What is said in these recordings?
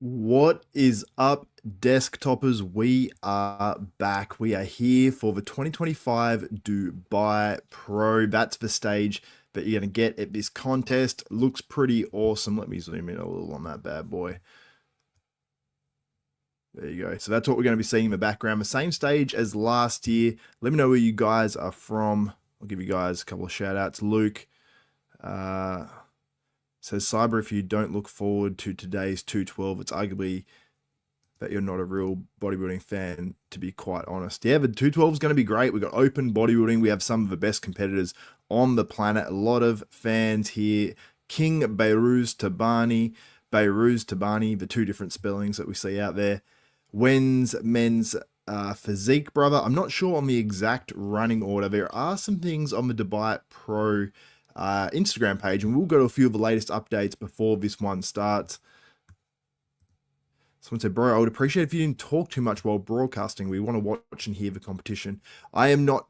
What is up, desktoppers? We are back. We are here for the 2025 Dubai Pro. That's the stage that you're going to get at this contest. Looks pretty awesome. Let me zoom in a little on that bad boy. There you go. So that's what we're going to be seeing in the background. The same stage as last year. Let me know where you guys are from. I'll give you guys a couple of shout outs. Luke says, Cyber, if you don't look forward to today's 212, it's arguably that you're not a real bodybuilding fan, to be quite honest. Yeah, the 212 is going to be great. We've got open bodybuilding. We have some of the best competitors on the planet. A lot of fans here. King Behrooz Tabani, the two different spellings that we see out there. Wen's men's physique, brother. I'm not sure on the exact running order. There are some things on the Dubai Pro Instagram page, and we'll go to a few of the latest updates before this one starts. Someone said, bro, I would appreciate if you didn't talk too much while broadcasting. We want to watch and hear the competition. I am not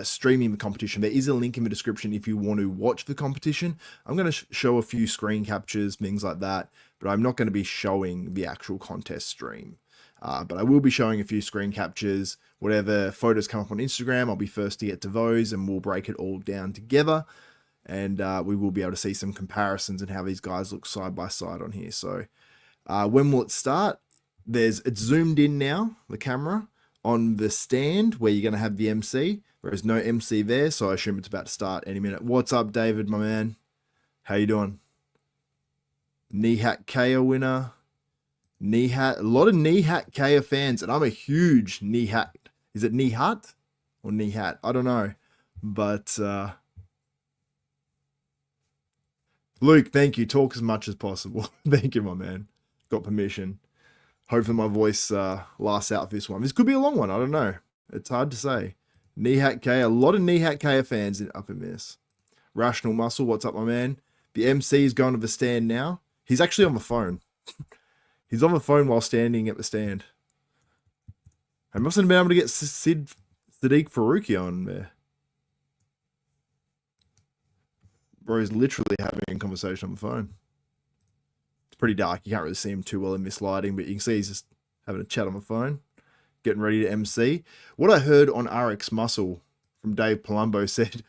streaming the competition. There is a link in the description if you want to watch the competition. I'm going to show a few screen captures, things like that, but I'm not going to be showing the actual contest stream. But I will be showing a few screen captures. Whatever photos come up on Instagram, I'll be first to get to those, and we'll break it all down together. And we will be able to see some comparisons and how these guys look side by side on here. So when will it start? It's zoomed in now, the camera, on the stand where you're going to have the MC. There's no MC there, so I assume it's about to start any minute. What's up, David, my man? How you doing? Nihhat Ka winner. Nihat, a lot of Nihhat Ka fans, and I'm a huge Nihat. Is it Nihat or Nihat? I don't know. But Luke, thank you. Talk as much as possible. Thank you, my man. Got permission. Hopefully my voice lasts out for this one. This could be a long one. I don't know. It's hard to say. Nihhat Ka, a lot of Nihhat Ka fans up in this. Rational Muscle, what's up, my man? The MC is going to the stand now. He's actually on the phone. He's on the phone while standing at the stand. I mustn't have been able to get Sadiq Faruqi on there. Bro's literally having a conversation on the phone. It's pretty dark. You can't really see him too well in this lighting, but you can see he's just having a chat on the phone, getting ready to MC. What I heard on RX Muscle from Dave Palumbo said,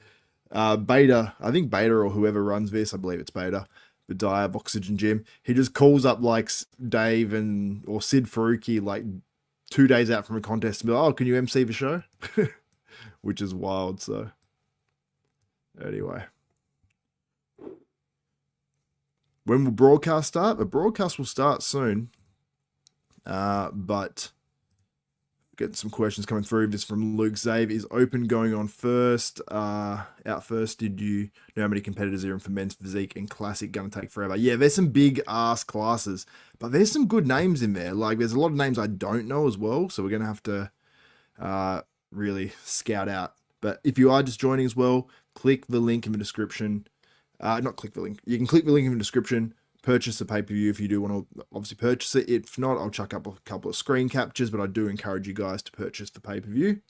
Beta, I think Beta or whoever runs this, I believe it's Beta, the Dive Oxygen Gym, he just calls up like Dave or Sid Faruqi like 2 days out from a contest to be like, oh, can you MC the show? Which is wild, so anyway. When will broadcast start? The broadcast will start soon. But getting some questions coming through. This from Luke. Xavier is open going on first. Out first. Did you know how many competitors are in for men's physique and classic? Gonna take forever. Yeah, there's some big ass classes, but there's some good names in there. Like there's a lot of names I don't know as well. So we're gonna have to really scout out. But if you are just joining as well, click the link in the description. Not click the link. You can click the link in the description. Purchase the pay-per-view if you do want to obviously purchase it. If not, I'll chuck up a couple of screen captures, but I do encourage you guys to purchase the pay-per-view.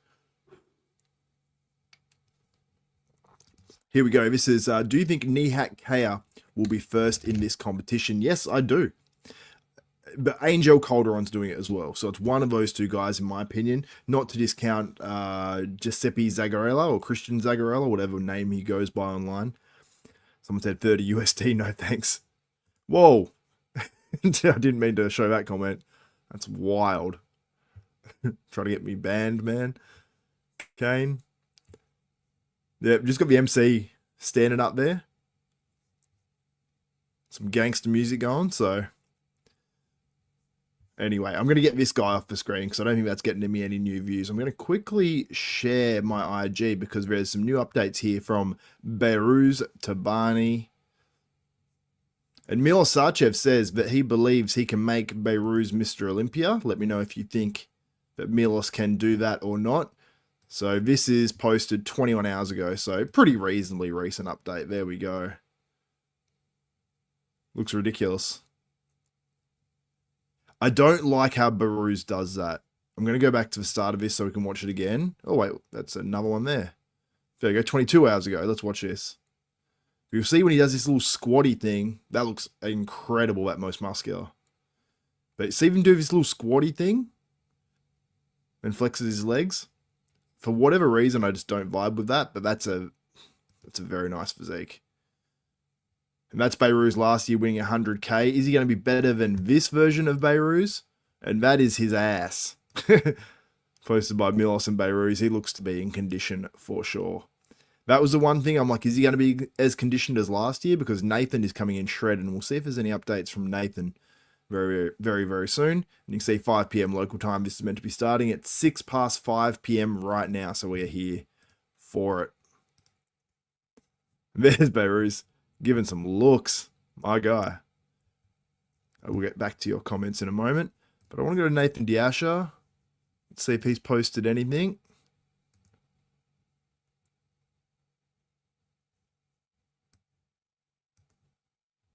Here we go. This is, do you think Nihhat Ka will be first in this competition? Yes, I do. But Angel Calderon's doing it as well. So it's one of those two guys, in my opinion. Not to discount Giuseppe Zagarella or Christian Zagarella, whatever name he goes by online. Someone said 30 USD, no thanks. Whoa. I didn't mean to show that comment. That's wild. Trying to get me banned, man. Kane. Yep, just got the MC standing up there. Some gangster music going, so. Anyway, I'm going to get this guy off the screen because I don't think that's getting me any new views. I'm going to quickly share my IG because there's some new updates here from Behrooz Tabani. And Milos Sarchev says that he believes he can make Behrooz Mr. Olympia. Let me know if you think that Milos can do that or not. So this is posted 21 hours ago, so pretty reasonably recent update. There we go. Looks ridiculous. I don't like how Behrooz does that. I'm going to go back to the start of this so we can watch it again. Oh, wait, that's another one there. There you go, 22 hours ago. Let's watch this. You'll see when he does this little squatty thing, that looks incredible at most muscular. But see him do this little squatty thing and flexes his legs. For whatever reason, I just don't vibe with that, but that's a very nice physique. And that's Behrooz last year winning 100K. Is he going to be better than this version of Behrooz? And that is his ass. Posted by Milos and Behrooz. He looks to be in condition for sure. That was the one thing I'm like, is he going to be as conditioned as last year? Because Nathan is coming in shredded, and we'll see if there's any updates from Nathan very, very, very soon. And you can see 5 p.m. local time. This is meant to be starting at 6 past 5 p.m. right now, so we are here for it. There's Behrooz giving some looks, my guy. I will get back to your comments in a moment, but I want to go to Nathan Asha. Let's see if he's posted anything.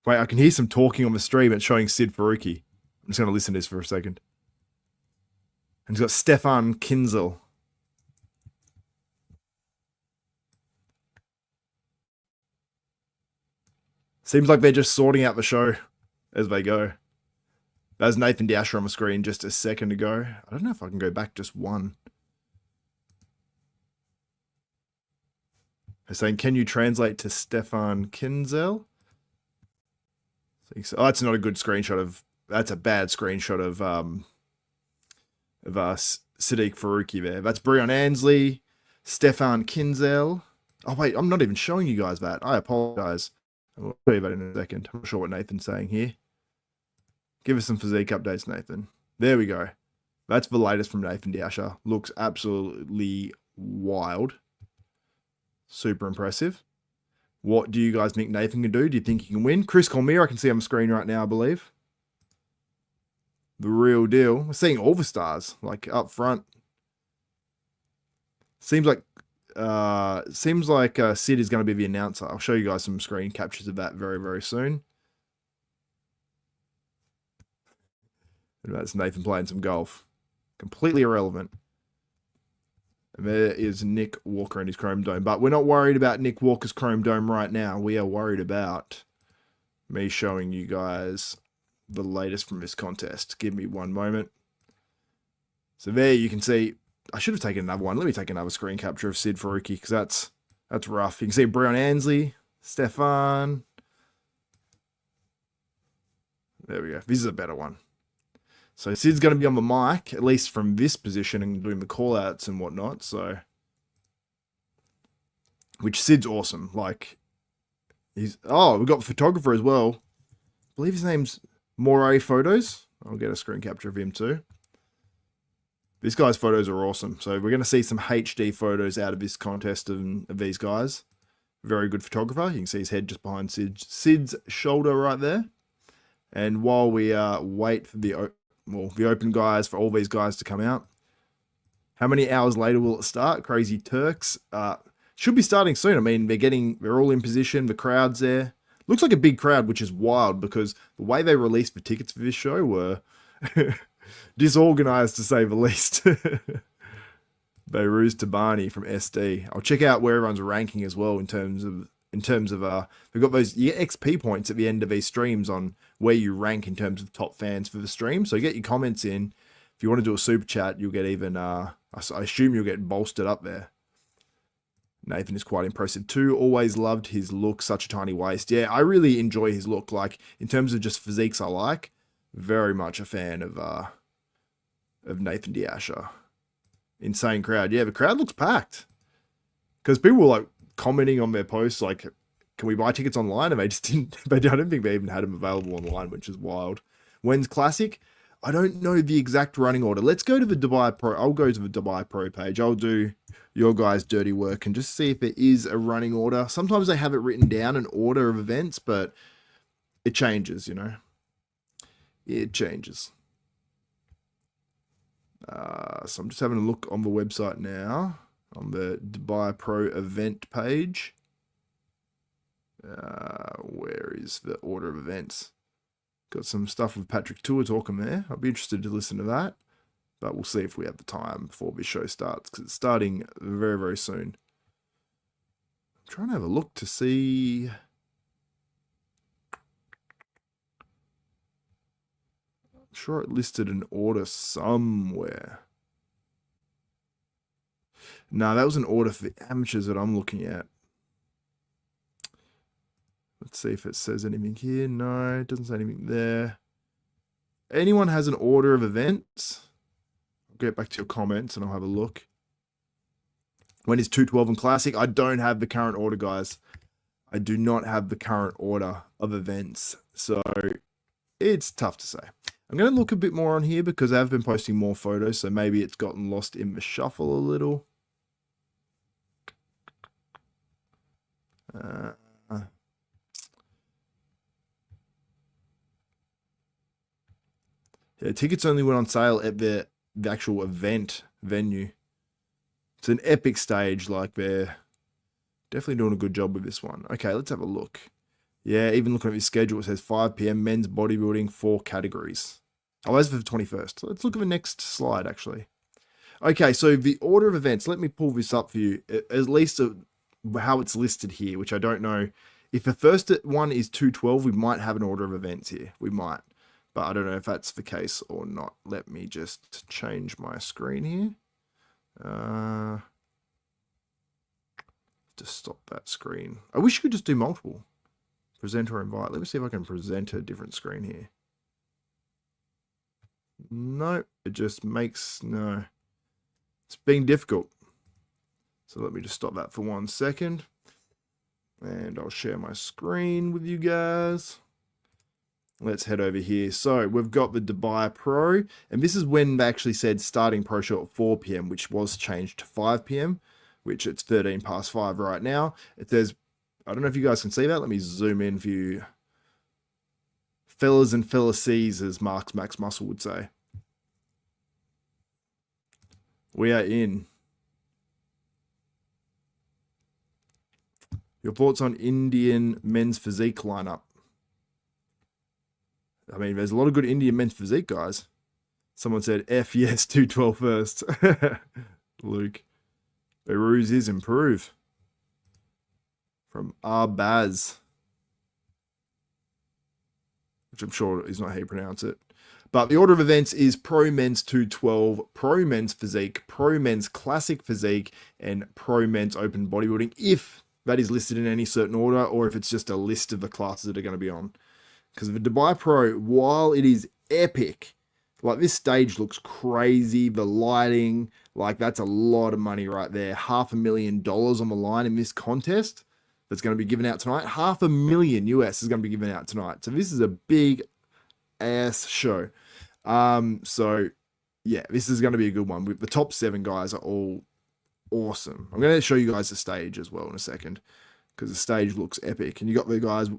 Wait, I can hear some talking on the stream. It's showing Sid Faruqi. I'm just going to listen to this for a second. And he's got Stefan Kinzel. Seems like they're just sorting out the show as they go. That was Nathan Asher on the screen just a second ago. I don't know if I can go back just one. They're saying, can you translate to Stefan Kinzel? Oh, that's not a good screenshot of... That's a bad screenshot of Sadiq Faruqi there. That's Breon Ansley, Stefan Kinzel. Oh, wait, I'm not even showing you guys that. I apologize. I'll show you that in a second. I'm not sure what Nathan's saying here. Give us some physique updates, Nathan. There we go. That's the latest from Nathan Asher. Looks absolutely wild. Super impressive. What do you guys think Nathan can do? Do you think he can win? Chris Cormier, I can see on the screen right now, I believe. The real deal. We're seeing all the stars, like up front. Seems like Sid is going to be the announcer. I'll show you guys some screen captures of that very, very soon. And that's Nathan playing some golf. Completely irrelevant. And there is Nick Walker and his Chrome Dome. But we're not worried about Nick Walker's Chrome Dome right now. We are worried about me showing you guys the latest from this contest. Give me one moment. So there you can see... I should have taken another one. Let me take another screen capture of Sid Faruqi, because that's rough. You can see Breon Ansley, Stefan. There we go. This is a better one. So Sid's going to be on the mic, at least from this position, and doing the call-outs and whatnot. So, which Sid's awesome. Like, we've got the photographer as well. I believe his name's Moray Photos. I'll get a screen capture of him too. This guy's photos are awesome. So we're going to see some HD photos out of this contest of these guys. Very good photographer. You can see his head just behind Sid's shoulder right there. And while we wait for the open guys, for all these guys to come out, how many hours later will it start? Crazy Turks. Should be starting soon. I mean, they're all in position. The crowd's there. Looks like a big crowd, which is wild because the way they released the tickets for this show were... disorganized to say the least. Behrooz Tabani from SD. I'll check out where everyone's ranking as well in terms of we've got those XP points at the end of these streams on where you rank in terms of top fans for the stream. So get your comments in. If you want to do a super chat, you'll get even I assume you'll get bolstered up there. Nathan is quite impressive too. Always loved his look, such a tiny waist. Yeah, I really enjoy his look. Like in terms of just physiques I like. Very much a fan of Nathan Asher. Insane crowd. Yeah, the crowd looks packed. Because people were like commenting on their posts like, can we buy tickets online? And they just didn't. I don't think they even had them available online, which is wild. When's Classic? I don't know the exact running order. Let's go to the Dubai Pro. I'll go to the Dubai Pro page. I'll do your guys' dirty work and just see if there is a running order. Sometimes they have it written down, an order of events, but it changes, you know. It changes. So I'm just having a look on the website now, on the Dubai Pro event page. Where is the order of events? Got some stuff with Patrick Tour talking there. I'll be interested to listen to that, but we'll see if we have the time before this show starts, because it's starting very, very soon. I'm trying to have a look to see... sure it listed an order somewhere. No, that was an order for the amateurs that I'm looking at. Let's see if it says anything here. No, it doesn't say anything there. Anyone has an order of events? I'll get back to your comments and I'll have a look. When is 212 and Classic? I don't have the current order, guys. I do not have the current order of events. So it's tough to say. I'm going to look a bit more on here because I've been posting more photos. So maybe it's gotten lost in the shuffle a little. Yeah, tickets only went on sale at the actual event venue. It's an epic stage, like they're definitely doing a good job with this one. Okay, let's have a look. Yeah, even looking at his schedule, it says 5 p.m. men's bodybuilding, 4 categories. Oh, that's for the 21st. Let's look at the next slide, actually. Okay, so the order of events, let me pull this up for you, at least how it's listed here, which I don't know. If the first one is 212, we might have an order of events here. We might. But I don't know if that's the case or not. Let me just change my screen here. Just stop that screen. I wish you could just do multiple. Present or invite. Let me see if I can present a different screen here. No, it just makes no. It's being difficult. So let me just stop that for 1 second. And I'll share my screen with you guys. Let's head over here. So we've got the Dubai Pro, and this is when they actually said starting pro show at 4 p.m., which was changed to 5 p.m., which it's 13 past 5 right now. It says, I don't know if you guys can see that. Let me zoom in for you. Fellas and fellacies, as Mark's Max Muscle would say. We are in. Your thoughts on Indian men's physique lineup? I mean, there's a lot of good Indian men's physique, guys. Someone said, F yes, 212 first. Luke. Behrooz is improve. From Arbaz. Which I'm sure is not how you pronounce it. But the order of events is Pro Men's 212, Pro Men's Physique, Pro Men's Classic Physique, and Pro Men's Open Bodybuilding, if that is listed in any certain order, or if it's just a list of the classes that are going to be on. Because the Dubai Pro, while it is epic, like this stage looks crazy, the lighting, like that's a lot of money right there. $500,000 on the line in this contest that's going to be given out tonight. $500,000 US is going to be given out tonight. So this is a big ass show. So yeah, this is going to be a good one. The top 7 guys are all awesome. I'm going to show you guys the stage as well in a second, because the stage looks epic. And you got the guys,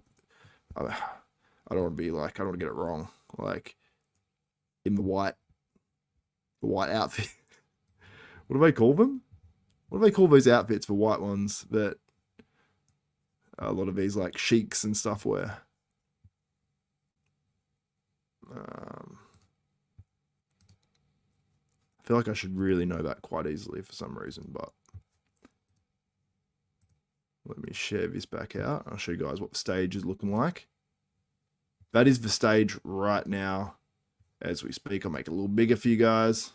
I don't want to be like, I don't want to get it wrong. Like, in the white outfit. What do they call them? What do they call these outfits for white ones that a lot of these like sheiks and stuff wear? I feel like I should really know that quite easily for some reason, but let me share this back out. I'll show you guys what the stage is looking like. That is the stage right now as we speak. I'll make it a little bigger for you guys.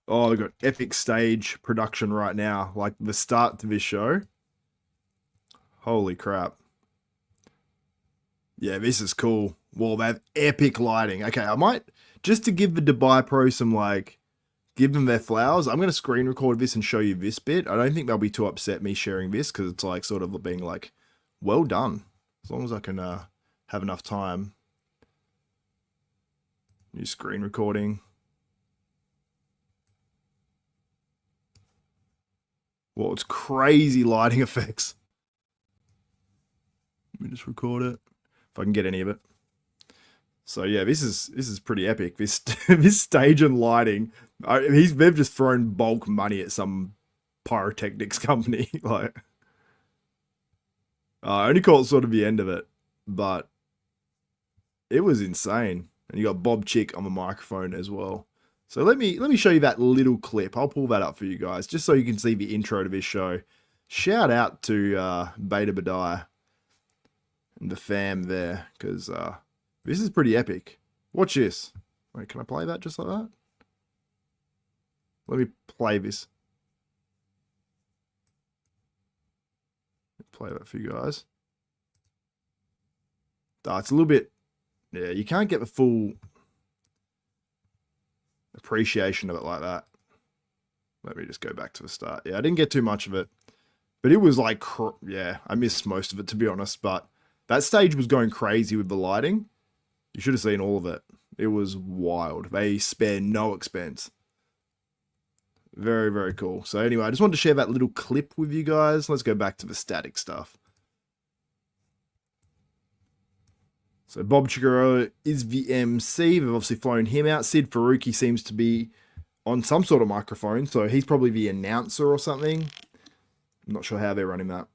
Oh, we've got epic stage production right now. Like the start to this show. Holy crap. Yeah, this is cool. Well, they have epic lighting. Okay, I might, just to give the Dubai Pro some like, give them their flowers. I'm going to screen record this and show you this bit. I don't think they'll be too upset me sharing this because it's like sort of being like, well done. As long as I can have enough time. New screen recording. Well, it's crazy lighting effects. Let me just record it if I can get any of it. So yeah, this is pretty epic. This this stage and lighting. They've just thrown bulk money at some pyrotechnics company. Like, I only caught sort of the end of it, but it was insane. And you got Bob Chick on the microphone as well. So let me show you that little clip. I'll pull that up for you guys, just so you can see the intro to this show. Shout out to Beta Badai. and the fam there, because this is pretty epic. Watch this. Wait, can I play that just like that? Let me play this. Play that for you guys. It's a little bit, yeah, you can't get the full appreciation of it like that. Let me just go back to the start. Yeah, I didn't get too much of it, but it was like, yeah, I missed most of it, to be honest, but that stage was going crazy with the lighting. You should have seen all of it. It was wild. They spare no expense. Very, very cool. So anyway, I just wanted to share that little clip with you guys. Let's go back to the static stuff. So Bob Chigaro is the MC. They've obviously flown him out. Sid Faruqi seems to be on some sort of microphone, so he's probably the announcer or something. I'm not sure how they're running that.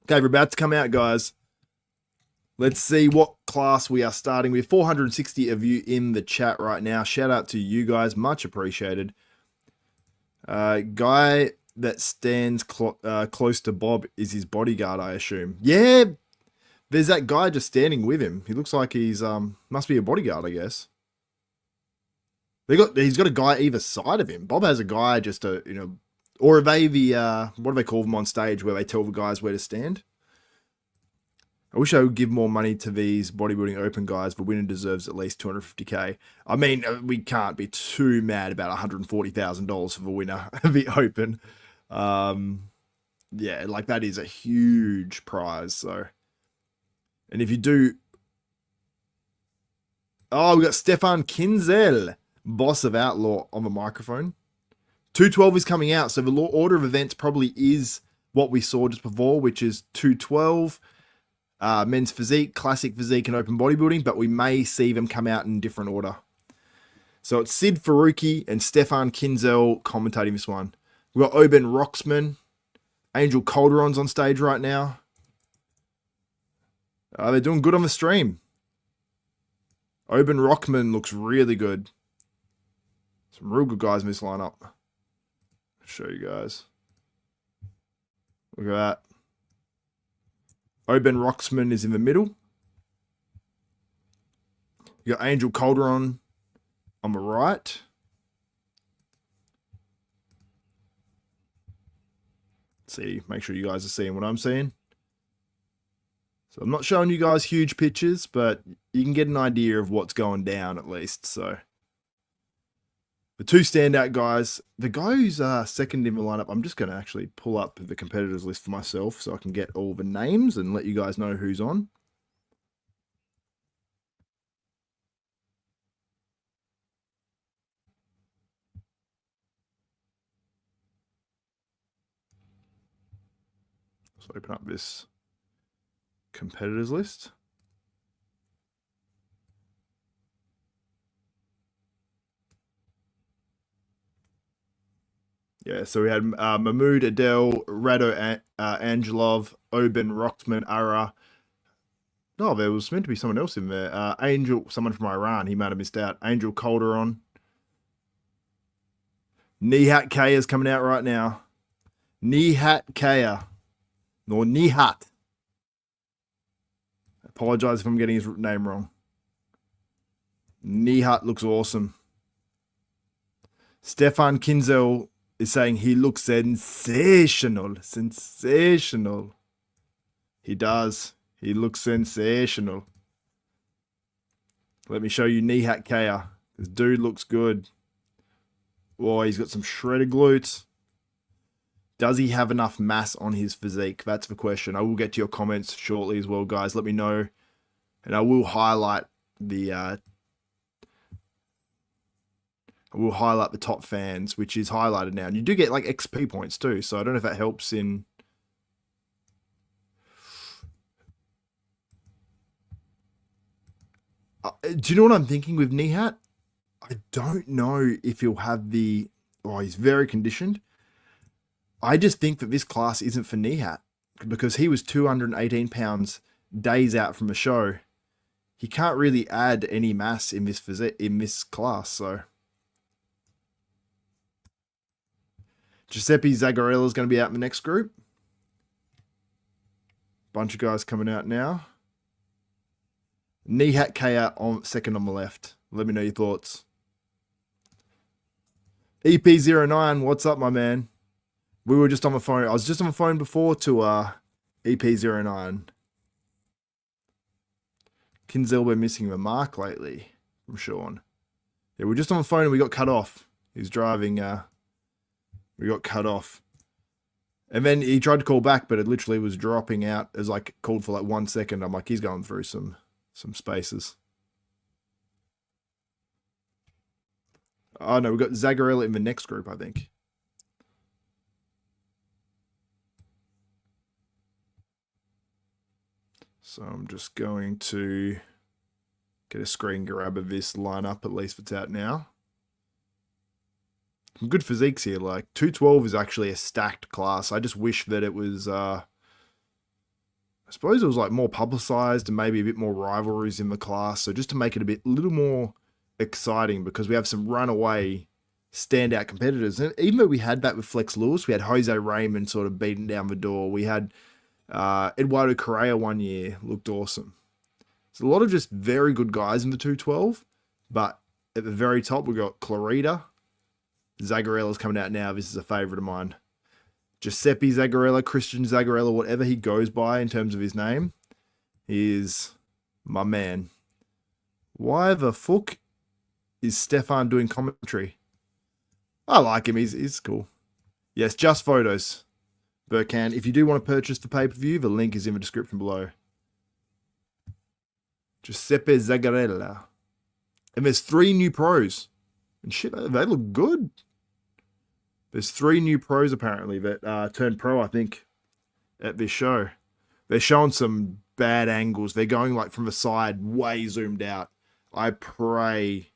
Okay, we're about to come out, guys. Let's see what class we are starting with. 460 of you in the chat right now. Shout out to you guys. Much appreciated. Guy that stands close to Bob is his bodyguard, I assume. Yeah, there's that guy just standing with him. He looks like he's must be a bodyguard, I guess. He's got a guy either side of him. Bob has a guy just or are they the what do they call them on stage where they tell the guys where to stand? I wish I would give more money to these bodybuilding open guys. The winner deserves at least 250K. I mean, we can't be too mad about $140,000 for the winner of the open. Yeah, like that is a huge prize. So, and if you do, oh, we got Stefan Kinzel, boss of Outlaw, on the microphone. 212 is coming out, so the order of events probably is what we saw just before, which is 212. Men's physique, classic physique, and open bodybuilding, but we may see them come out in different order. So it's Sid Faruqi and Stefan Kinzel commentating this one. We've got Oben Roxman, Angel Calderon's on stage right now. They're doing good on the stream. Oben Rockman looks really good. Some real good guys in this lineup. I'll show you guys. Look at that. Oben Roxman is in the middle. You got Angel Calderon on the right. Let's see, make sure you guys are seeing what I'm seeing. So I'm not showing you guys huge pictures, but you can get an idea of what's going down at least. So the two standout guys, the guy who's second in the lineup, I'm just going to actually pull up the competitors list for myself so I can get all the names and let you guys know who's on. Let's open up this competitors list. Yeah, so we had Mahmoud Adel, Rado Angelov, Oben Roxman, Ara. No, there was meant to be someone else in there. Angel, someone from Iran. He might have missed out. Angel Calderon. Nihhat Ka is coming out right now. Nihhat Ka. Or Nihat. I apologize if I'm getting his name wrong. Nihat looks awesome. Stefan Kinzel is saying he looks sensational. Sensational. He does. He looks sensational. Let me show you Nihhat Ka. This dude looks good. Oh, he's got some shredded glutes. Does he have enough mass on his physique? That's the question. I will get to your comments shortly as well, guys. Let me know. And I will highlight the top fans, which is highlighted now. And you do get like XP points too. So I don't know if that helps in... do you know what I'm thinking with Nihat? I don't know if he'll have the... Oh, he's very conditioned. I just think that this class isn't for Nihat because he was 218 pounds days out from a show. He can't really add any mass in this class, so... Giuseppe Zagarella is going to be out in the next group. Bunch of guys coming out now. Nihhat Ka on second on the left. Let me know your thoughts. EP09, what's up, my man? We were just on the phone. I was just on the phone before to EP09. Kinzel been missing the mark lately from Sean. Yeah, we're just on the phone and we got cut off. He was driving. We got cut off. And then he tried to call back, but it literally was dropping out as like called for like 1 second. I'm like, he's going through some spaces. Oh no, we've got Zagarella in the next group, I think. So I'm just going to get a screen grab of this lineup, at least if it's out now. Some good physiques here. Like 212 is actually a stacked class. I just wish that it was, I suppose it was like more publicized and maybe a bit more rivalries in the class. So just to make it a little more exciting, because we have some runaway standout competitors. And even though we had that with Flex Lewis, we had Jose Raymond sort of beating down the door. We had Eduardo Correa one year, looked awesome. There's a lot of just very good guys in the 212, but at the very top we got Clarita. Zagarella's coming out now. This is a favorite of mine. Giuseppe Zagarella, Christian Zagarella, whatever he goes by in terms of his name, is my man. Why the fuck is Stefan doing commentary? I like him. He's cool. Yes, just photos. Burkan. If you do want to purchase the pay-per-view, the link is in the description below. Giuseppe Zagarella. And there's 3 new pros. And shit, they look good. There's 3 new pros apparently that turned pro, I think, at this show. They're showing some bad angles. They're going like from the side, way zoomed out. I pray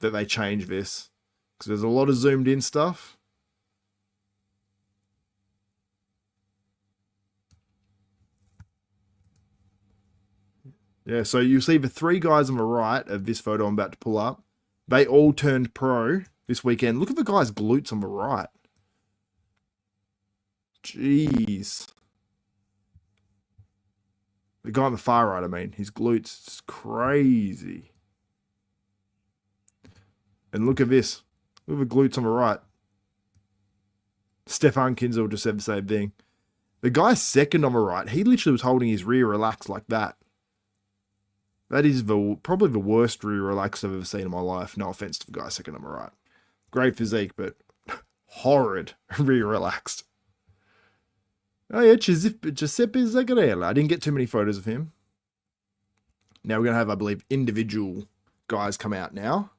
that they change this, because there's a lot of zoomed in stuff. Yeah, so you see the 3 guys on the right of this photo I'm about to pull up. They all turned pro this weekend. Look at the guy's glutes on the right. Jeez. The guy on the far right, I mean. His glutes is crazy. And look at this. Look at the glutes on the right. Stefan Kinzel just said the same thing. The guy second on the right, he literally was holding his rear relaxed like that. That is probably the worst rear relax I've ever seen in my life. No offense to the guy second on the right. Great physique, but horrid rear relaxed. Oh yeah, Giuseppe Zagarella. I didn't get too many photos of him. Now we're going to have, I believe, individual guys come out now.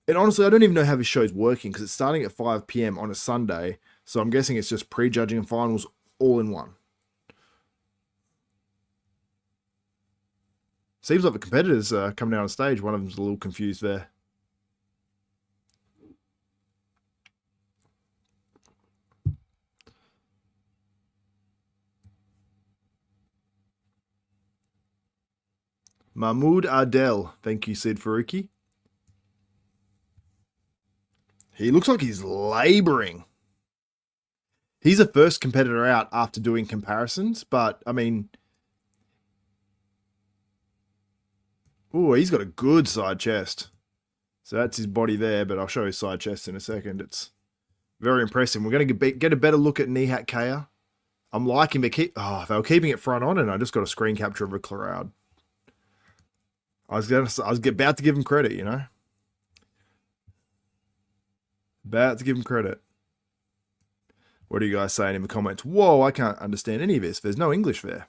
And honestly, I don't even know how this show's working, because it's starting at 5 PM on a Sunday. So I'm guessing it's just pre-judging and finals all in one. Seems like the competitors are coming out on stage. One of them's a little confused there. Mahmoud Adel. Thank you, Sid Faruqi. He looks like he's laboring. He's the first competitor out after doing comparisons, but, I mean... Oh, he's got a good side chest. So that's his body there, but I'll show his side chest in a second. It's very impressive. We're going to get a better look at Nihhat Ka. I'm liking they were keeping it front on, and I just got a screen capture of a crowd. I was about to give him credit, you know. About to give him credit. What are you guys saying in the comments? Whoa, I can't understand any of this. There's no English there.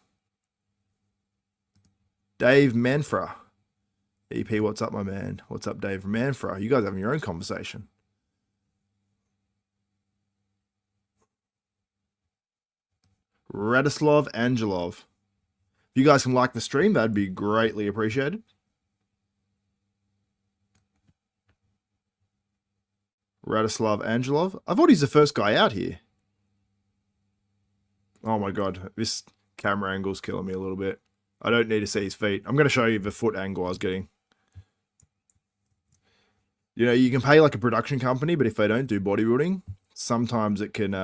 Dave Manfra. EP, what's up, my man? What's up, Dave Manfra? You guys having your own conversation. Radislav Angelov. If you guys can like the stream, that'd be greatly appreciated. Radislav Angelov. I thought he's the first guy out here. Oh my god, this camera angle's killing me a little bit. I don't need to see his feet. I'm going to show you the foot angle I was getting. You know, you can pay like a production company, but if they don't do bodybuilding, sometimes it can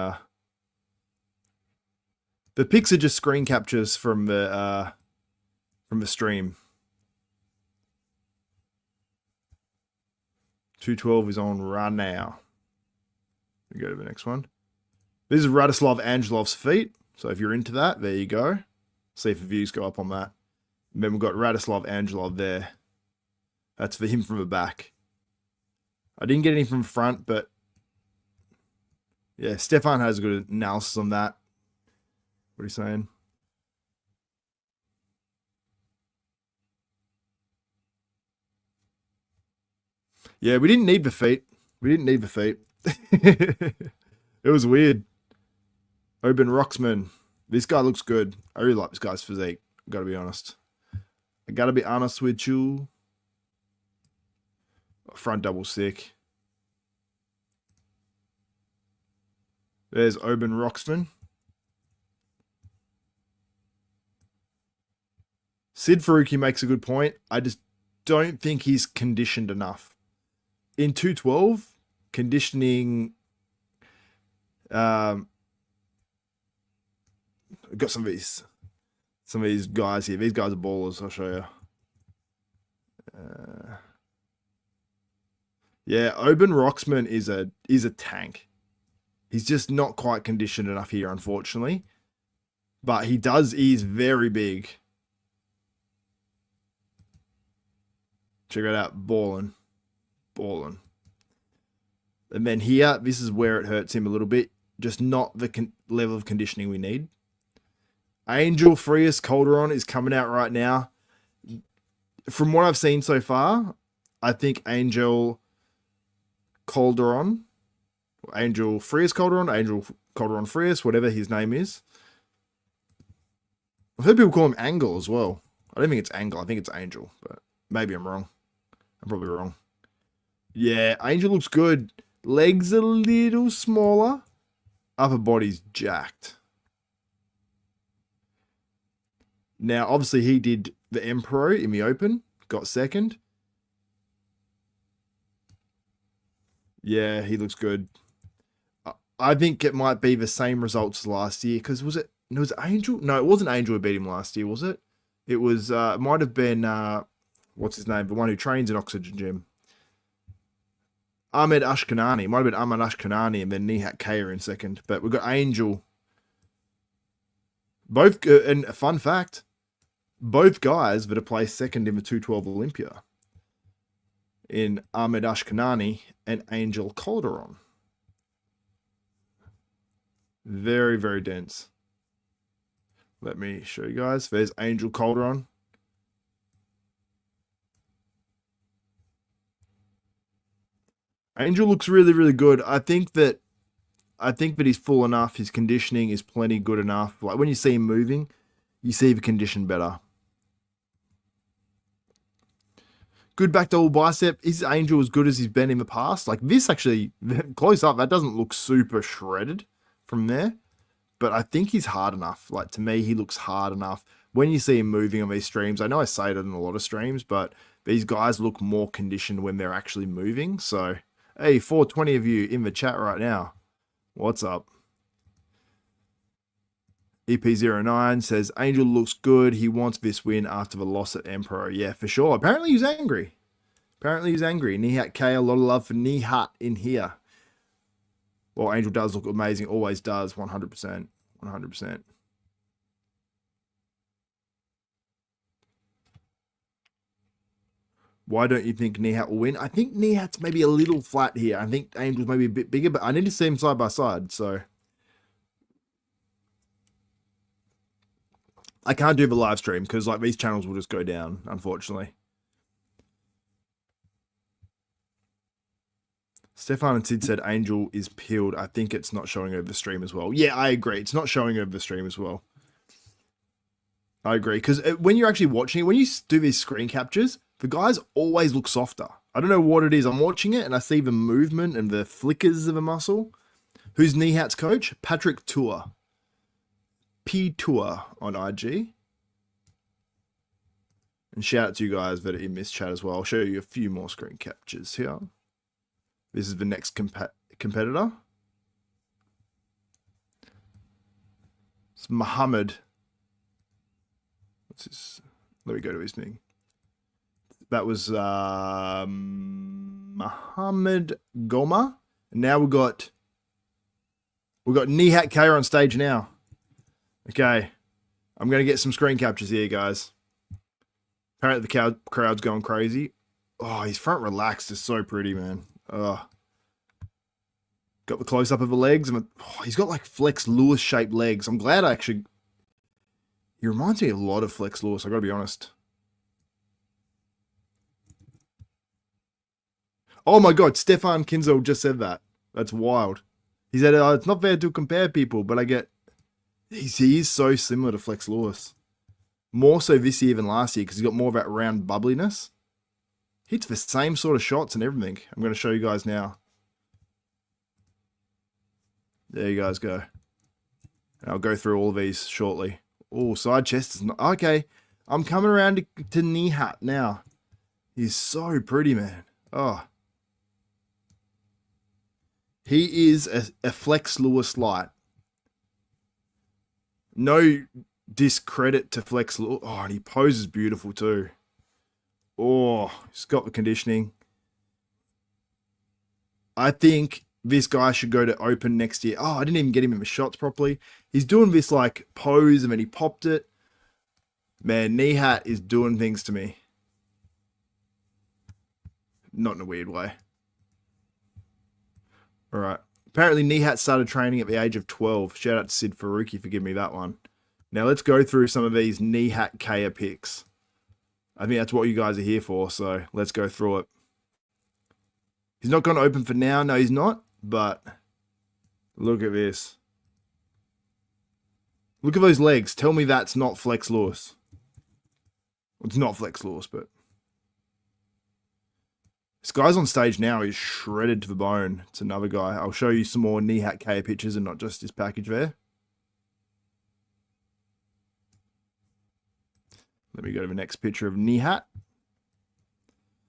The pics are just screen captures from the stream. 212 is on right now. We go to the next one. This is Radislav Angelov's feet. So if you're into that, there you go. See if the views go up on that. And then we've got Radislav Angelov there. That's for him from the back. I didn't get any from the front, but yeah, Stefan has a good analysis on that. What are you saying? Yeah, we didn't need the feet. We didn't need the feet. It was weird. Oben Roxman. This guy looks good. I really like this guy's physique. I gotta be honest. I gotta be honest with you. Front double sick. There's Oben Roxman. Sid Faruqi makes a good point. I just don't think he's conditioned enough. In 212, conditioning... I've got some of these guys here. These guys are ballers. I'll show you. Yeah, Oben Roxman is a tank. He's just not quite conditioned enough here, unfortunately. But he's very big. Check it out, balling. And then here, this is where it hurts him a little bit. Just not the level of conditioning we need. Angel Frias Calderon is coming out right now. From what I've seen so far, I think Angel Calderon, Angel Frias Calderon, Angel Calderon Frias, whatever his name is. I've heard people call him Angle as well. I don't think it's Angle. I think it's Angel, but maybe I'm wrong. I'm probably wrong. Yeah, Angel looks good. Legs a little smaller. Upper body's jacked. Now, obviously, he did the Emperor in the Open. Got second. Yeah, he looks good. I think it might be the same results as last year. Because was it Angel? No, it wasn't Angel who beat him last year, was it? It was, it might have been, what's his name? The one who trains in Oxygen Gym. Ahmed Ashkanani. It might have been Ahmed Ashkanani and then Nihhat Ka in second. But we've got Angel. Both, and a fun fact, both guys that have placed second in the 212 Olympia. In Ahmed Ashkanani and Angel Calderon. Very, very dense. Let me show you guys. There's Angel Calderon. Angel looks really, really good. I think that he's full enough. His conditioning is plenty good enough. Like when you see him moving, you see the condition better. Good back double bicep. Is Angel as good as he's been in the past? Like this actually, close up, that doesn't look super shredded from there. But I think he's hard enough. Like to me, he looks hard enough. When you see him moving on these streams, I know I say it in a lot of streams, but these guys look more conditioned when they're actually moving. So, hey, 420 of you in the chat right now. What's up? EP09 says, Angel looks good. He wants this win after the loss at Emperor. Yeah, for sure. Apparently he's angry. Nihhat Ka, a lot of love for Nihat in here. Well, Angel does look amazing. Always does. 100%. 100%. Why don't you think Nihat will win? I think Nihat's maybe a little flat here. I think Angel's maybe a bit bigger, but I need to see him side by side, so... I can't do the live stream because like these channels will just go down, unfortunately. Stefan and Sid said Angel is peeled. I think it's not showing over the stream as well. Yeah, I agree. It's not showing over the stream as well. I agree. Because when you're actually watching it, when you do these screen captures, the guys always look softer. I don't know what it is. I'm watching it and I see the movement and the flickers of a muscle. Who's Nihat's coach? Patrick Tour. P Tour on IG. And shout out to you guys that are in this chat as well. I'll show you a few more screen captures here. This is the next competitor. It's Muhammad. What's his? Let me go to his thing. That was Muhammad Goma. And now we've got Nihhat Ka on stage now. Okay. I'm going to get some screen captures here, guys. Apparently the crowd's going crazy. Oh, his front relaxed is so pretty, man. Oh. Got the close-up of the legs. He's got like Flex Lewis shaped legs. I'm glad I actually... He reminds me a lot of Flex Lewis, I got to be honest. Oh my God, Stefan Kinzel just said that. That's wild. He said, it's not fair to compare people, but I get... He is so similar to Flex Lewis. More so this year than last year because he's got more of that round bubbliness. Hits the same sort of shots and everything. I'm going to show you guys now. There you guys go. And I'll go through all of these shortly. Oh, side chest is not... Okay, I'm coming around to Nihat now. He's so pretty, man. Oh. He is a Flex Lewis light. No discredit to Flex Lewis. Oh, and he poses beautiful too. Oh, he's got the conditioning. I think this guy should go to open next year. Oh, I didn't even get him in the shots properly. He's doing this like pose and then he popped it. Man, Nihat is doing things to me. Not in a weird way. All right. Apparently, Nihat started training at the age of 12. Shout out to Sid Faruqi for giving me that one. Now, let's go through some of these Nihhat Ka pics. I think that's what you guys are here for, so let's go through it. He's not going to open for now. No, he's not. But look at this. Look at those legs. Tell me that's not Flex Lewis. It's not Flex Lewis, but... This guy's on stage now. He's shredded to the bone. It's another guy. I'll show you some more Nihhat Ka pictures and not just his package there. Let me go to the next picture of Nihat.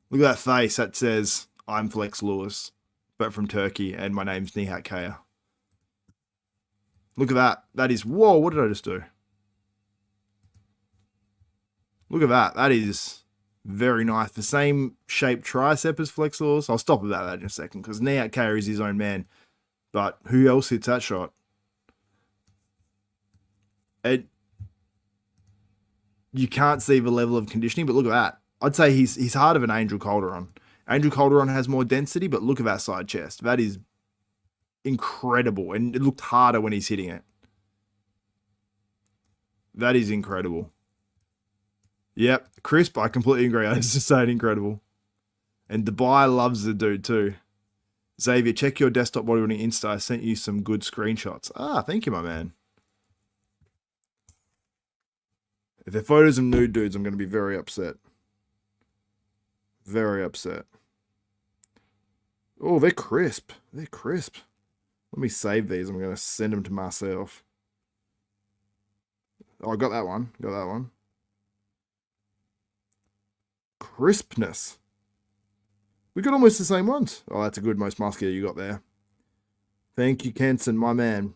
Look at that face that says, I'm Flex Lewis, but from Turkey, and my name's Nihhat Ka. Look at that. That is... Whoa, what did I just do? Look at that. That is... very nice. The same shaped tricep as Flex Lewis. I'll stop about that in a second because Nihhat Ka is his own man. But who else hits that shot? You can't see the level of conditioning, but look at that. I'd say he's harder than Angel Calderon. Angel Calderon has more density, but look at that side chest. That is incredible. And it looked harder when he's hitting it. That is incredible. Yep, crisp, I completely agree. I was just saying incredible. And Dubai loves the dude too. Xavier, check your desktop bodybuilding Insta. I sent you some good screenshots. Ah, thank you, my man. If they're photos of nude dudes, I'm going to be very upset. Very upset. Oh, they're crisp. They're crisp. Let me save these. I'm going to send them to myself. Oh, I got that one. Got that one. Crispness. We got almost the same ones. Oh, that's a good most muscular you got there. Thank you, Kenson, my man.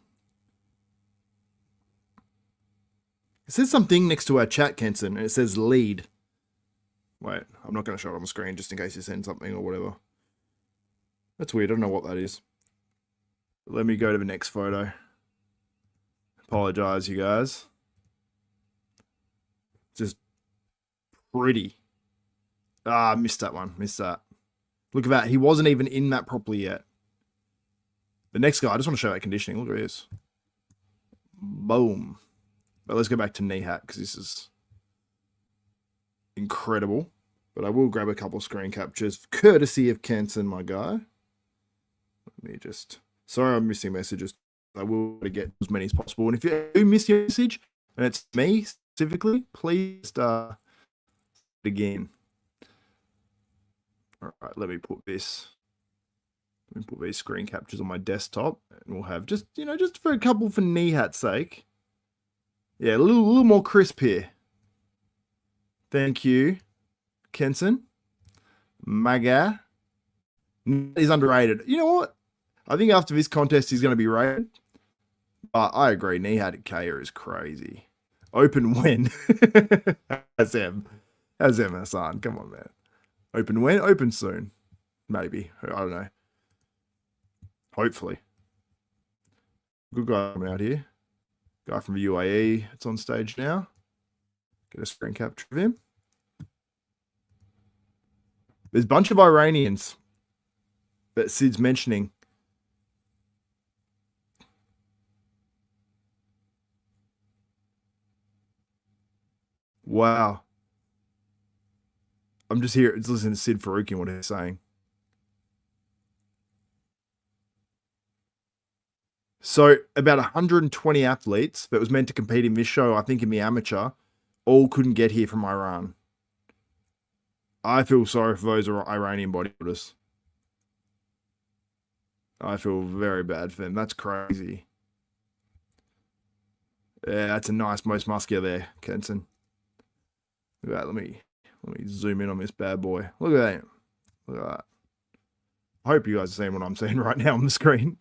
It says something next to our chat, Kenson, and it says lead. Wait, I'm not going to show it on the screen just in case you send something or whatever. That's weird. I don't know what that is. Let me go to the next photo. Apologize, you guys. Just pretty. Ah, missed that one. Missed that. Look at that. He wasn't even in that properly yet. The next guy, I just want to show that conditioning. Look at this. Boom. But let's go back to Nihat because this is incredible. But I will grab a couple screen captures courtesy of Kenson, my guy. Let me just... Sorry I'm missing messages. I will get as many as possible. And if you do miss your message, and it's me specifically, please again. All right, let me put this. Let me put these screen captures on my desktop, and we'll have just, you know, just for a couple for Nihat's sake. Yeah, a little more crisp here. Thank you, Kenson. Maga. He's underrated. You know what? I think after this contest, he's going to be rated. But I agree, Nihhat Ka is crazy. Open when? That's him. That's him, Hassan. Come on, man. Open when? Open soon. Maybe. I don't know. Hopefully. Good guy coming out here. Guy from the UAE. It's on stage now. Get a screen capture of him. There's a bunch of Iranians that Sid's mentioning. Wow. I'm just here, just listening to Sid Faruqi and what he's saying. So about 120 athletes that was meant to compete in this show, I think in the amateur, all couldn't get here from Iran. I feel sorry for those Iranian bodybuilders. I feel very bad for them. That's crazy. Yeah, that's a nice most muscular there, Kenson. Look at that. Let me zoom in on this bad boy. Look at that. Look at that. I hope you guys are seeing what I'm seeing right now on the screen.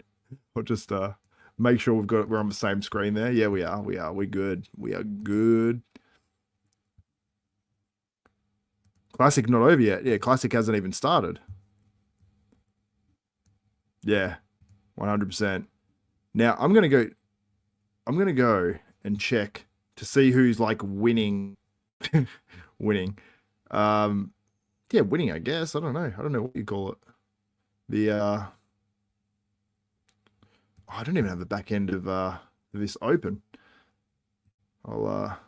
I'll just make sure we're on the same screen there. Yeah, we are. We're good. We are good. Classic not over yet. Yeah, Classic hasn't even started. Yeah, 100%. Now I'm gonna go and check to see who's like winning. Winning. Yeah, winning, I guess. I don't know. I don't know what you call it. The I don't even have the back end of this open. I'll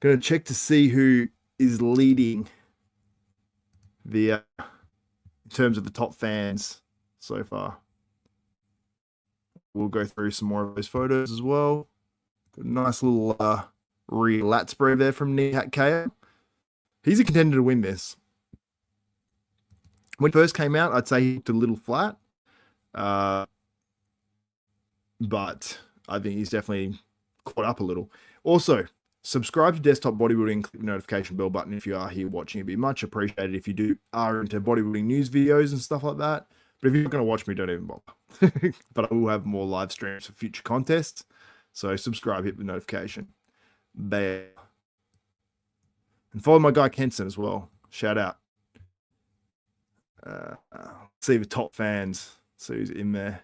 gonna check to see who is leading the in terms of the top fans so far. We'll go through some more of those photos as well. Got a nice little lat spray there from Nihhat Ka. He's a contender to win this. When he first came out, I'd say he looked a little flat. But I think he's definitely caught up a little. Also, subscribe to Desktop Bodybuilding, click the notification bell button if you are here watching. It'd be much appreciated if you are into bodybuilding news videos and stuff like that. But if you're not going to watch me, don't even bother. But I will have more live streams for future contests. So subscribe, hit the notification. There. And follow my guy Kenson as well. Shout out. See the top fans. See who's in there.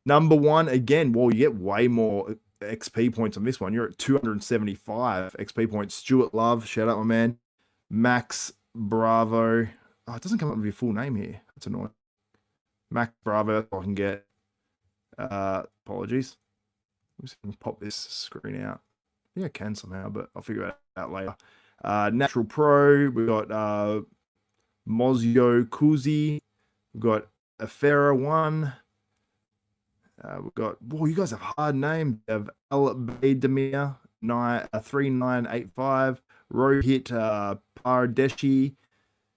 Number one, again, well, you get way more XP points on this one. You're at 275 XP points. Stuart Love, shout out my man. Max Bravo. Oh, it doesn't come up with your full name here. That's annoying. Max Bravo, that's all I can get. Apologies. I'm just going to pop this screen out. Yeah, I can somehow, but I'll figure it out later. Natural Pro. We got Mozio Kuzi. We've got Afera 1. We've got, boy, you guys have hard names. We have Al-Baydamir 3985, Rohit Pardeshi,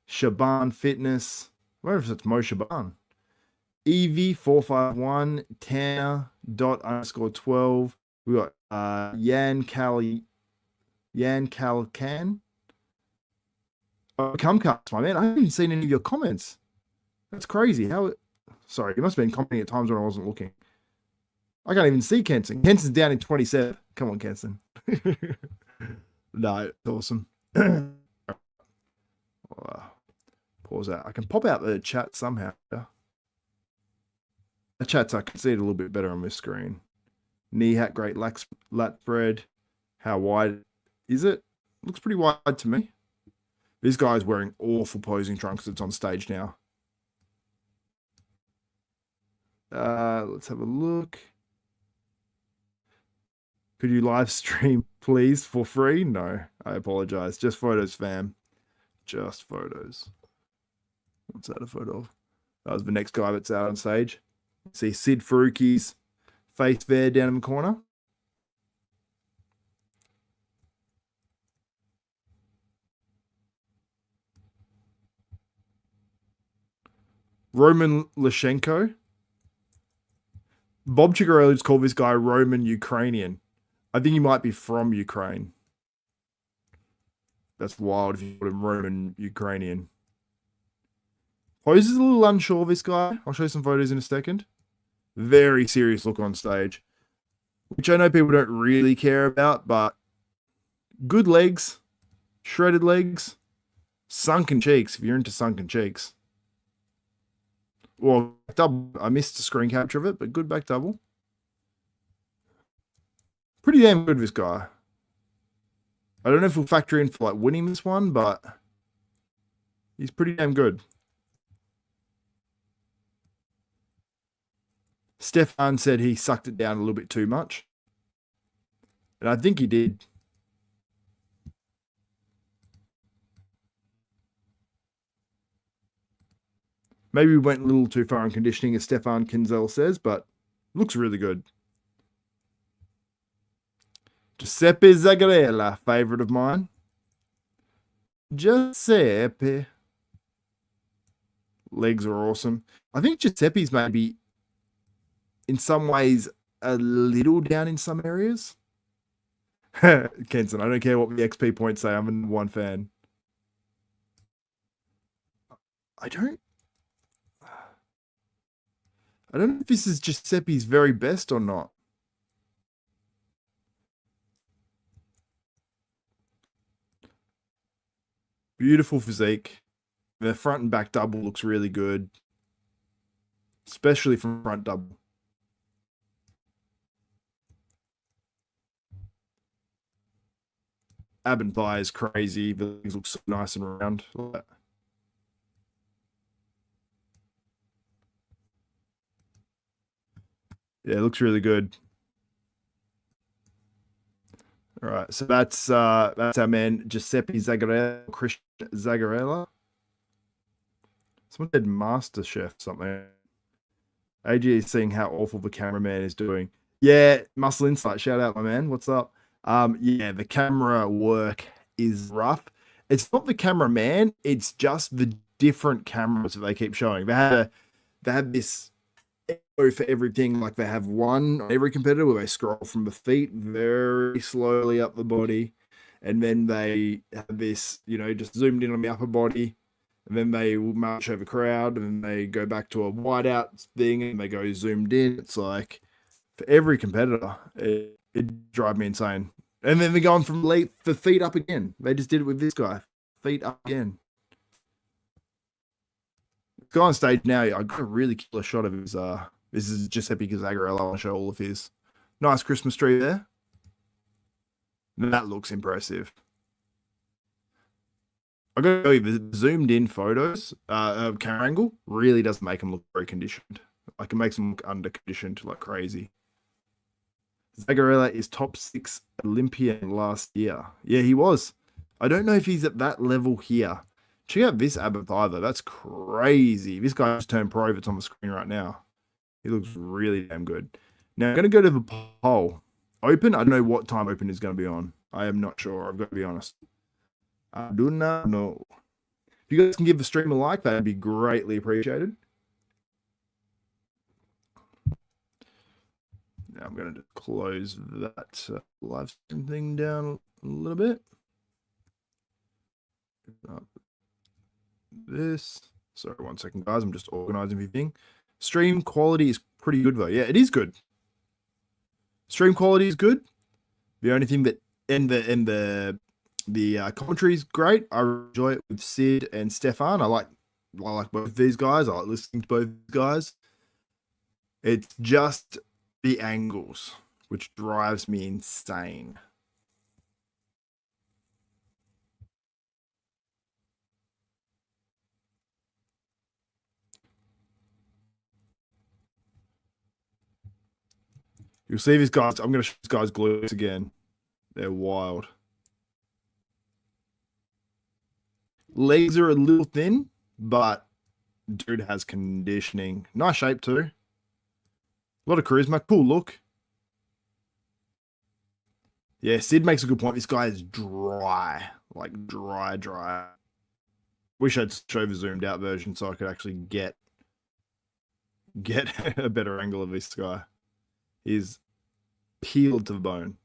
Shaban Fitness. I wonder if it's Mo Shaban. EV451, Tanner._12. We got Yan Calcan. Comcast, my man. I haven't even seen any of your comments. That's crazy. Sorry, you must have been commenting at times when I wasn't looking. I can't even see Kenson. Kenson's down in 27. Come on, Kenson. No, it's awesome. Pause that. I can pop out the chat somehow. The chats, I can see it a little bit better on this screen. Nihat, great lat spread. How wide is it? Looks pretty wide to me. This guy's wearing awful posing trunks that's on stage now. Let's have a look. Could you live stream, please, for free? No, I apologize. Just photos, fam. Just photos. What's that a photo of? That was the next guy that's out on stage. See Sid Faruqi's face there down in the corner. Roman Lashenko. Bob Chigarelli's called this guy Roman Ukrainian. I think he might be from Ukraine. That's wild if you call him Roman Ukrainian. Poses a little unsure of this guy. I'll show you some photos in a second. Very serious look on stage, which I know people don't really care about, but good legs, shredded legs, sunken cheeks, if you're into sunken cheeks. Well, double. I missed a screen capture of it, but good back double. Pretty damn good, this guy. I don't know if we'll factor in for like winning this one, but he's pretty damn good. Stefan said he sucked it down a little bit too much. And I think he did. Maybe we went a little too far in conditioning, as Stefan Kinzel says, but looks really good. Giuseppe Zagarella, favorite of mine. Giuseppe. Legs are awesome. I think Giuseppe's maybe, in some ways, a little down in some areas. Kenson, I don't care what the XP points say. I'm a #1 fan. I don't know if this is Giuseppe's very best or not. Beautiful physique. The front and back double looks really good, especially from front double. Ab and thigh is crazy. The legs look so nice and round. Yeah, it looks really good. All right, so that's our man Giuseppe Zagarella, Christian Zagarella. Someone said Master Chef something. AG is seeing how awful the cameraman is doing. Yeah, Muscle Insight, shout out, my man. What's up? Yeah, the camera work is rough. It's not the cameraman, it's just the different cameras that they keep showing. They have this for everything, like they have one on every competitor where they scroll from the feet very slowly up the body, and then they have this, just zoomed in on the upper body, and then they will march over crowd, and then they go back to a whiteout thing, and they go zoomed in. It's like, for every competitor, it drives me insane. And then they're going from the feet up again. They just did it with this guy. Feet up again. Go on stage now. I got a really killer shot of his. This is Giuseppe Zagarella. I want to show all of his. Nice Christmas tree there. That looks impressive. I got to tell you, the zoomed in photos, camera angle really doesn't make him look very conditioned. Like, it makes him look under conditioned like crazy. Zagarella is top 6 Olympian last year. Yeah, he was. I don't know if he's at that level here. Check out this ab and thigh though. That's crazy. This guy just turned pro. It's on the screen right now. He looks really damn good. Now, I'm going to go to the poll. Open, I don't know what time open is going to be on. I am not sure. I've got to be honest. I do not know. If you guys can give the stream a like, that would be greatly appreciated. Now I'm going to close that live stream thing down a little bit. This. Sorry, 1 second, guys. I'm just organizing everything. Stream quality is pretty good, though. Yeah, it is good. Stream quality is good. The only thing that the commentary is great. I enjoy it with Sid and Stefan. I like both these guys. I like listening to both guys. It's just the angles which drives me insane. You'll see these guys. I'm going to show these guys glutes again. They're wild. Legs are a little thin, but dude has conditioning. Nice shape too. A lot of charisma. Cool look. Yeah, Sid makes a good point. This guy is dry. Like dry. Wish I'd show the zoomed out version so I could actually get a better angle of this guy. He's peeled to the bone.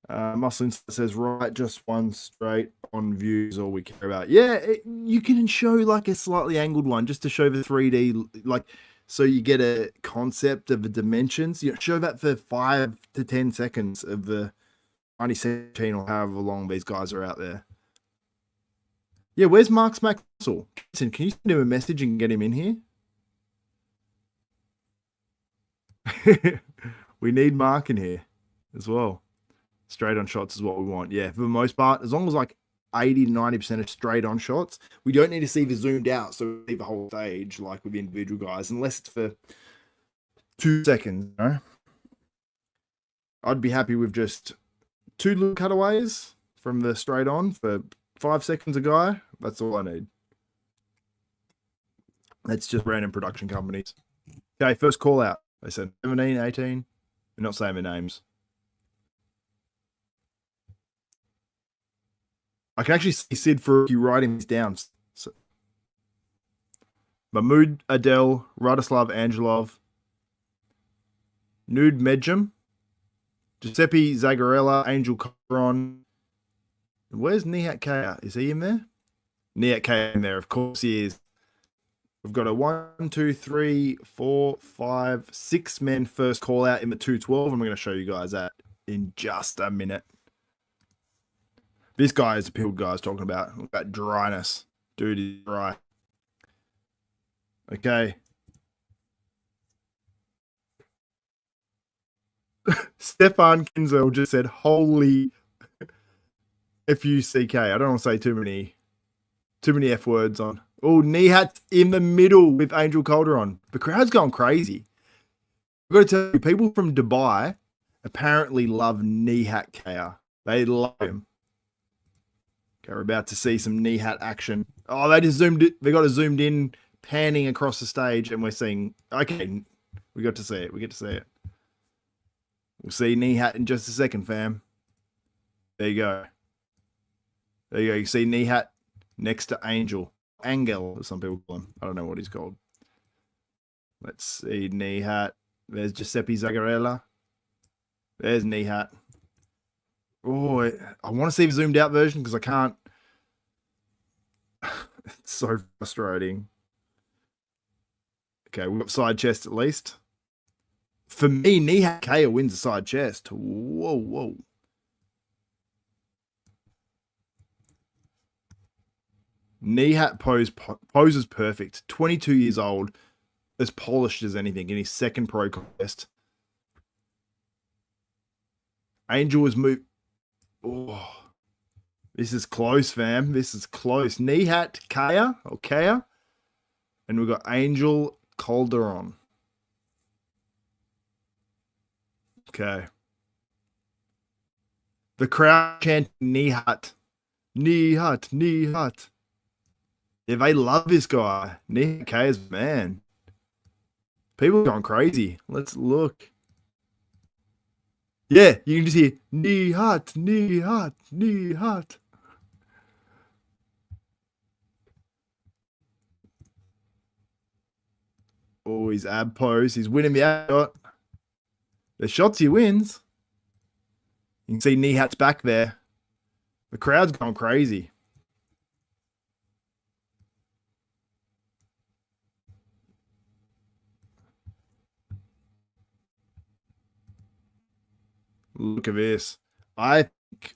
Muscle Insight says, right, just one straight on view is all we care about. Yeah, you can show like a slightly angled one just to show the 3D, like, so you get a concept of the dimensions. You know, show that for 5 to 10 seconds of the 2017 or however long these guys are out there. Yeah, where's Mark's Max Muscle? Can you send him a message and get him in here? We need Mark in here as well. Straight on shots is what we want. Yeah, for the most part, as long as like 80 to 90% of straight on shots, we don't need to see the zoomed out, so we see the whole stage like with individual guys, unless it's for 2 seconds, you know? I'd be happy with just 2 little cutaways from the straight on for 5 seconds a guy. That's all I need. That's just random production companies. Okay, first call out. They said 17, 18. They're not saying their names. I can actually see Sid Faruqi writing these down. So, Mahmoud Adel, Radislav Angelov, Nude Medjum, Giuseppe Zagarella, Angel Calderon. Where's Nihhat Ka? Is he in there? Nihhat Ka in there, of course he is. We've got a 1, 2, 3, 4, 5, 6 men first call out in the 212. I'm going to show you guys that in just a minute. This guy is the peeled guy I was talking about. Look at that dryness. Dude is dry. Okay. Stefan Kinzel just said, holy F-U-C-K. I don't want to say too many F words on. Oh, Nihat in the middle with Angel Calderon. The crowd's going crazy. I've got to tell you, people from Dubai apparently love Nihhat Ka. They love him. Okay, we're about to see some Nihat action. Oh, they just zoomed it. They got it zoomed in, panning across the stage, and we're seeing. Okay, we got to see it. We get to see it. We'll see Nihat in just a second, fam. There you go. There you go. You see Nihat next to Angel. Angel, as some people call him. I don't know what he's called. Let's see Nihat. There's Giuseppe Zagarella. There's Nihat. Oh, I want to see the zoomed out version because I can't. It's so frustrating. Okay, we've got side chest at least. For me, Nihhat Ka wins the side chest. Whoa, whoa. Nihat poses perfect. 22 years old. As polished as anything in his second pro contest. Angel was moved. Oh, this is close, fam. This is close. Nihhat Ka or Kea. And we've got Angel Calderon. Okay. The crowd chanting Nihat. Nihat, Nihat. Yeah, they love this guy. Nihhat Ka is man. People are going crazy. Let's look. Yeah, you can just hear Nihat, Nihat, Nihat. Oh, his ab pose. He's winning the ab shot. The shots he wins. You can see Nihat's back there. The crowd's going crazy. Look at this. I think.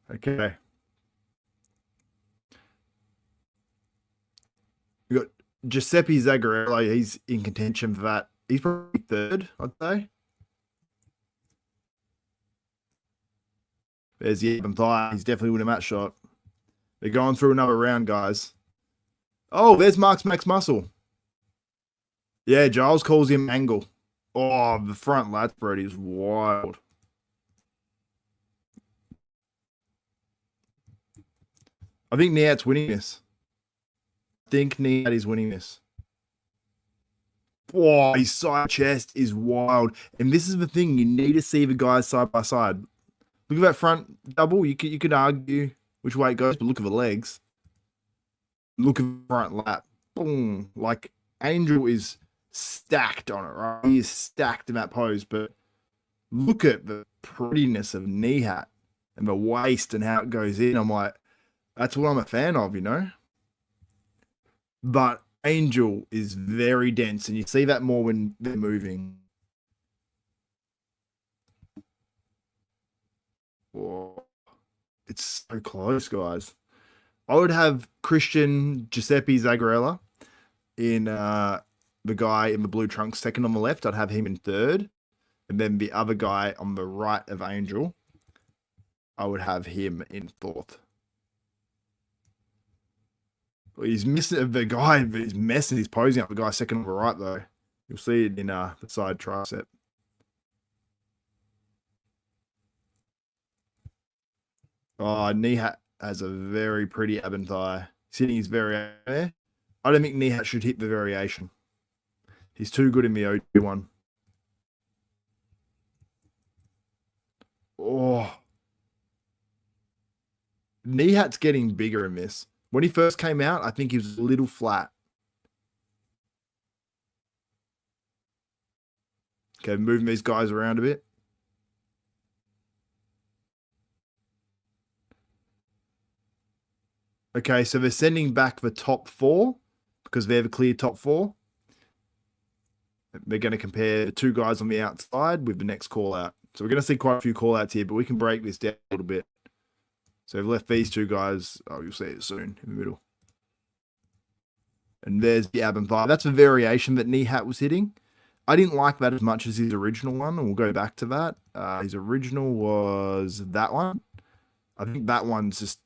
Okay. We got Giuseppe Zagarella. He's in contention for that. He's probably third, I'd say. There's the even thigh. He's definitely winning that shot. They're going through another round, guys. Oh, there's Mark's Max Muscle. Yeah, Giles calls him Angle. Oh, the front lat spread is wild. I think Nihat's winning this. I think Nihat is winning this. Oh, his side chest is wild. And this is the thing. You need to see the guys side by side. Look at that front double. You could argue which way it goes, but look at the legs. Look at the front lap. Boom. Like, Angel is stacked on it, right? He is stacked in that pose, but look at the prettiness of Nihhat and the waist and how it goes in. I'm like, that's what I'm a fan of, you know? But Angel is very dense, and you see that more when they're moving. Whoa. It's so close, guys. I would have Christian Giuseppe Zagarella in the guy in the blue trunks second on the left. I'd have him in third. And then the other guy on the right of Angel, I would have him in fourth. Well, he's missing the guy, he's messing, he's posing up the guy second on the right, though. You'll see it in the side tricep. Oh, Nihhat has a very pretty ab and thigh. Sitting is very there. I don't think Nihhat should hit the variation. He's too good in the OG one. Oh. Nihhat's getting bigger in this. When he first came out, I think he was a little flat. Okay, moving these guys around a bit. Okay, so they're sending back the top four because they're the clear top four. They're going to compare the two guys on the outside with the next call out. So we're going to see quite a few call outs here, but we can break this down a little bit. So we've left these two guys. Oh, you'll see it soon in the middle. And there's the ab and thigh. That's a variation that Nihhat was hitting. I didn't like that as much as his original one, and we'll go back to that. His original was that one. I think that one's just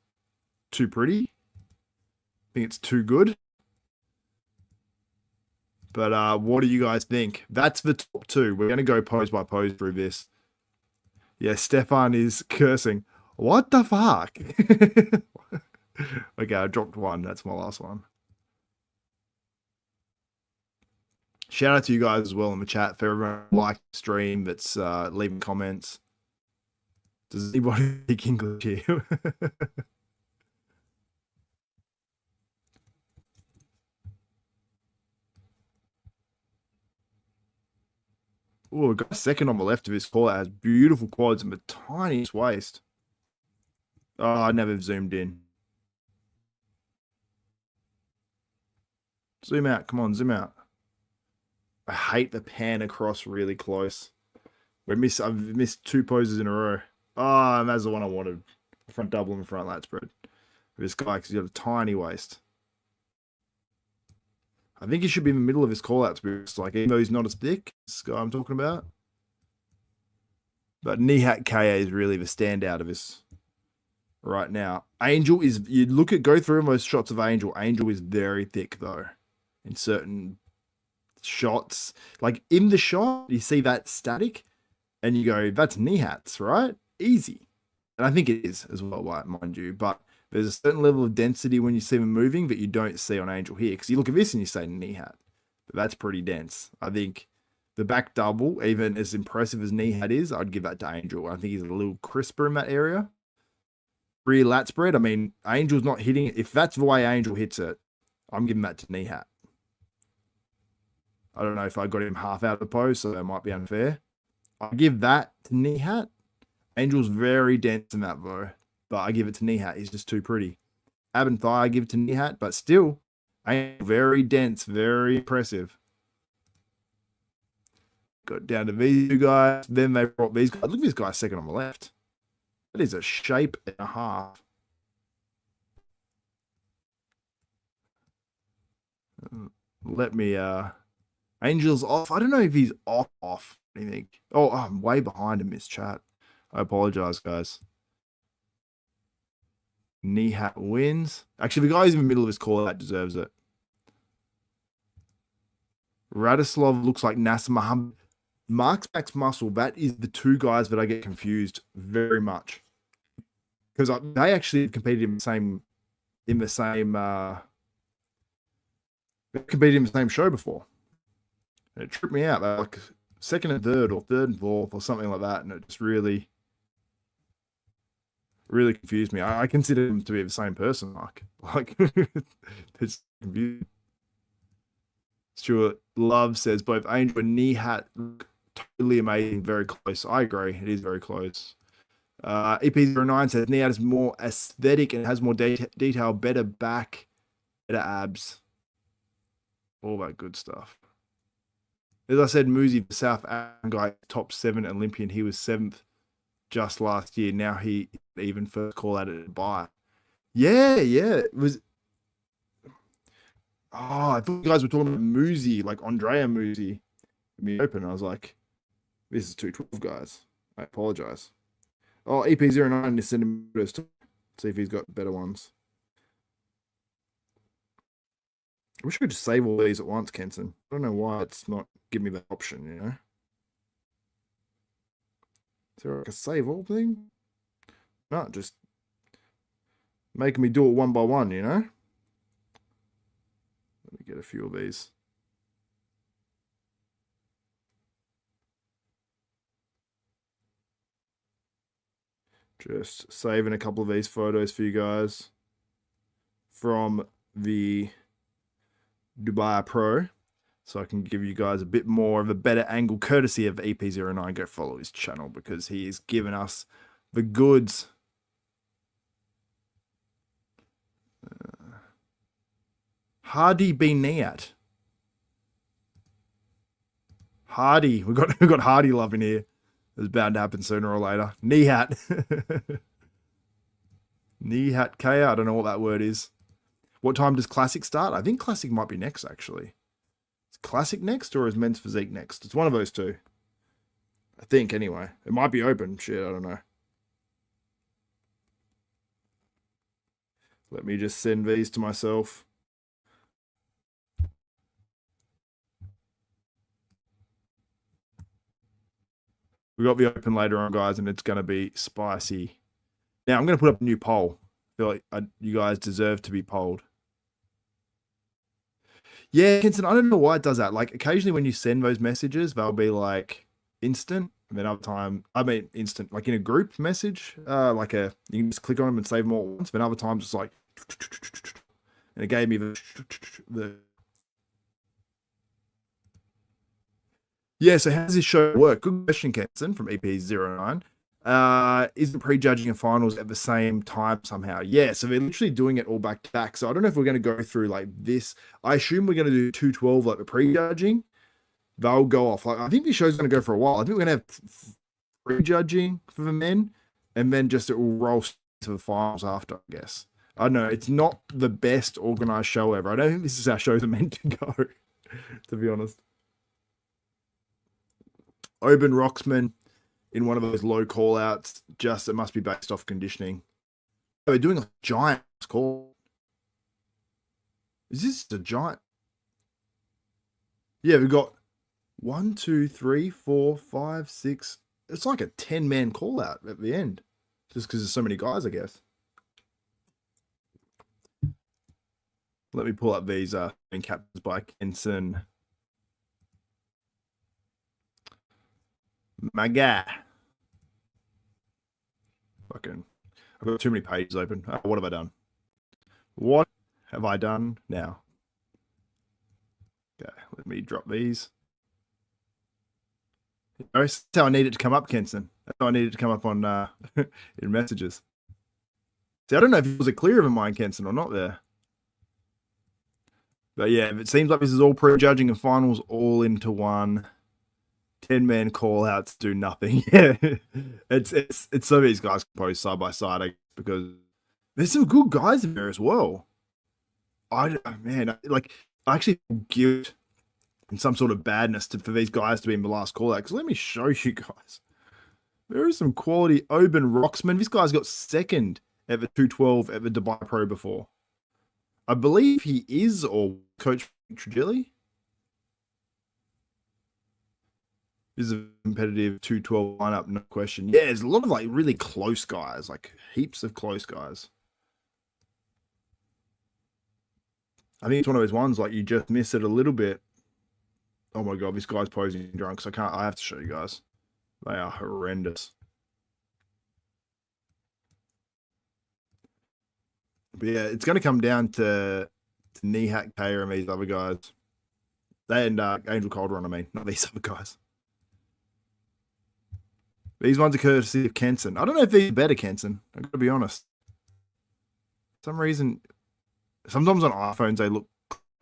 too pretty. I think it's too good. But what do you guys think? That's the top two. We're going to go pose by pose through this. Yeah, Stefan is cursing. What the fuck? Okay, I dropped one. That's my last one. Shout out to you guys as well in the chat for everyone who liked the stream that's leaving comments. Does anybody speak English here? Oh, got second on the left of his core has beautiful quads and the tiniest waist. Oh, I never zoomed in. Zoom out. Come on, zoom out. I hate the pan across really close. I've missed two poses in a row. Oh, and that's the one I wanted. Front double and front lat spread. This guy, because he's got a tiny waist. I think he should be in the middle of his call-outs, like, even though he's not as thick, this guy I'm talking about. But Nihhat Ka is really the standout of this right now. Angel is, go through most shots of Angel. Angel is very thick, though, in certain shots. Like, in the shot, you see that static, and you go, that's Nihhat's, right? Easy. And I think it is as well, mind you. But there's a certain level of density when you see them moving that you don't see on Angel here. Because you look at this and you say Nihhat. But that's pretty dense. I think the back double, even as impressive as Nihhat is, I'd give that to Angel. I think he's a little crisper in that area. Rear lat spread, I mean, Angel's not hitting it. If that's the way Angel hits it, I'm giving that to Nihhat. I don't know if I got him half out of the pose, so that might be unfair. I give that to Nihhat. Angel's very dense in that, though. But I give it to Nihhat. He's just too pretty. Ab and thigh, I give it to Nihhat. But still, very dense, very impressive. Got down to these two guys. Then they brought these guys. Look at this guy second on the left. That is a shape and a half. Let me... Angel's off. I don't know if he's off. What do you think? Oh, I'm way behind in this chat. I apologize, guys. Nihhat wins. Actually, the guy who's in the middle of his call out deserves it. Radislav looks like Nasser Muhammad. Mark's Max Muscle, that is the two guys that I get confused very much. Because they actually competed in the same they competed in the same show before. And it tripped me out. They're like second and third, or third and fourth, or something like that. And it just really confused me. I consider them to be the same person, Mark. Like, it's confusing. Stuart Love says both Angel and Nihhat look totally amazing, very close. I agree, it is very close. EP09 says Nihat is more aesthetic and has more detail, better back, better abs, all that good stuff. As I said, Muzi, the South African guy, top 7 Olympian. He was 7th just last year. Now he even first call out at Dubai. Yeah, it was. Oh, I thought you guys were talking about Muzi, like Andrea Muzi. Let me open. I was like, this is 212, guys. I apologize. Oh, EP09 is sending videos to see if he's got better ones. I wish I could just save all these at once, Kenson. I don't know why it's not giving me that option, you know? Is there like a save all thing? No, just making me do it one by one, you know? Let me get a few of these. Just saving a couple of these photos for you guys from the Dubai Pro, so I can give you guys a bit more of a better angle, courtesy of EP09. Go follow his channel because he is giving us the goods. Hardy B Nihat. Hardy, we got Hardy love in here. It's bound to happen sooner or later. Nihhat. Nihhat Ka. I don't know what that word is. What time does Classic start? I think Classic might be next, actually. Is Classic next or is Men's Physique next? It's one of those two. I think, anyway. It might be open. Shit, I don't know. Let me just send these to myself. We got the open later on, guys, and it's going to be spicy. Now, I'm going to put up a new poll. I feel like you guys deserve to be polled. Yeah, Kenson, I don't know why it does that. Like, occasionally when you send those messages, they'll be like instant. And then other time, I mean instant, like in a group message, you can just click on them and save them all at once. But other times it's like, and it gave me the yeah, so how does this show work? Good question, Kenson, from EP09. Is the prejudging and finals at the same time somehow? Yeah, so they're literally doing it all back to back. So I don't know if we're going to go through like this. I assume we're going to do 212, like the prejudging. They'll go off. Like I think this show's going to go for a while. I think we're going to have prejudging for the men, and then just it will roll to the finals after, I guess. I don't know. It's not the best organized show ever. I don't think this is how shows are meant to go, to be honest. Oben Roxman in one of those low call outs. Just it must be based off conditioning. Oh, we're doing a giant call. Is this a giant? Yeah, we've got 1, 2, 3, 4, 5, 6. It's like a 10-man call out at the end. Just because there's so many guys, I guess. Let me pull up these captains by Kenson. My guy. Fucking, I've got too many pages open. What have I done? What have I done now? Okay, let me drop these. That's how I need it to come up, Kenson. That's how I need it to come up on in messages. See, I don't know if it was a clear of mine, Kenson, or not there. But yeah, it seems like this is all prejudging and finals all into one. 10-man call outs do nothing. Yeah, it's so these guys can post side by side because there's some good guys in there as well. I actually feel guilt and some sort of badness for these guys to be in the last call out. Because let me show you guys, there is some quality. Oben Roxman, this guy's got second at the 212 at the Dubai Pro before. I believe he is or Coach Trigilli. Is a competitive 212 lineup, no question. Yeah, there's a lot of like really close guys, like heaps of close guys. I think it's one of those ones like you just miss it a little bit. Oh my god, this guy's posing drunk, so I have to show you guys. They are horrendous. But yeah, it's going to come down to Nihhat Ka and these other guys. And Angel Calderon, I mean, not these other guys. These ones are courtesy of Kenson. I don't know if these are better, Kenson. I've got to be honest. For some reason, sometimes on iPhones they look.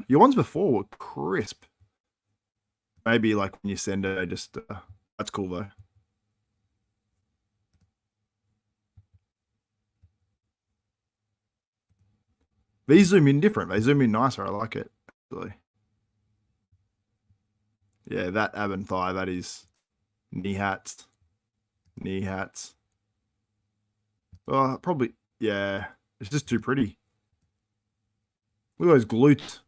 Your ones before were crisp. Maybe like when you send it, just that's cool though. These zoom in different. They zoom in nicer. I like it. Actually. Yeah, that ab and thigh. That is Nihat's. Nihat's. Oh, probably. Yeah, it's just too pretty. Look at those glutes.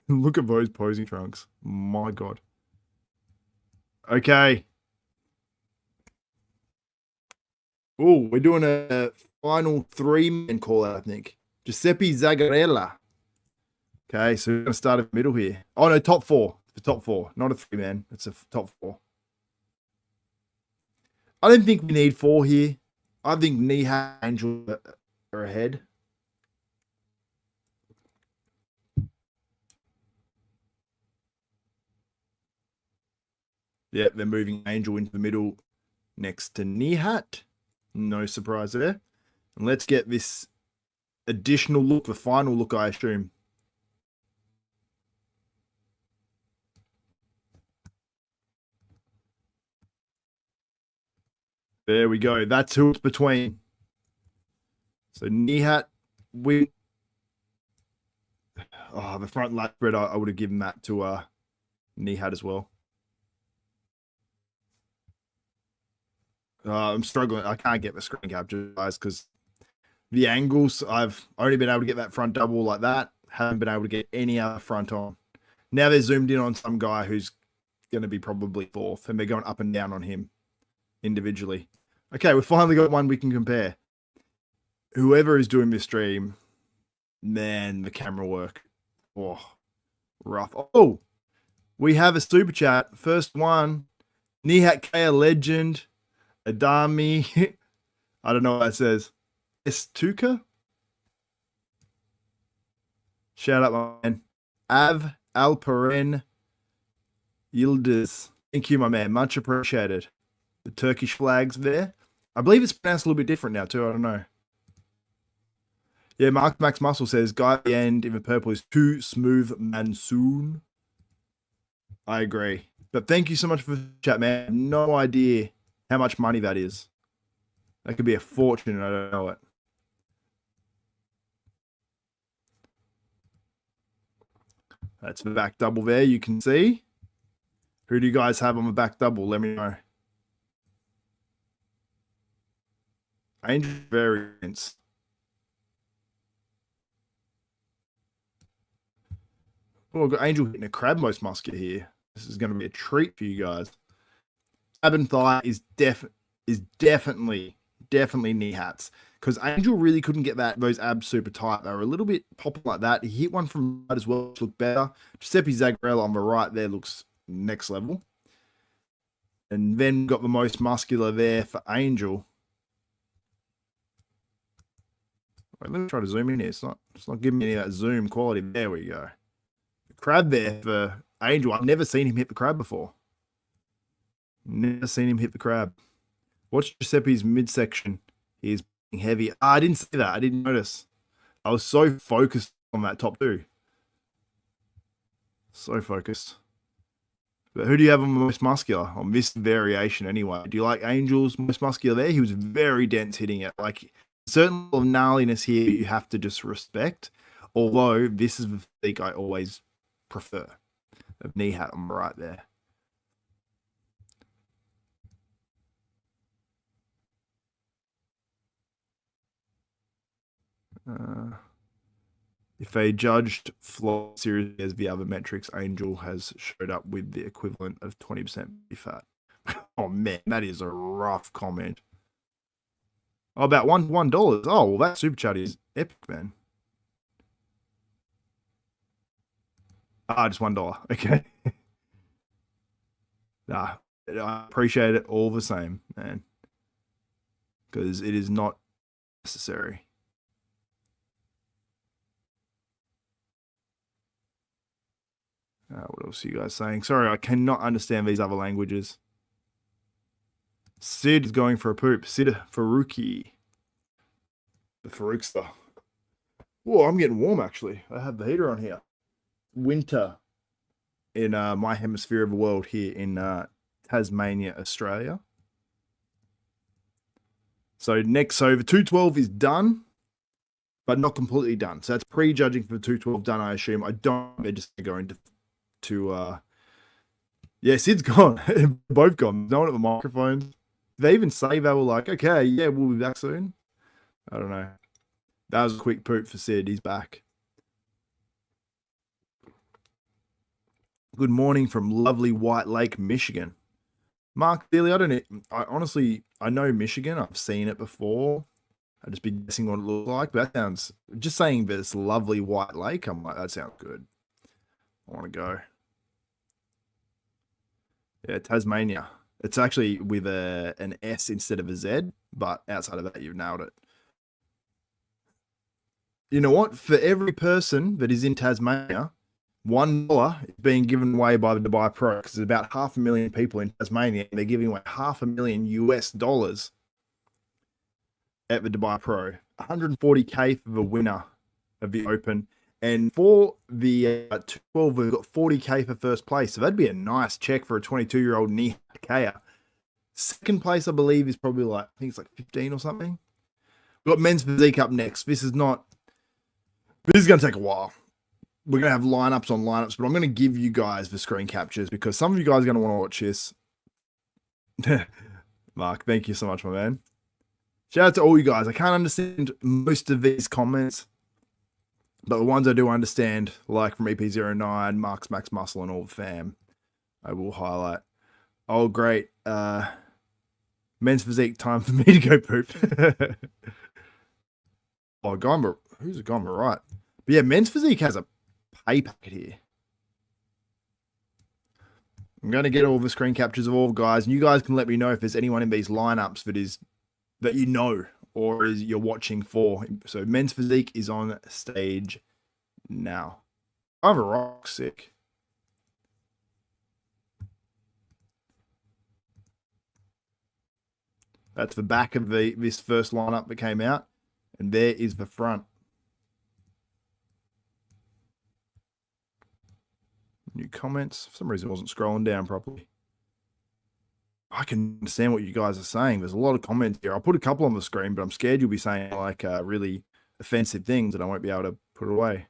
Look at those posing trunks. My God. Okay. Oh, we're doing a final 3-man call out, I think. Giuseppe Zagarella. Okay, so we're going to start in the middle here. Oh, no, top 4. The top 4. Not a 3-man. It's a top 4. I don't think we need 4 here. I think Nihhat and Angel are ahead. Yeah, they're moving Angel into the middle next to Nihhat. No surprise there. And let's get this additional look, the final look, I assume. There we go. That's who it's between. So Nihat, the front lat spread, I would have given that to Nihat as well. I'm struggling. I can't get the screen capture, guys, because the angles, I've only been able to get that front double like that. Haven't been able to get any other front on. Now they're zoomed in on some guy who's going to be probably 4th, and they're going up and down on him individually. Okay, we've finally got one we can compare. Whoever is doing this stream, man, the camera work. Oh, rough. Oh, we have a super chat. First one, Nihhat Ka legend, Adami. I don't know what that says. Estuka? Shout out, man. Av Alperen Yildiz. Thank you, my man. Much appreciated. The Turkish flags there. I believe it's pronounced a little bit different now, too. I don't know. Yeah, Mark Max Muscle says, guy at the end in the purple is too smooth monsoon. I agree. But thank you so much for the chat, man. I have no idea how much money that is. That could be a fortune, and I don't know it. That's the back double there, you can see. Who do you guys have on the back double? Let me know. Angel variants. Oh, I've got Angel hitting a crab most muscular here. This is going to be a treat for you guys. Ab and thigh is definitely Nihat's, because Angel really couldn't get those abs super tight. They were a little bit popping like that. He hit one from right as well, which looked better. Giuseppe Zagarella on the right there looks next level. And then got the most muscular there for Angel. Wait, let me try to zoom in here. It's not giving me any of that zoom quality. There we go. The crab there for Angel. I've never seen him hit the crab before. Never seen him hit the crab. Watch Giuseppe's midsection. He is heavy. I didn't see that. I didn't notice. I was so focused on that top 2. So focused. But who do you have on most muscular on this variation anyway? Do you like Angel's most muscular there? He was very dense hitting it. Like, certain level of gnarliness here you have to just respect. Although this is the physique I always prefer. Of Nihhat on the right there. If they judged floor series as the other metrics, Angel has showed up with the equivalent of 20% body fat. Oh man, that is a rough comment. Oh, about $1. Oh, well, that super chat is epic, man. Just $1. Okay. Nah, I appreciate it all the same, man. Because it is not necessary. What else are you guys saying? Sorry, I cannot understand these other languages. Sid is going for a poop. Sid Faruqi. The Faroukster. Whoa, I'm getting warm actually. I have the heater on here. Winter in my hemisphere of the world here in Tasmania, Australia. So next, so the 212 is done, but not completely done. So that's pre-judging for the 212 done, I assume. I don't, they're just going to yeah, Sid's gone. Both gone. No one at the microphones. They even say they were like, okay, yeah, we'll be back soon. I don't know. That was a quick poop for Sid. He's back. Good morning from lovely White Lake, Michigan. Mark Daly, I know Michigan. I've seen it before. I'd just be guessing what it looks like. But that sounds, just saying this lovely White Lake, I'm like, that sounds good. I want to go. Yeah, Tasmania. It's actually with an S instead of a Z, but outside of that, you've nailed it. You know what? For every person that is in Tasmania, $1 is being given away by the Dubai Pro because there's about 500,000 people in Tasmania and they're giving away $500,000 US at the Dubai Pro. 140K for the winner of the Open. And for the 12, we've got 40K for first place. So that'd be a nice check for a 22-year-old Nihhat Ka. Second place, I believe, is probably like, I think it's like 15 or something. We've got men's physique up next. This is going to take a while. We're going to have lineups on lineups, but I'm going to give you guys the screen captures because some of you guys are going to want to watch this. Mark, thank you so much, my man. Shout out to all you guys. I can't understand most of these comments, but the ones I do understand, like from EP09, Mark's Max Muscle, and all the fam, I will highlight. Oh, great. Men's physique, time for me to go poop. Oh, Gomba. Who's a Gomba? Right. But yeah, men's physique has a pay packet here. I'm going to get all the screen captures of all the guys, and you guys can let me know if there's anyone in these lineups that you know or you're watching for. So men's physique is on stage now. I'm a rock sick. That's the back of this first lineup that came out, and there is the front. New comments. For some reason, I wasn't scrolling down properly. I can understand what you guys are saying. There's a lot of comments here. I'll put a couple on the screen, but I'm scared you'll be saying like really offensive things that I won't be able to put away.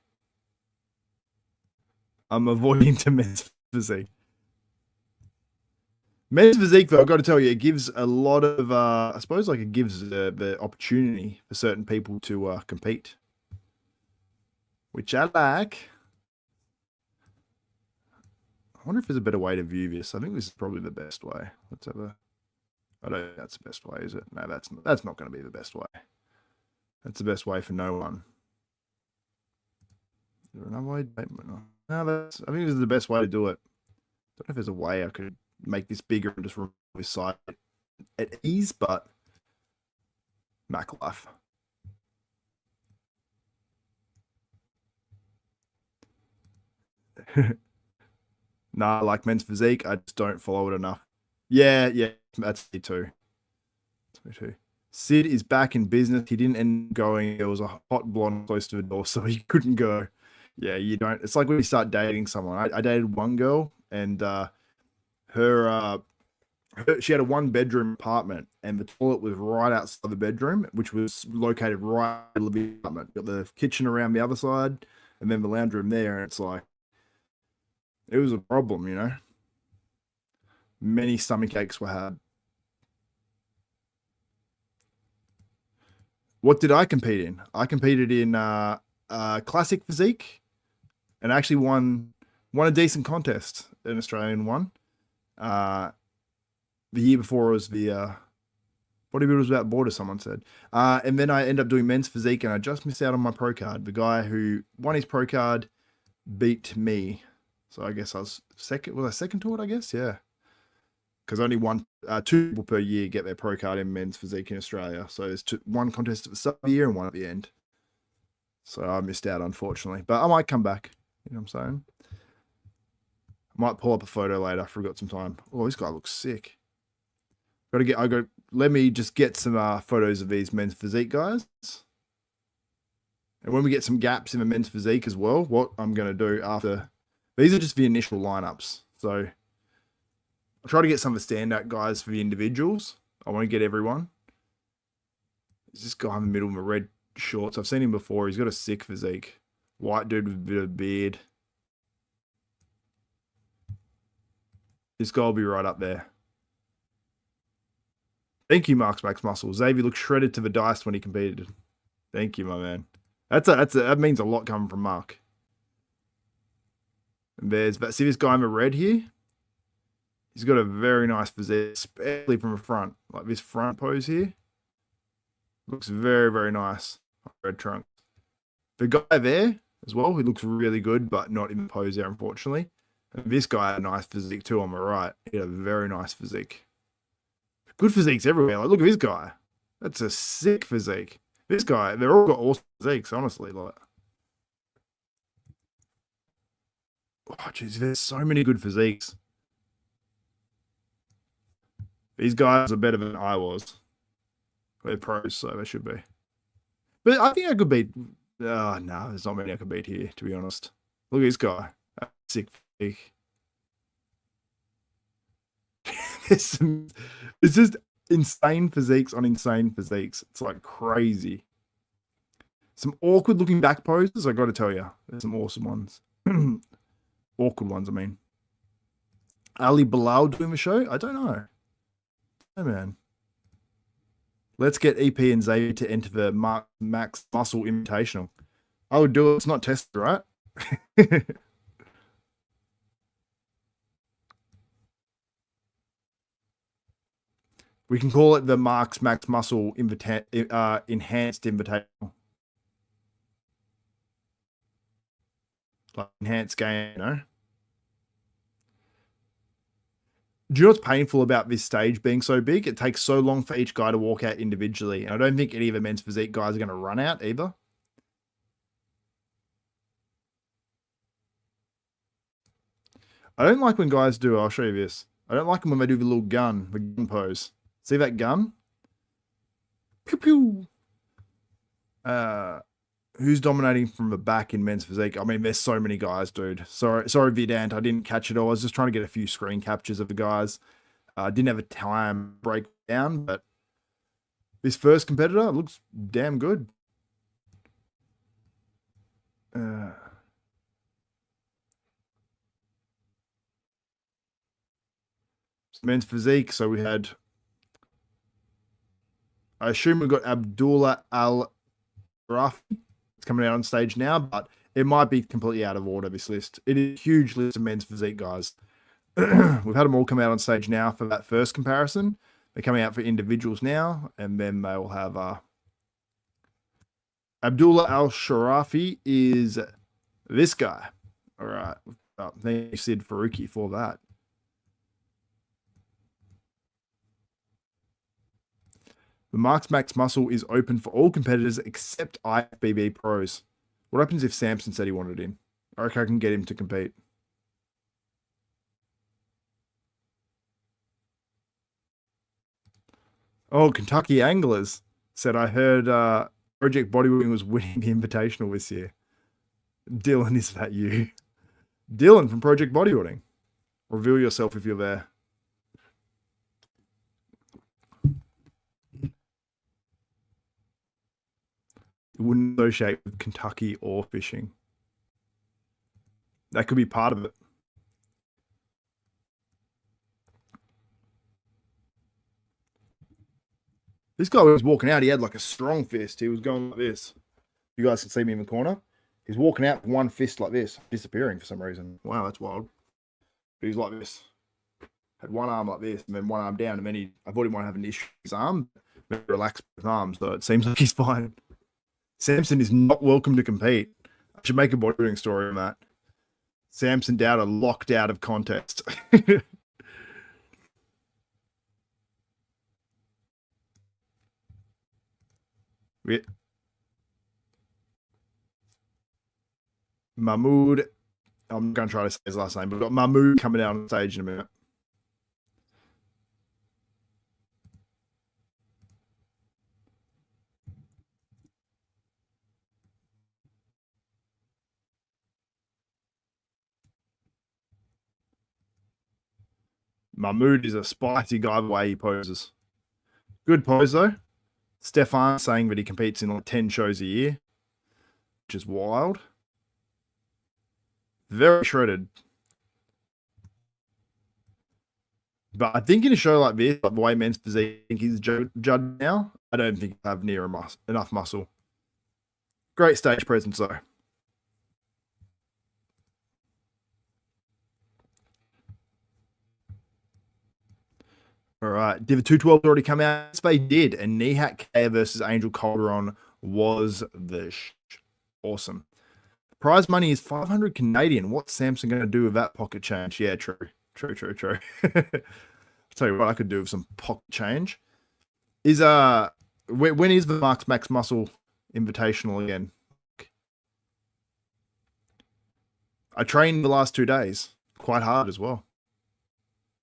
I'm avoiding to men's physique. Men's physique, though, I've got to tell you, it gives a lot of, I suppose like it gives the opportunity for certain people to compete, which I like. I wonder if there's a better way to view this. I think this is probably the best way. Let's have a. I don't think that's the best way, is it? No, that's not going to be the best way. That's the best way for no one. Is there another way? No, I think this is the best way to do it. I don't know if there's a way I could make this bigger and just remove this side at ease, but Mac life. Nah, like men's physique, I just don't follow it enough. Yeah, that's me too. That's me too. Sid is back in business. He didn't end up going. There was a hot blonde close to the door, so he couldn't go. Yeah, you don't. It's like when you start dating someone. I dated one girl, and she had a 1-bedroom apartment, and the toilet was right outside the bedroom, which was located right in the living apartment. Got the kitchen around the other side, and then the lounge room there, and it's like, it was a problem, you know. Many stomach aches were had. What did I compete in? I competed in classic physique, and actually won a decent contest, an Australian one. The year before was the Bodybuilders Without Borders, someone said. And then I ended up doing men's physique, and I just missed out on my pro card. The guy who won his pro card beat me. So I guess I was second. Was I second to it, I guess? Yeah. Because only 2 people per year get their pro card in men's physique in Australia. So there's one contest at the start of the year and one at the end. So I missed out, unfortunately. But I might come back. You know what I'm saying? I might pull up a photo later if we've got some time. Oh, this guy looks sick. Let me just get some photos of these men's physique guys. And when we get some gaps in the men's physique as well, what I'm going to do after, these are just the initial lineups. So I'll try to get some of the standout guys for the individuals. I want to get everyone. There's this guy in the middle in the red shorts. I've seen him before. He's got a sick physique. White dude with a bit of beard. This guy will be right up there. Thank you, Marks Max Muscle. Xavier looked shredded to the dice when he competed. Thank you, my man. That means a lot coming from Mark. And see this guy in the red here? He's got a very nice physique, especially from the front. Like this front pose here. Looks very, very nice. Red trunk. The guy there as well, who looks really good, but not in the pose there, unfortunately. And this guy had a nice physique too on the right. He had a very nice physique. Good physiques everywhere. Like, look at this guy. That's a sick physique. This guy, they're all got awesome physiques, honestly. Like, oh, jeez, there's so many good physiques. These guys are better than I was. They're pros, so they should be. But I think I could beat. No, there's not many I could beat here, to be honest. Look at this guy. That's sick physique. It's just insane physiques on insane physiques. It's like crazy. Some awkward looking back poses, I got to tell you. There's some awesome ones. Awkward ones, I mean. Ali Bilal doing the show? I don't know. Hey, man. Let's get EP and Xavier to enter the Max Muscle Invitational. I would do it. It's not tested, right? We can call it the Max Muscle Enhanced Invitational. Like enhanced game, you know? Do you know what's painful about this stage being so big? It takes so long for each guy to walk out individually. And I don't think any of the men's physique guys are going to run out either. I don't like when guys do, I'll show you this. I don't like them when they do the gun pose. See that gun? Pew pew. Who's dominating from the back in men's physique? I mean, there's so many guys, dude. Sorry, Vidant. I didn't catch it all. I was just trying to get a few screen captures of the guys. I didn't have a time breakdown, but this first competitor looks damn good. Men's physique. So we had, I assume we've got Abdullah Al-Rafi. It's coming out on stage now, but it might be completely out of order, this list. It is a huge list of men's physique guys. We've had them all come out on stage now for that first comparison. They're coming out for individuals now, and then they will have Abdullah Al-Sharafi is this guy. All right. Thank you, Sid Faruqi, for that. The Marks Max Muscle is open for all competitors except IFBB pros. What happens if Samson said he wanted in? I reckon I can get him to compete. Oh, Kentucky Anglers said, I heard Project Bodybuilding was winning the Invitational this year. Dylan, is that you? Dylan from Project Bodybuilding. Reveal yourself if you're there. It wouldn't associate with Kentucky or fishing. That could be part of it. This guy was walking out. He had like a strong fist. He was going like this. You guys can see me in the corner. He's walking out with one fist like this, disappearing for some reason. Wow, that's wild. But he's like this. Had one arm like this, and then one arm down, and then I thought he might have an issue with his arm, but he relaxed with his arms, so it seems like he's fine. Samson is not welcome to compete. I should make a bodybuilding story on that. Samson Dowder locked out of contest. Mahmoud I'm going to try to say his last name, but we've got Mahmood coming out on stage in a minute. Mahmood is a spicy guy the way he poses. Good pose, though. Stefan saying that he competes in like 10 shows a year, which is wild. Very shredded. But I think in a show like this, like the way Men's Physique, I think he's judged now, I don't think he'll have near enough muscle. Great stage presence, though. All right. Div 212 already come out. Yes, they did. And Nihhat Ka versus Angel Calderon was the awesome. Prize money is 500 Canadian. What's Samson going to do with that pocket change? Yeah, true. True. I'll tell you what I could do with some pocket change. Is when is the Marks Max Muscle Invitational again? I trained the last 2 days. Quite hard as well.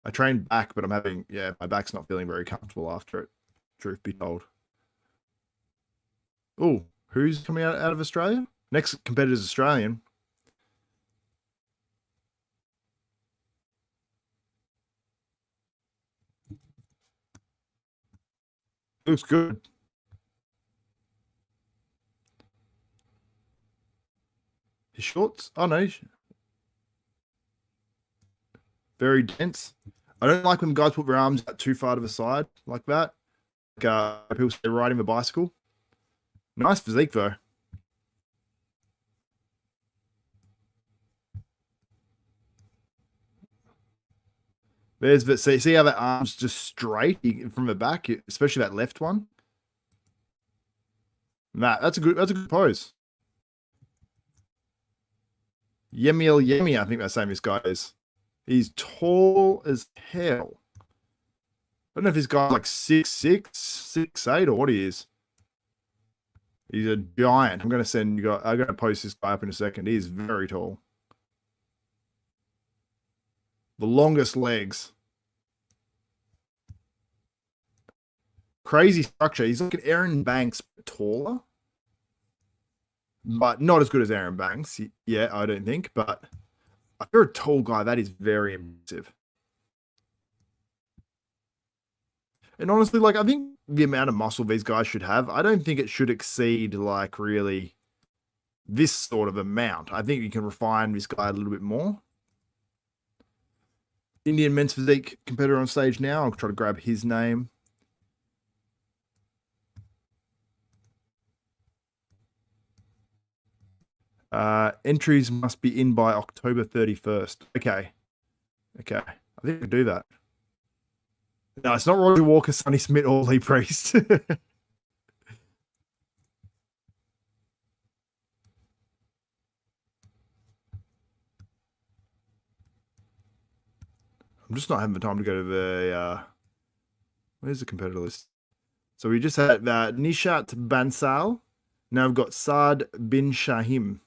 I trained back, but I'm having, my back's not feeling very comfortable after it, truth be told. Oh, who's coming out of Australia? Next competitor's Australian. Looks good. His shorts? Oh, no. Very dense. I don't like when guys put their arms out too far to the side like that. Like people say riding the bicycle. Nice physique, though. There's the see how that arm's just straight from the back, especially that left one. That's a good pose. Yemi, I think that's the same this guy is. He's tall as hell. I don't know if this guy's like 6'6", 6'8", or what he is. He's a giant. I'm gonna post this guy up in a second. He is very tall. The longest legs. Crazy structure. He's like an Aaron Banks, but taller. But not as good as Aaron Banks. Yeah, I don't think. But if you're a tall guy, that is very impressive. And honestly, like, I think the amount of muscle these guys should have, I don't think it should exceed, like, really this sort of amount. I think you can refine this guy a little bit more. Indian Men's Physique competitor on stage now. I'll try to grab his name. Entries must be in by October 31st. Okay. I think I can do that. No, it's not Roger Walker, Sonny Smith, or Lee Priest. I'm just not having the time to go to the where's the competitor list? So we just had Nishat Bansal. Now we've got Saad bin Shahim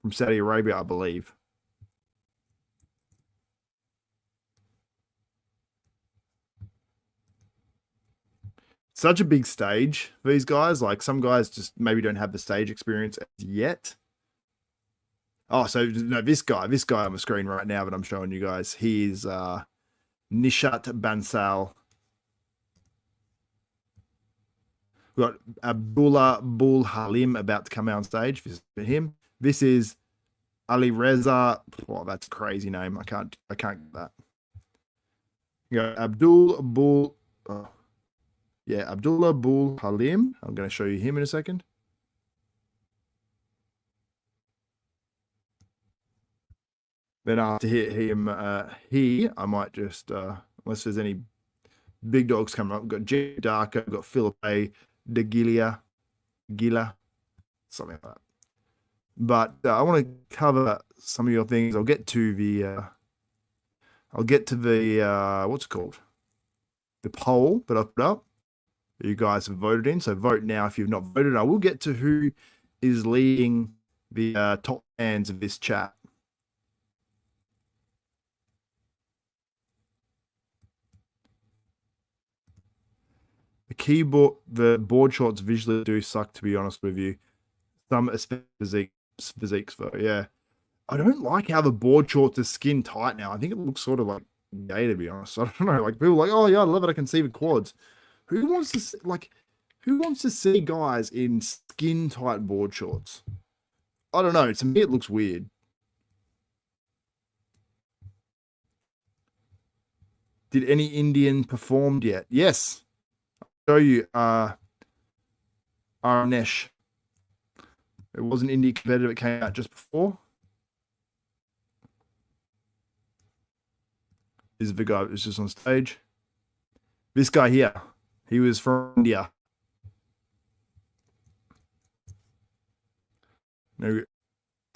from Saudi Arabia, I believe. Such a big stage for these guys. Like, some guys just maybe don't have the stage experience yet. Oh, so no, this guy on the screen right now that I'm showing you guys, he is Nishat Bansal. We've got Abdullah Bul Halim about to come out on stage. This is for him. This is Ali Reza. Oh, that's a crazy name. I can't get that. You got Abdullah Bul Halim. I'm going to show you him in a second. Then after him, I might just, unless there's any big dogs coming up, we've got Jay Darker, we've got Philippe de Gila, something like that. But I want to cover some of your things. I'll get to the what's it called? The poll that I put up that you guys have voted in. So vote now if you've not voted. I will get to who is leading the top fans of this chat. the board shots visually do suck, to be honest with you. Some physiques though, yeah. I don't like how the board shorts are skin tight now. I think it looks sort of like gay, to be honest. I don't know. Like people are like, oh yeah, I love it. I can see the quads. Who wants to see guys in skin tight board shorts? I don't know. To me, it looks weird. Did any Indian performed yet? Yes. I'll show you. Arnesh. It was an Indian competitor that came out just before. This is the guy that was just on stage. This guy here, he was from India. Now,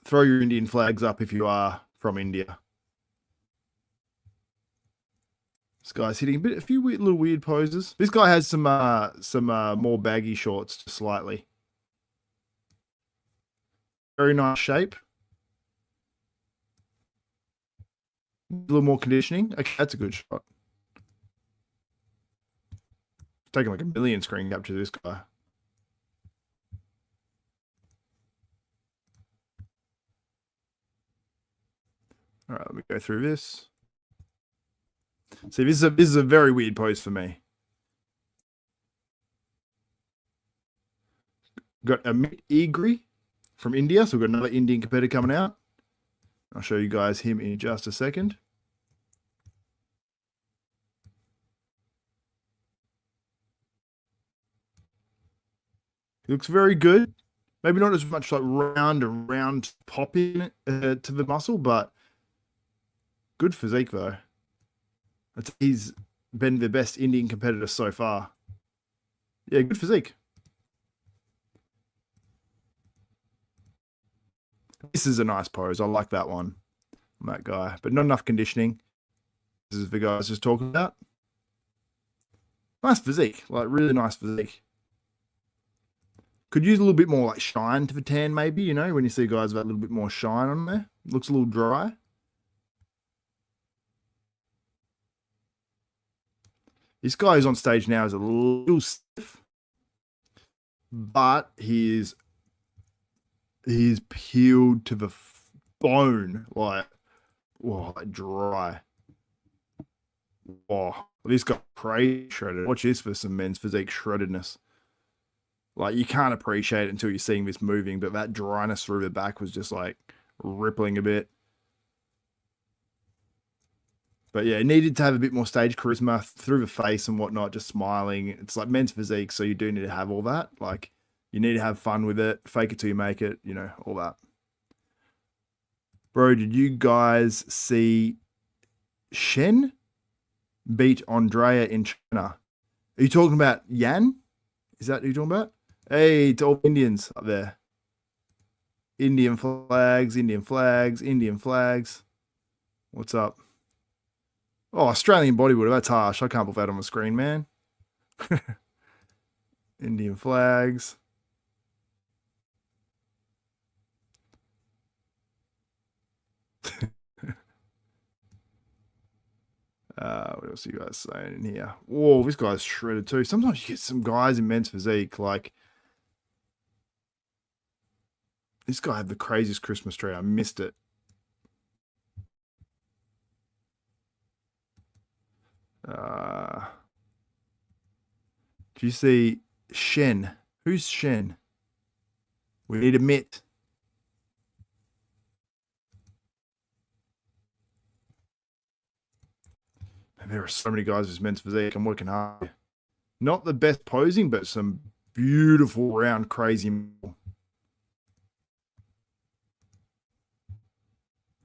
throw your Indian flags up if you are from India. This guy's hitting a few little weird poses. This guy has some more baggy shorts, just slightly. Very nice shape. A little more conditioning. Okay, that's a good shot. It's taking like a million screen capture this guy. All right, let me go through this. See, this is a very weird pose for me. Got Amit Egri from India, so we've got another Indian competitor coming out. I'll show you guys him in just a second. He looks very good. Maybe not as much like round popping to the muscle, but good physique though. He's been the best Indian competitor so far. Yeah, good physique. This is a nice pose. I like that one. That guy, but not enough conditioning. This is the guy I was just talking about. Nice physique, like really nice physique. Could use a little bit more like shine to the tan, maybe, you know, when you see guys with a little bit more shine on there. Looks a little dry. This guy who's on stage now is a little stiff, but he's peeled to the bone, like, whoa, like dry. Whoa, this guy crazy shredded. Watch this for some men's physique shreddedness. Like, you can't appreciate it until you're seeing this moving, but that dryness through the back was just like rippling a bit. But yeah, it needed to have a bit more stage charisma through the face and whatnot, just smiling. It's like men's physique, so you do need to have all that. Like, you need to have fun with it, fake it till you make it, you know, all that. Bro, did you guys see Shen beat Andrea in China? Are you talking about Yan? Is that who you're talking about? Hey, it's all Indians up there. Indian flags, Indian flags, Indian flags. What's up? Oh, Australian bodybuilder. That's harsh. I can't put that on the screen, man. Indian flags. What else are you guys saying in here? Whoa, this guy's shredded too. Sometimes you get some guys in men's physique, like this guy had the craziest Christmas tree. I missed it. Do you see Shen? Who's Shen? We need a mitt. And there are so many guys with men's physique. I'm working hard. Not the best posing, but some beautiful round crazy.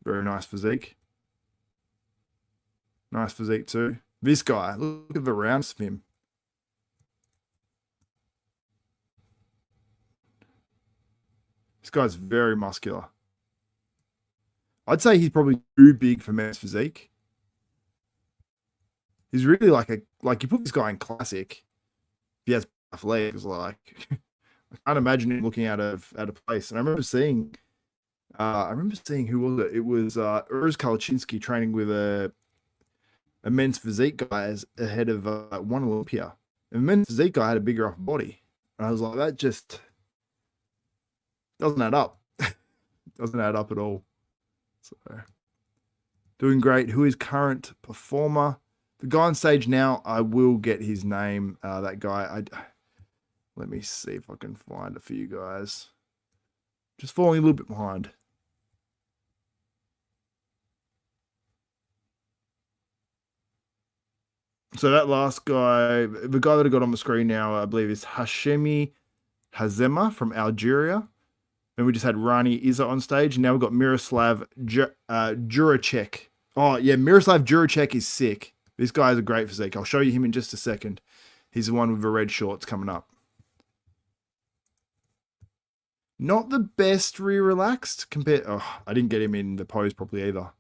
Very nice physique. Nice physique too. This guy, look at the rounds of him. This guy's very muscular. I'd say he's probably too big for men's physique. He's really like you put this guy in classic. He has buff legs, like I can't imagine him looking out of place. And I remember seeing who was it? It was Urs Kalachinsky training with a men's physique guy as ahead of one Olympia. And men's physique guy had a bigger upper body. And I was like, that just doesn't add up. Doesn't add up at all. So, doing great. Who is current performer? The guy on stage now, I will get his name. That guy, let me see if I can find it for you guys. Just falling a little bit behind. So that last guy, the guy that I got on the screen now, I believe is Hashemi Hazema from Algeria. And we just had Rani Iza on stage. And now we've got Miroslav Juracek. Oh, yeah, Miroslav Juracek is sick. This guy has a great physique. I'll show you him in just a second. He's the one with the red shorts coming up. Not the best re-relaxed compared... Oh, I didn't get him in the pose properly either.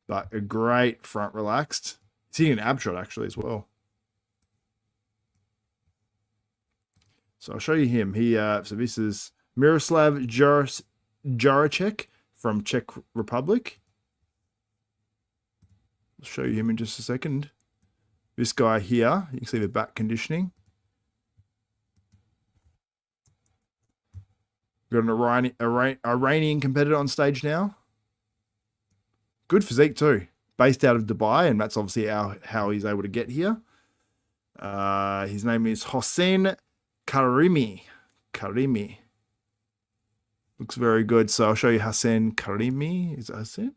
But a great front relaxed. He's hitting an ab shot actually as well. So I'll show you him. So this is Miroslav Juracek from Czech Republic. I'll show you him in just a second. This guy here, you can see the back conditioning. We've got an Iranian competitor on stage now. Good physique too. Based out of Dubai, and that's obviously how he's able to get here. His name is Hossein Karimi. Looks very good. So I'll show you Hossein Karimi. Is it Hossein?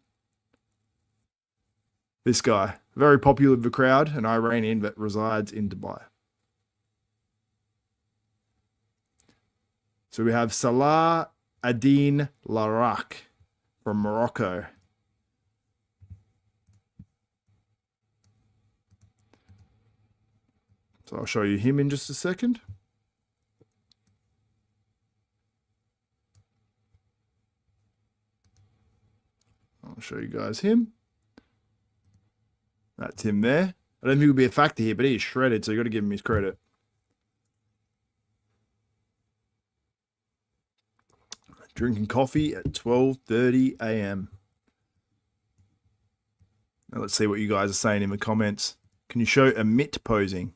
This guy. Very popular with the crowd, an Iranian that resides in Dubai. So we have Salah Adin Larak from Morocco. So I'll show you him in just a second. I'll show you guys him. That's him there. I don't think he'll be a factor here, but he is shredded, so you got to give him his credit. Drinking coffee at 12:30 a.m. Now let's see what you guys are saying in the comments. Can you show Amit posing?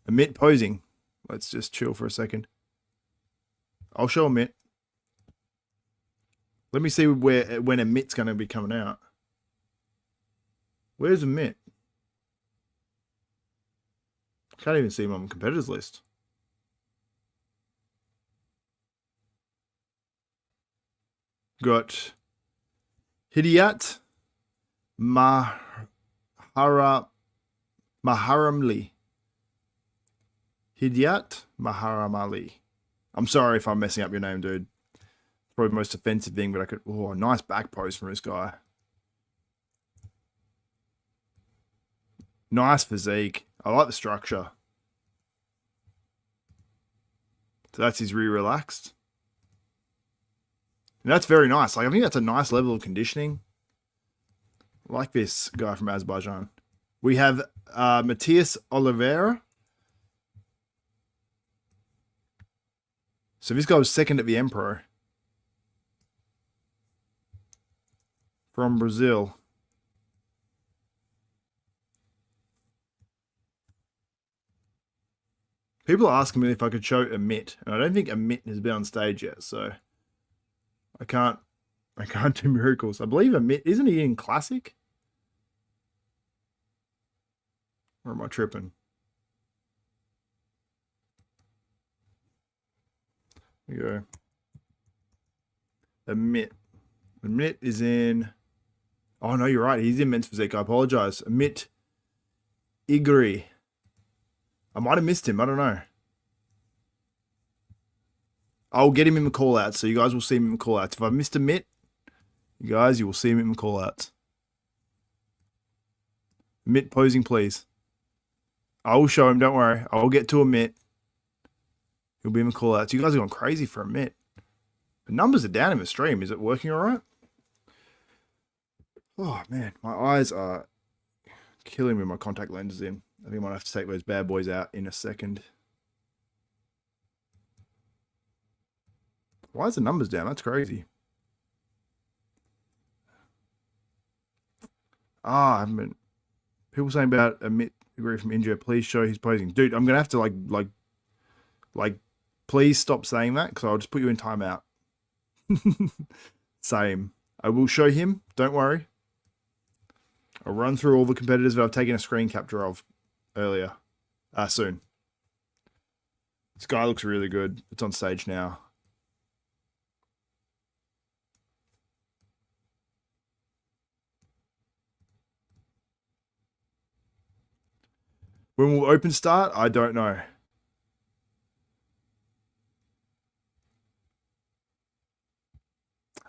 Amit posing. Let's just chill for a second. I'll show Amit. Let me see when Amit's going to be coming out. Where's Amit? Can't even see him on the competitors list. Got Hidyat Maharamli. Hidyat Maharamali. I'm sorry if I'm messing up your name, dude. It's probably the most offensive thing, but I could... Oh, nice back pose from this guy. Nice physique. I like the structure. So that's his rear relaxed. And that's very nice. Like, I think that's a nice level of conditioning. I like this guy from Azerbaijan. We have Matthias Oliveira. So this guy was second at the Emperor. From Brazil. People are asking me if I could show Amit. And I don't think Amit has been on stage yet, so... I can't do miracles. I believe Amit, isn't he in Classic? Or am I tripping? There you go. Amit. Amit is in... Oh, no, you're right. He's in men's physique. I apologize. Amit Igri. I might have missed him. I don't know. I'll get him in the call-outs, so you guys will see him in the call-outs. If I missed a Mitt, you guys, you will see him in the call-outs. Mitt posing, please. I will show him, don't worry. I will get to a Mitt. He'll be in the call-outs. You guys are going crazy for a Mitt. The numbers are down in the stream. Is it working all right? Oh, man. My eyes are killing me with my contact lenses in. I think I might have to take those bad boys out in a second. Why is the numbers down? That's crazy. I haven't been... People saying about Amit Agree from India. Please show he's posing. Dude, I'm going to have to like, please stop saying that because I'll just put you in timeout. Same. I will show him. Don't worry. I'll run through all the competitors that I've taken a screen capture of earlier. Soon. This guy looks really good. It's on stage now. When will open start? I don't know.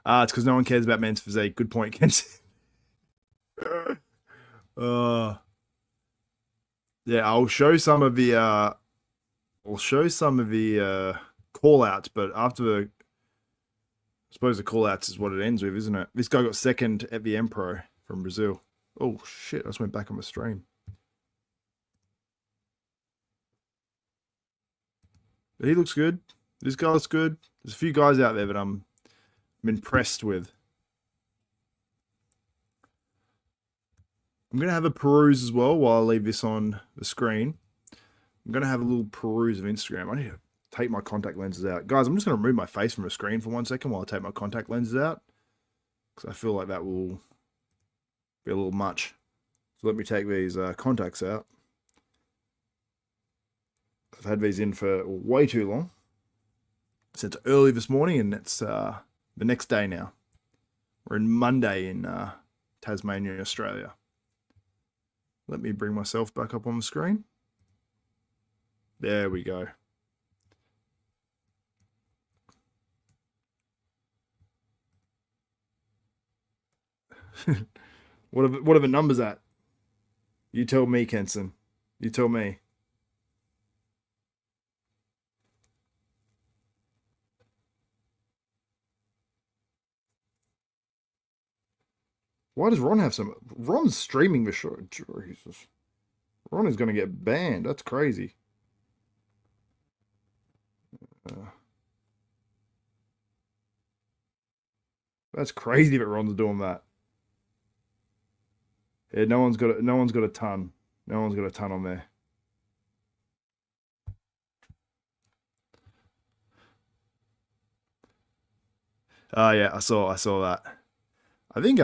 It's because no one cares about men's physique. Good point, Kent. Yeah, I'll show some of the call outs, but after the I suppose the call outs is what it ends with, isn't it? This guy got second at the M Pro from Brazil. Oh shit, I just went back on the stream. But he looks good. This guy looks good. There's a few guys out there that I'm impressed with. I'm going to have a peruse as well while I leave this on the screen. I'm going to have a little peruse of Instagram. I need to take my contact lenses out. Guys, I'm just going to remove my face from the screen for 1 second while I take my contact lenses out. Because I feel like that will be a little much. So let me take these contacts out. I've had these in for way too long. Since early this morning, and it's the next day now. We're in Monday in Tasmania, Australia. Let me bring myself back up on the screen. There we go. What are the numbers at? You tell me, Kenson. You tell me. Why does Ron have some? Ron's streaming the show. Jesus. Ron is going to get banned. That's crazy. That's crazy that Ron's doing that. Yeah, no one's got a ton. No one's got a ton on there. Yeah, I saw that. I think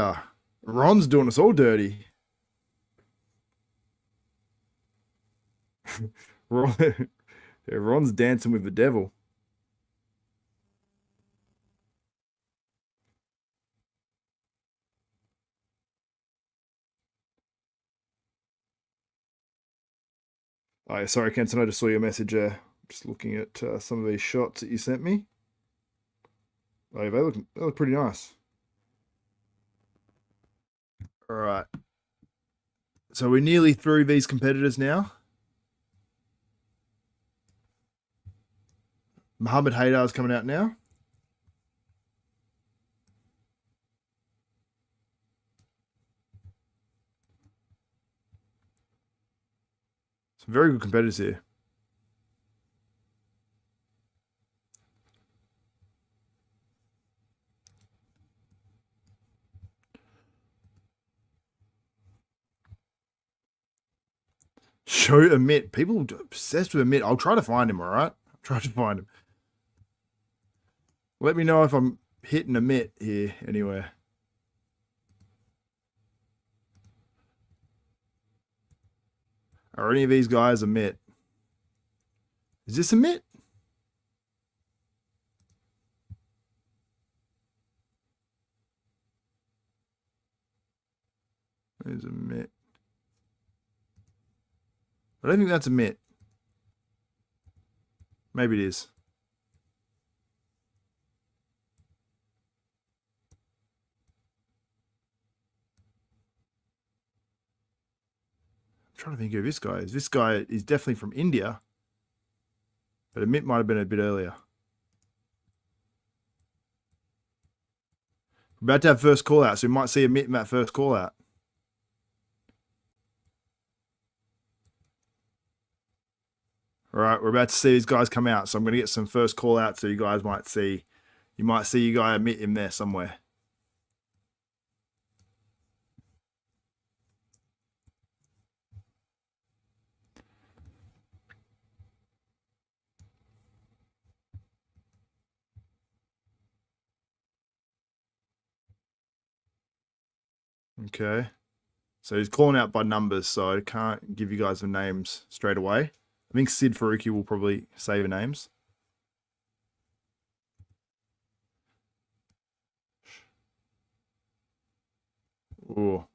Ron's doing us all dirty. Ron's dancing with the devil. Oh, sorry, Kenton, I just saw your message. Just looking at some of these shots that you sent me. Oh, they look pretty nice. All right. So we're nearly through these competitors now. Muhammad Haydar's coming out now. Some very good competitors here. Show Amit. People obsessed with Amit. I'll try to find him, all right? I'll try to find him. Let me know if I'm hitting Amit here anywhere. Are any of these guys Amit? Is this Amit? There's Amit. I don't think that's Amit. Maybe it is. I'm trying to think who this guy is. This guy is definitely from India. But Amit might have been a bit earlier. We're about to have first call out, so we might see Amit in that first call out. All right, we're about to see these guys come out, so I'm going to get some first call out so you guys might see. You might see you guys Amit him there somewhere. Okay. So he's calling out by numbers, so I can't give you guys the names straight away. I think Sid Faruqi will probably say the names. Ooh.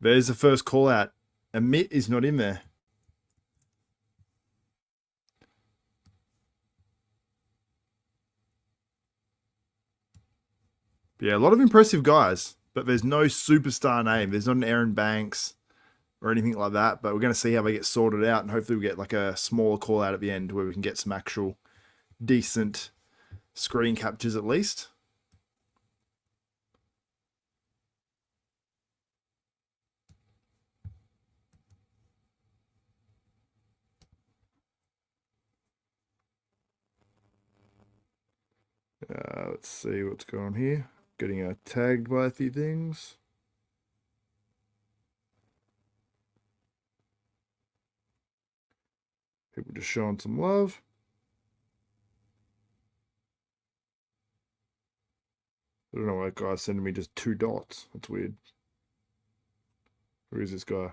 There's the first call out. Amit is not in there. But yeah, a lot of impressive guys, but there's no superstar name. There's not an Aaron Banks or anything like that, but we're going to see how they get sorted out, and hopefully we get like a smaller call out at the end where we can get some actual decent screen captures at least. Let's see what's going on here. Getting tagged by a few things. People just showing some love. I don't know why that guy's sending me just 2 dots. That's weird. Who is this guy?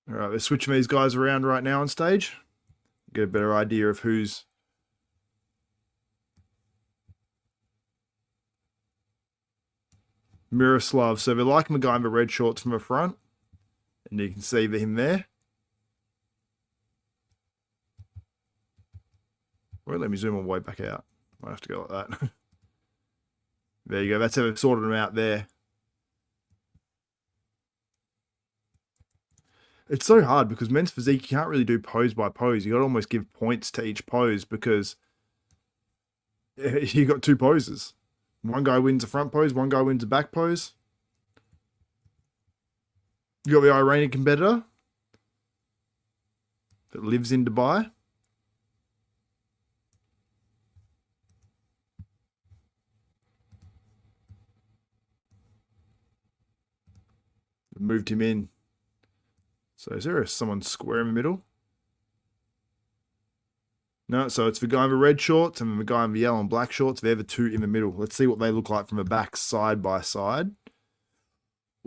All right, they're switching these guys around right now on stage. Get a better idea of who's... Miroslav. So they're liking the guy in the red shorts from the front. And you can see him there. Won't let me zoom all the way back out. Might have to go like that. There you go. That's how they've sorted them out there. It's so hard because men's physique, you can't really do pose by pose. You got to almost give points to each pose because you got 2 poses. One guy wins a front pose, one guy wins a back pose. You got the Iranian competitor that lives in Dubai. Moved him in. So is there someone square in the middle? No, so it's the guy in the red shorts and the guy in the yellow and black shorts. They're the 2 in the middle. Let's see what they look like from the back side by side.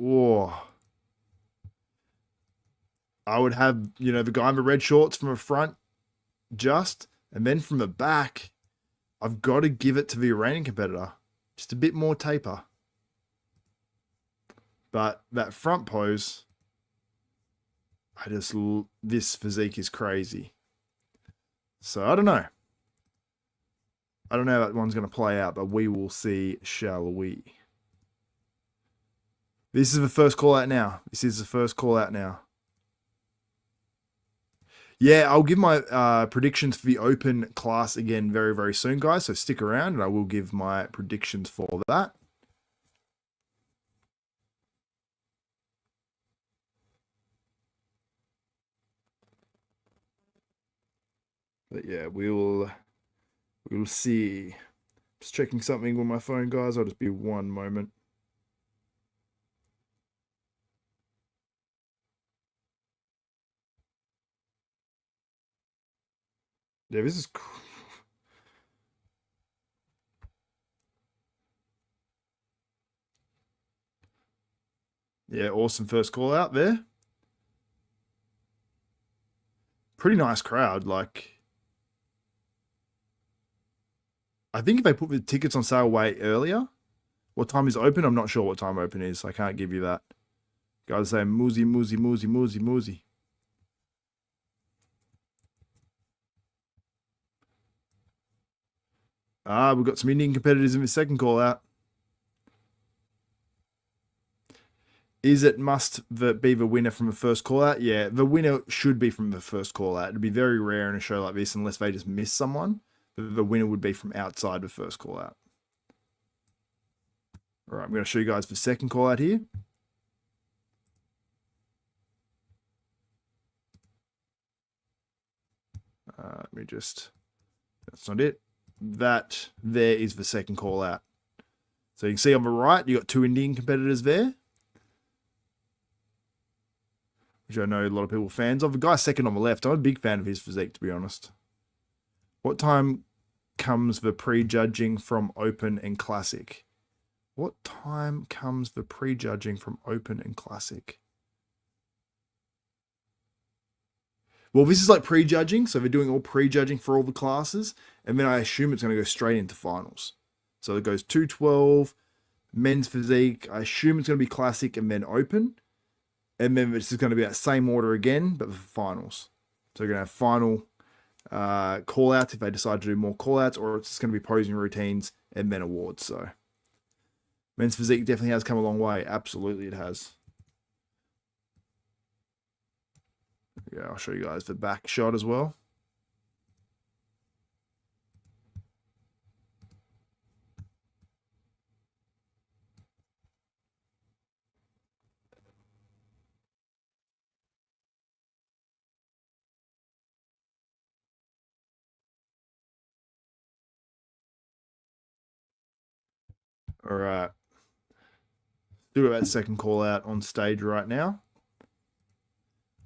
Oh. I would have, you know, the guy in the red shorts from the front just, and then from the back, I've got to give it to the Iranian competitor. Just a bit more taper. But that front pose, this physique is crazy. So I don't know. I don't know how that one's going to play out, but we will see, shall we? This is the first call out now. This is the first call out now. Yeah, I'll give my predictions for the open class again very, very soon, guys. So stick around and I will give my predictions for that. But yeah, we'll see. Just checking something with my phone, guys. I'll just be one moment. Yeah, this is... Yeah, awesome first call out there. Pretty nice crowd. Like, I think if they put the tickets on sale way earlier, what time is open? I'm not sure what time open is. I can't give you that. Guys say Muzi, Muzi, Muzi, Muzi, Muzi. We've got some Indian competitors in the second call out. Is it must be the winner from the first call out? Yeah, the winner should be from the first call out. It'd be very rare in a show like this unless they just miss someone. The winner would be from outside the first call out. All right, I'm going to show you guys the second call out here. Let me just, that's not it. that there is the second call out. So you can see on the right, you got 2 Indian competitors there, which I know a lot of people are fans of. The guy second on the left, I'm a big fan of his physique, to be honest. What time comes the prejudging from Open and Classic? What time comes the prejudging from Open and Classic? Well, this is like prejudging, so they're doing all prejudging for all the classes, and then I assume it's going to go straight into finals. So it goes 212, men's physique. I assume it's going to be classic and then open, and then it's just going to be that same order again, but for finals. So you're going to have final call-outs if they decide to do more call-outs, or it's just going to be posing routines and then awards. So men's physique definitely has come a long way. Absolutely, it has. Yeah, I'll show you guys the back shot as well. All right. Do that second call out on stage right now.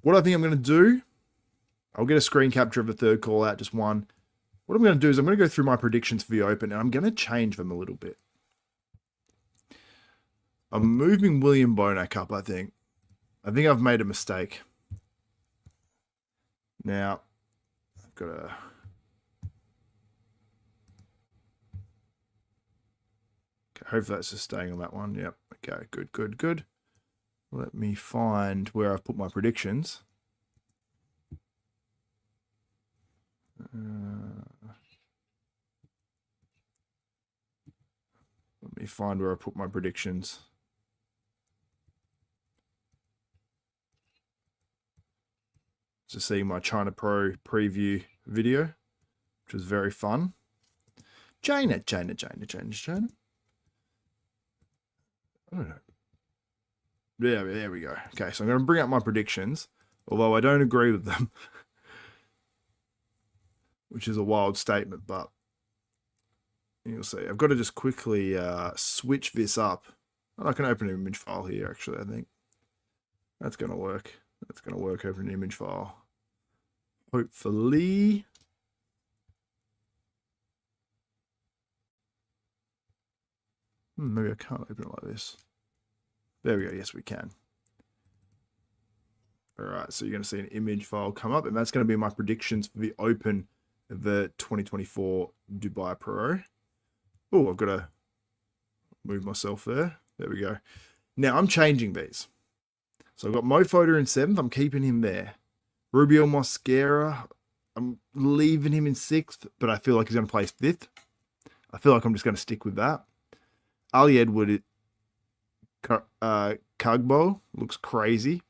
What I think I'm going to do, I'll get a screen capture of the third call out, just one. What I'm going to do is I'm going to go through my predictions for the Open, and I'm going to change them a little bit. I'm moving William Bonac up, I think. I think I've made a mistake. Now, I've got to... Okay, hopefully that's just staying on that one. Yep. Okay, good, good, good. Let me find where I've put my predictions. Let me find where I put my predictions. To see my China Pro preview video, which was very fun. China. I don't know. Yeah, there we go. Okay, so I'm going to bring up my predictions, although I don't agree with them, which is a wild statement, but you'll see. I've got to just quickly switch this up. Oh, I can open an image file here, actually, I think. That's going to work. That's going to work, open an image file. Hopefully. Maybe I can't open it like this. There we go. Yes, we can. All right. So you're going to see an image file come up, and that's going to be my predictions for the Open of the 2024 Dubai Pro. Oh, I've got to move myself there. There we go. Now I'm changing these. So I've got Foda in 7th. I'm keeping him there. Rubiel Mosquera, I'm leaving him in 6th, but I feel like he's going to place 5th. I feel like I'm just going to stick with that. Alie Edward, Kargbo looks crazy.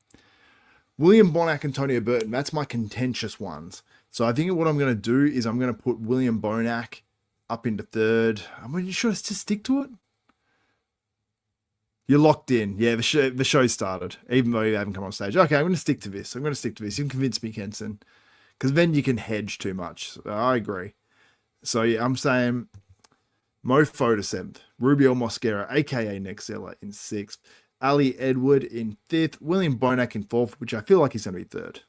William Bonac and Tonio Burton, that's my contentious ones. So I think what I'm going to do is I'm going to put William Bonac up into 3rd. I'm mean, sure to just stick to it. You're locked in. Yeah, the show started, even though you haven't come on stage. Okay, I'm going to stick to this. You can convince me, Kenson. Because then you can hedge too much. So I agree. So yeah, I'm saying Foda 7th. Rubiel Mosquera, a.k.a. Neckzilla, in 6th. Alie Edward in 5th. William Bonac in 4th, which I feel like he's going to be 3rd.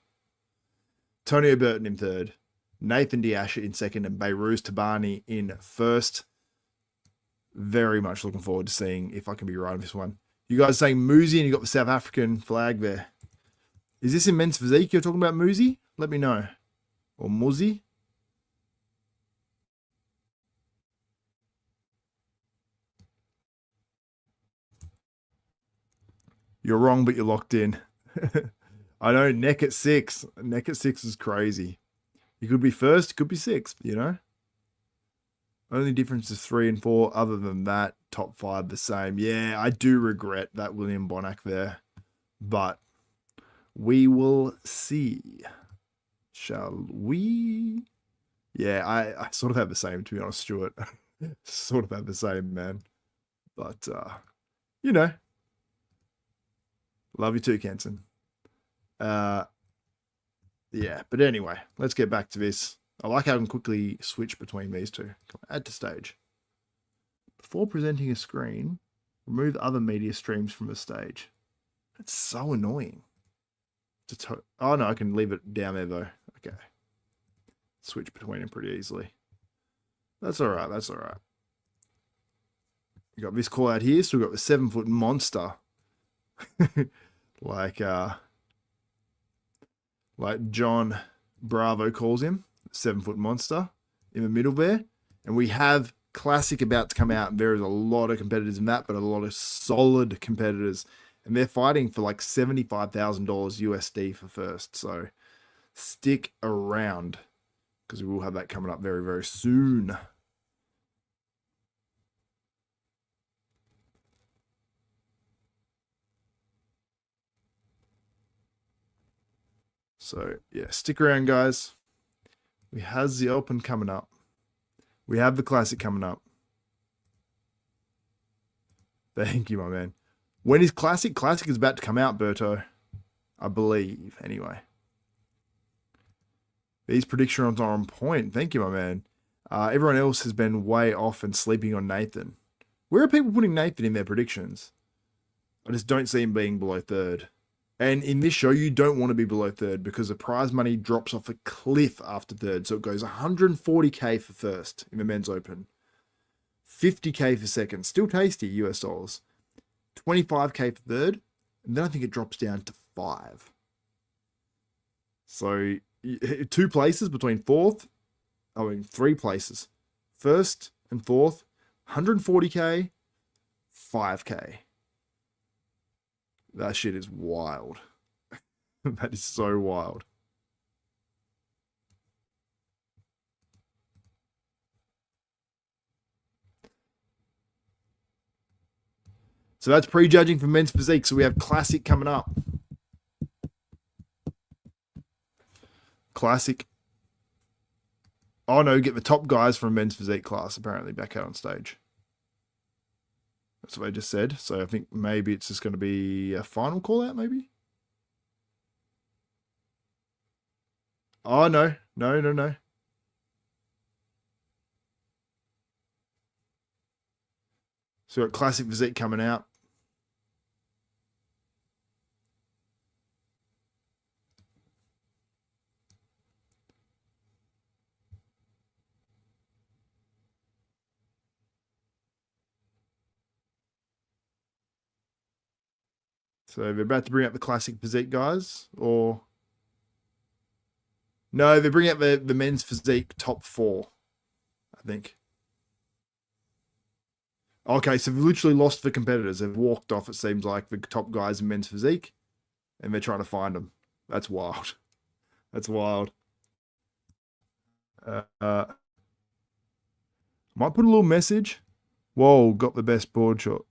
Tonio Burton in 3rd. Nathan Asha in 2nd. And Behrooz Tabani in 1st. Very much looking forward to seeing if I can be right on this one. You guys saying Muzi and you got the South African flag there. Is this in men's physique you're talking about, Muzi? Let me know. Or Muzi? You're wrong, but you're locked in. I know, neck at 6. Neck at 6 is crazy. You could be 1st, you could be 6th, you know? Only difference is 3 and 4. Other than that, top 5 the same. Yeah, I do regret that William Bonac there. But we will see. Shall we? Yeah, I sort of have the same, to be honest, Stuart. Sort of have the same, man. But, you know. Love you too, Kenson. Yeah, but anyway, let's get back to this. I like how I can quickly switch between these two. Add to stage. Before presenting a screen, remove other media streams from the stage. That's so annoying. Oh no, I can leave it down there though. Okay. Switch between them pretty easily. That's all right. That's all right. We got this call out here. So we've got the 7-foot monster. like John Bravo calls him, 7-foot monster in the middle there. And we have Classic about to come out, and there is a lot of competitors in that, but a lot of solid competitors. And they're fighting for like $75,000 USD for first. So stick around because we will have that coming up very, very soon. So yeah, stick around, guys. We have the Open coming up. We have the Classic coming up. Thank you, my man. When is Classic? Classic is about to come out, Berto. I believe, anyway. These predictions are on point. Thank you, my man. Everyone else has been way off and sleeping on Nathan. Where are people putting Nathan in their predictions? I just don't see him being below third. And in this show, you don't want to be below third because the prize money drops off a cliff after third. So it goes 140K for first in the men's open. 50K for second. Still tasty, US dollars. 25K for third. And then I think it drops down to 5. So 2 places between fourth. I mean, 3 places. First and fourth. 140K. 5K. That shit is wild. That is so wild. So that's prejudging for men's physique. So we have Classic coming up. Classic. Oh no, get the top guys from men's physique class apparently back out on stage. That's what I just said. So I think maybe it's just going to be a final call out, maybe? Oh, no. No. So we've got Classic Physique coming out. So they're about to bring out the Classic Physique guys, or... No, they're bringing out the men's physique top 4, I think. Okay, so they've literally lost the competitors. They've walked off, it seems like, the top guys in men's physique, and they're trying to find them. That's wild. That's wild. Might put a little message. Whoa, got the best board shot.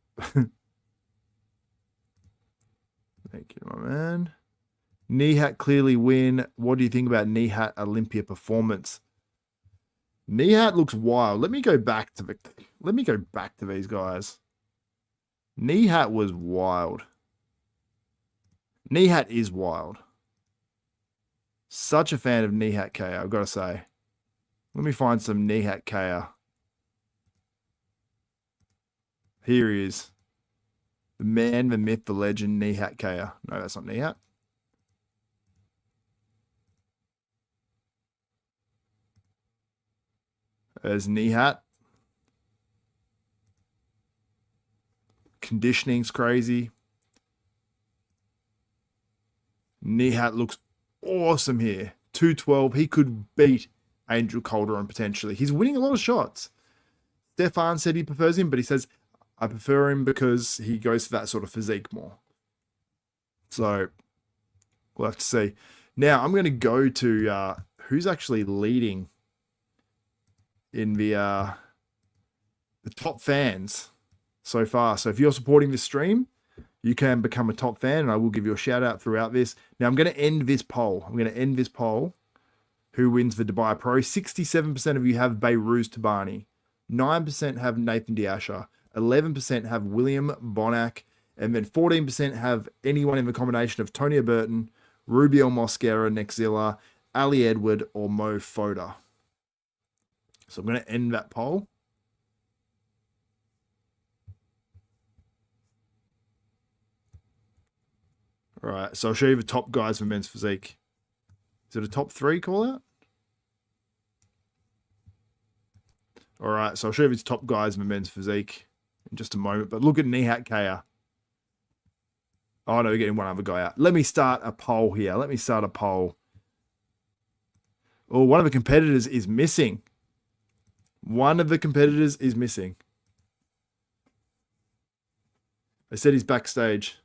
Thank you, my man. Nihhat clearly win. What do you think about Nihhat Olympia performance? Nihhat looks wild. Let me go back to these guys. Nihhat was wild. Nihhat is wild. Such a fan of Nihhat Ka, I've got to say. Let me find some Nihhat Ka. Here he is. The man, the myth, the legend, Nihhat Ka. No, that's not Nihhat. There's Nihat. Conditioning's crazy. Nihat looks awesome here. 212. He could beat Angel Calderon potentially. He's winning a lot of shots. Stefan said he prefers him, but he says, I prefer him because he goes for that sort of physique more. So we'll have to see. Now I'm going to go to who's actually leading in the top fans so far. So if you're supporting this stream, you can become a top fan, and I will give you a shout out throughout this. Now I'm going to end this poll. Who wins the Dubai Pro? 67% of you have Behrooz Tabani. 9% have Nathan Asha. 11% have William Bonac. And then 14% have anyone in the combination of Tonio Burton, Rubiel Mosquera, Neckzilla, Alie Edward, or Foda. So I'm going to end that poll. All right, so I'll show you the top guys for men's physique. Is it a top 3 call out? All right, so I'll show you his top guys in men's physique in just a moment. But look at Nihhat Ka. Oh, no, we're getting one other guy out. Let me start a poll here. Let me start a poll. Oh, one of the competitors is missing. One of the competitors is missing. They said he's backstage.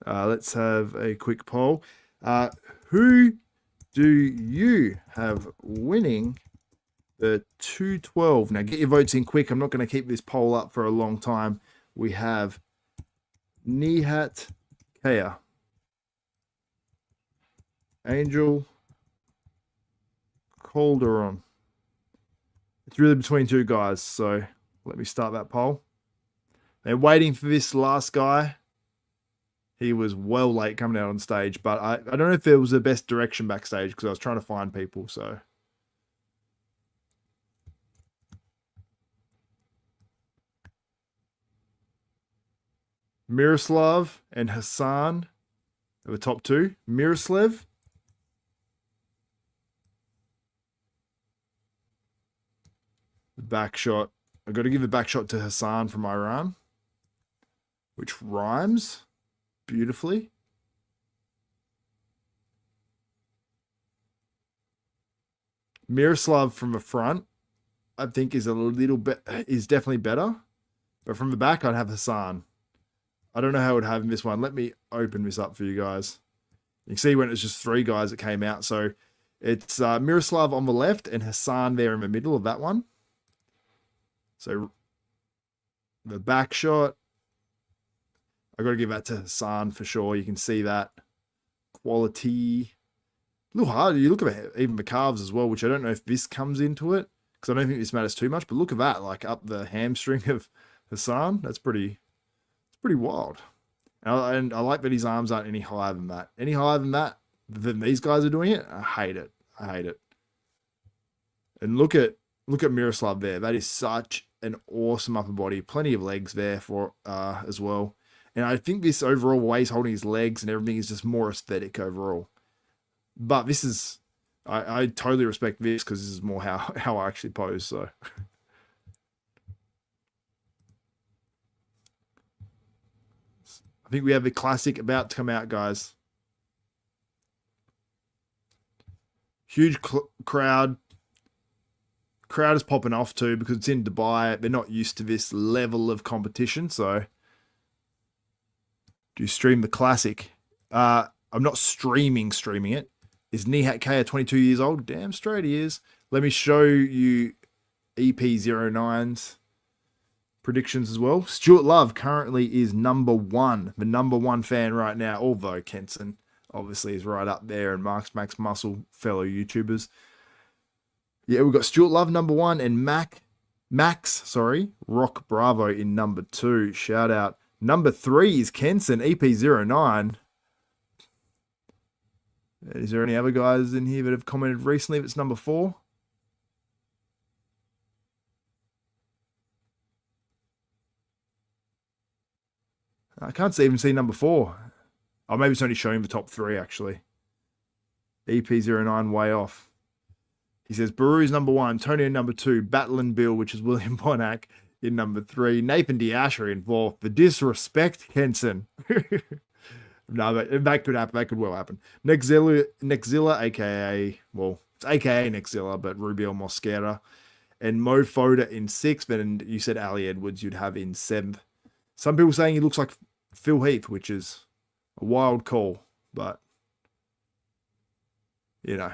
Let's have a quick poll. Who do you have winning the 212? Now get your votes in quick. I'm not going to keep this poll up for a long time. We have Nihhat Ka, Angel, Calderon. It's really between 2 guys, so let me start that poll. They're waiting for this last guy. He was well late coming out on stage, but I don't know if there was the best direction backstage because I was trying to find people, so. Miroslav and Hassan are the top 2. Miroslav. The back shot. I've got to give the back shot to Hassan from Iran, which rhymes beautifully. Miroslav from the front, I think, is a little bit, is definitely better. But from the back, I'd have Hassan. I don't know how I would have in this one. Let me open this up for you guys. You can see when it's just 3 guys that came out. So it's Miroslav on the left and Hassan there in the middle of that one. So the back shot, I've got to give that to Hassan for sure. You can see that quality. A little hard. You look at even the calves as well, which I don't know if this comes into it because I don't think this matters too much. But look at that, like up the hamstring of Hassan. That's pretty wild. And I like that his arms aren't any higher than that. Any higher than that, than these guys are doing it, I hate it. I hate it. And look at Miroslav there. That is such an awesome upper body. Plenty of legs there for as well. And I think this overall way he's holding his legs and everything is just more aesthetic overall. But this is, I totally respect this because this is more how I actually pose. So. I think we have the classic about to come out, guys. Huge crowd. Crowd is popping off too because it's in Dubai. They're not used to this level of competition. So, do you stream the classic? I'm not streaming it. Is Nihhat Ka 22 years old? Damn straight he is. Let me show you EP09's predictions as well. Stuart Love currently is number 1, the number 1 fan right now, although Kenson obviously is right up there and Max Muscle, fellow YouTubers. Yeah, we've got Stuart Love number 1 and Max, Rock Bravo in number 2. Shout out. Number 3 is Kenson, EP09. Is there any other guys in here that have commented recently that's number 4? I can't even see number 4. Oh, maybe it's only showing the top 3, actually. EP09 way off. He says, Behrooz number 1, Tonio number 2, Battle and Bill, which is William Bonac, in number 3. Nathan D. Asha involved. The disrespect, Kenson. No, but that could happen. That could well happen. Neckzilla, a.k.a., well, it's a.k.a. Neckzilla, but Rubiel Mosquera. And Foda in 6th. And you said Alie Edwards you'd have in 7th. Some people saying he looks like Phil Heath, which is a wild call. But, you know.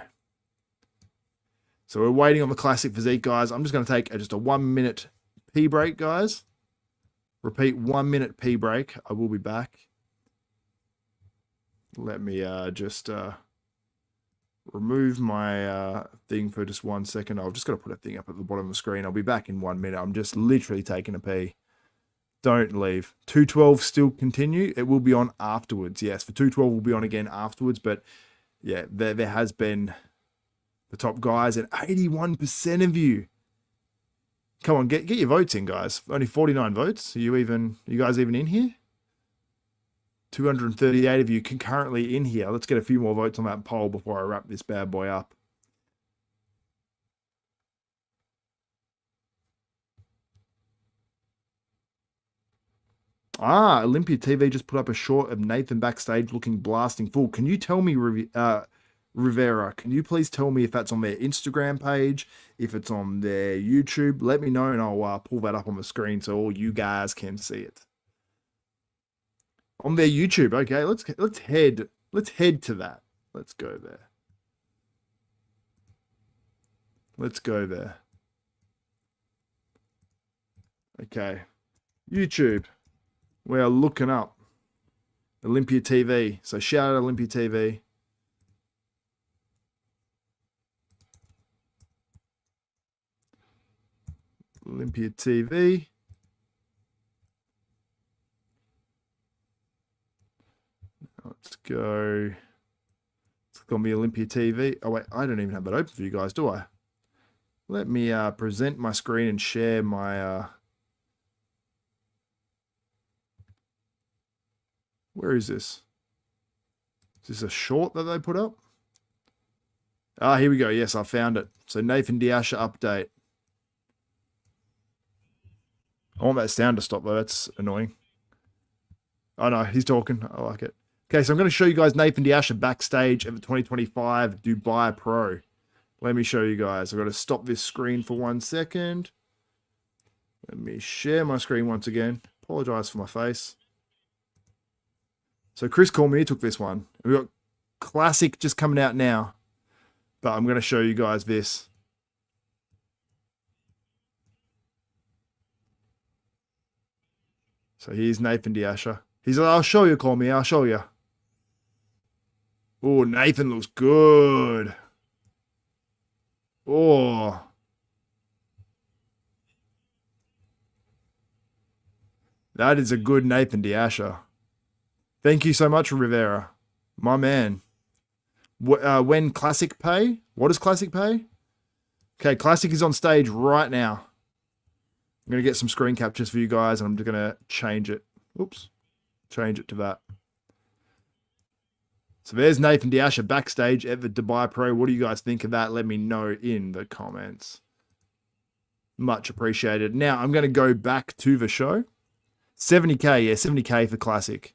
So we're waiting on the classic physique, guys. I'm just going to take just a 1-minute pee break, guys. Repeat, 1-minute pee break. I will be back. Let me just remove my thing for just 1 second. I've just got to put a thing up at the bottom of the screen. I'll be back in 1 minute. I'm just literally taking a pee. Don't leave. 212 still continue. It will be on afterwards. Yes, for 212 will be on again afterwards, but Yeah, there has been the top guys, and 81% of you. Come on, get your votes in, guys. Only 49 votes. Are you guys even in here? 238 of you concurrently in here. Let's get a few more votes on that poll before I wrap this bad boy up. Olympia TV just put up a short of Nathan backstage looking blasting full. Can you tell me, Rivera, can you please tell me if that's on their Instagram page, if it's on their YouTube? Let me know and I'll pull that up on the screen so all you guys can see it. On their YouTube, okay, let's head to that. Let's go there. Let's go there. Okay. YouTube. We are looking up Olympia TV. So shout out Olympia TV. Olympia TV. Let's go. Let's click on the Olympia TV. Oh wait, I don't even have that open for you guys, do I? Let me present my screen and share my where is this? Is this a short that they put up? Here we go. Yes, I found it. So Nathan Asha update. I want that sound to stop though. That's annoying. Oh no, he's talking. I like it. Okay, so I'm going to show you guys Nathan Asha backstage at the 2025 Dubai Pro. Let me show you guys. I've got to stop this screen for 1 second. Let me share my screen once again. Apologize for my face. So Chris Cormier took this one. We've got Classic just coming out now. But I'm going to show you guys this. So here's Nathan Asha. He's like, I'll show you, Cormier. I'll show you. Oh, Nathan looks good. Oh. That is a good Nathan Asha. Thank you so much, Rivera. My man. When Classic pay? What does Classic pay? Okay, Classic is on stage right now. I'm going to get some screen captures for you guys, and I'm just going to change it. Oops. Change it to that. So there's Nathan Asha backstage at the Dubai Pro. What do you guys think of that? Let me know in the comments. Much appreciated. Now, I'm going to go back to the show. 70K, yeah, 70K for Classic.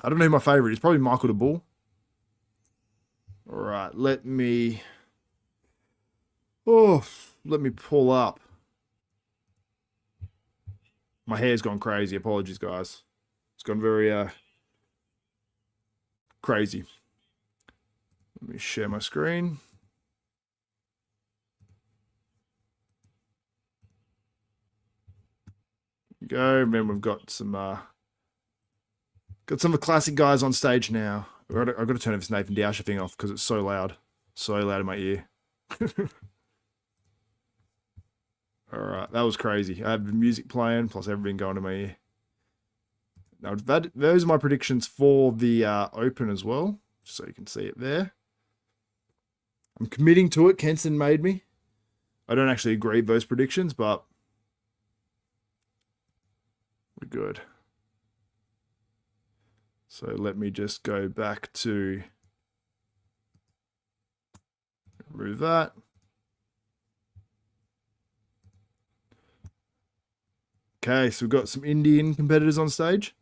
I don't know who my favorite is. Probably Michael de Bull. All right, let me pull up. My hair's gone crazy. Apologies, guys. It's gone very crazy. Let me share my screen. Go. And then we've got some of the classic guys on stage now. I've got to turn this Nathan Asha thing off because it's so loud. So loud in my ear. Alright, that was crazy. I have the music playing, plus everything going to my ear. Now, those are my predictions for the Open as well, just so you can see it there. I'm committing to it. Kenson made me. I don't actually agree with those predictions, but we're good. So let me just go back to remove that. Okay, so we've got some Indian competitors on stage.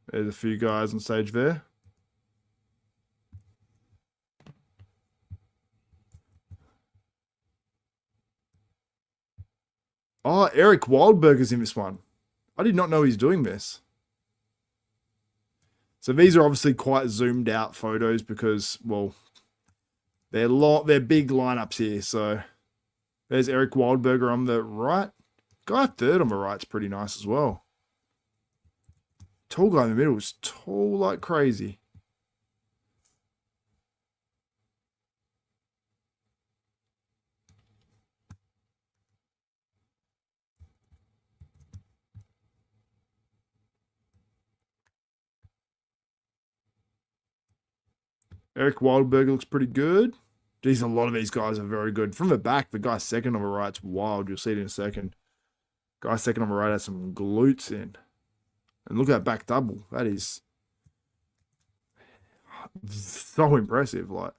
There's a few guys on stage there. Oh, Eric Wildberger's in this one. I did not know he's doing this. So these are obviously quite zoomed out photos because, well, they're big lineups here. So there's Eric Wildberger on the right. Guy third on the right's pretty nice as well. Tall guy in the middle is tall like crazy. Eric Wildberger looks pretty good. Geez, a lot of these guys are very good. From the back, the guy second on the right's wild. You'll see it in a second. Guy second on the right has some glutes in. And look at that back double. That is so impressive. Like,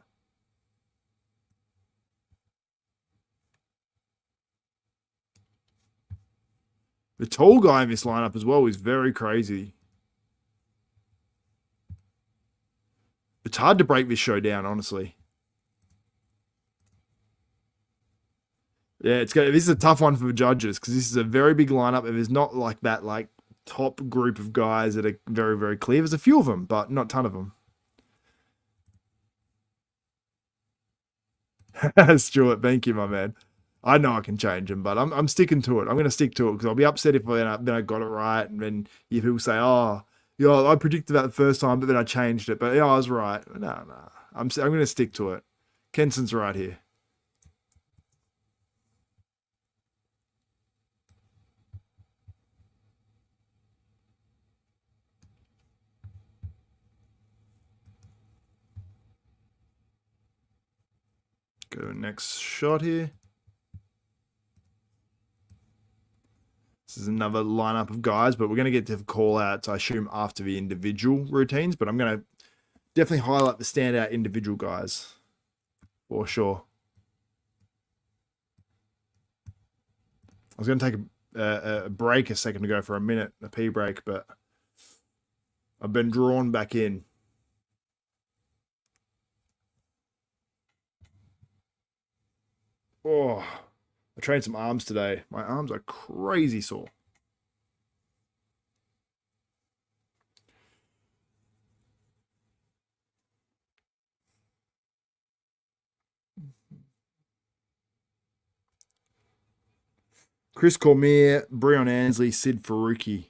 the tall guy in this lineup as well is very crazy. It's hard to break this show down, honestly. Yeah, this is a tough one for the judges because this is a very big lineup. And there's not like that top group of guys that are very, very clear. There's a few of them, but not a ton of them. Stuart, thank you, my man. I know I can change them, but I'm sticking to it. I'm going to stick to it because I'll be upset if then I got it right, and then people say, "Oh, yeah, I predicted that the first time, but then I changed it." But yeah, I was right. No. I'm going to stick to it. Kenson's right here. Go next shot here. This is another lineup of guys, but we're going to get to call outs, I assume, after the individual routines. But I'm going to definitely highlight the standout individual guys for sure. I was going to take a break a second ago for a minute, a pee break, but I've been drawn back in. Oh, I trained some arms today. My arms are crazy sore. Chris Cormier, Breon Ansley, Sid Faruqi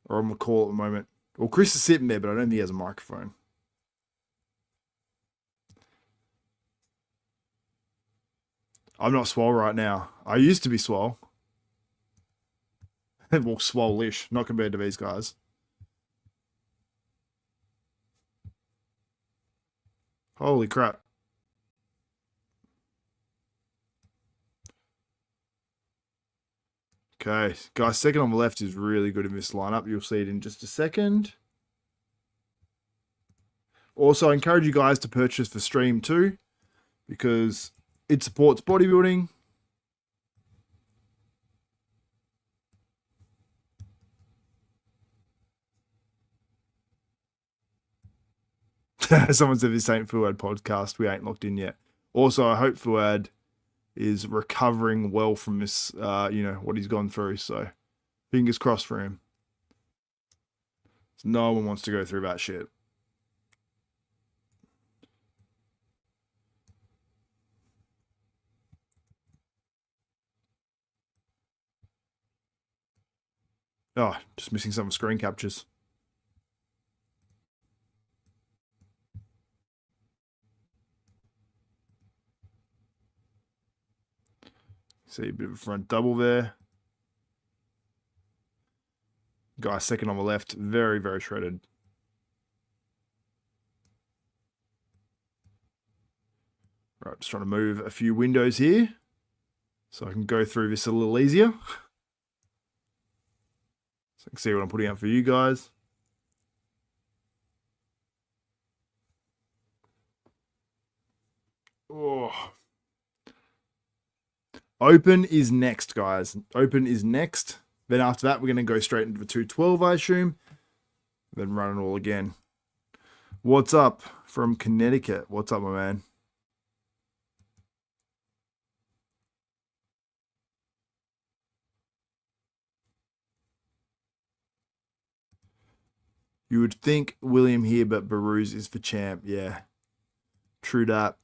are on the call at the moment. Well, Chris is sitting there, but I don't think he has a microphone. I'm not swole right now. I used to be swole. Well, swole-ish, not compared to these guys. Holy crap. Okay, guys, second on the left is really good in this lineup. You'll see it in just a second. Also, I encourage you guys to purchase the stream too, because it supports bodybuilding. Someone said this ain't Fuad podcast. We ain't locked in yet. Also, I hope Fuad is recovering well from this, what he's gone through. So, fingers crossed for him. No one wants to go through that shit. Oh, just missing some screen captures. See a bit of a front double there. Guy second on the left, very, very shredded. Right, just trying to move a few windows here so I can go through this a little easier. So I can see what I'm putting out for you guys. Oh. Open is next, guys. Open is next. Then after that, we're going to go straight into the 212, I assume. Then run it all again. What's up from Connecticut? What's up, my man? You would think William here, but Behrooz is for champ. Yeah. True that.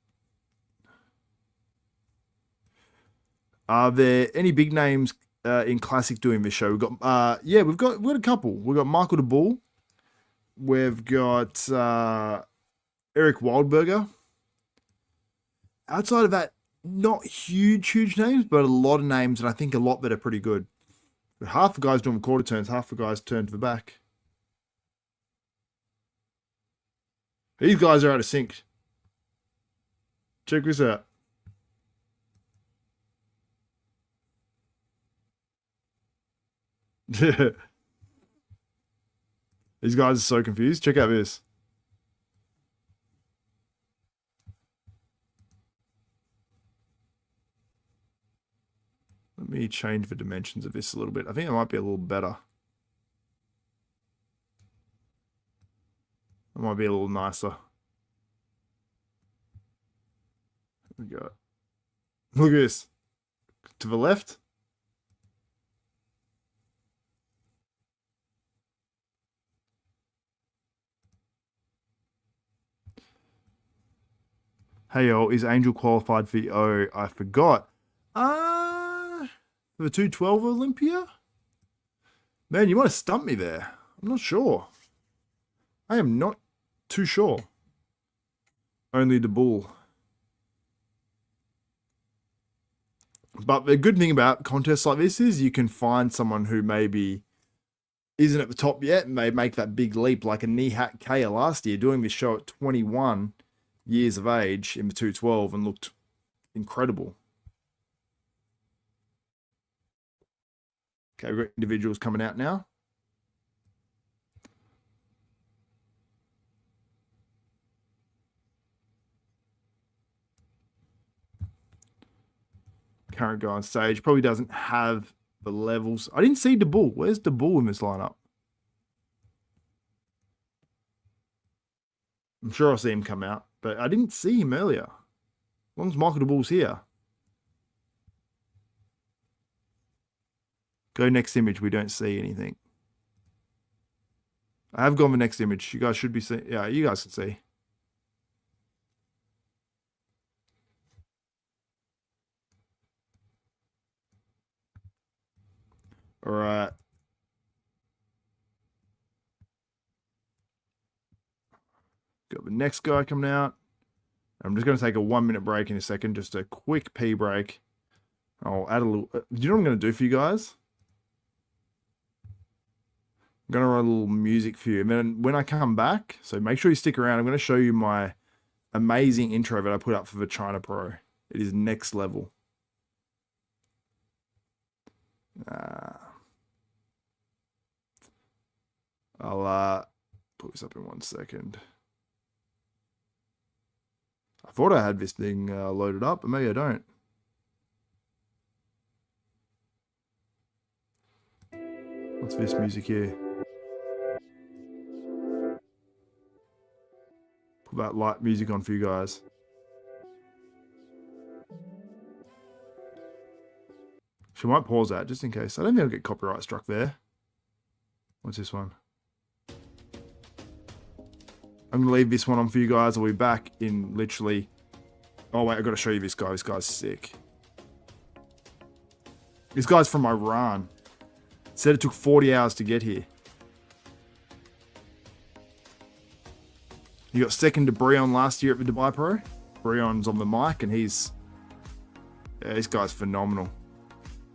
Are there any big names in Classic doing this show? We've got we've got a couple. We've got Michael de Bull. We've got Eric Wildberger. Outside of that, not huge names, but a lot of names, and I think a lot that are pretty good. But half the guys doing the quarter turns, half the guys turn to the back. These guys are out of sync. Check this out. These guys are so confused. Check out this. Let me change the dimensions of this a little bit. I think it might be a little better. It might be a little nicer. Here we go. Look at this. To the left. Hey, yo, is Angel qualified for the O? I forgot. For the 212 Olympia? Man, you might have stumped me there. I'm not sure. I am not too sure. Only the bull. But the good thing about contests like this is you can find someone who maybe isn't at the top yet and they make that big leap, like a Nihhat Ka last year, doing this show at 21 years of age in the 212 and looked incredible. Okay, we've got individuals coming out now. Current guy on stage probably doesn't have the levels. I didn't see the bull. Where's the bull in this lineup? I'm sure I'll see him come out, but I didn't see him earlier. As long as Michael the Bull's here. Go next image. We don't see anything. I have gone the next image. You guys should be seeing. Yeah, you guys can see. All right. Got the next guy coming out. I'm just going to take a 1 minute break in a second. Just a quick pee break. I'll add a little. Do you know what I'm going to do for you guys? I'm going to run a little music for you. And then when I come back, so make sure you stick around. I'm going to show you my amazing intro that I put up for the China Pro. It is next level. I'll put this up in 1 second. I thought I had this thing loaded up, but maybe I don't. What's this music here? Put that light music on for you guys. She might pause that just in case. I don't think I'll get copyright struck there. What's this one? I'm going to leave this one on for you guys. I'll be back in literally... Oh, wait, I've got to show you this guy. This guy's sick. This guy's from Iran. Said it took 40 hours to get here. You got second to Breon last year at the Dubai Pro. Breon's on the mic and he's... Yeah, this guy's phenomenal.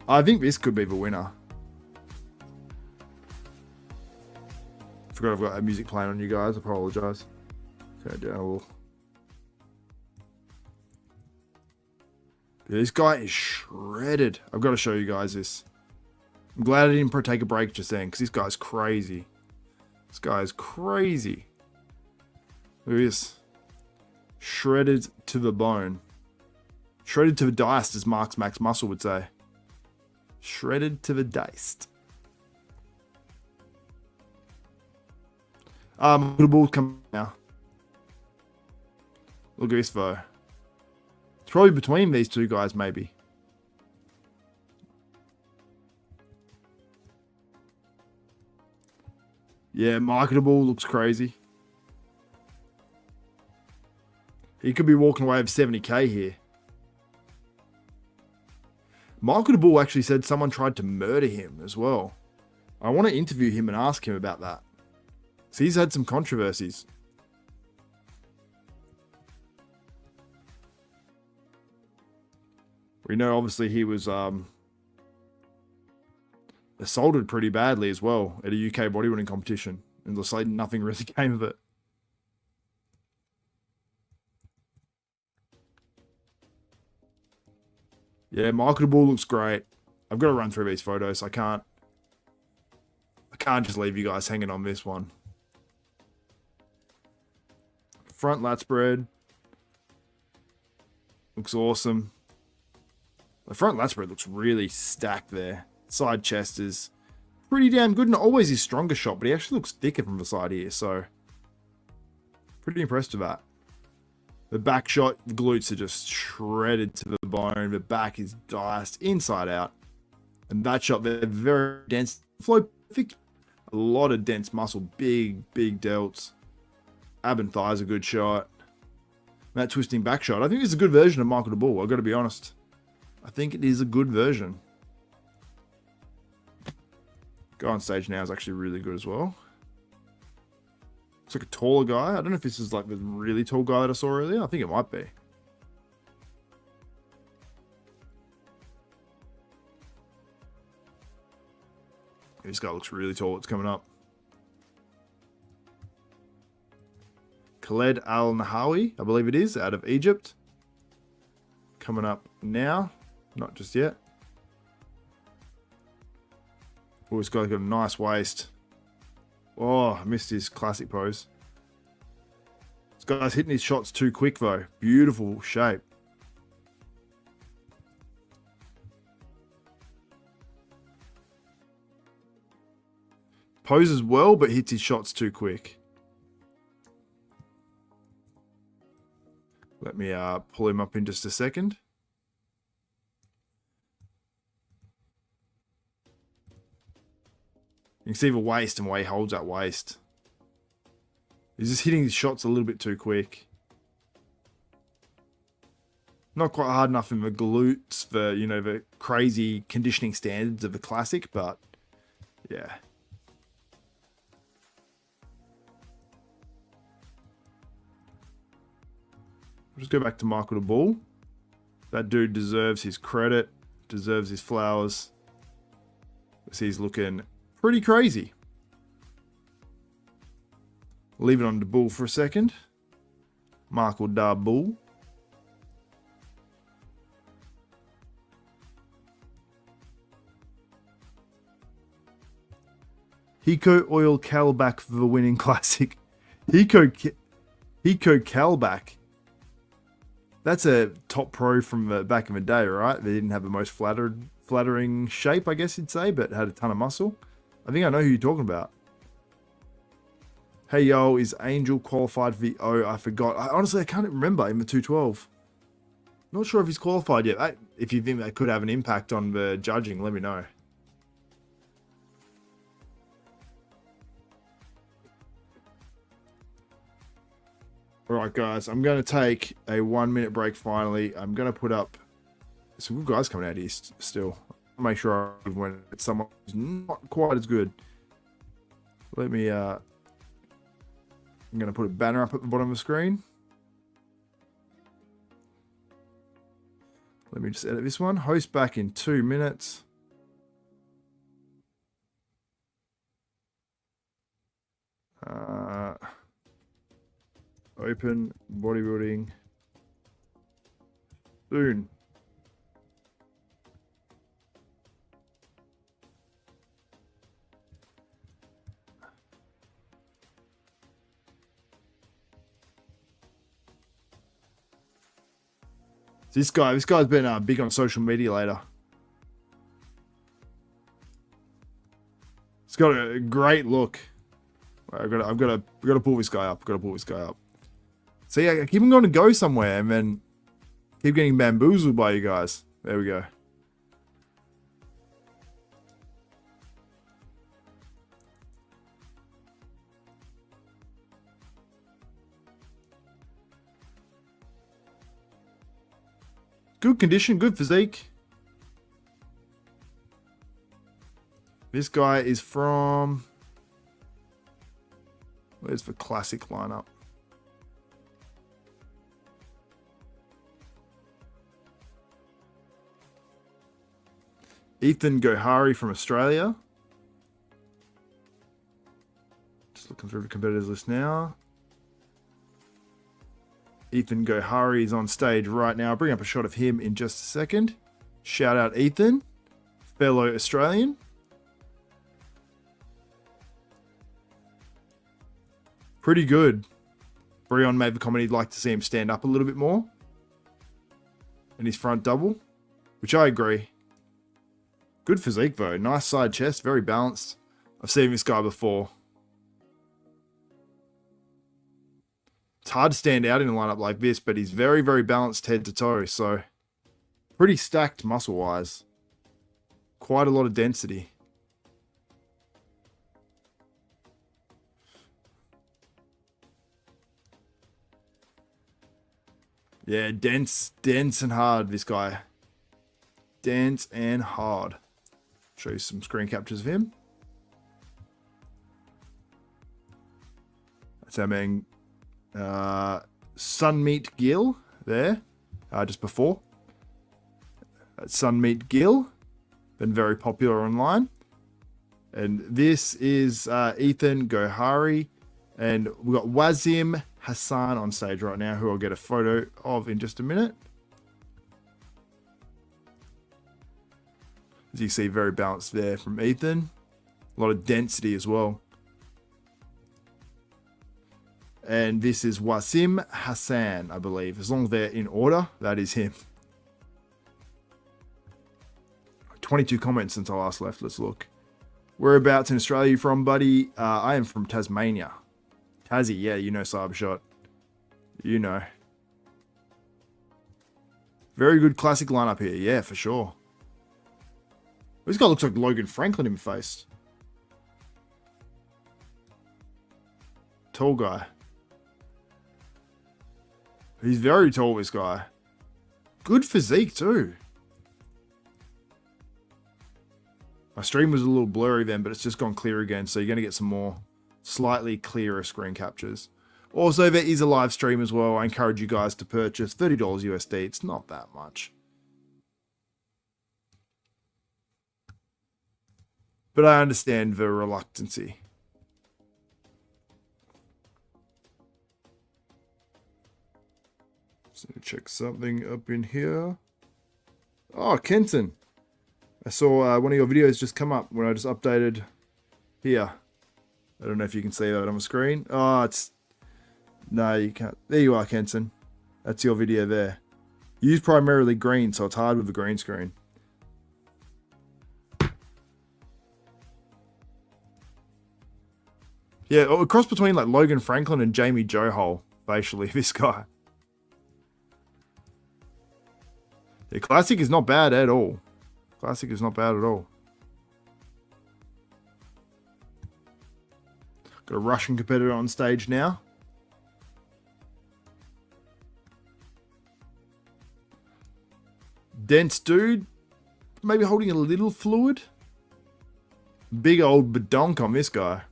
I think this could be the winner. Forgot I've got that music playing on you guys. I apologize. Turn it down a little. Yeah, this guy is shredded. I've got to show you guys this. I'm glad I didn't take a break just then because this guy's crazy. This guy is crazy. Look at this. Shredded to the bone. Shredded to the diced, as Mark's Max Muscle would say. Shredded to the diced. The ball's coming now. Look at this though. It's probably between these two guys, maybe. Yeah, marketable looks crazy. He could be walking away with 70k here. Marketable actually said someone tried to murder him as well. I want to interview him and ask him about that. So he's had some controversies. We know obviously he was assaulted pretty badly as well at a UK bodybuilding competition. And looks like nothing really came of it. Yeah, Michael the Bull looks great. I've got to run through these photos. I can't just leave you guys hanging on this one. Front lat spread. Looks awesome. The front lat spread looks really stacked there. Side chest is pretty damn good, and always his stronger shot, but he actually looks thicker from the side here, so pretty impressed with that. The back shot, the glutes are just shredded to the bone. The back is diced inside out. And that shot, they're very dense. Flow perfect. A lot of dense muscle. Big delts. Ab and thighs a good shot. That twisting back shot. I think it's a good version of Michael the Bull. I've got to be honest. I think it is a good version. Go on stage now is actually really good as well. Looks like a taller guy. I don't know if this is like the really tall guy that I saw earlier. I think it might be. This guy looks really tall. It's coming up. Khaled Al Nahawi, I believe it is, out of Egypt. Coming up now. Not just yet. Oh, this guy's got a nice waist. Oh, I missed his classic pose. This guy's hitting his shots too quick, though. Beautiful shape. Poses well, but hits his shots too quick. Let me pull him up in just a second. You can see the waist and the way he holds that waist. He's just hitting his shots a little bit too quick. Not quite hard enough in the glutes for, you know, the crazy conditioning standards of the classic, but yeah. Just go back to Michael the Bull. That dude deserves his credit, deserves his flowers. He's looking pretty crazy. Leave it on the Bull for a second. Michael da Bull. Hiko Oil Calback for the winning classic. Hiko Calback. That's a top pro from the back in the day, right? They didn't have the most flattering shape, I guess you'd say, but had a ton of muscle. I think I know who you're talking about. Hey, yo, is Angel qualified for the O? I forgot. Honestly, I can't remember in the 212. Not sure if he's qualified yet. If you think that could have an impact on the judging, let me know. Alright guys, I'm going to take a 1 minute break finally. I'm going to put up some good guys coming out here still. I'll make sure I when it's someone who's not quite as good. Let me, I'm going to put a banner up at the bottom of the screen. Let me just edit this one. Host back in 2 minutes. Open bodybuilding soon. This guy's been big on social media later. It's got a great look. I've got to pull this guy up. So yeah, keep him going to go somewhere and then keep getting bamboozled by you guys. There we go. Good condition, good physique. This guy is from... Where's the classic lineup? Ethan Gohari from Australia. Just looking through the competitors list now. Ethan Gohari is on stage right now. I'll bring up a shot of him in just a second. Shout out Ethan, fellow Australian. Pretty good. Breon made the comment he'd like to see him stand up a little bit more. And his front double, which I agree. Good physique though. Nice side chest, very balanced. I've seen this guy before. It's hard to stand out in a lineup like this, but he's very, very balanced head to toe. So pretty stacked muscle-wise. Quite a lot of density. Yeah, dense and hard, this guy. Dense and hard. Show you some screen captures of him. That's our man, Sunmeet Gill there, just before. That's Sunmeet Gill, been very popular online. And this is Ethan Gohari, and we've got Wazim Hassan on stage right now, who I'll get a photo of in just a minute. As you see, very balanced there from Ethan. A lot of density as well. And this is Wasim Hassan, I believe. As long as they're in order, that is him. 22 comments since I last left. Let's look. Whereabouts in Australia are you from, buddy? I am from Tasmania. Tassie, yeah, you know Cybershot. You know. Very good classic lineup here. Yeah, for sure. This guy looks like Logan Franklin in the face. Tall guy. He's very tall, this guy. Good physique, too. My stream was a little blurry then, but it's just gone clear again, so you're going to get some more slightly clearer screen captures. Also, there is a live stream as well. I encourage you guys to purchase $30 USD. It's not that much. But I understand the reluctancy. So check something up in here. Oh, Kenton. I saw one of your videos just come up when I just updated here. I don't know if you can see that on the screen. Oh, it's... No, you can't. There you are, Kenton. That's your video there. You use primarily green, so it's hard with the green screen. Yeah, a cross between like Logan Franklin and Jamie Johal, facially, this guy. The classic is not bad at all. Classic is not bad at all. Got a Russian competitor on stage now. Dense dude. Maybe holding a little fluid. Big old badonk on this guy.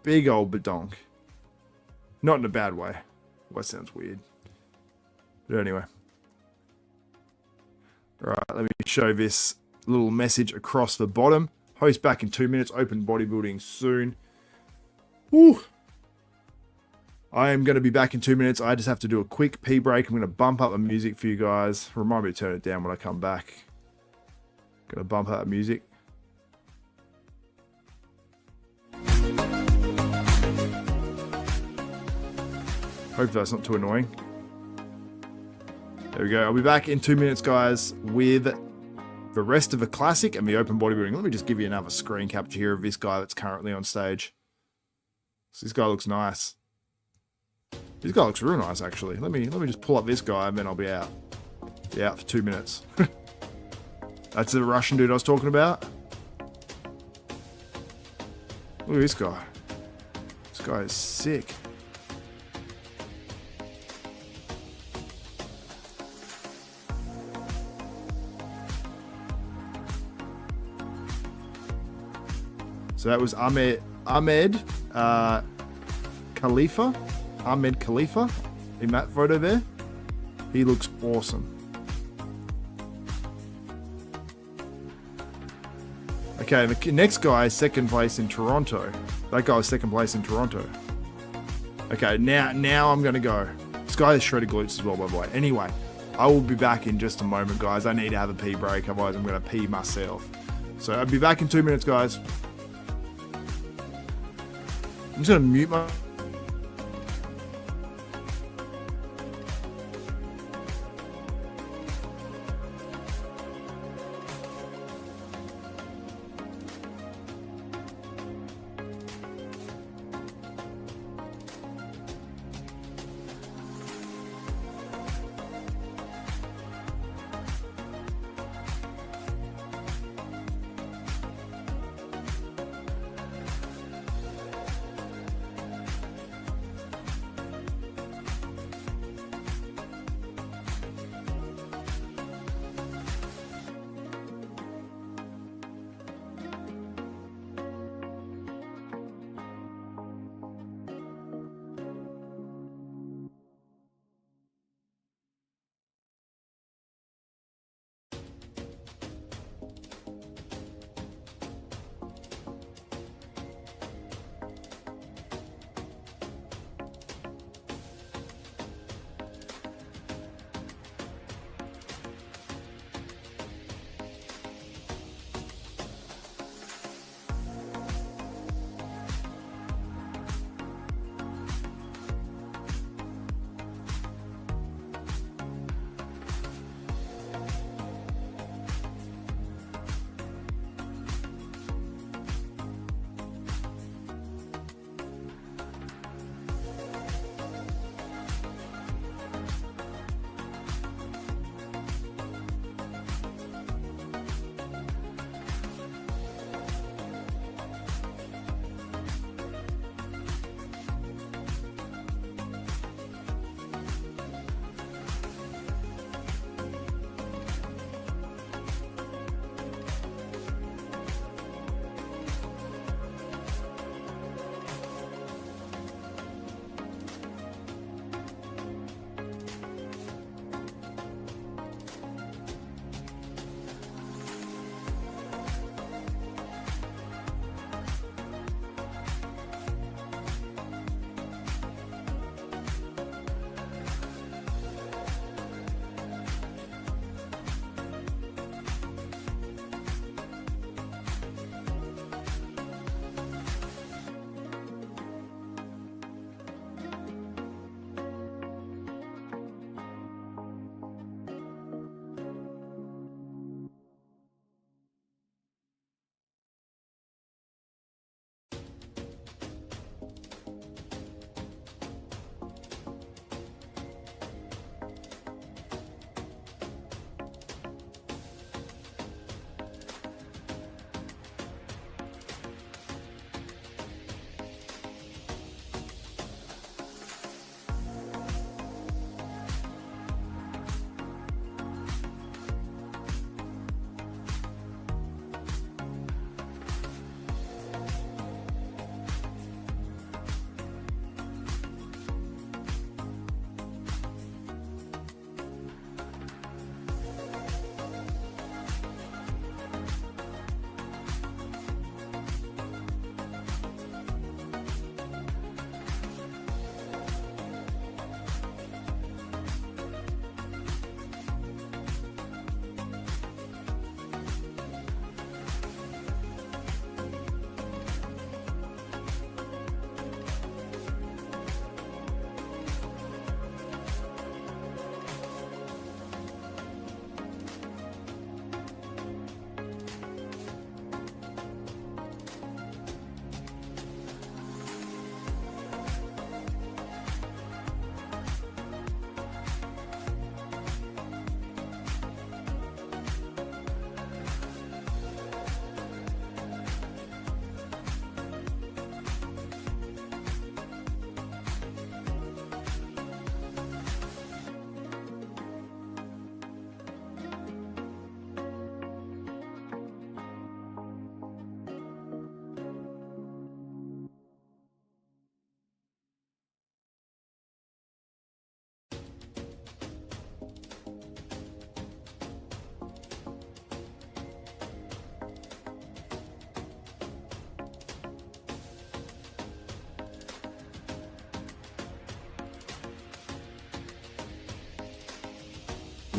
Big old badonk. Not in a bad way. Well, that sounds weird. But anyway. Alright, let me show this little message across the bottom. Host back in 2 minutes. Open bodybuilding soon. Woo! I am going to be back in 2 minutes. I just have to do a quick pee break. I'm going to bump up the music for you guys. Remind me to turn it down when I come back. Going to bump up the music. Hope that's not too annoying. There we go. I'll be back in 2 minutes, guys, with the rest of the classic and the open bodybuilding. Let me just give you another screen capture here of this guy that's currently on stage. So this guy looks nice. This guy looks real nice, actually. Let me just pull up this guy and then I'll be out. Be out for 2 minutes. That's the Russian dude I was talking about. Look at this guy. This guy is sick. So that was Ahmed Khalifa. Ahmed Khalifa in that photo there. He looks awesome. Okay, the next guy is second place in Toronto. That guy was second place in Toronto. Okay, now I'm going to go. This guy has shredded glutes as well, by the way. Anyway, I will be back in just a moment, guys. I need to have a pee break, otherwise I'm going to pee myself. So I'll be back in 2 minutes, guys. I'm just going to mute my...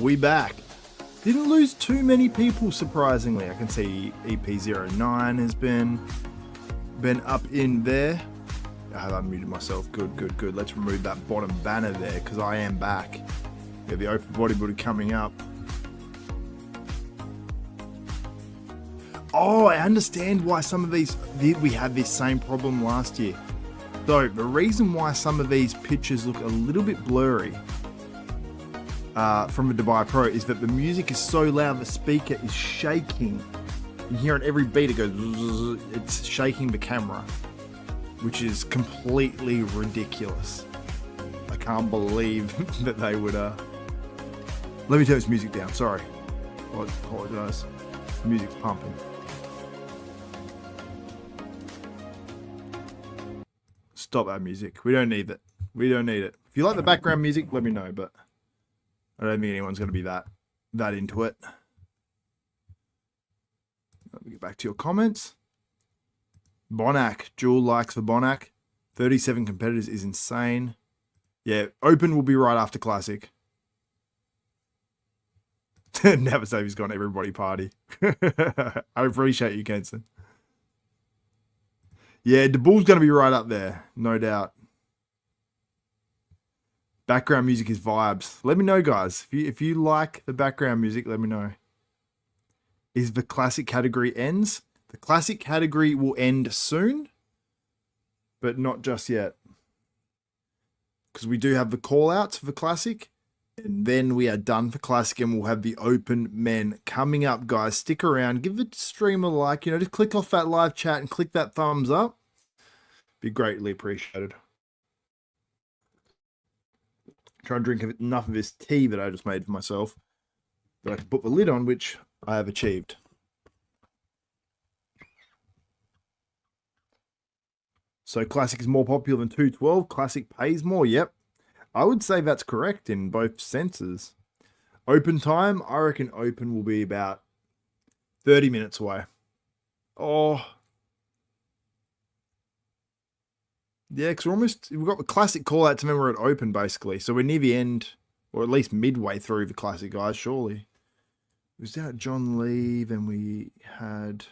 We back. Didn't lose too many people, surprisingly. I can see EP09 has been up in there. I have unmuted myself. Good. Let's remove that bottom banner there because I am back. We have the Open Bodybuilder coming up. Oh, I understand why some of these, we had this same problem last year. So the reason why some of these pictures look a little bit blurry from a Dubai Pro is that the music is so loud, the speaker is shaking. You hear it every beat, it goes, it's shaking the camera, which is completely ridiculous. I can't believe that they would, let me turn this music down, sorry. I apologize, the music's pumping. Stop that music. We don't need it. We don't need it. If you like the background music, let me know, but I don't think anyone's going to be that into it. Let me get back to your comments. Bonac. Jewel likes for Bonac. 37 competitors is insane. Yeah, Open will be right after Classic. Never say he's gone everybody party. I appreciate you, Kenson. Yeah, the Bull's going to be right up there, no doubt. Background music is vibes. Let me know, guys. If you like the background music, let me know. Is the Classic category ends? The Classic category will end soon, but not just yet. Because we do have the call-outs for Classic, and then we are done for Classic, and we'll have the Open Men coming up, guys. Stick around. Give the stream a like. You know, just click off that live chat and click that thumbs up. Be greatly appreciated. Try and drink enough of this tea that I just made for myself that I can put the lid on, which I have achieved. So Classic is more popular than 212. Classic pays more. Yep. I would say that's correct in both senses. Open time, I reckon Open will be about 30 minutes away. Oh. Yeah, because we've got the Classic call out to when we're at Open, basically. So we're near the end, or at least midway through the Classic, guys, surely. It was down at John Lee, then we've had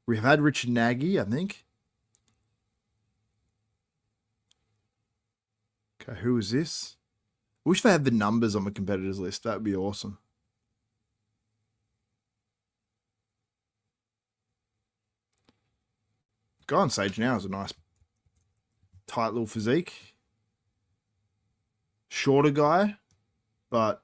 Richard Nagy, I think. Okay, who is this? I wish they had the numbers on the competitors list. That would be awesome. Guy on stage now is a nice, tight little physique. Shorter guy, but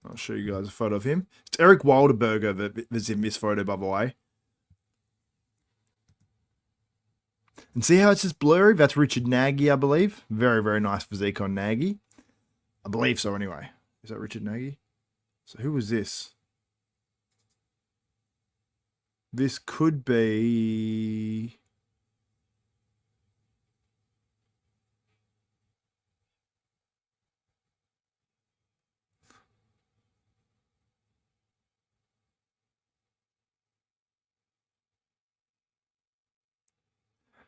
I'll show you guys a photo of him. It's Eric Wilderberger that's in this photo, by the way. And see how it's just blurry? That's Richard Nagy, I believe. Very, very nice physique on Nagy. I believe so anyway. Is that Richard Nagy? So who was this? This could be...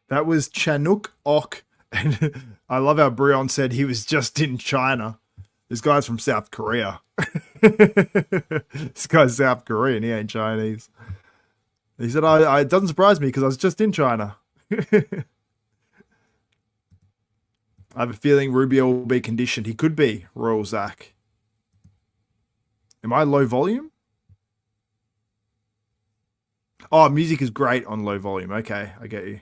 That was Chanuk Ok. And I love how Brion said he was just in China. This guy's from South Korea. This guy's South Korean. He ain't Chinese. He said, it doesn't surprise me because I was just in China. I have a feeling Rubiel will be conditioned. He could be, Royal Zach. Am I low volume? Oh, music is great on low volume. Okay, I get you.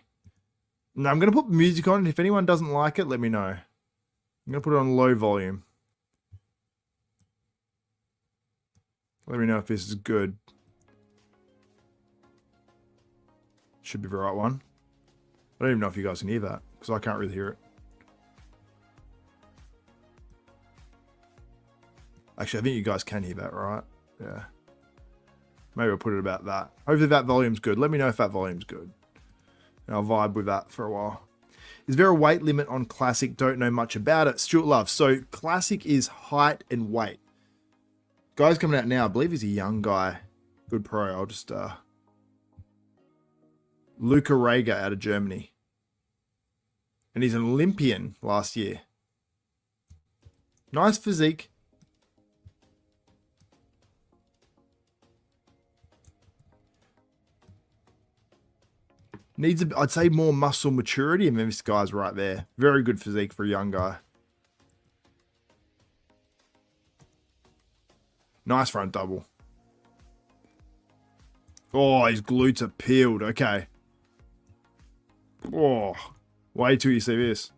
Now, I'm going to put music on, and if anyone doesn't like it, let me know. I'm going to put it on low volume. Let me know if this is good. Should be the right one. I don't even know if you guys can hear that, because I can't really hear it. Actually, I think you guys can hear that, right? Yeah. Maybe I'll put it about that. Hopefully that volume's good. Let me know if that volume's good. And I'll vibe with that for a while. Is there a weight limit on Classic? Don't know much about it. Stuart Love. So Classic is height and weight. Guy's coming out now. I believe he's a young guy. Good pro. I'll just... Luca Rager out of Germany. And he's an Olympian last year. Nice physique. Needs, I'd say, more muscle maturity, and this guy's right there. Very good physique for a young guy. Nice front double. Oh, his glutes are peeled. Okay. Oh, wait till you see this.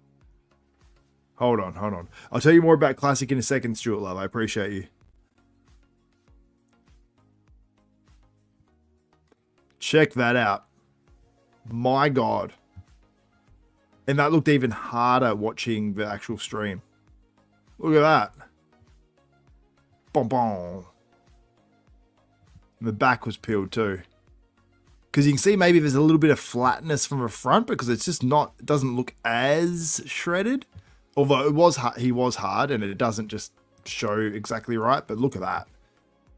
Hold on, hold on. I'll tell you more about Classic in a second, Stuart Love. I appreciate you. Check that out. My God. And that looked even harder watching the actual stream. Look at that. Boom, boom. And the back was peeled too. Because you can see maybe there's a little bit of flatness from the front because it's just not, it doesn't look as shredded. Although it was, he was hard and it doesn't just show exactly right. But look at that.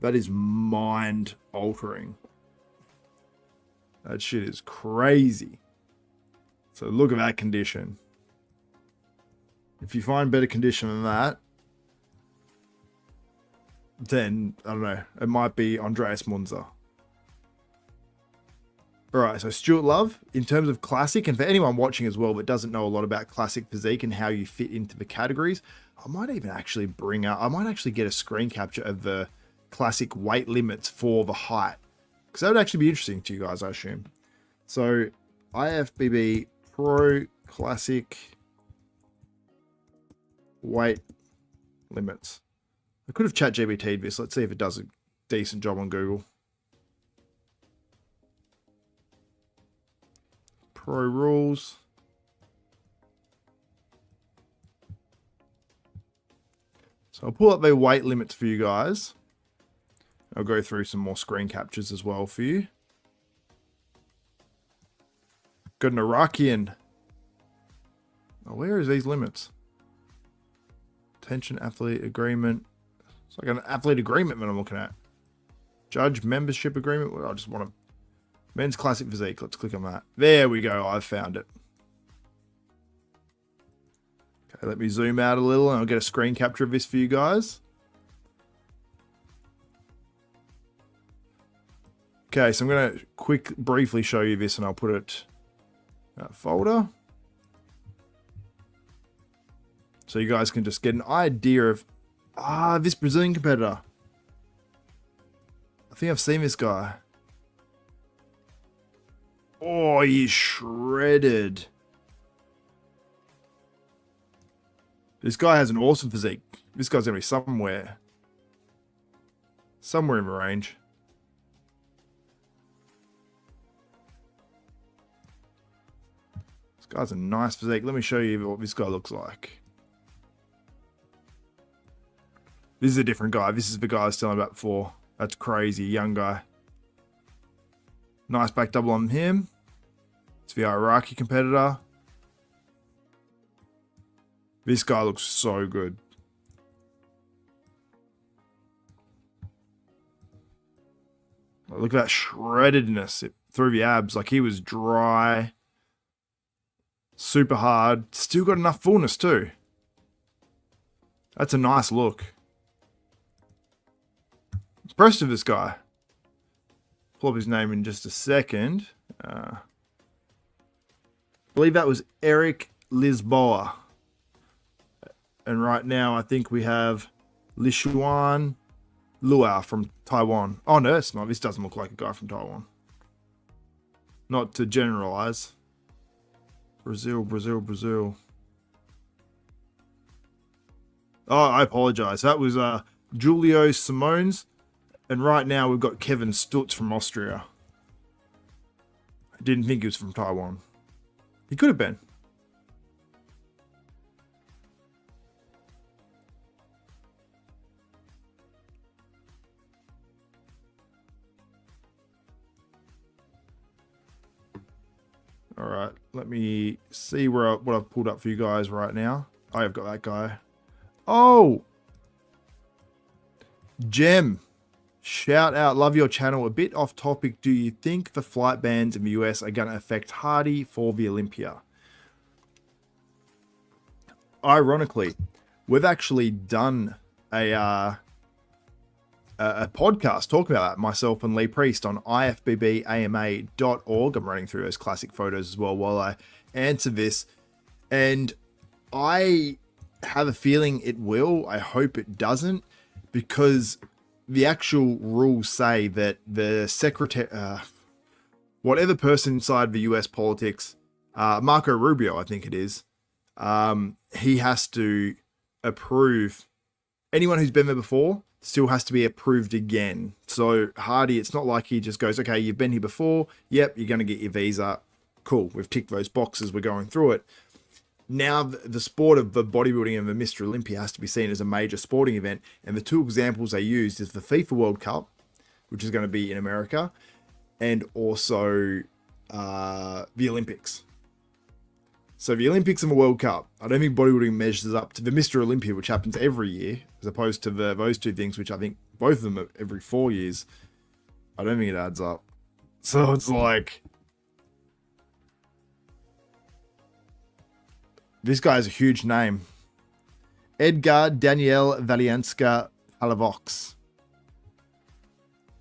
That is mind altering. That shit is crazy. So look at that condition. If you find better condition than that, then, I don't know, it might be Andreas Munzer. Alright, so Stuart Love, in terms of classic, and for anyone watching as well that doesn't know a lot about classic physique and how you fit into the categories, I might even actually I might actually get a screen capture of the classic weight limits for the height. Because that would actually be interesting to you guys, I assume. So, IFBB Pro Classic weight limits. I could have ChatGPT'd this. Let's see if it does a decent job on Google. Pro rules. So I'll pull up the weight limits for you guys. I'll go through some more screen captures as well for you. Got an Iraqian. Oh, where is these limits? Attention athlete agreement. It's like an athlete agreement that I'm looking at. Judge membership agreement. Well, I just want to. Men's classic physique. Let's click on that. There we go. I've found it. Okay, let me zoom out a little and I'll get a screen capture of this for you guys. Okay, so I'm going to briefly show you this and I'll put it in that folder. So you guys can just get an idea of, this Brazilian competitor. I think I've seen this guy. Oh, he's shredded. This guy has an awesome physique. This guy's going to be somewhere in the range. This guy's a nice physique. Let me show you what this guy looks like. This is a different guy. This is the guy I was telling about before. That's crazy. Young guy. Nice back double on him. It's the Iraqi competitor. This guy looks so good. Look at that shreddedness through the abs. Like he was dry. Super hard. Still got enough fullness too. That's a nice look. Impressed with this guy. Pull up his name in just a second. I believe that was Eric Lisboa. And right now I think we have Lishuan Luau from Taiwan. Oh no, it's not. This doesn't look like a guy from Taiwan. Not to generalize. Brazil. Oh, I apologize. That was Julio Simones. And right now we've got Kevin Stutz from Austria. I didn't think he was from Taiwan. He could have been. All right, let me see what I've pulled up for you guys right now. I've got that guy. Oh! Gem. Shout out, love your channel. A bit off topic. Do you think the flight bans in the US are going to affect Hardy for the Olympia? ironically, we've actually done a podcast talking about that, myself and Lee Priest, on IFBBAMA.org. I'm running through those classic photos as well while I answer this. And I have a feeling it will. I hope it doesn't, because the actual rules say that the secretary, whatever person inside the US politics, Marco Rubio, I think it is, he has to approve. Anyone who's been there before still has to be approved again. So Hardy, it's not like he just goes, okay, you've been here before. Yep, you're going to get your visa. Cool, we've ticked those boxes. We're going through it. Now the sport of the bodybuilding and the Mr. Olympia has to be seen as a major sporting event. And the two examples they used is the FIFA World Cup, which is going to be in America, and also the Olympics. So the Olympics and the World Cup, I don't think bodybuilding measures up to the Mr. Olympia, which happens every year, as opposed to those two things, which I think both of them are every 4 years. I don't think it adds up. So it's like, this guy has a huge name. Edgar Daniel Valianska Palavox.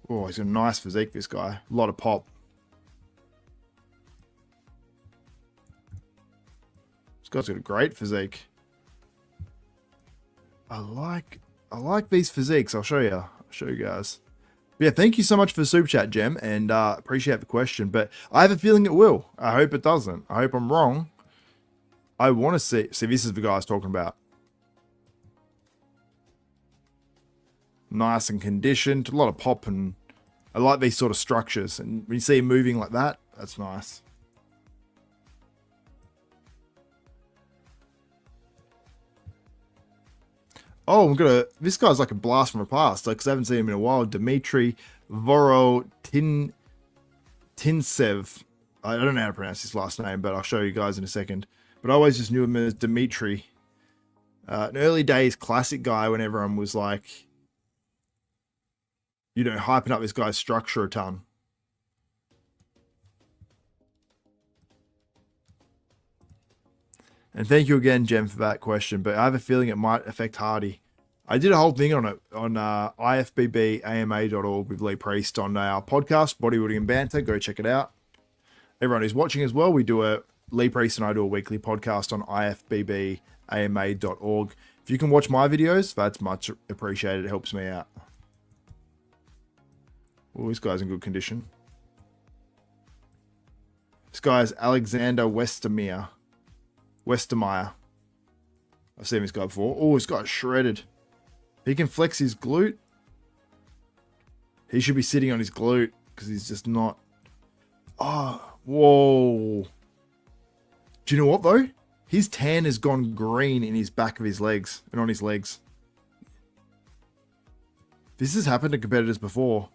Oh, he's got a nice physique, this guy. A lot of pop. This guy's got a great physique. I like these physiques. I'll show you. I'll show you guys. But yeah, thank you so much for the super chat, Gem, and appreciate the question. But I have a feeling it will. I hope it doesn't. I hope I'm wrong. I want to see, this is the guy I was talking about. Nice and conditioned, a lot of pop, and I like these sort of structures. And when you see him moving like that, that's nice. Oh, this guy's like a blast from the past, because I haven't seen him in a while. Dmitry Vorotintsev. I don't know how to pronounce his last name, but I'll show you guys in a second. But I always just knew him as Dmitry. An early days classic guy when everyone was like, you know, hyping up this guy's structure a ton. And thank you again, Jem, for that question. But I have a feeling it might affect Hardy. I did a whole thing on it on IFBBAMA.org with Lee Priest on our podcast, Bodybuilding and Banter. Go check it out. Everyone who's watching as well, Lee Priest and I do a weekly podcast on IFBBAMA.org. If you can watch my videos, that's much appreciated. It helps me out. Oh, this guy's in good condition. This guy's Alexander Westermeyer. I've seen this guy before. Oh, this guy's shredded. He can flex his glute. He should be sitting on his glute because he's just not. Oh, whoa. Do you know what, though? His tan has gone green in his back of his legs and on his legs. This has happened to competitors before,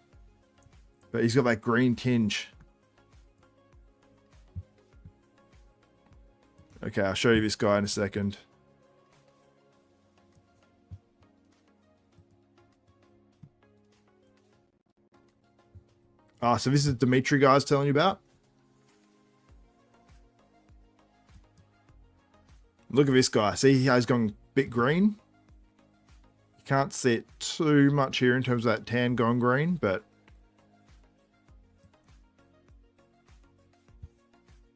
but he's got that green tinge. Okay, I'll show you this guy in a second. So this is Dimitri guy I was telling you about. Look at this guy. See how he's gone a bit green? You can't see it too much here in terms of that tan going green, but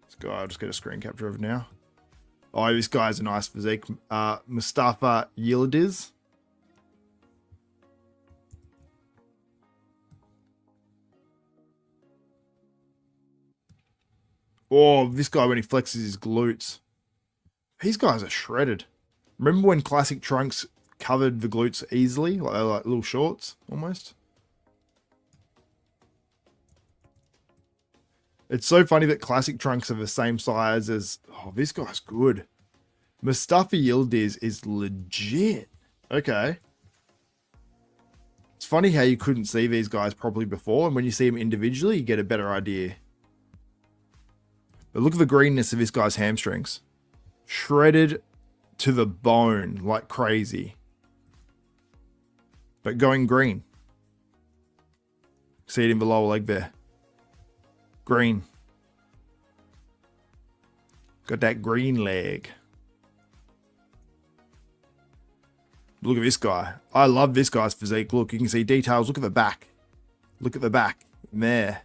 this guy, I'll just get a screen capture of it now. Oh, this guy has a nice physique. Mustafa Yildiz. Oh, this guy when he flexes his glutes. These guys are shredded. Remember when classic trunks covered the glutes easily? Like they're like little shorts, almost. It's so funny that classic trunks are the same size as... Oh, this guy's good. Mustafa Yildiz is legit. Okay. It's funny how you couldn't see these guys properly before, and when you see them individually, you get a better idea. But look at the greenness of this guy's hamstrings. Shredded to the bone like crazy. But going green. See it in the lower leg there. Green. Got that green leg. Look at this guy. I love this guy's physique. Look, you can see details. Look at the back. Look at the back. There.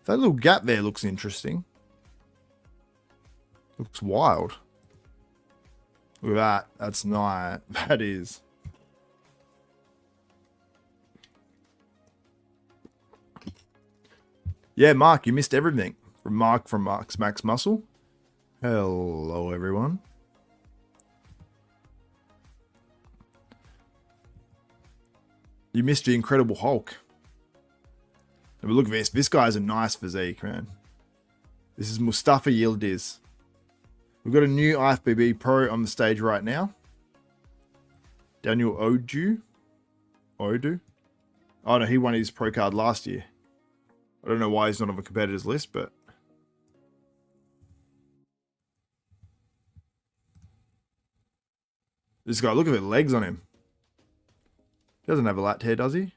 That little gap there looks interesting. Looks wild. Look at that. That's nice. That is. Yeah, Mark, you missed everything. From Mark's Max Muscle. Hello, everyone. You missed the Incredible Hulk. But look at this. This guy's a nice physique, man. This is Mustafa Yildiz. We've got a new IFBB Pro on the stage right now. Daniel Odu. Odu? Oh, no, he won his pro card last year. I don't know why he's not on the competitors list, but... This guy, look at the legs on him. He doesn't have a lat tear, does he?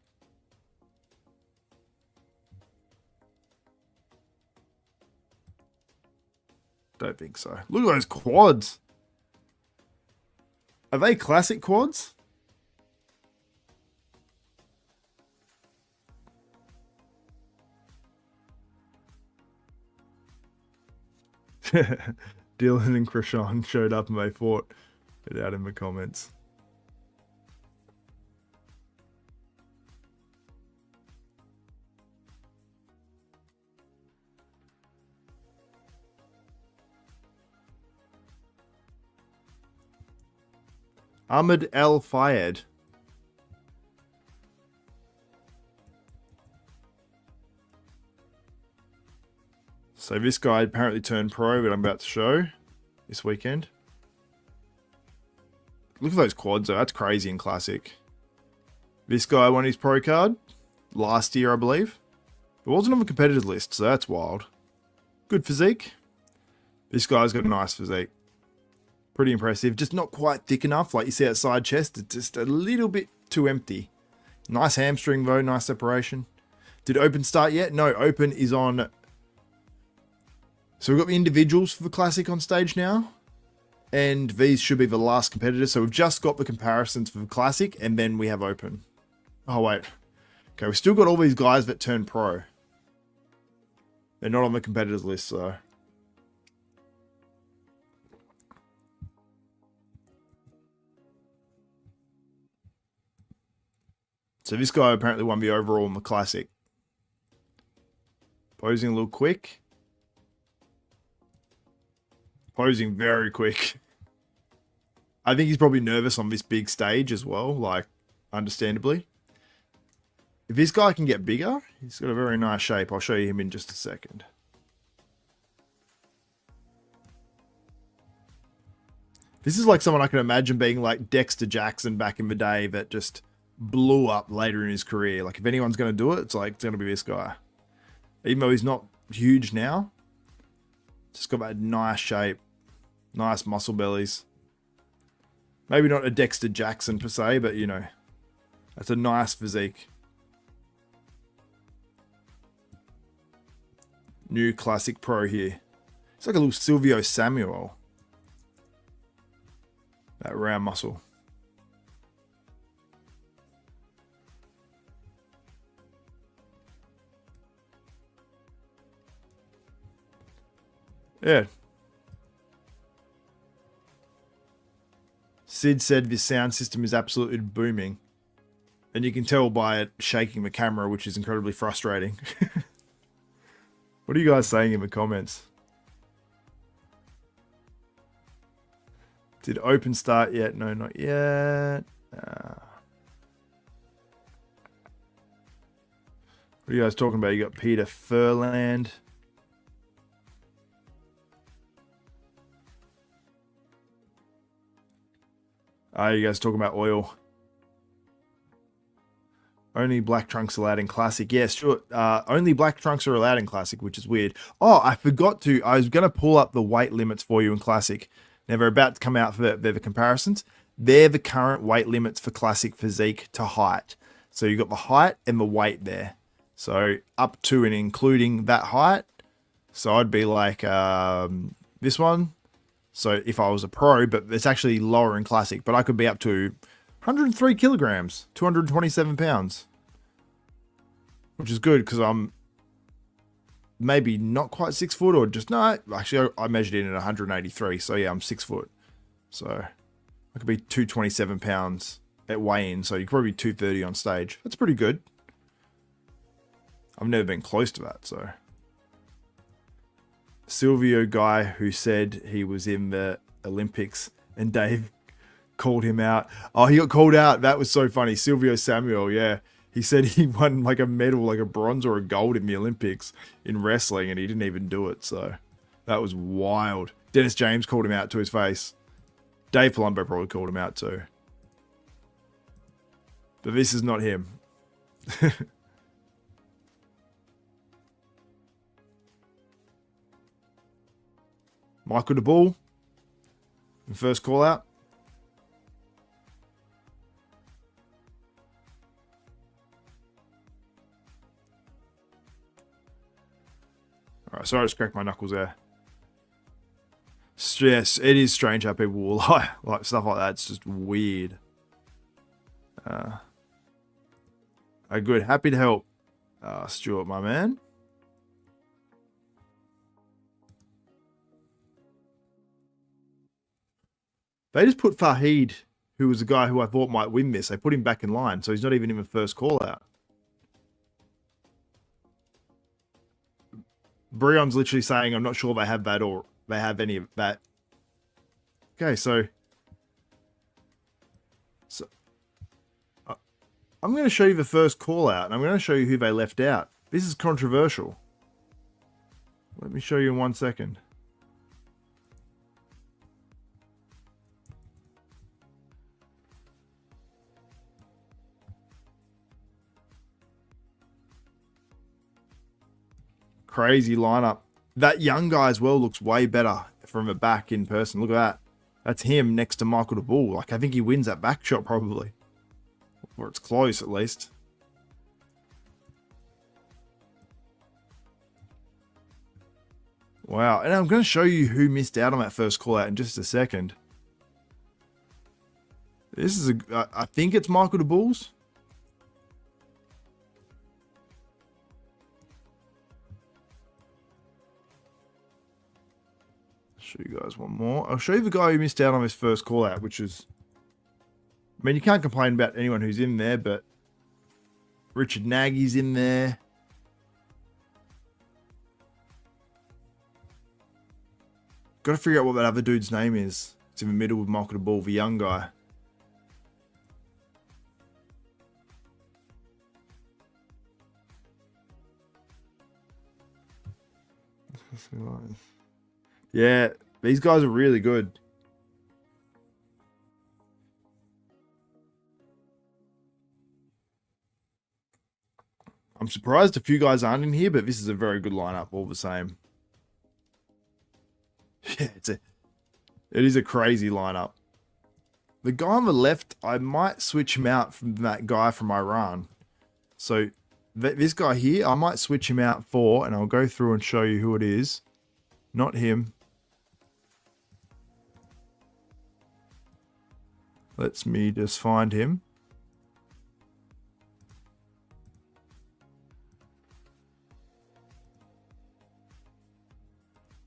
Don't think so. Look at those quads. Are they classic quads? Dylan and Krishan showed up and they fought it out in the comments. Ahmed El Fayed. So this guy apparently turned pro, but I'm about to show this weekend. Look at those quads though, that's crazy and classic. This guy won his pro card last year, I believe. It wasn't on the competitors list, so that's wild. Good physique. This guy's got a nice physique. Pretty impressive, just not quite thick enough. Like you see that side chest, it's just a little bit too empty. Nice hamstring though, nice separation. Did Open start yet? No, Open is on. So we've got the individuals for the Classic on stage now. And these should be the last competitors. So we've just got the comparisons for the Classic and then we have Open. Oh wait. Okay, we've still got all these guys that turn pro. They're not on the competitors list, so. So this guy apparently won the overall in the Classic. Posing a little quick. Posing very quick. I think he's probably nervous on this big stage as well, like, understandably. If this guy can get bigger, he's got a very nice shape. I'll show you him in just a second. This is like someone I can imagine being like Dexter Jackson back in the day that just blew up later in his career. Like if anyone's going to do it, it's like, it's going to be this guy. Even though he's not huge now, just got that nice shape, nice muscle bellies. Maybe not a Dexter Jackson per se, but you know, that's a nice physique. New Classic Pro here. It's like a little Silvio Samuel. That round muscle. Yeah. Sid said this sound system is absolutely booming. And you can tell by it shaking the camera, which is incredibly frustrating. What are you guys saying in the comments? Did Open start yet? No, not yet. What are you guys talking about? You got Peter Furland. You guys talking about oil? Only black trunks allowed in Classic. Yes, sure. Only black trunks are allowed in Classic, which is weird. Oh, I forgot to. I was going to pull up the weight limits for you in Classic. Now, they're about to come out for the comparisons. They're the current weight limits for Classic physique to height. So you've got the height and the weight there. So up to and including that height. So I'd be like this one. So if I was a pro, but it's actually lower in classic, but I could be up to 103 kilograms, 227 pounds, which is good because I'm maybe not quite 6 foot, or just, no, actually I measured in at 183. So yeah, I'm 6 foot. So I could be 227 pounds at weigh-in. So you could probably be 230 on stage. That's pretty good. I've never been close to that. So Silvio guy who said he was in the Olympics and Dave called him out. Oh, he got called out. That was so funny. Silvio Samuel, yeah. He said he won like a medal, like a bronze or a gold in the Olympics in wrestling, and he didn't even do it. So that was wild. Dennis James called him out to his face. Dave Palumbo probably called him out too. But this is not him. Michael de Bull, first call out. All right, sorry, I just cracked my knuckles there. Yes, it is strange how people will lie. Like stuff like that. It's just weird. Oh, good. Happy to help, Stuart, my man. They just put Fahid, who was a guy who I thought might win this. They put him back in line, so he's not even in the first call out. Brion's literally saying, I'm not sure they have that or they have any of that. Okay, so I'm going to show you the first call out, and I'm going to show you who they left out. This is controversial. Let me show you in 1 second. Crazy lineup. That young guy as well looks way better from the back in person. Look at that. That's him next to Michael de Bull. Like, I think he wins that back shot probably. Or it's close at least. Wow. And I'm going to show you who missed out on that first call out in just a second. This is I think it's Michael de Bull's. Show you guys one more. I'll show you the guy who missed out on his first call out, which is, I mean, you can't complain about anyone who's in there, but Richard Nagy's in there. Got to figure out what that other dude's name is. It's in the middle with Michael de Bull, the young guy. Yeah, these guys are really good. I'm surprised a few guys aren't in here, but this is a very good lineup all the same. Yeah, it is a crazy lineup. The guy on the left, I might switch him out from that guy from Iran. So this guy here, I might switch him out for, and I'll go through and show you who it is. Not him. Let's me just find him.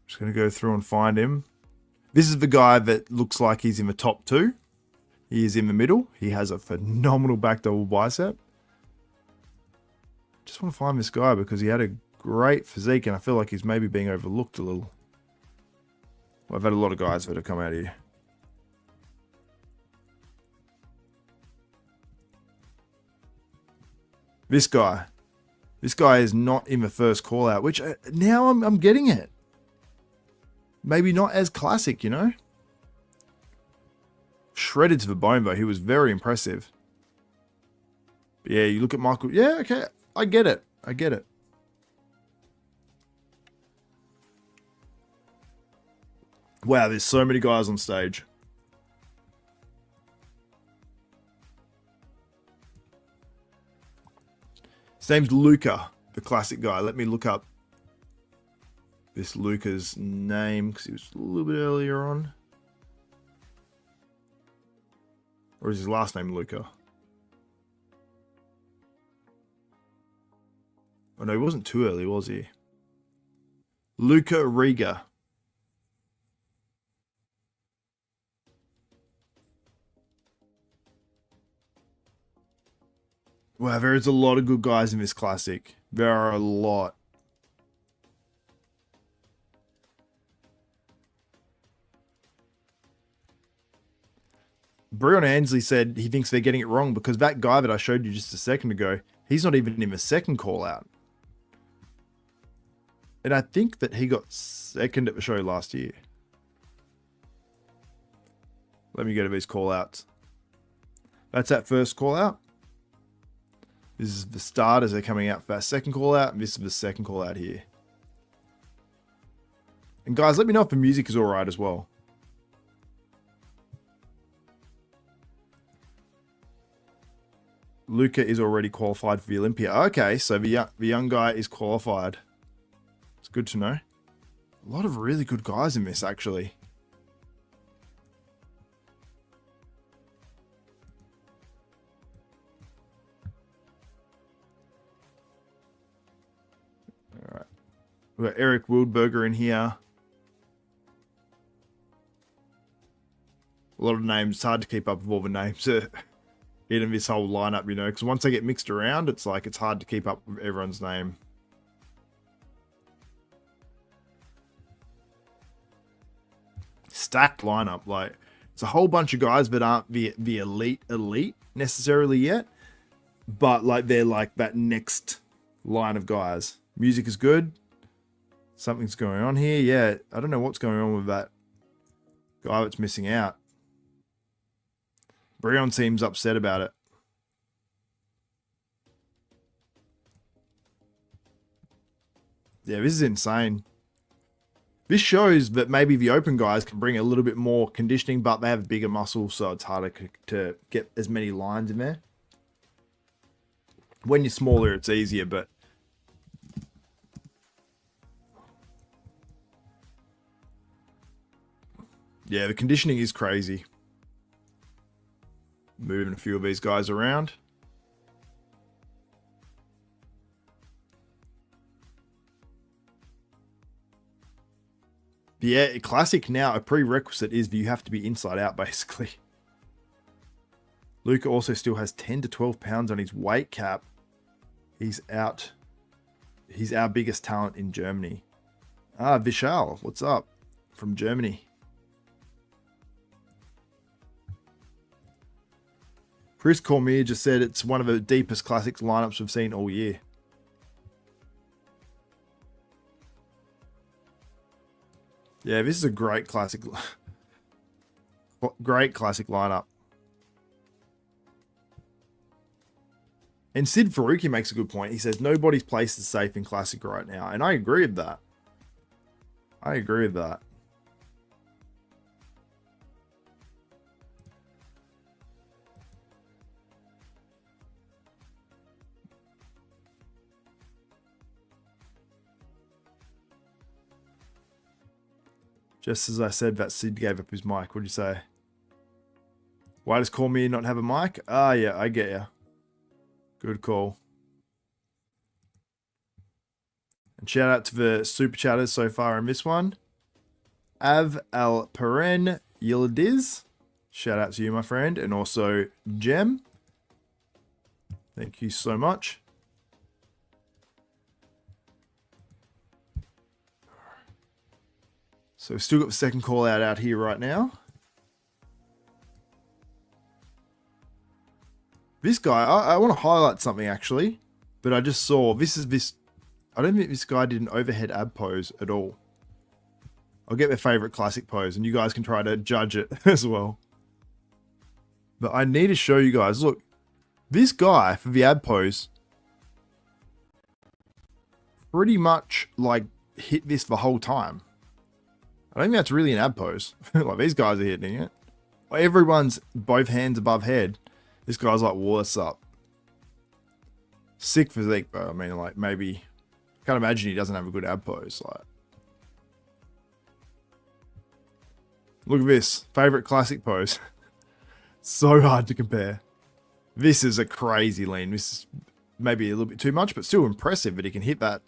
Just going to go through and find him. This is the guy that looks like he's in the top two. He is in the middle. He has a phenomenal back double bicep. Just want to find this guy because he had a great physique and I feel like he's maybe being overlooked a little. Well, I've had a lot of guys that have come out here. This guy is not in the first call out, which now I'm getting it. Maybe not as classic, you know. Shredded to the bone though. He was very impressive. But yeah, you look at Michael. Yeah, okay. I get it. I get it. Wow, there's so many guys on stage. His name's Luca, the classic guy. Let me look up this Luca's name because he was a little bit earlier on. Or is his last name Luca? Oh no, he wasn't too early, was he? Luca Riga. Wow, there is a lot of good guys in this classic. There are a lot. Brion Ansley said he thinks they're getting it wrong because that guy that I showed you just a second ago, he's not even in the second call out. And I think that he got second at the show last year. Let me go to these call outs. That's that first call out. This is the starters are coming out for that second call out, and this is the second call out here. And guys, let me know if the music is alright as well. Luca is already qualified for the Olympia. Okay, so the young guy is qualified. It's good to know. A lot of really good guys in this, actually. All right. We've got Eric Wildberger in here. A lot of names. It's hard to keep up with all the names in this whole lineup, you know, because once they get mixed around, it's like it's hard to keep up with everyone's name. Stacked lineup. Like, it's a whole bunch of guys that aren't the elite necessarily yet, but like they're like that next line of guys. Music is good. Something's going on here. Yeah, I don't know what's going on with that guy that's missing out. Brion seems upset about it. Yeah, this is insane. This shows that maybe the open guys can bring a little bit more conditioning, but they have bigger muscles, so it's harder to get as many lines in there. When you're smaller, it's easier, but... yeah, the conditioning is crazy. Moving a few of these guys around. Yeah, classic now, a prerequisite is that you have to be inside out, basically. Luca also still has 10 to 12 pounds on his weight cap. He's out. He's our biggest talent in Germany. Ah, Vishal, what's up? From Germany. Chris Cormier just said it's one of the deepest classics lineups we've seen all year. Yeah, this is a great classic lineup. And Sid Faruqi makes a good point. He says nobody's place is safe in classic right now. And I agree with that. I agree with that. Just as I said that Sid gave up his mic. What'd you say? Why does Cormier not have a mic? Ah, yeah, I get ya. Good call. And shout out to the super chatters so far in this one. Av Al Peren Yildiz. Shout out to you, my friend. And also Jem. Thank you so much. So we've still got the second call out here right now. This guy, I want to highlight something actually, but I just saw this. I don't think this guy did an overhead ab pose at all. I'll get their favorite classic pose and you guys can try to judge it as well. But I need to show you guys, look, this guy for the ab pose pretty much like hit this the whole time. I don't think that's really an ab pose. Like these guys are hitting it. Everyone's both hands above head. This guy's like, what's up? Sick physique, bro. I mean, like maybe, I can't imagine he doesn't have a good ab pose. Like, look at this favorite classic pose. So hard to compare. This is a crazy lean. This is maybe a little bit too much, but still impressive that he can hit that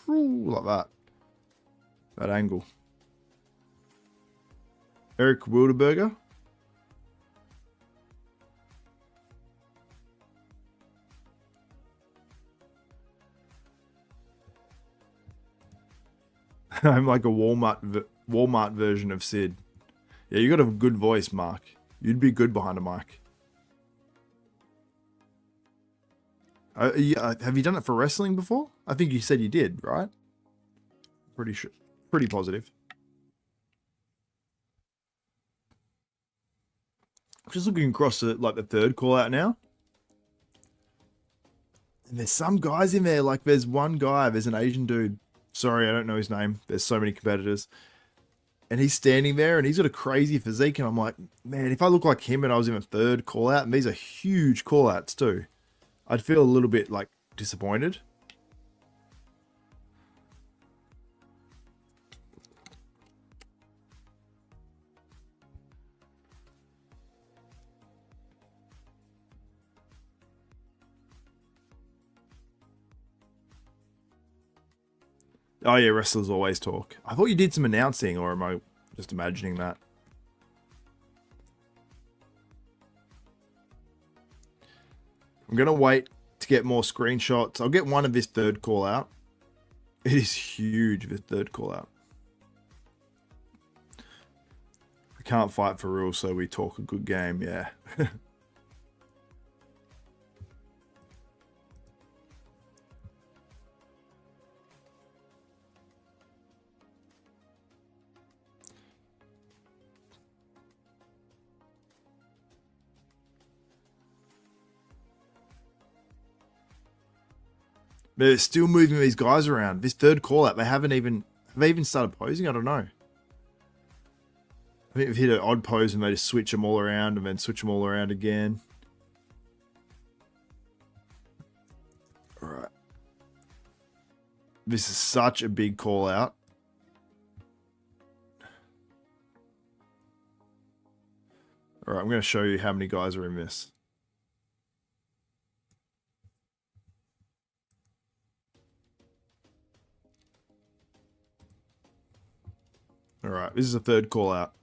like that. That angle. Eric Wilderberger. I'm like a Walmart version of Sid. Yeah, you got a good voice, Mark. You'd be good behind a mic. Yeah, have you done it for wrestling before? I think you said you did, right? Pretty sure. Pretty positive. Just looking across at like the third call out now. And there's some guys in there. Like there's one guy. There's an Asian dude. Sorry, I don't know his name. There's so many competitors. And he's standing there and he's got a crazy physique. And I'm like, man, if I look like him and I was in a third call out, and these are huge call outs too, I'd feel a little bit like disappointed. Oh yeah, wrestlers always talk. I thought you did some announcing, or am I just imagining that? I'm going to wait to get more screenshots. I'll get one of this third call out. It is huge, this third call out. We can't fight for real, so we talk a good game, yeah. They're still moving these guys around. This third call out, have they even started posing? I don't know. I think we've hit an odd pose and they just switch them all around and then switch them all around again. All right. This is such a big call out. All right, I'm going to show you how many guys are in this. All right, this is a third call out.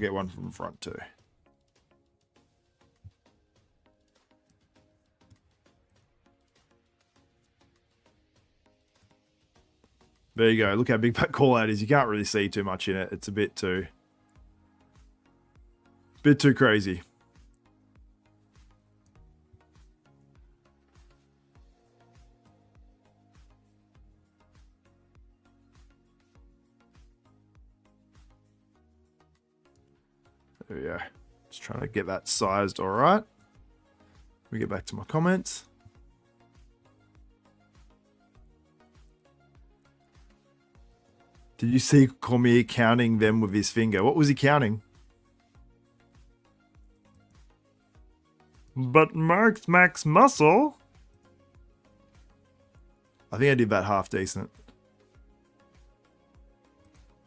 Get one from the front too. There you go. Look how big that call out is. You can't really see too much in it. It's a bit too crazy. There we go. Just trying to get that sized all right. Let me get back to my comments. Did you see Cormier counting them with his finger? What was he counting? But Mark's max muscle. I think I did that half decent.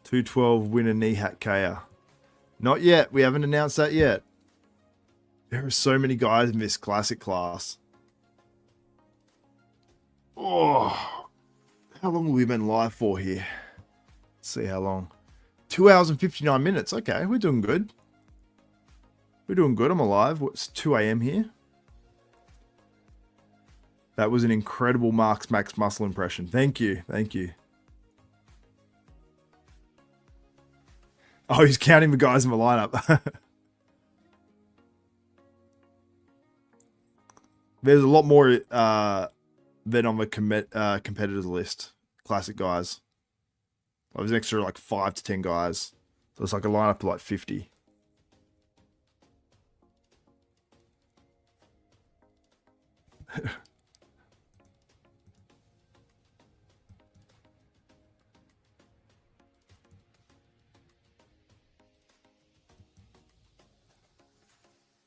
212 winner Nihhat Ka. Not yet. We haven't announced that yet. There are so many guys in this classic class. Oh, how long have we been live for here? Let's see how long. 2 hours and 59 minutes. Okay, we're doing good. We're doing good. I'm alive. What's 2 a.m. here? That was an incredible Mark's max muscle impression. Thank you. Thank you. Oh, he's counting the guys in the lineup. There's a lot more than on the competitors list. Classic guys. There's an extra like 5 to 10 guys. So it's like a lineup of like 50.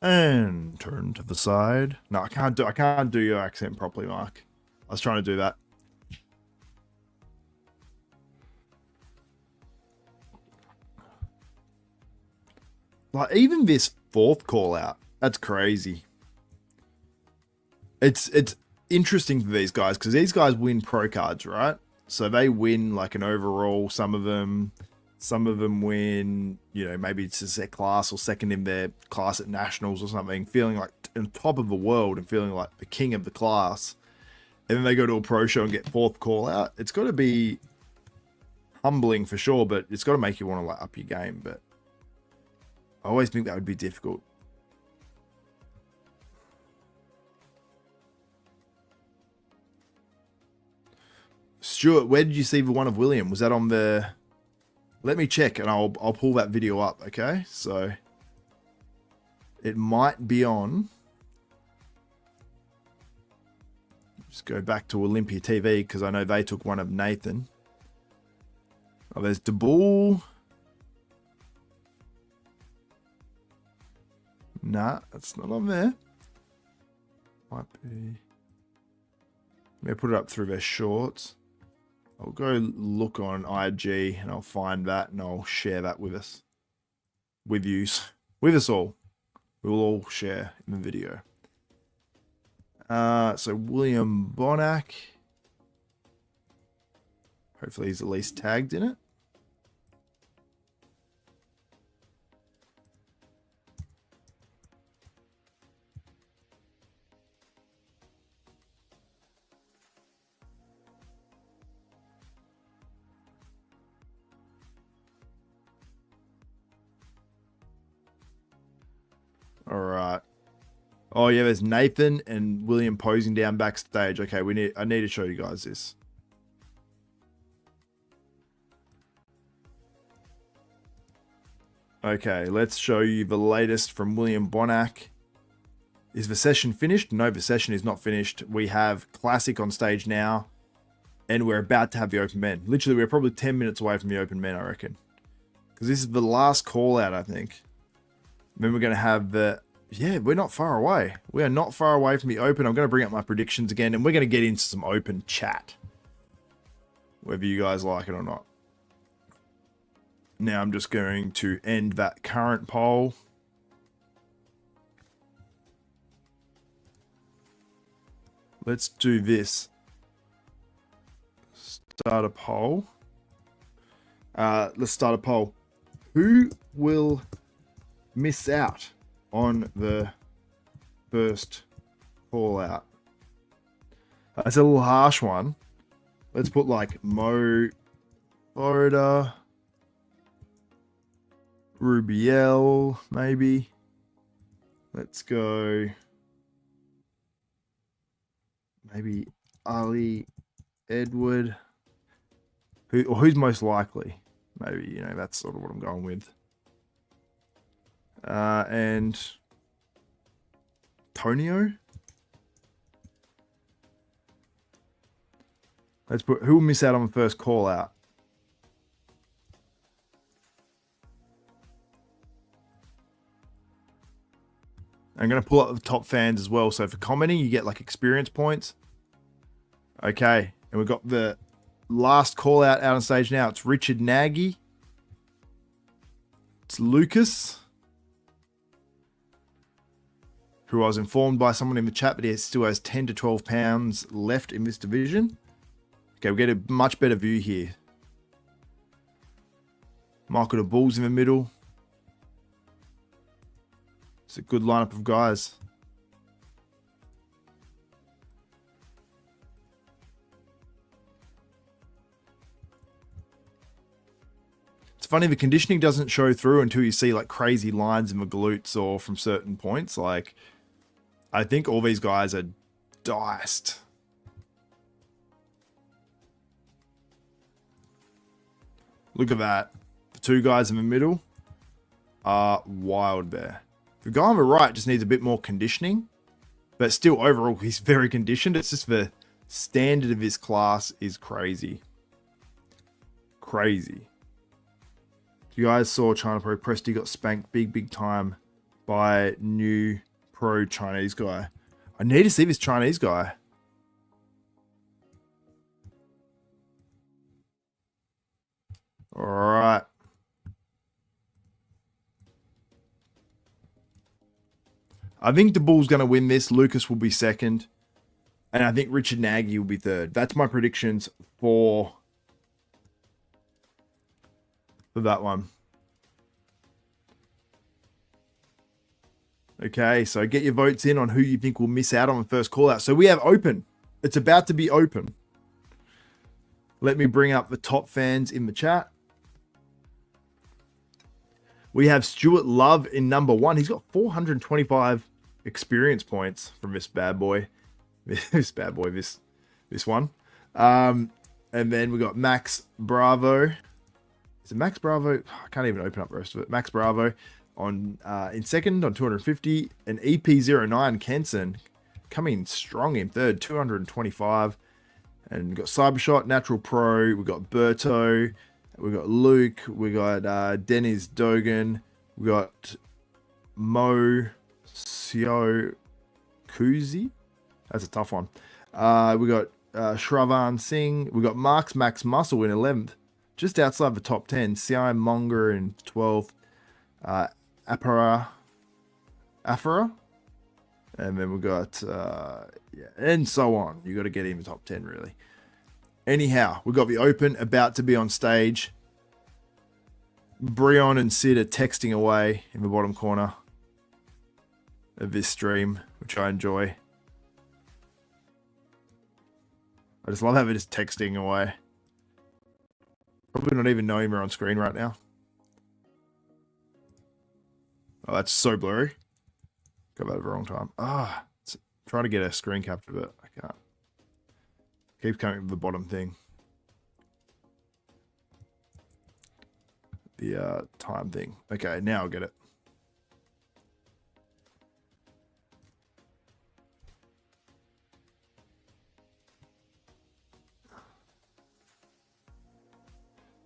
And turn to the side. No, I can't do your accent properly, Mark. I was trying to do that. Like even this 4th call out. That's crazy. It's interesting for these guys because these guys win pro cards, right? So they win like an overall. Some of them win, you know, maybe it's just their class or second in their class at nationals or something, feeling like on top of the world and feeling like the king of the class. And then they go to a pro show and get 4th call out. It's got to be humbling for sure, but it's got to make you want to like up your game. But I always think that would be difficult. Stuart, where did you see the one of William? Was that on the... Let me check and I'll pull that video up, okay? So it might be on. Just go back to Olympia TV because I know they took one of Nathan. Oh, there's De Bull. Nah, that's not on there. Might be. Maybe put it up through their shorts. I'll go look on IG and I'll find that and I'll share that with us. With us all. We'll all share in the video. So William Bonac. Hopefully he's at least tagged in it. All right. Oh yeah, there's Nathan and William posing down backstage. Okay, I need to show you guys this. Okay, let's show you the latest from William Bonac. Is the session finished? No, the session is not finished. We have Classic on stage now, and we're about to have the Open Men. Literally, we're probably 10 minutes away from the Open Men, I reckon. Because this is the last call out, I think. Then we're going to have the... Yeah, we're not far away. We are not far away from the Open. I'm going to bring up my predictions again, and we're going to get into some Open chat. Whether you guys like it or not. Now I'm just going to end that current poll. Let's do this. Start a poll. Let's start a poll. Who will miss out on the first call out? It's a little harsh one. Let's put like Foda, Rubiel, maybe. Let's go. Maybe Alie, Edward. Who's most likely? Maybe, you know, that's sort of what I'm going with. And Tonio. Let's put who will miss out on the first call out. I'm going to pull up the top fans as well. So for commenting, you get like experience points. Okay. And we've got the last call out on stage now. It's Richard Nagy. It's Lucas, who I was informed by someone in the chat that he still has 10 to 12 pounds left in this division. Okay, we get a much better view here. Michael the Bulls in the middle. It's a good lineup of guys. It's funny, the conditioning doesn't show through until you see like crazy lines in the glutes or from certain points. Like, I think all these guys are diced. Look at that. The two guys in the middle are wild there. The guy on the right just needs a bit more conditioning, but still overall he's very conditioned. It's just the standard of his class is crazy. Crazy. You guys saw China Pro Presti got spanked big time by new pro Chinese guy. I need to see this Chinese guy. All right. I think the Bull's going to win this. Lucas will be second. And I think Richard Nagy will be third. That's my predictions for that one. Okay, so get your votes in on who you think will miss out on the first call out. So we have open. It's about to be open. Let me bring up the top fans in the chat. We have Stuart Love in number 1. He's got 425 experience points from this bad boy. This one. And then we got Max Bravo. Is it Max Bravo? I can't even open up the rest of it. Max Bravo on in second on 250. And EP09 Kenson coming strong in third, 225. And we got Cybershot, Natural Pro. We got Berto. We got Luke. We got Dennis Dogan. We got Mo Sio Kuzi. That's a tough one. We got Shravan Singh. We got Marks Max Muscle in 11th, just outside the top 10. Siai Monger in 12th. Afara. And then we got, and so on. You got to get in the top 10, really. Anyhow, we've got the open about to be on stage. Brion and Sid are texting away in the bottom corner of this stream, which I enjoy. I just love how they're just texting away. Probably not even knowing we're on screen right now. Oh, that's so blurry. Got that at the wrong time. Trying to get a screen capture, but I can't. Keep coming to the bottom thing. The time thing. Okay, now I'll get it.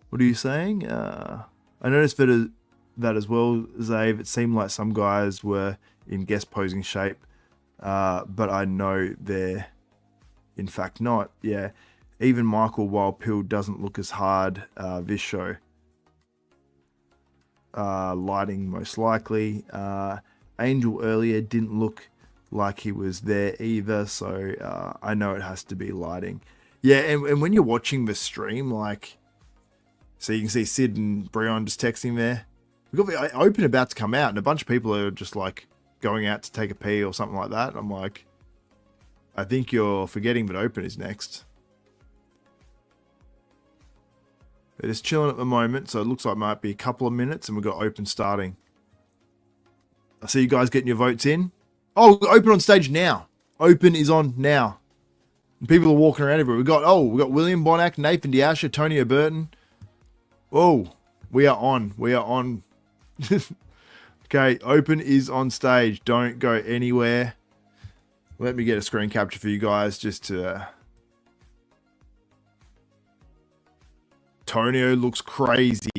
What are you saying? I noticed that as well, Xavier. It seemed like some guys were in guest posing shape, but I know they're in fact not. Yeah, even Michael Wild Pill doesn't look as hard this show. Lighting most likely. Angel earlier didn't look like he was there either, so I know it has to be lighting. Yeah, and when you're watching the stream, like, so you can see Sid and Brion just texting there. We've got the open about to come out, and a bunch of people are just like going out to take a pee or something like that. I'm like, I think you're forgetting that open is next. They're just chilling at the moment, so it looks like it might be a couple of minutes, and we've got open starting. I see you guys getting your votes in. Oh, open on stage now. Open is on now. And people are walking around everywhere. We got William Bonac, Nathan Asha, Tonio Burton. Whoa, we are on. We are on. Okay, open is on stage. Don't go anywhere. Let me get a screen capture for you guys just to... Tonio looks crazy.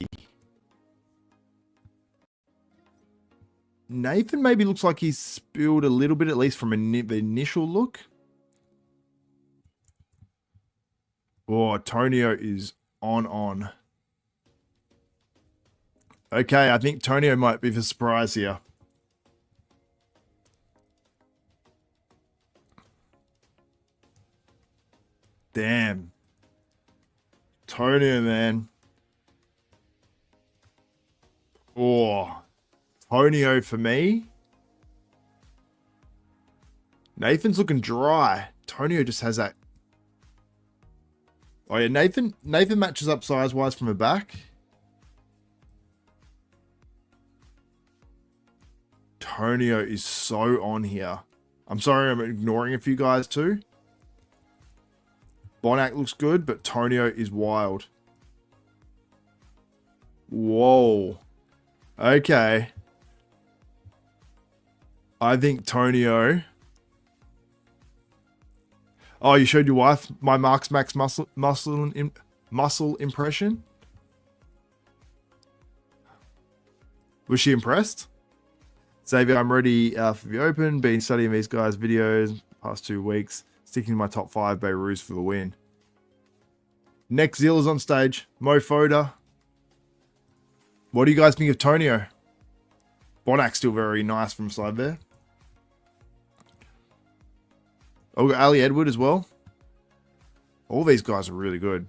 Nathan maybe looks like he's spilled a little bit, at least from the initial look. Oh, Tonio is on. Okay, I think Tonio might be the surprise here. Damn. Tonio, man. Oh, Tonio for me. Nathan's looking dry. Tonio just has that. Oh yeah, Nathan matches up size-wise from the back. Tonio is so on here. I'm sorry I'm ignoring a few guys too. Bonac looks good, but Tonio is wild. Whoa. Okay. I think Tonio... Oh, you showed your wife my Marks Max muscle impression? Was she impressed? Xavier, I'm ready for the open. Been studying these guys' videos past 2 weeks. Sticking to my top 5, Behrooz for the win. Neckzilla's on stage. Mo Foda. What do you guys think of Tonio? Bonac's still very nice from side there. Oh, Ali Edward as well. All these guys are really good.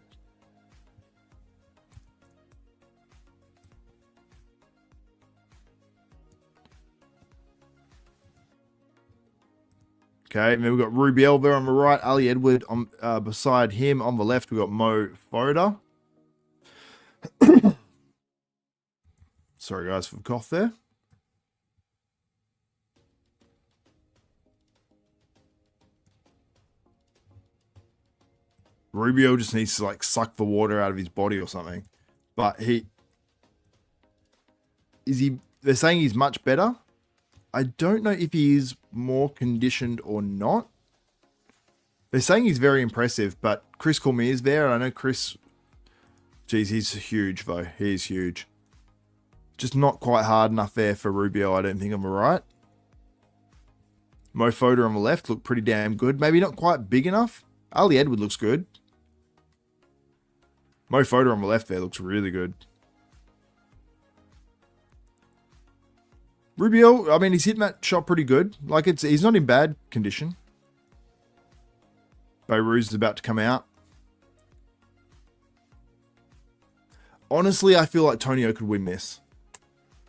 Okay, and then we've got Rubiel there on the right, Ali Edward on beside him. On the left, we've got Foda. Sorry, guys, for the cough there. Rubiel just needs to like suck the water out of his body or something. But they're saying he's much better. I don't know if he is more conditioned or not. They're saying he's very impressive, but Chris Cormier is there. And I know Chris, geez, he's huge though. He's huge. Just not quite hard enough there for Rubiel, I don't think I'm right. Mo Foda on the left looked pretty damn good. Maybe not quite big enough. Ali Edward looks good. Mo Foda on the left there looks really good. Rubiel, I mean, he's hitting that shot pretty good. Like, he's not in bad condition. Behrooz is about to come out. Honestly, I feel like Tonio could win this.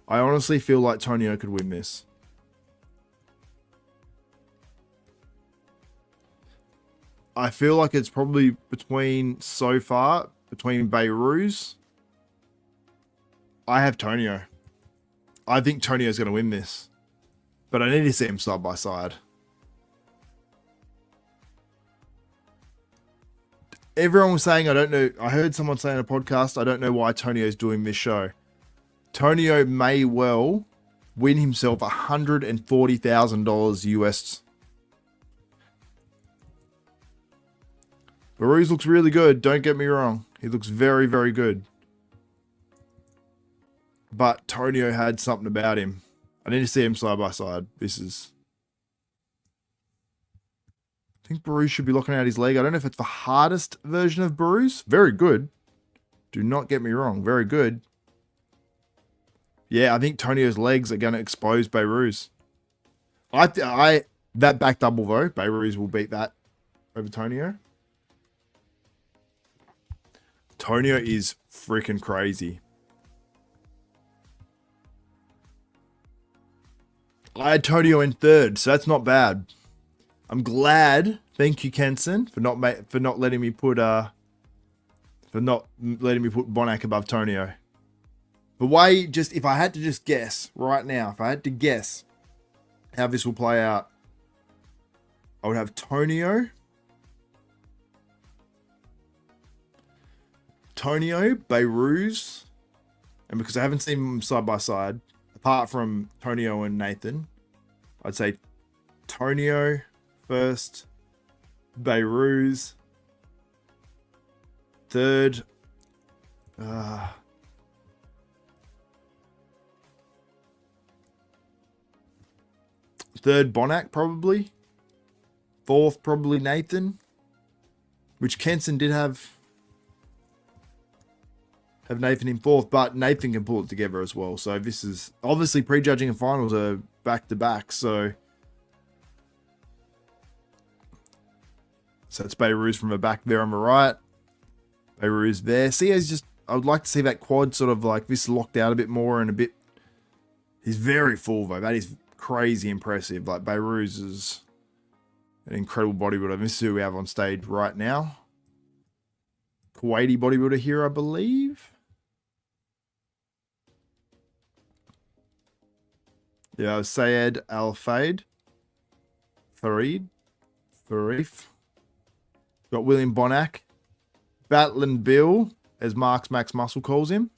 I honestly feel like Tonio could win this. I feel like it's probably between Behrooz. I have Tonio. I think Tonio's going to win this. But I need to see him side by side. Everyone was saying, I don't know. I heard someone say on a podcast, I don't know why Tonio's doing this show. Tonio may well win himself $140,000 US. Behrooz looks really good. Don't get me wrong. He looks very, very good. But Tonio had something about him. I need to see him side by side. I think Behrooz should be locking out his leg. I don't know if it's the hardest version of Behrooz. Very good. Do not get me wrong. Very good. Yeah, I think Tonio's legs are going to expose Behrooz. That back double, though, Behrooz will beat that over Tonio. Tonio is freaking crazy. I had Tonio in third, so that's not bad. I'm glad. Thank you, Kenson, for not letting me put Bonac above Tonio. The way, if I had to just guess right now, if I had to guess how this will play out, I would have Tonio, Behrooz, and because I haven't seen them side by side, apart from Tonio and Nathan, I'd say Tonio first, Behrooz third, third Bonac probably, fourth probably Nathan, which Kenson did have Nathan in fourth, but Nathan can pull it together as well. So this is obviously prejudging and finals are back to back. So it's Behrooz from the back there on the right. Behrooz there. See, I would like to see that quad sort of like this locked out a bit more and a bit. He's very full though. That is crazy impressive. Like Behrooz is an incredible bodybuilder. This is who we have on stage right now. Kuwaiti bodybuilder here, I believe. Yeah, Sayed Al Fade. Farid. Farif. Got William Bonac. Batlin Bill, as Mark's Max Muscle calls him.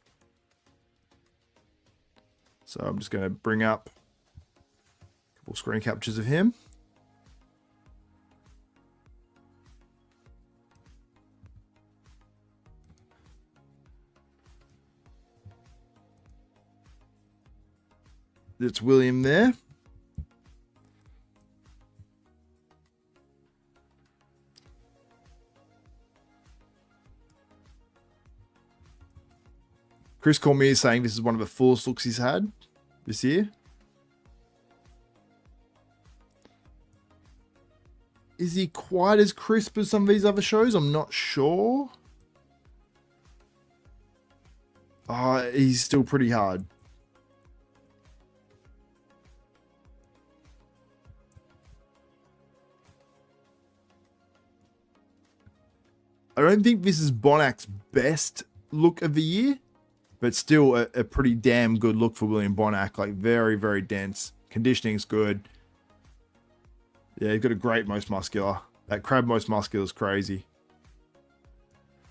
So I'm just going to bring up a couple screen captures of him. It's William there. Chris Cormier is saying this is one of the fullest looks he's had this year. Is he quite as crisp as some of these other shows? I'm not sure. He's still pretty hard. I don't think this is Bonac's best look of the year, but still a pretty damn good look for William Bonac. Like, very, very dense. Conditioning's good. Yeah, he's got a great most muscular. That crab most muscular is crazy.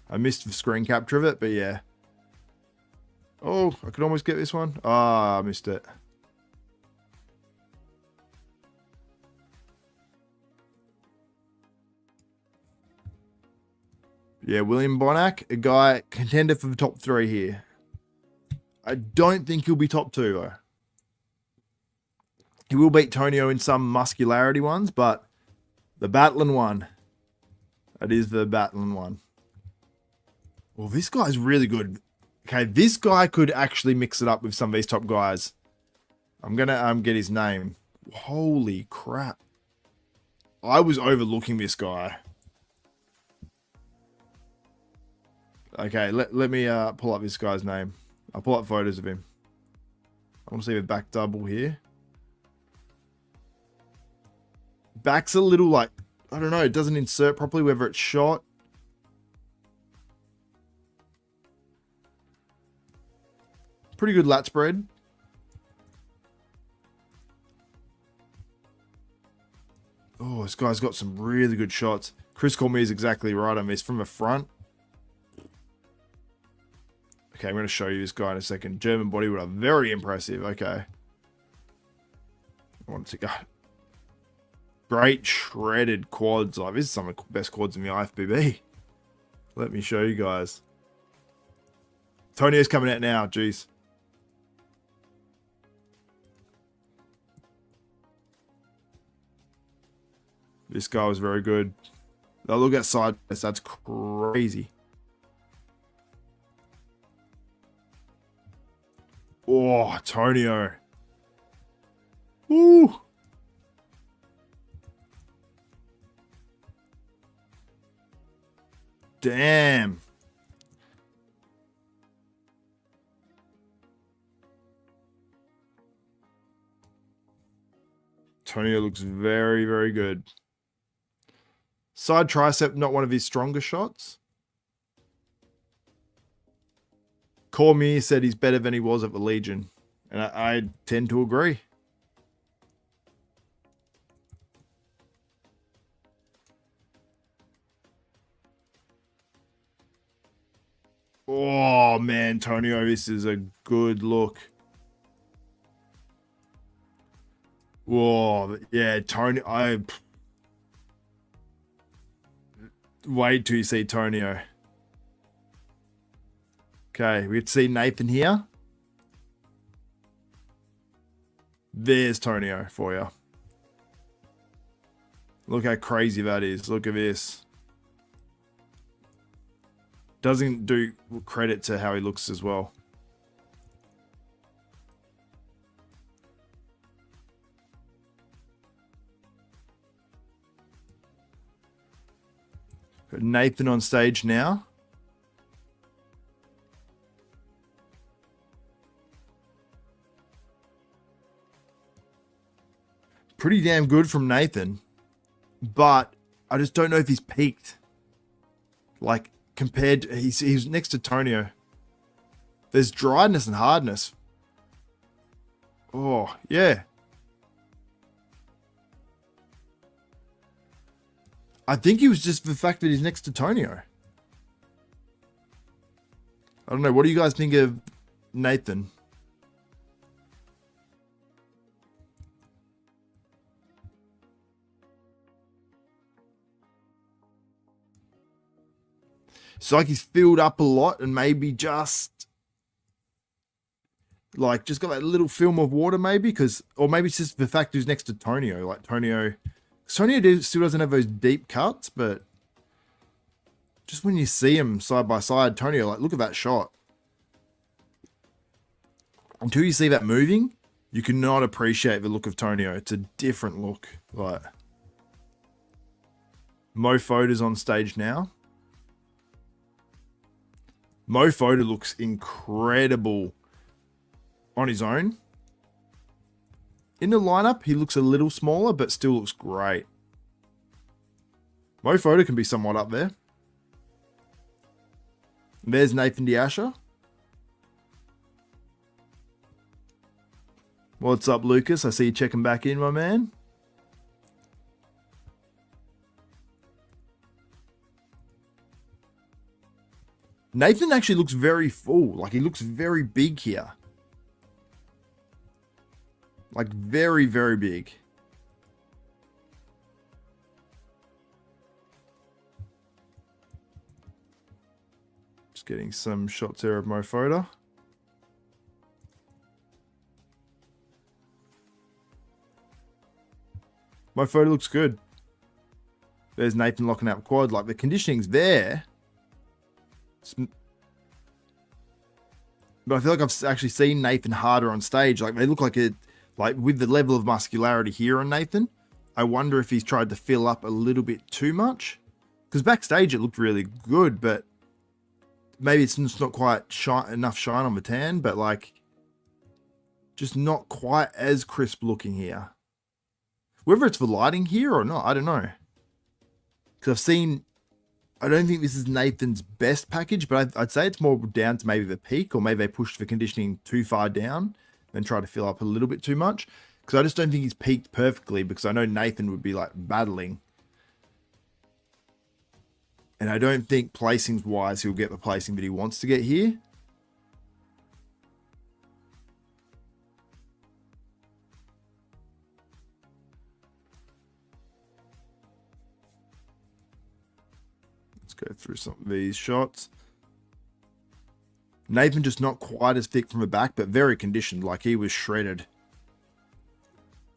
I missed the screen capture of it, but yeah. Oh, I could almost get this one. I missed it. Yeah, William Bonac, a guy contender for the top 3 here. I don't think he'll be top 2 though. He will beat Tonio in some muscularity ones, but the battling one, that is the battling one. Well, this guy's really good. Okay, this guy could actually mix it up with some of these top guys. I'm gonna get his name. Holy crap. I was overlooking this guy. Okay, let me pull up this guy's name. I'll pull up photos of him. I want to see the back double here. Back's a little like, I don't know, it doesn't insert properly whether it's shot. Pretty good lat spread. Oh, this guy's got some really good shots. Chris Cormier is exactly right on this from the front. Okay, I'm going to show you this guy in a second. German bodybuilder, very impressive. Okay. I want to go. Great shredded quads. Like, this is some of the best quads in the IFBB. Let me show you guys. Tonio's coming out now. Jeez. This guy was very good. Oh, look at side. That's crazy. Oh, Tonio. Woo. Damn. Tonio looks very, very good. Side tricep, not one of his stronger shots. Cormier said he's better than he was at the Legion. And I tend to agree. Oh, man, Tonio, this is a good look. Whoa, yeah, Tonio. Wait till you see Tonio. Okay, we can see Nathan here. There's Tonio for you. Look how crazy that is. Look at this. Doesn't do credit to how he looks as well. Got Nathan on stage now. Pretty damn good from Nathan, but I just don't know if he's peaked. Like, compared to, he's next to Tonio. There's dryness and hardness. Oh, yeah. I think he was just the fact that he's next to Tonio. I don't know. What do you guys think of Nathan? It's like he's filled up a lot and maybe just like just got that little film of water maybe or maybe it's just the fact he's next to Tonio. Like Tonio still doesn't have those deep cuts, but just when you see him side by side, Tonio, like look at that shot. Until you see that moving, you cannot appreciate the look of Tonio. It's a different look. Like, Foda's on stage now. Foda looks incredible on his own. In the lineup, he looks a little smaller, but still looks great. Foda can be somewhat up there. There's Nathan Asha. What's up, Lucas? I see you checking back in, my man. Nathan actually looks very full. Like, he looks very big here. Like, very, very big. Just getting some shots there of Foda. Foda looks good. There's Nathan locking out quad. Like, the conditioning's there. But I feel like I've actually seen Nathan harder on stage. Like, they look like it, like with the level of muscularity here on Nathan. I wonder if he's tried to fill up a little bit too much. Because backstage it looked really good, but maybe it's just not quite enough shine on the tan, but like, just not quite as crisp looking here. Whether it's the lighting here or not, I don't know. Because I've seen, I don't think this is Nathan's best package, but I'd say it's more down to maybe the peak, or maybe they pushed the conditioning too far down and tried to fill up a little bit too much. Because I just don't think he's peaked perfectly, because I know Nathan would be like battling. And I don't think placings wise he'll get the placing that he wants to get here. Go through some of these shots. Nathan just not quite as thick from the back, but very conditioned. Like, he was shredded.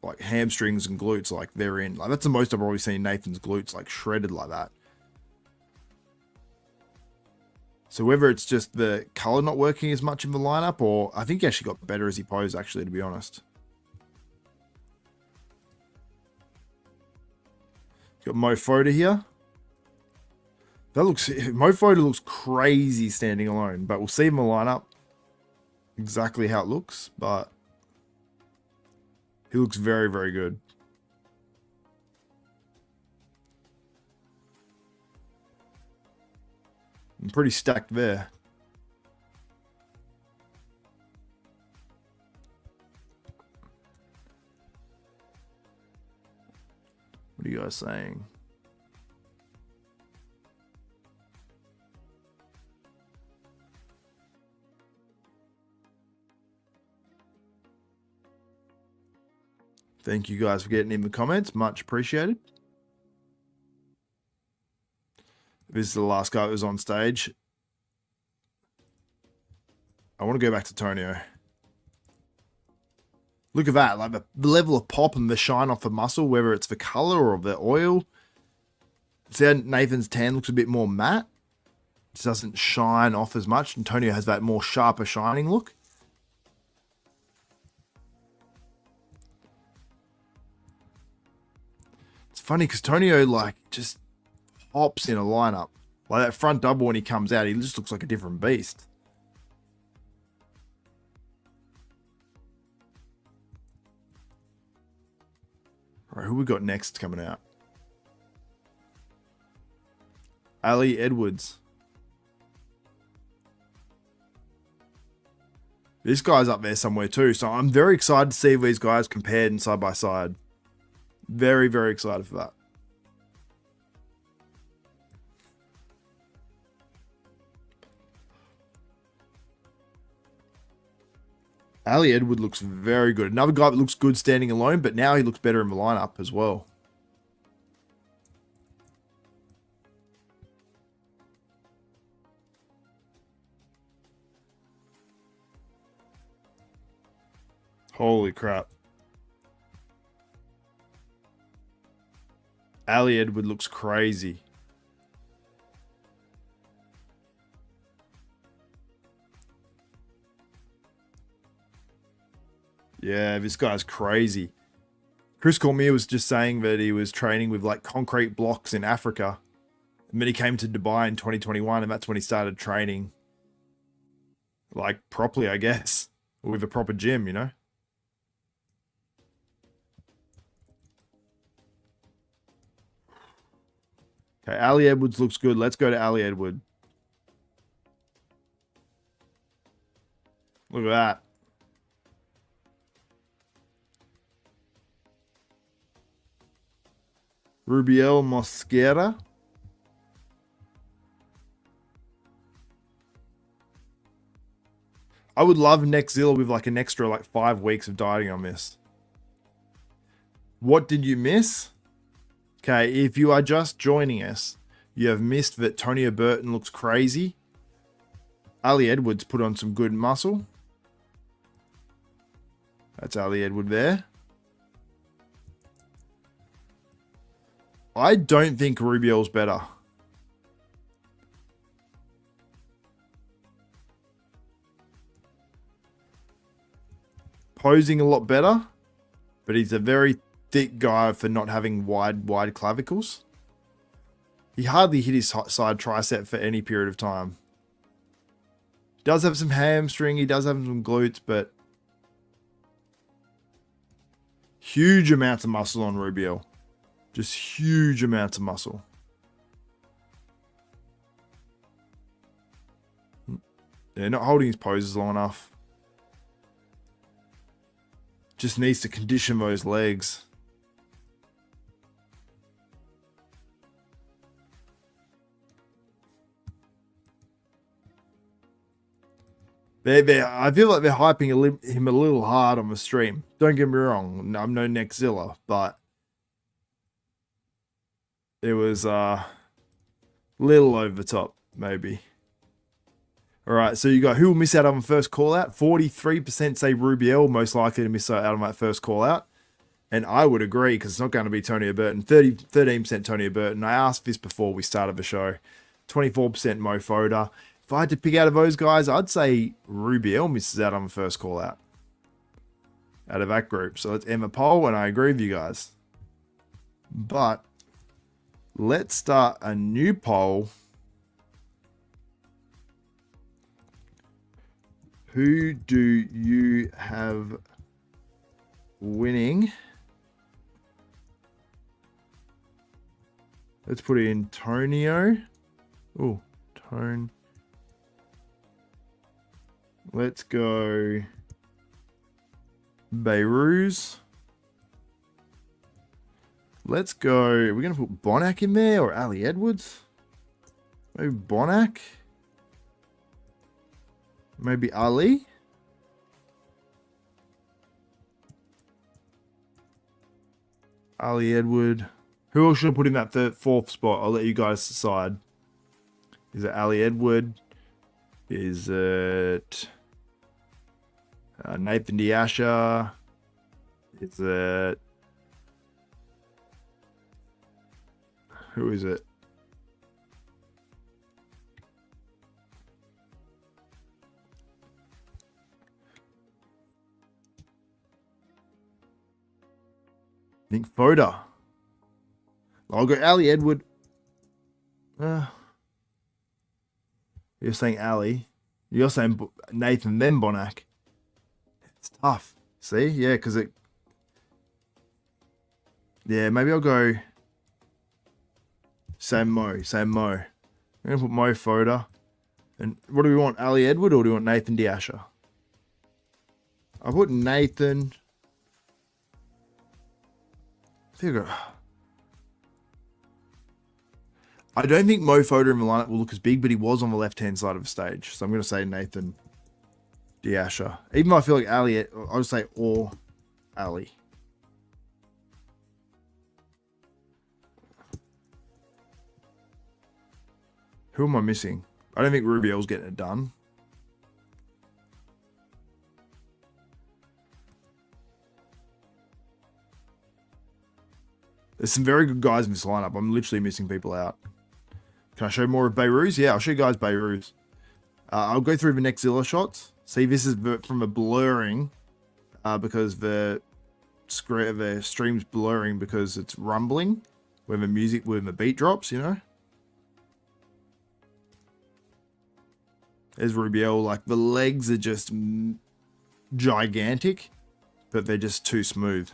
Like, hamstrings and glutes, like, they're in. Like, that's the most I've always seen Nathan's glutes, like, shredded like that. So whether it's just the color not working as much in the lineup, or I think he actually got better as he posed, actually, to be honest. Got Foda here. That looks, Foda looks crazy standing alone, but we'll see him line up exactly how it looks, but he looks very, very good. I'm pretty stacked there. What are you guys saying? Thank you guys for getting in the comments. Much appreciated. This is the last guy that was on stage. I want to go back to Tonio. Look at that. Like, the level of pop and the shine off the muscle, whether it's the color or the oil. See how Nathan's tan looks a bit more matte? It doesn't shine off as much. And Tonio has that more sharper shining look. Funny because Tonio like just pops in a lineup. Like that front double when he comes out, he just looks like a different beast. All right, who we got next coming out? Alie Edwards. This guy's up there somewhere too, so I'm very excited to see these guys compared and side by side. Very, very excited for that. Alie Edwards looks very good. Another guy that looks good standing alone, but now he looks better in the lineup as well. Holy crap. Alie Edwards looks crazy. Yeah, this guy's crazy. Chris Cormier was just saying that he was training with like concrete blocks in Africa. And then he came to Dubai in 2021, and that's when he started training like properly, I guess, with a proper gym, you know? Okay, Alie Edwards looks good. Let's go to Alie Edwards. Look at that. Rubiel Mosquera. I would love Neckzilla with like an extra like 5 weeks of dieting on this. What did you miss? Okay, if you are just joining us, you have missed that Tonio Burton looks crazy. Alie Edwards put on some good muscle. That's Alie Edwards there. I don't think Rubiel's better. Posing a lot better, but he's a very thick guy for not having wide clavicles. He hardly hit his side tricep for any period of time. He does have some hamstring, he does have some glutes, but huge amounts of muscle on Rubiel. Just huge amounts of muscle. Yeah, not holding his poses long enough. Just needs to condition those legs. I feel like they're hyping him a little hard on the stream. Don't get me wrong, I'm no Neckzilla, but it was a little over the top, maybe. All right, so you got who will miss out on the first call out? 43% say Rubiel, most likely to miss out on that first call out. And I would agree, because it's not going to be Tonio Burton. 13% Tonio Burton. I asked this before we started the show. 24% Mo Foda. If I had to pick out of those guys, I'd say Rubiel misses out on the first call out of that group. So let's end the poll, and I agree with you guys. But let's start a new poll. Who do you have winning? Let's put in Tonio. Oh, Tone. Let's go Behrooz. Let's go. Are we going to put Bonac in there or Alie Edwards? Maybe Bonac. Maybe Alie. Alie Edwards. Who else should I put in that fourth spot? I'll let you guys decide. Is it Alie Edwards? Is it Nathan Asha? Is it... Who is it? I think Foda. I'll go Alie Edwards. You're saying Alie. You're saying Nathan, then Bonac. It's tough. See? Yeah, because it... Yeah, maybe I'll go... Same Mo. I'm going to put Mo Foda. And what do we want? Alie Edwards or do we want Nathan Asha? I'll put Nathan... I don't think Mo Foda in the lineup will look as big, but he was on the left-hand side of the stage. So I'm going to say Nathan Asha. Even though I feel like Alie, I'll just say or Alie. Who am I missing? I don't think Rubiel's getting it done. There's some very good guys in this lineup. I'm literally missing people out. Can I show more of Behrooz? Yeah, I'll show you guys Behrooz. I'll go through the Neckzilla shots. See, this is from a blurring because the the stream's blurring because it's rumbling when the beat drops, you know. There's Rubiel. Like, the legs are just gigantic, but they're just too smooth.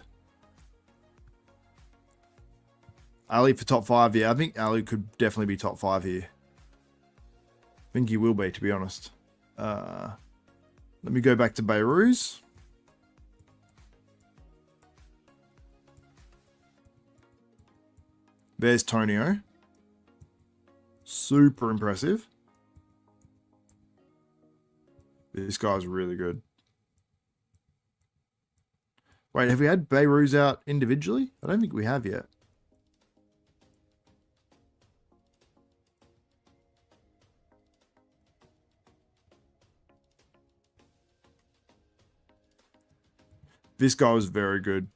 Alie for top 5, yeah. I think Alie could definitely be top 5 here. I think he will be, to be honest. Let me go back to Behrooz. There's Tonio. Super impressive. This guy's really good. Wait, have we had Behrooz out individually? I don't think we have yet. This guy was very good.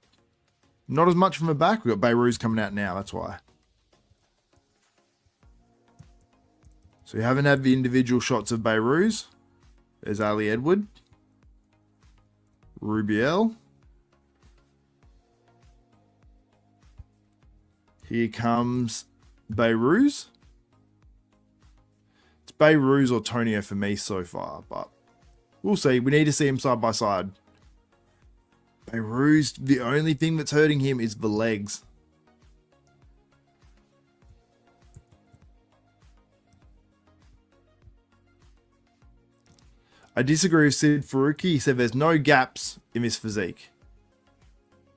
Not as much from the back. We've got Behrooz coming out now. That's why. So we haven't had the individual shots of Behrooz. There's Alie Edward. Rubiel. Here comes Behrooz. It's Behrooz or Tonio for me so far, but we'll see. We need to see him side by side. Behrooz, the only thing that's hurting him is the legs. I disagree with Sid Faruqi. He said there's no gaps in this physique.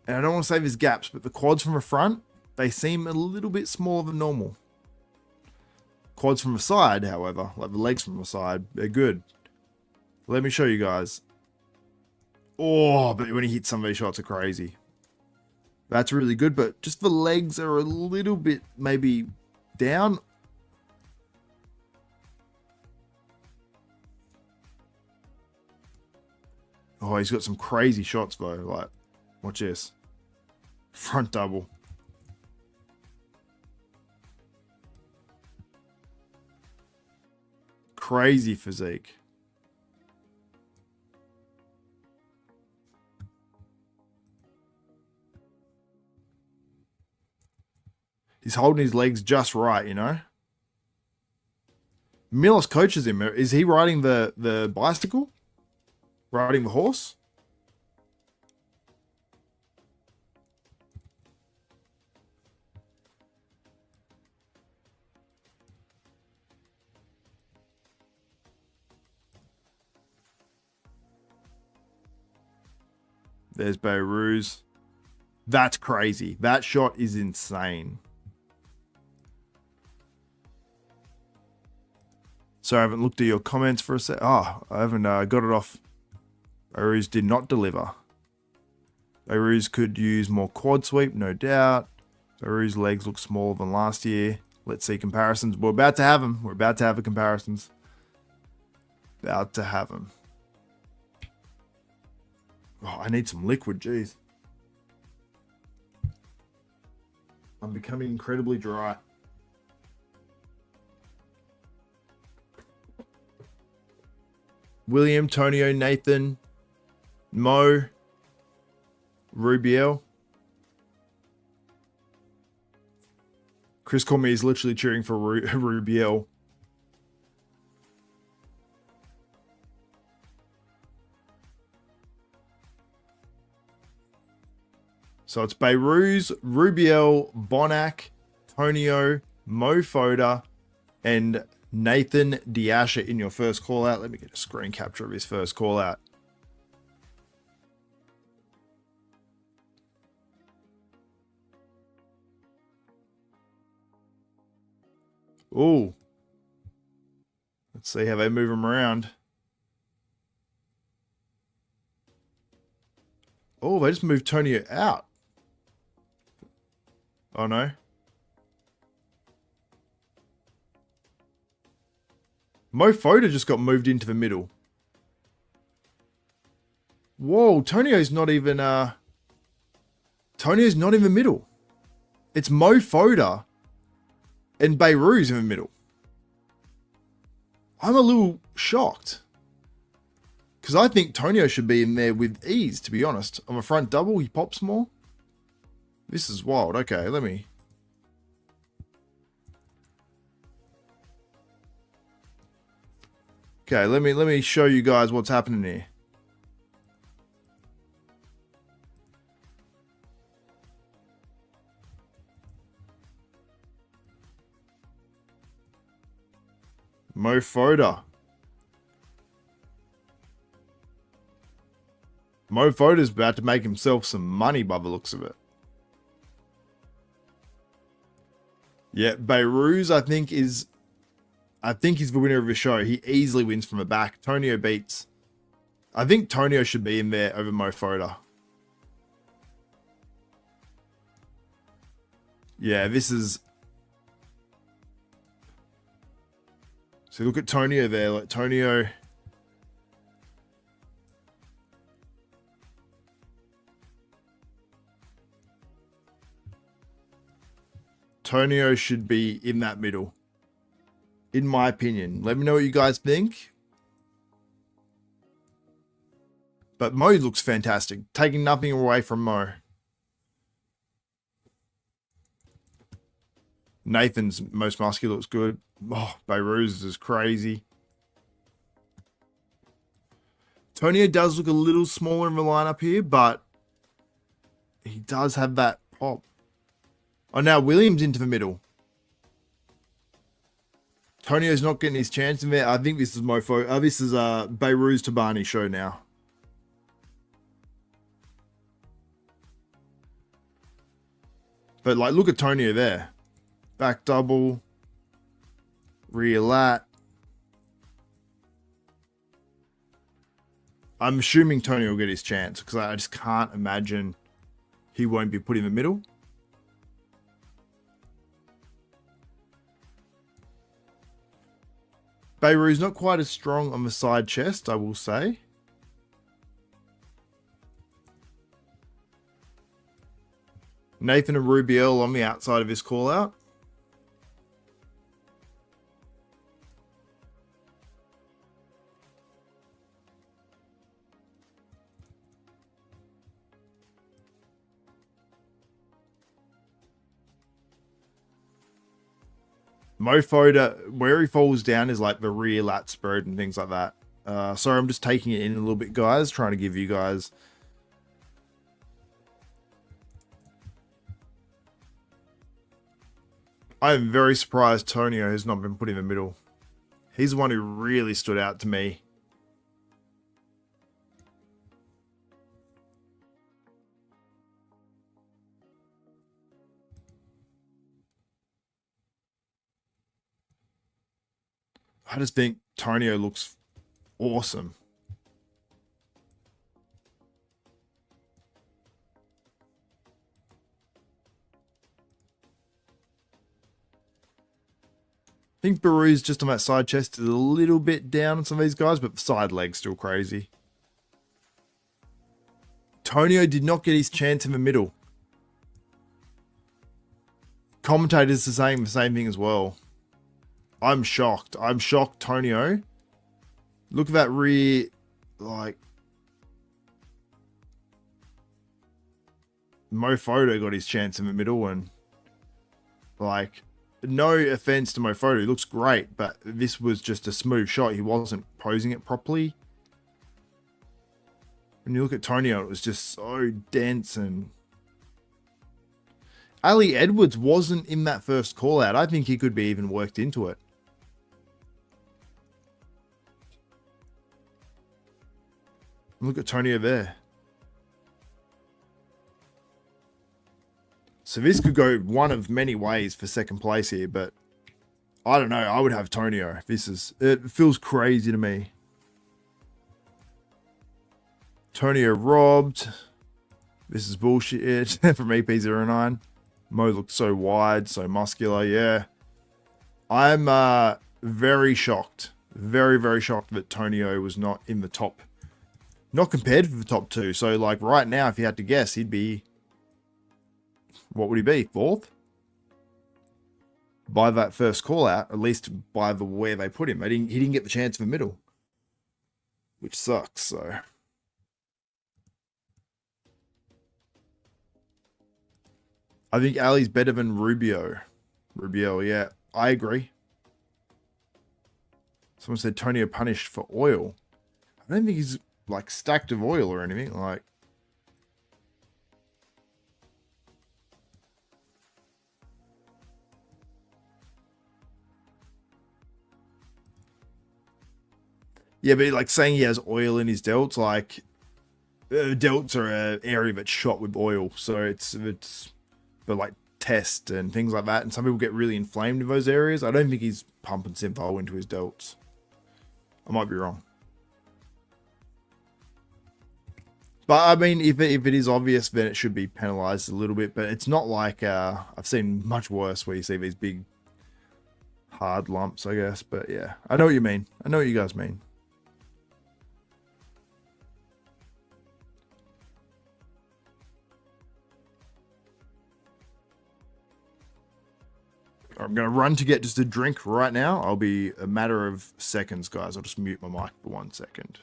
And I don't want to say there's gaps, but the quads from the front, they seem a little bit smaller than normal. Quads from the side, however, like the legs from the side, they're good. Let me show you guys. Oh, but when he hits some of these shots are crazy. That's really good, but just the legs are a little bit maybe down. Oh, he's got some crazy shots though. Like, watch this. Front double. Crazy physique. He's holding his legs just right, you know. Milos coaches him. Is he riding the bicycle? Riding the horse? There's Behrooz. That's crazy. That shot is insane. Sorry, I haven't looked at your comments for a sec. Oh, I haven't got it off. Behrooz did not deliver. Behrooz could use more quad sweep, no doubt. Behrooz legs look smaller than last year. Let's see comparisons. We're about to have them. We're about to have the comparisons. About to have them. Oh, I need some liquid, jeez. I'm becoming incredibly dry. William, Tonio, Nathan, Mo, Rubiel. Chris Cormier is literally cheering for Rubiel. So it's Behrooz, Rubiel, Bonac, Tonio, Mo Foda, and Nathan Asha in your first call out. Let me get a screen capture of his first call out. Ooh. Let's see how they move him around. Oh, they just moved Tonio out. Oh no. Mo Foda just got moved into the middle. Whoa, Tonio's not even Tonio's not in the middle. It's Mo Foda and Behrooz in the middle. I'm a little shocked. Because I think Tonio should be in there with ease, to be honest. On a front double, he pops more. This is wild. Okay, let me... Okay, let me show you guys what's happening here. Foda. Foda's about to make himself some money by the looks of it. Yeah, Behrooz, I think he's the winner of the show. He easily wins from the back. Tonio beats. I think Tonio should be in there over Foda. Yeah, this is... So look at Tonio there. Like Tonio... Tonio should be in that middle, in my opinion. Let me know what you guys think. But Mo looks fantastic, taking nothing away from Mo. Nathan's most muscular looks good. Oh, Behrooz is crazy. Tonio does look a little smaller in the lineup here, but he does have that pop. Oh, now Williams into the middle. Tonio's not getting his chance in there. I think this is this is Behrooz Tabani show now. But like, look at Tonio there. Back double. Rear lat. I'm assuming Tonio will get his chance because I just can't imagine he won't be put in the middle. Behrooz not quite as strong on the side chest, I will say. Nathan and Rubiel on the outside of his call out. Foda, where he falls down is like the rear lat spread and things like that. Sorry, I'm just taking it in a little bit, guys. Trying to give you guys... I'm very surprised Tonio has not been put in the middle. He's the one who really stood out to me. I just think Tonio looks awesome. I think Behrooz just on that side chest is a little bit down on some of these guys, but the side leg's still crazy. Tonio did not get his chance in the middle. Commentators are saying the same thing as well. I'm shocked. I'm shocked, Tonio. Look at that rear, like... Foda got his chance in the middle and... Like, no offense to Foda, he looks great, but this was just a smooth shot. He wasn't posing it properly. When you look at Tonio, it was just so dense and... Alie Edwards wasn't in that first call out. I think he could be even worked into it. Look at Tonio there. So this could go one of many ways for second place here, but I don't know. I would have Tonio. It feels crazy to me. Tonio robbed. This is bullshit from EP09. Mo looks so wide, so muscular. Yeah. I'm very shocked. Very, very shocked that Tonio was not in the top. Not compared to the top two. So, like, right now, if you had to guess, he'd be... What would he be? Fourth? By that first call out, at least by the where they put him. He didn't get the chance in the middle. Which sucks, so... I think Alie's better than Rubiel. Rubiel, yeah. I agree. Someone said Tonio punished for oil. I don't think he's like stacked of oil or anything. Like, yeah, but like saying he has oil in his delts, like delts are an area that's shot with oil, so it's for like test and things like that. And some people get really inflamed in those areas. I don't think he's pumping Synthol into his delts. I might be wrong. But I mean, if it is obvious, then it should be penalized a little bit. But it's not like I've seen much worse where you see these big hard lumps, I guess. But yeah, I know what you mean. I know what you guys mean. I'm going to run to get just a drink right now. I'll be a matter of seconds, guys. I'll just mute my mic for 1 second.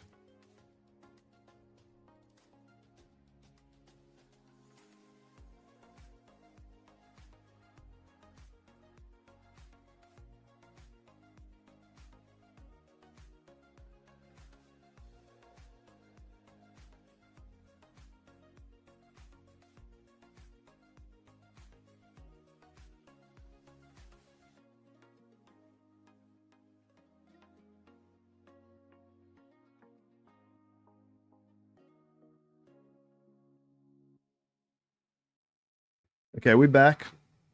Okay, we're back.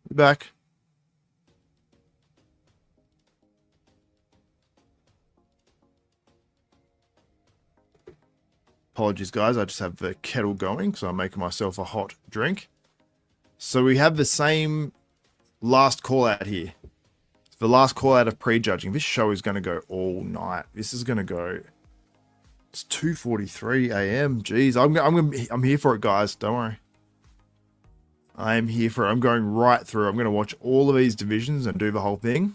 We're back. Apologies, guys. I just have the kettle going, so I'm making myself a hot drink. So we have the same last call out here. The last call out of prejudging. This show is going to go all night. This is going to go. It's 2:43 a.m. Jeez, I'm here for it, guys. Don't worry. I am here for it. I'm going right through. I'm going to watch all of these divisions and do the whole thing.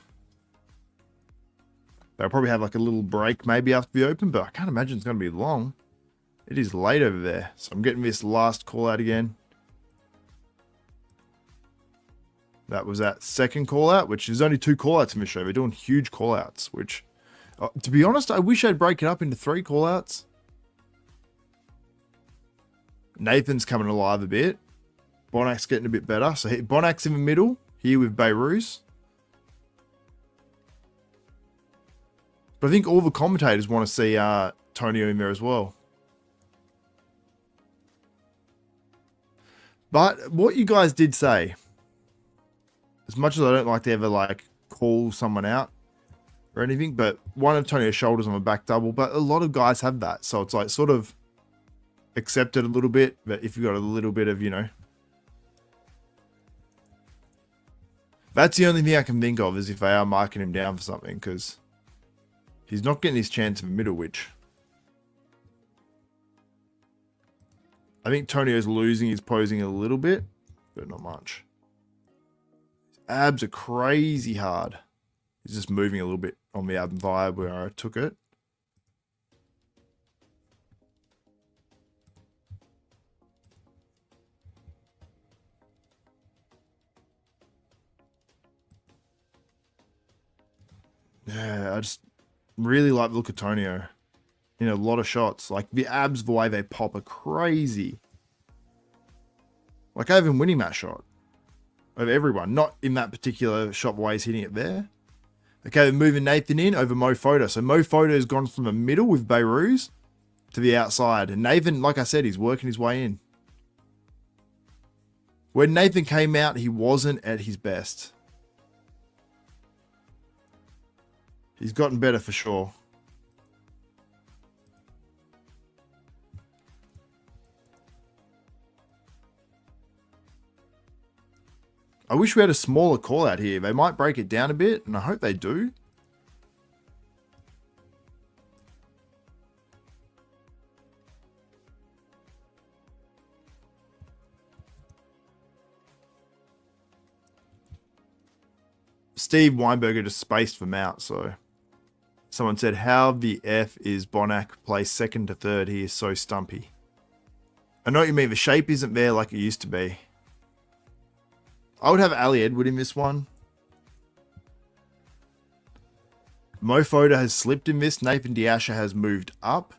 They'll probably have like a little break maybe after the open, but I can't imagine it's going to be long. It is late over there. So I'm getting this last call out again. That was that second call out, which is only 2 call outs in this show. They're doing huge call outs, which, to be honest, I wish I'd break it up into 3 call outs. Nathan's coming alive a bit. Bonac's getting a bit better. So Bonac's in the middle here with Behrooz. But I think all the commentators want to see Tonio in there as well. But what you guys did say, as much as I don't like to ever like call someone out or anything, but one of Tonio's shoulders on a back double, but a lot of guys have that. So it's like sort of accepted a little bit, but if you've got a little bit of, you know, that's the only thing I can think of is if they are marking him down for something, because he's not getting his chance in the middle, which I think Tonio's losing his posing a little bit, but not much. His abs are crazy hard. He's just moving a little bit on the ab vibe where I took it. Yeah, I just really like the look of Tonio in a lot of shots. Like the abs, the way they pop are crazy. Like I have him winning that shot over everyone, not in that particular shot the way he's hitting it there. Okay, we're moving Nathan in over Foda. So Foda has gone from the middle with Behrooz to the outside. And Nathan, like I said, he's working his way in. When Nathan came out, he wasn't at his best. He's gotten better for sure. I wish we had a smaller call out here. They might break it down a bit, and I hope they do. Steve Weinberger just spaced them out, so someone said, how the F is Bonac play second to third? He is so stumpy. I know what you mean. The shape isn't there like it used to be. I would have Alie Edward in this one. Foda has slipped in this. Nathan Asha has moved up.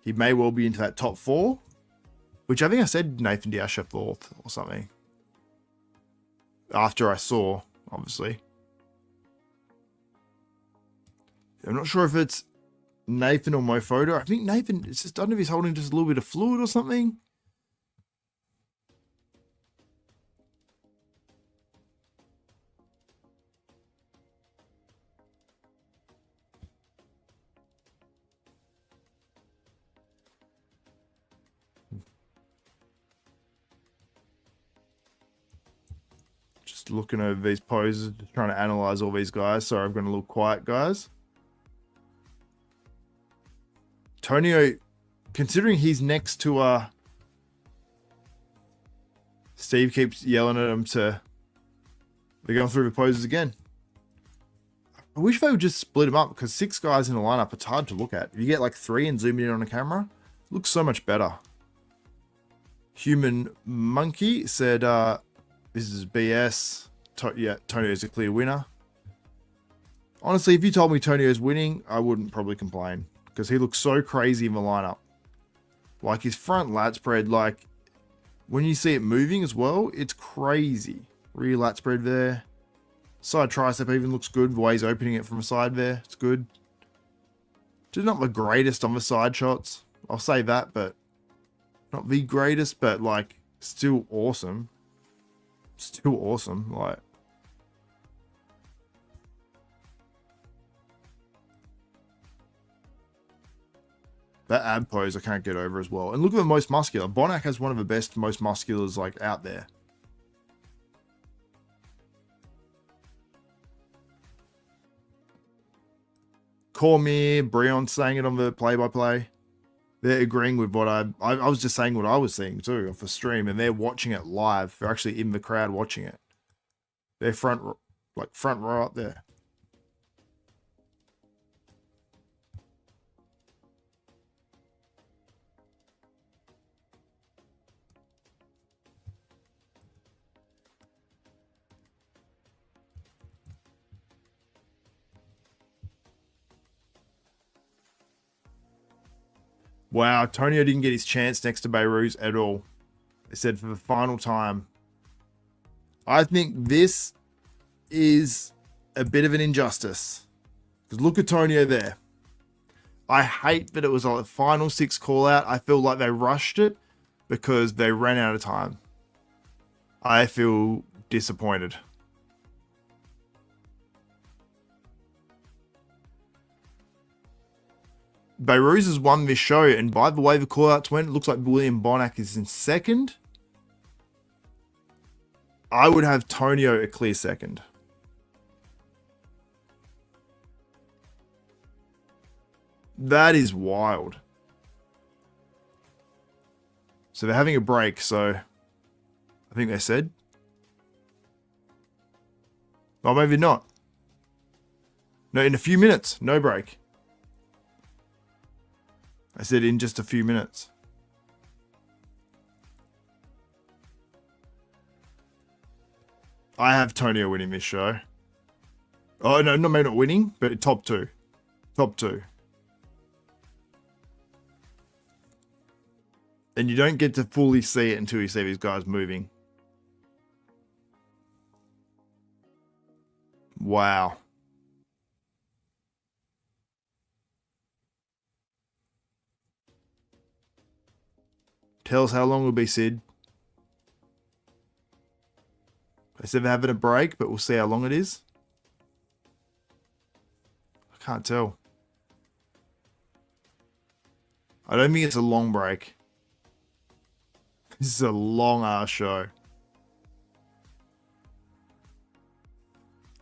He may well be into that top 4. Which I think I said Nathan Asha 4th or something. After I saw, obviously. I'm not sure if it's Nathan or Foda. I think Nathan, it's just, I don't know if he's holding just a little bit of fluid or something. Just looking over these poses, just trying to analyze all these guys. Sorry, I've gone a little quiet, guys. Tonio, considering he's next to Steve keeps yelling at him to, they're going through the poses again. I wish they would just split them up, because 6 guys in a lineup, it's hard to look at. If you get like 3 and zoom in on a camera, it looks so much better. Human Monkey said, this is BS. Yeah, Tonio's a clear winner. Honestly, if you told me Tonio's winning, I wouldn't probably complain, because he looks so crazy in the lineup. Like his front lat spread, like when you see it moving as well, it's crazy. Rear lat spread there. Side tricep even looks good. The way he's opening it from the side there, it's good. Just not the greatest on the side shots. I'll say that, but not the greatest, but like still awesome. Still awesome. Like, that ab pose I can't get over as well. And look at the most muscular. Bonac has one of the best, most musculars like out there. Cormier, Breon saying it on the play-by-play. They're agreeing with what I was just saying what I was seeing too off the stream, and they're watching it live. They're actually in the crowd watching it. They're front row up there. Wow, Tonio didn't get his chance next to Behrooz at all. They said for the final time. I think this is a bit of an injustice. Because look at Tonio there. I hate that it was a final 6 call out. I feel like they rushed it because they ran out of time. I feel disappointed. Behrooz has won this show, and by the way the callouts went, it looks like William Bonac is in second. I would have Tonio a clear second. That is wild. So they're having a break, so I think they said. Or maybe not. No, in a few minutes, no break. I said in just a few minutes. I have Tonio winning this show. Oh, no, maybe not winning, but top 2. Top 2. And you don't get to fully see it until you see these guys moving. Wow. Tell us how long it'll be, Sid. They said they're having a break, but we'll see how long it is. I can't tell. I don't think it's a long break. This is a long ass show.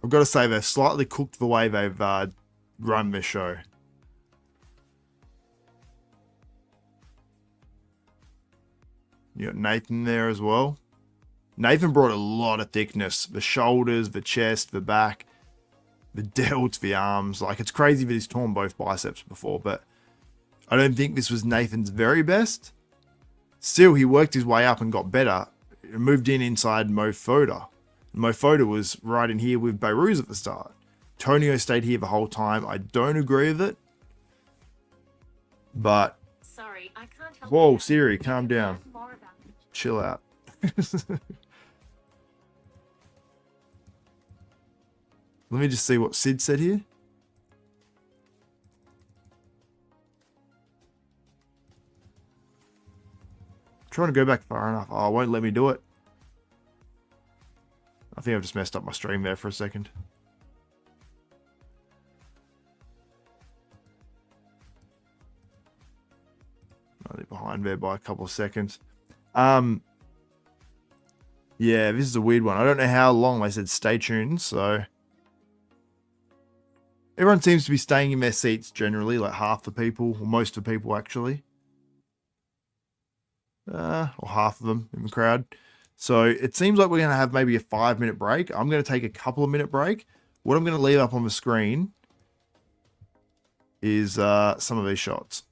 I've got to say they've slightly cooked the way they've run this show. You got Nathan there as well. Nathan brought a lot of thickness. The shoulders, the chest, the back, the delts, the arms. Like, it's crazy that he's torn both biceps before, but I don't think this was Nathan's very best. Still, he worked his way up and got better. moved in inside Foda. Foda was right in here with Behrooz at the start. Tonio stayed here the whole time. I don't agree with it. But sorry, I can't help whoa, you. Siri, calm down. Chill out. Let me just see what Sid said here. Trying to go back far enough. Oh, it won't let me do it. I think I've just messed up my stream there for a second. They're behind there by a couple of seconds. Yeah, this is a weird one. I don't know how long they said stay tuned, so everyone seems to be staying in their seats generally, like half the people, or most of the people actually. Or half of them in the crowd. So it seems like we're going to have maybe a 5-minute break. I'm going to take a couple of minute break. What I'm going to leave up on the screen is some of these shots.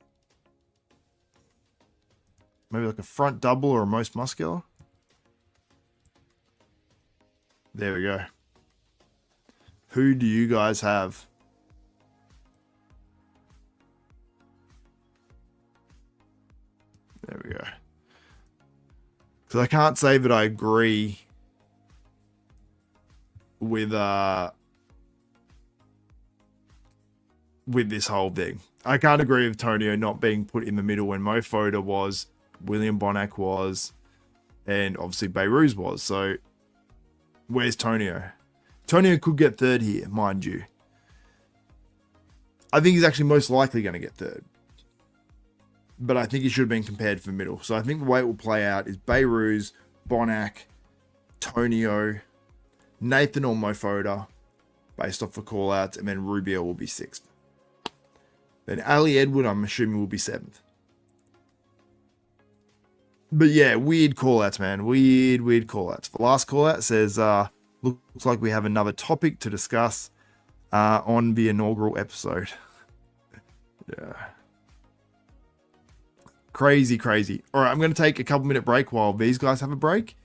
Maybe like a front double or a most muscular. There we go. Who do you guys have? There we go. Because I can't say that I agree with this whole thing. I can't agree with Tonio not being put in the middle when Foda was, William Bonac was, and obviously Behrooz was. So where's Tonio? Tonio could get third here, mind you. I think he's actually most likely going to get third. But I think he should have been compared for the middle. So I think the way it will play out is Behrooz, Bonac, Tonio, Nathan or Foda, based off the call-outs, and then Rubiel will be 6th. Then Alie Edward, I'm assuming, will be 7th. But yeah, weird call-outs, man. Weird call-outs. The last call-out says, looks like we have another topic to discuss on the inaugural episode. Yeah. Crazy. All right, I'm going to take a couple-minute break while these guys have a break.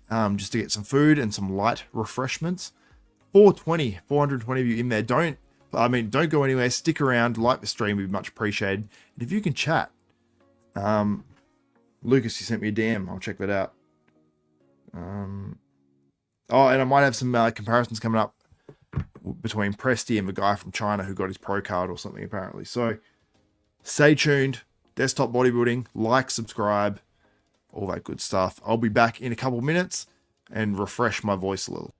Just to get some food and some light refreshments. 420 of you in there. Don't go anywhere. Stick around. Like the stream would be much appreciated. And if you can chat. Lucas, you sent me a DM. I'll check that out. And I might have some comparisons coming up between Presti and the guy from China who got his pro card or something, apparently. So, stay tuned. Desktop Bodybuilding. Like, subscribe. All that good stuff. I'll be back in a couple minutes and refresh my voice a little.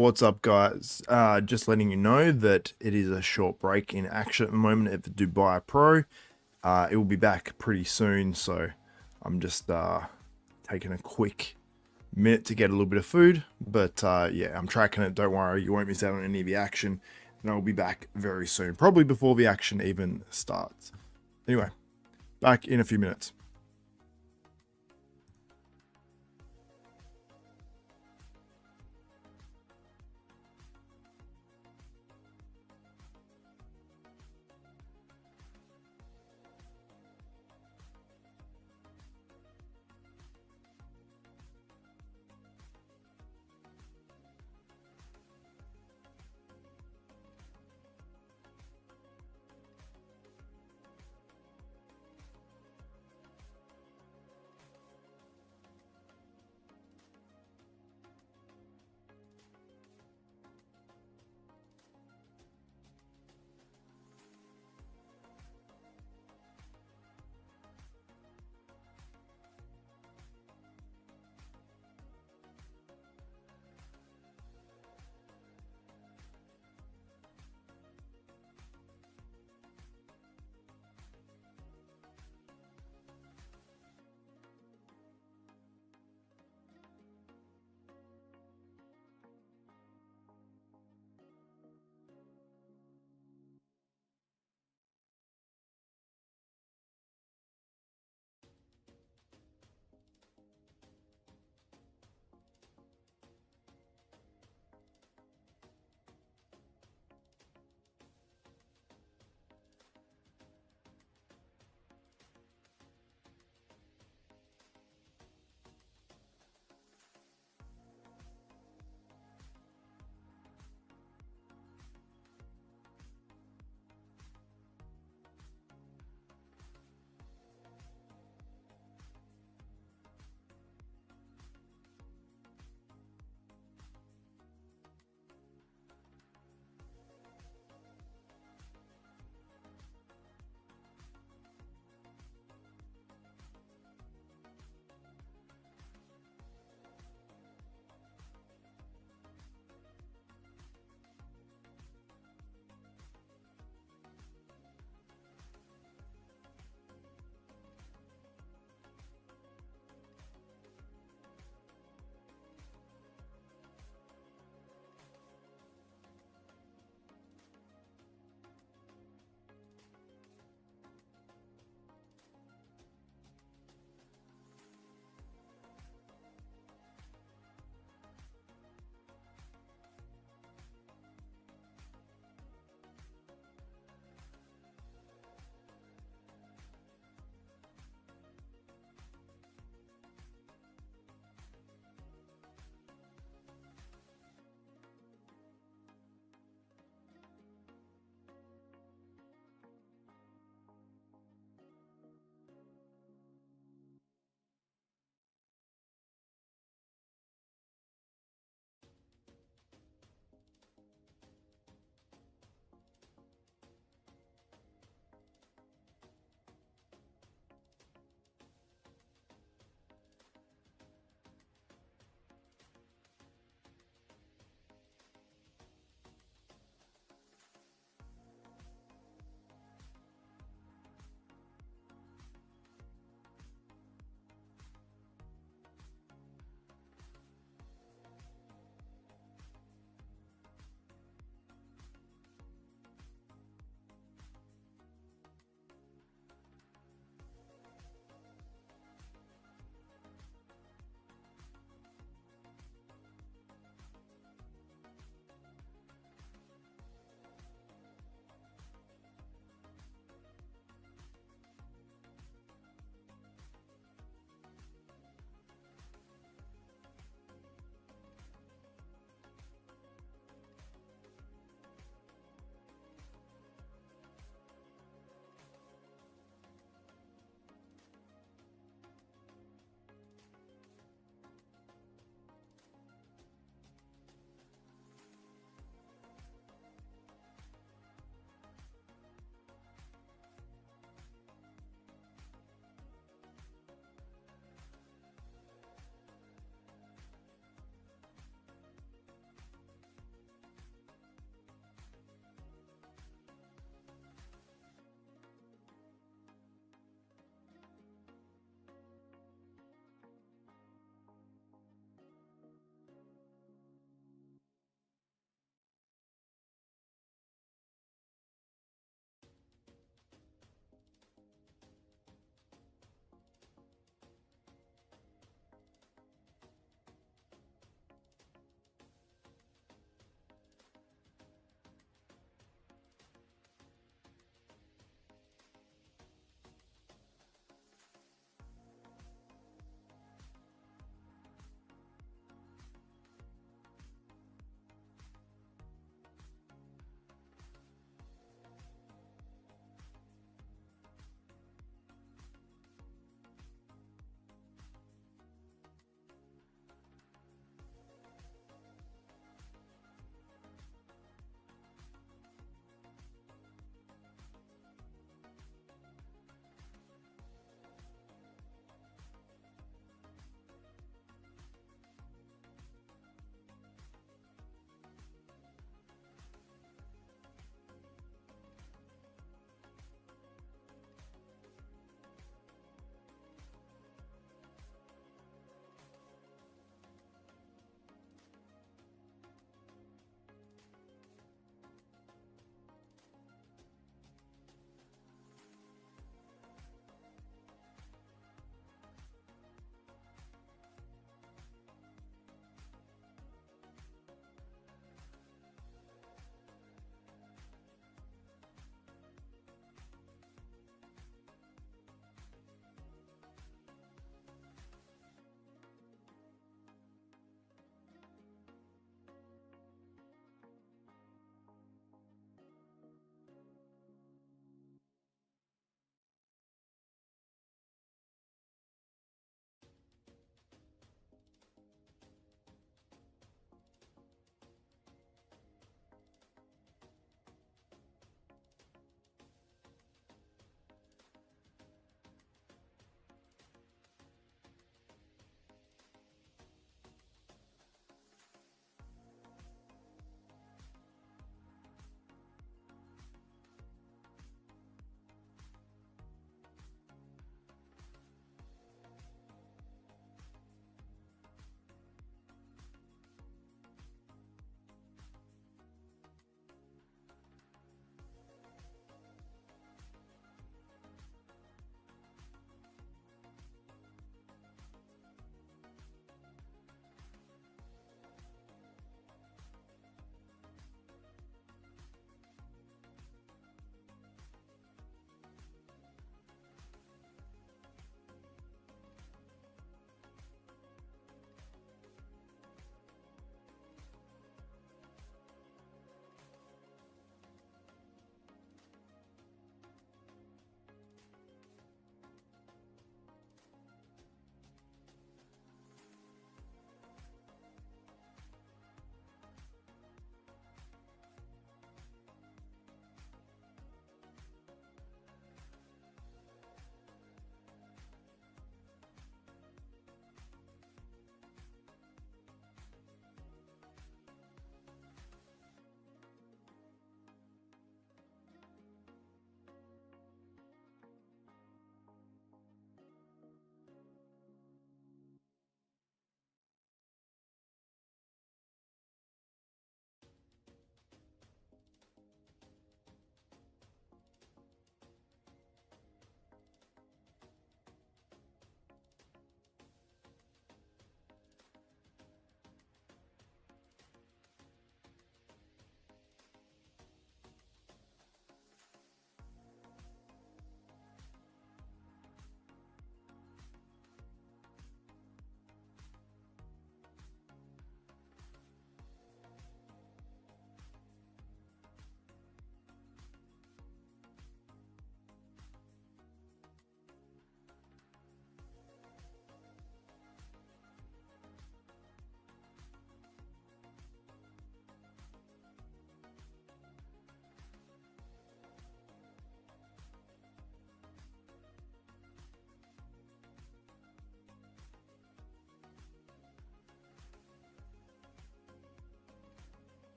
What's up, guys? Just letting you know that it is a short break in action at the moment at the Dubai Pro. It will be back pretty soon, so I'm just taking a quick minute to get a little bit of food. But yeah, I'm tracking it. Don't worry, you won't miss out on any of the action. And I'll be back very soon, probably before the action even starts. Anyway, back in a few minutes.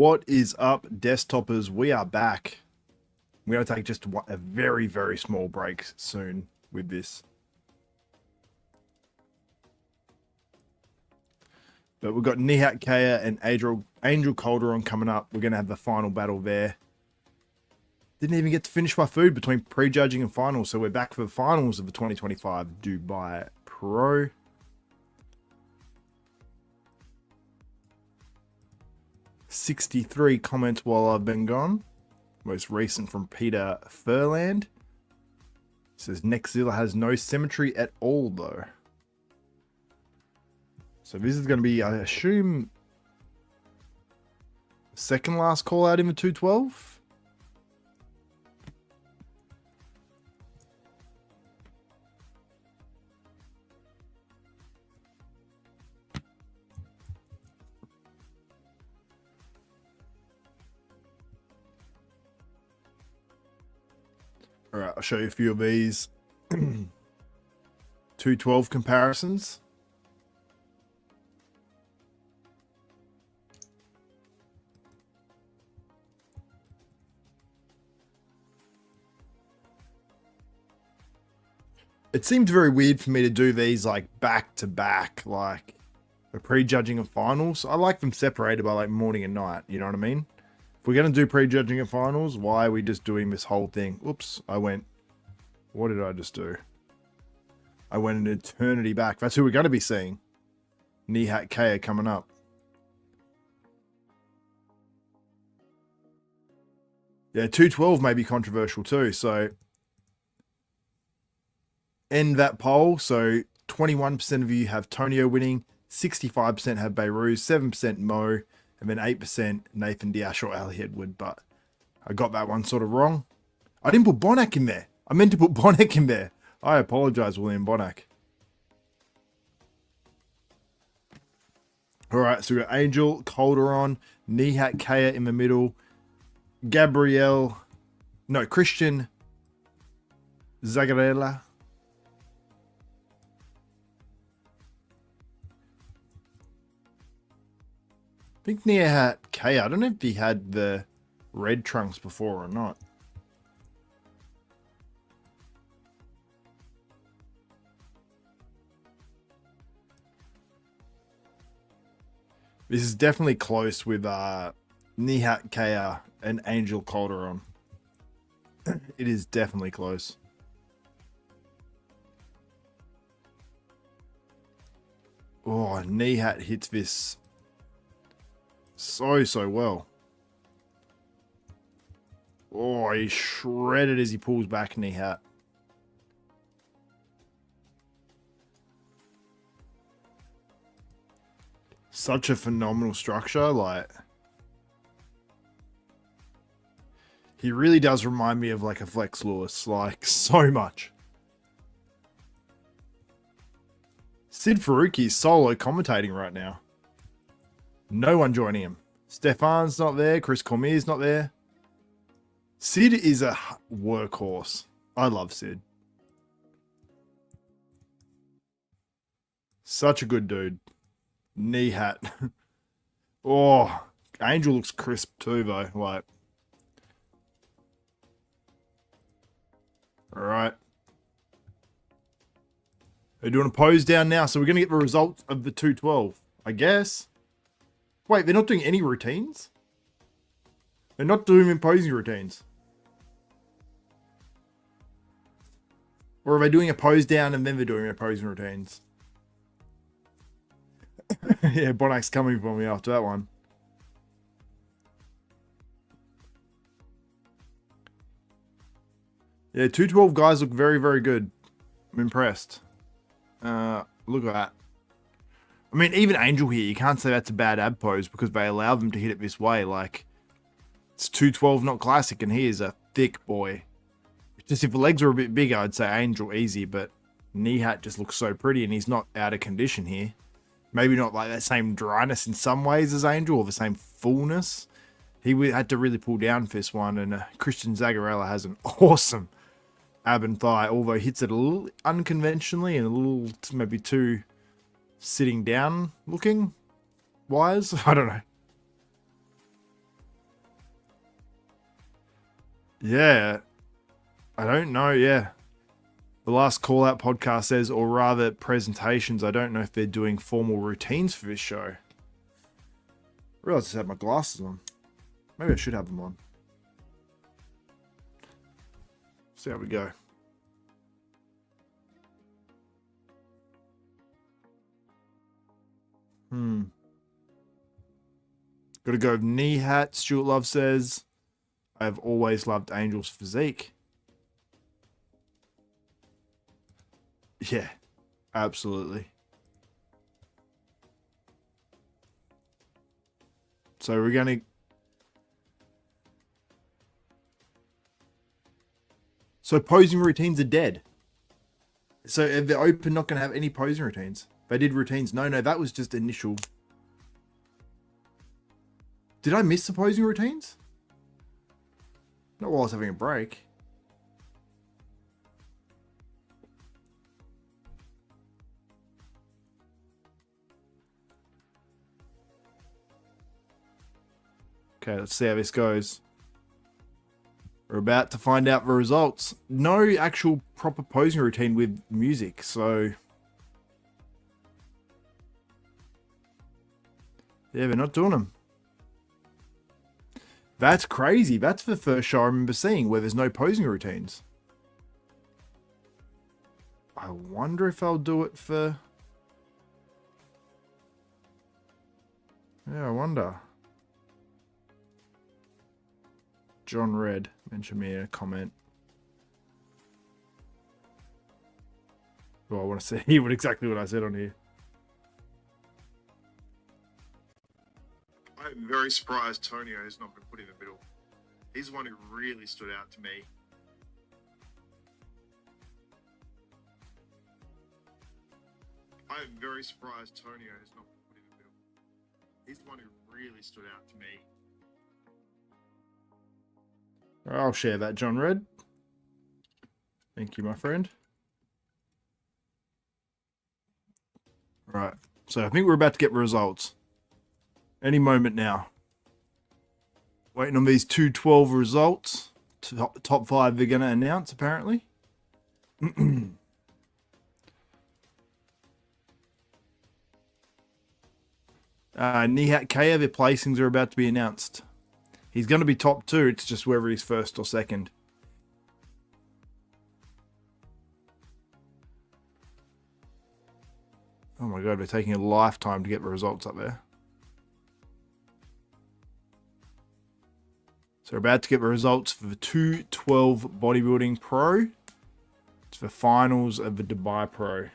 What is up, desktopers? We are back. We're going to take just a very, very small break soon with this. But we've got Nihhat Ka and Angel Calderon coming up. We're going to have the final battle there. Didn't even get to finish my food between prejudging and finals. So we're back for the finals of the 2025 Dubai Pro. $63 comments while I've been gone. Most recent from Peter Furland. Says Neckzilla has no symmetry at all though. So this is going to be, I assume, second last call out in the 212. All right, I'll show you a few of these 212 comparisons. It seems very weird for me to do these like back to back, like the prejudging and finals. I like them separated by like morning and night, you know what I mean? If we're going to do prejudging and finals, why are we just doing this whole thing? Oops, what did I just do? I went an eternity back. That's who we're going to be seeing. Nihhat Ka coming up. Yeah, 212 may be controversial too, so end that poll. So 21% of you have Tonio winning, 65% have Behrooz, 7% Mo, and then 8% Nathan Diash or Alie Edward, but I got that one sort of wrong. I didn't put Bonac in there. I meant to put Bonac in there. I apologize, William Bonac. All right, so we got Angel, Calderon, Nihhat Ka in the middle, Christian Xavier. I think Nihhat Ka, I don't know if he had the red trunks before or not. This is definitely close with Nihhat Ka and Angel Calderon. It is definitely close. Oh, Nihat hits this so well. Oh, he's shredded as he pulls back, Nihat. Such a phenomenal structure, like he really does remind me of like a Flex Lewis, like so much. Sid Faruqi's solo commentating right now. No one joining him. Stefan's not there. Chris Cormier's not there. Sid is a workhorse. I love Sid. Such a good dude. Nihat. Oh, Angel looks crisp too, though. Like, all right. They're doing a pose down now, so we're going to get the results of the 212, I guess. Wait, they're not doing any routines? They're not doing imposing routines. Or are they doing a pose down and then they're doing opposing routines? Yeah, Bonac's coming for me after that one. Yeah, 212 guys look very, very good. I'm impressed. Look at that. I mean, even Angel here, you can't say that's a bad ab pose because they allow them to hit it this way. Like, it's 212, not classic, and he is a thick boy. Just if the legs were a bit bigger, I'd say Angel easy, but Nihat just looks so pretty, and he's not out of condition here. Maybe not like that same dryness in some ways as Angel, or the same fullness. He had to really pull down for this one, and Christian Zagarella has an awesome ab and thigh, although hits it a little unconventionally and a little maybe too sitting down looking wise. I don't know. Yeah. I don't know. Yeah. The last call out podcast says, or rather presentations. I don't know if they're doing formal routines for this show. I realized I had my glasses on. Maybe I should have them on. See how we go. Gotta go with Nihhat. Stuart Love says, I've always loved Angel's physique. Yeah, absolutely. So we're gonna... So posing routines are dead. So if they're open, not gonna have any posing routines. They did routines. No, that was just initial. Did I miss the posing routines? Not while I was having a break. Okay, let's see how this goes. We're about to find out the results. No actual proper posing routine with music, so... Yeah, they're not doing them. That's crazy. That's the first show I remember seeing where there's no posing routines. I wonder if I'll do it for... Yeah, I wonder. John Red mentioned me in a comment. Well, I want to see exactly what I said on here. I'm very surprised Tonio has not been put in the middle. He's the one who really stood out to me. I'm very surprised Tonio has not been put in the middle. He's the one who really stood out to me. I'll share that, John Red. Thank you, my friend. Right. So I think we're about to get results. Any moment now. Waiting on these 212 results. Top 5 they're going to announce, apparently. Nihhat Ka, their placings are about to be announced. He's going to be top 2. It's just whether he's first or second. Oh my god, they're taking a lifetime to get the results up there. So we're about to get the results for the 212 Bodybuilding Pro. It's the finals of the Dubai Pro.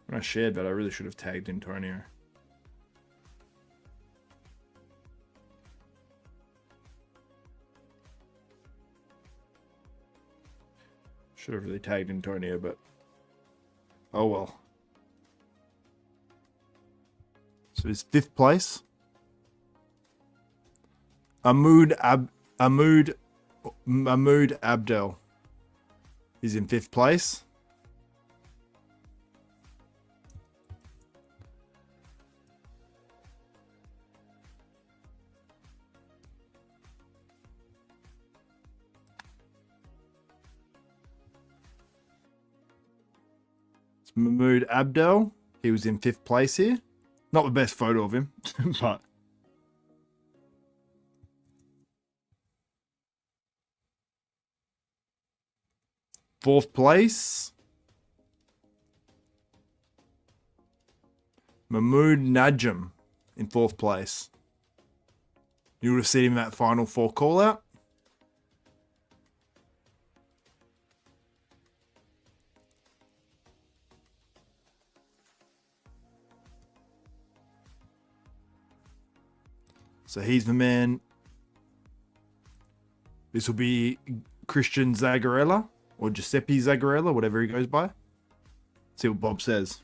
When I shared that, I really should have tagged in Tonio. Should have really tagged in Tonio, but oh well. So it's 5th place. Mahmoud Abdel is in 5th place. Mahmoud Abdel. He was in 5th place here. Not the best photo of him, but... Fourth place. Mahmoud Najm in 4th place. You would have seen him in that final 4 call out. So he's the man. This will be Christian Zagarella or Giuseppe Zagarella, whatever he goes by. See what Bob says.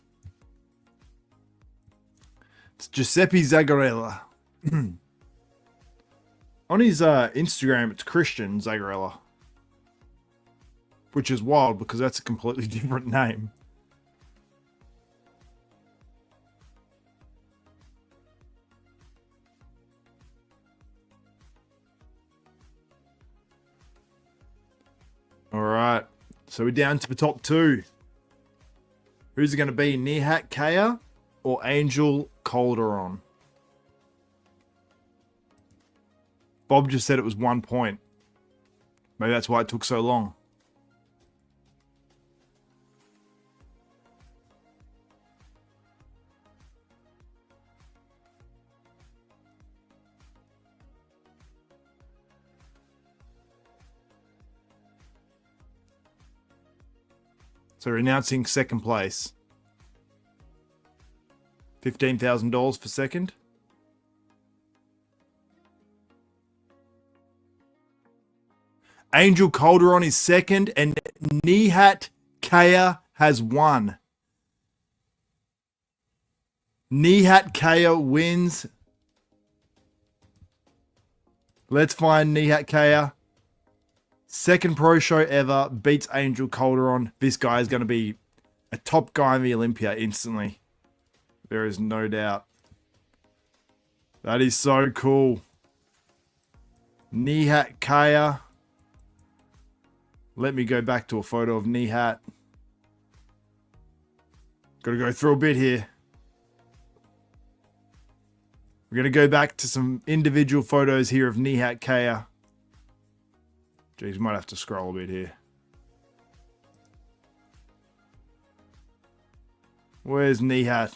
It's Giuseppe Zagarella. On his Instagram, it's Christian Zagarella. Which is wild because that's a completely different name. So we're down to the top two. Who's it going to be? Nihhat Ka or Angel Calderon? Bob just said it was 1 point. Maybe that's why it took so long. So we're announcing second place. $15,000 for second. Angel Calderon is second and Nihhat Ka has won. Nihhat Ka wins. Let's find Nihhat Ka. Second pro show ever, beats Angel Calderon. This guy is going to be a top guy in the Olympia instantly. There is no doubt. That is so cool. Nihhat Ka. Let me go back to a photo of Nihat. Got to go through a bit here. We're going to go back to some individual photos here of Nihhat Ka. Jeez, might have to scroll a bit here. Where's Nihat?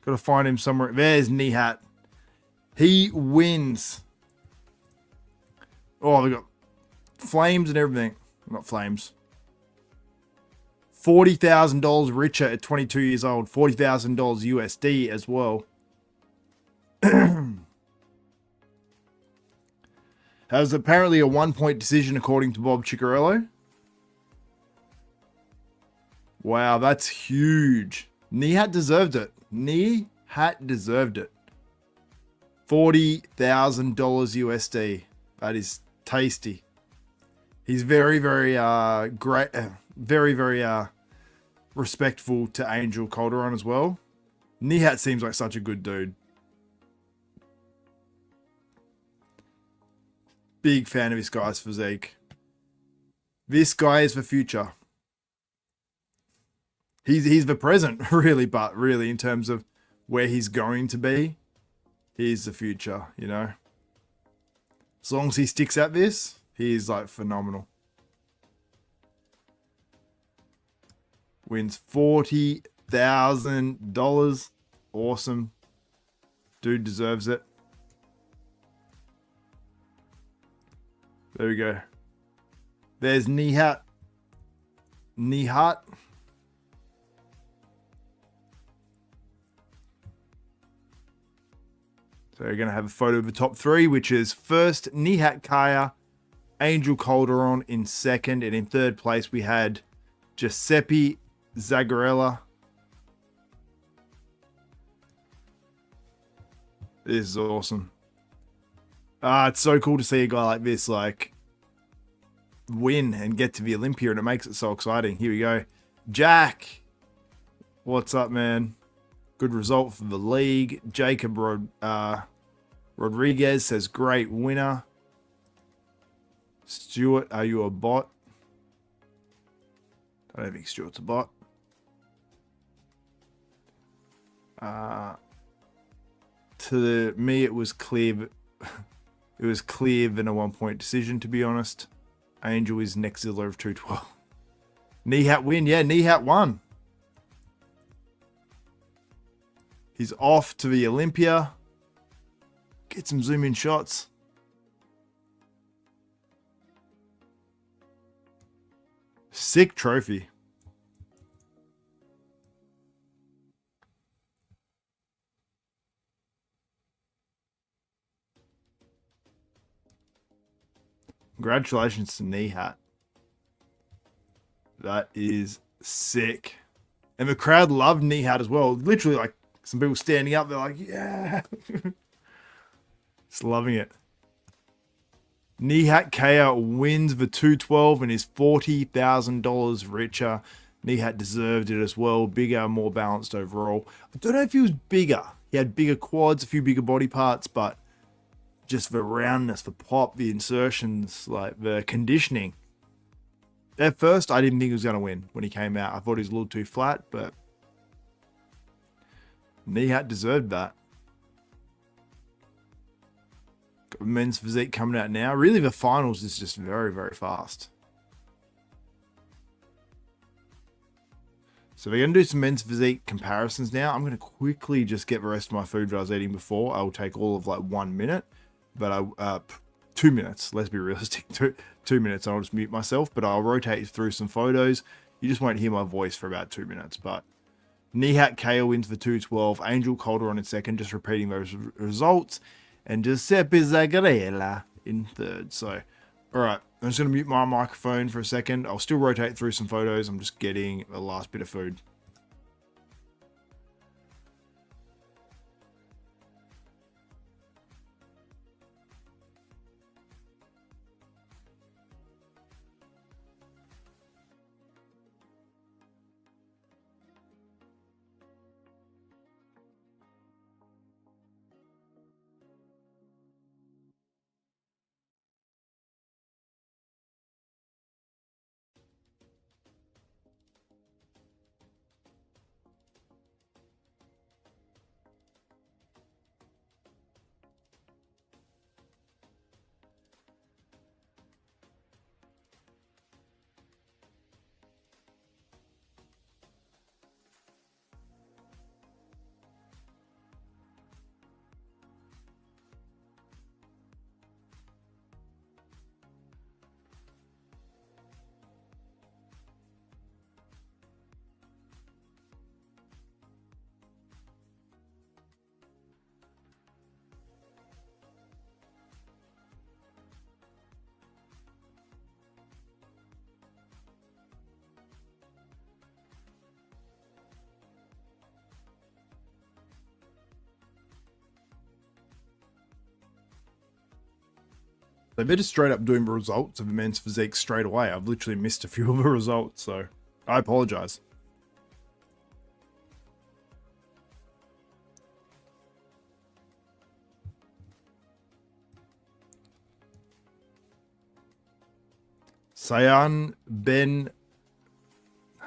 Got to find him somewhere. There's Nihat. He wins. Oh, we got flames and everything. Not flames. $40,000 richer at 22 years old. $40,000 USD as well. Has apparently a 1 point decision according to Bob Ciccarello. Wow, that's huge. Nihat deserved it. Nihat deserved it. $40,000 USD. That is tasty. He's very, very great. Very respectful to Angel Calderon as well. Nihat seems like such a good dude. Big fan of this guy's physique. This guy is the future. He's the present, really, but really in terms of where he's going to be, he's the future, you know. As long as he sticks at this, he's like phenomenal. Wins $40,000. Awesome. Dude deserves it. There we go. There's Nihat. Nihhat. So we're going to have a photo of the top three, which is first Nihhat Ka, Angel Calderon in second, and in third place we had Giuseppe Zagarella. This is awesome. It's so cool to see a guy like this like win and get to the Olympia, and it makes it so exciting. Here we go. Jack, what's up, man? Good result for the league. Jacob Rodriguez says great winner. Stuart, are you a bot? I don't think Stuart's a bot. To me, it was clear. It was clear than a 1 point decision, to be honest. Angel is Neckzilla of 212. Nihat win. Yeah, Nihat won. He's off to the Olympia. Get some zoom in shots. Sick trophy. Congratulations to Nihat. That is sick. And the crowd loved Nihat as well. Literally, like, some people standing up, they're like, yeah. Just loving it. Nihhat Ka wins the 212 and is $40,000 richer. Nihat deserved it as well. Bigger, more balanced overall. I don't know if he was bigger. He had bigger quads, a few bigger body parts, but just the roundness, the pop, the insertions, like the conditioning. At first, I didn't think he was going to win when he came out. I thought he was a little too flat, but Nihat deserved that. Got men's physique coming out now. Really, the finals is just very, very fast. So we're going to do some men's physique comparisons now. I'm going to quickly just get the rest of my food that I was eating before. I will take all of like 1 minute, but 2 minutes. Let's be realistic. 2 minutes. I'll just mute myself, but I'll rotate through some photos. You just won't hear my voice for about 2 minutes. But Nihhat Ka wins for 212. Angel Calderon in second, just repeating those results. And Giuseppe Zagarella in third. So, all right. I'm just going to mute my microphone for a second. I'll still rotate through some photos. I'm just getting the last bit of food. They better straight up doing the results of the men's physique straight away. I've literally missed a few of the results, so I apologize. Sayan Ben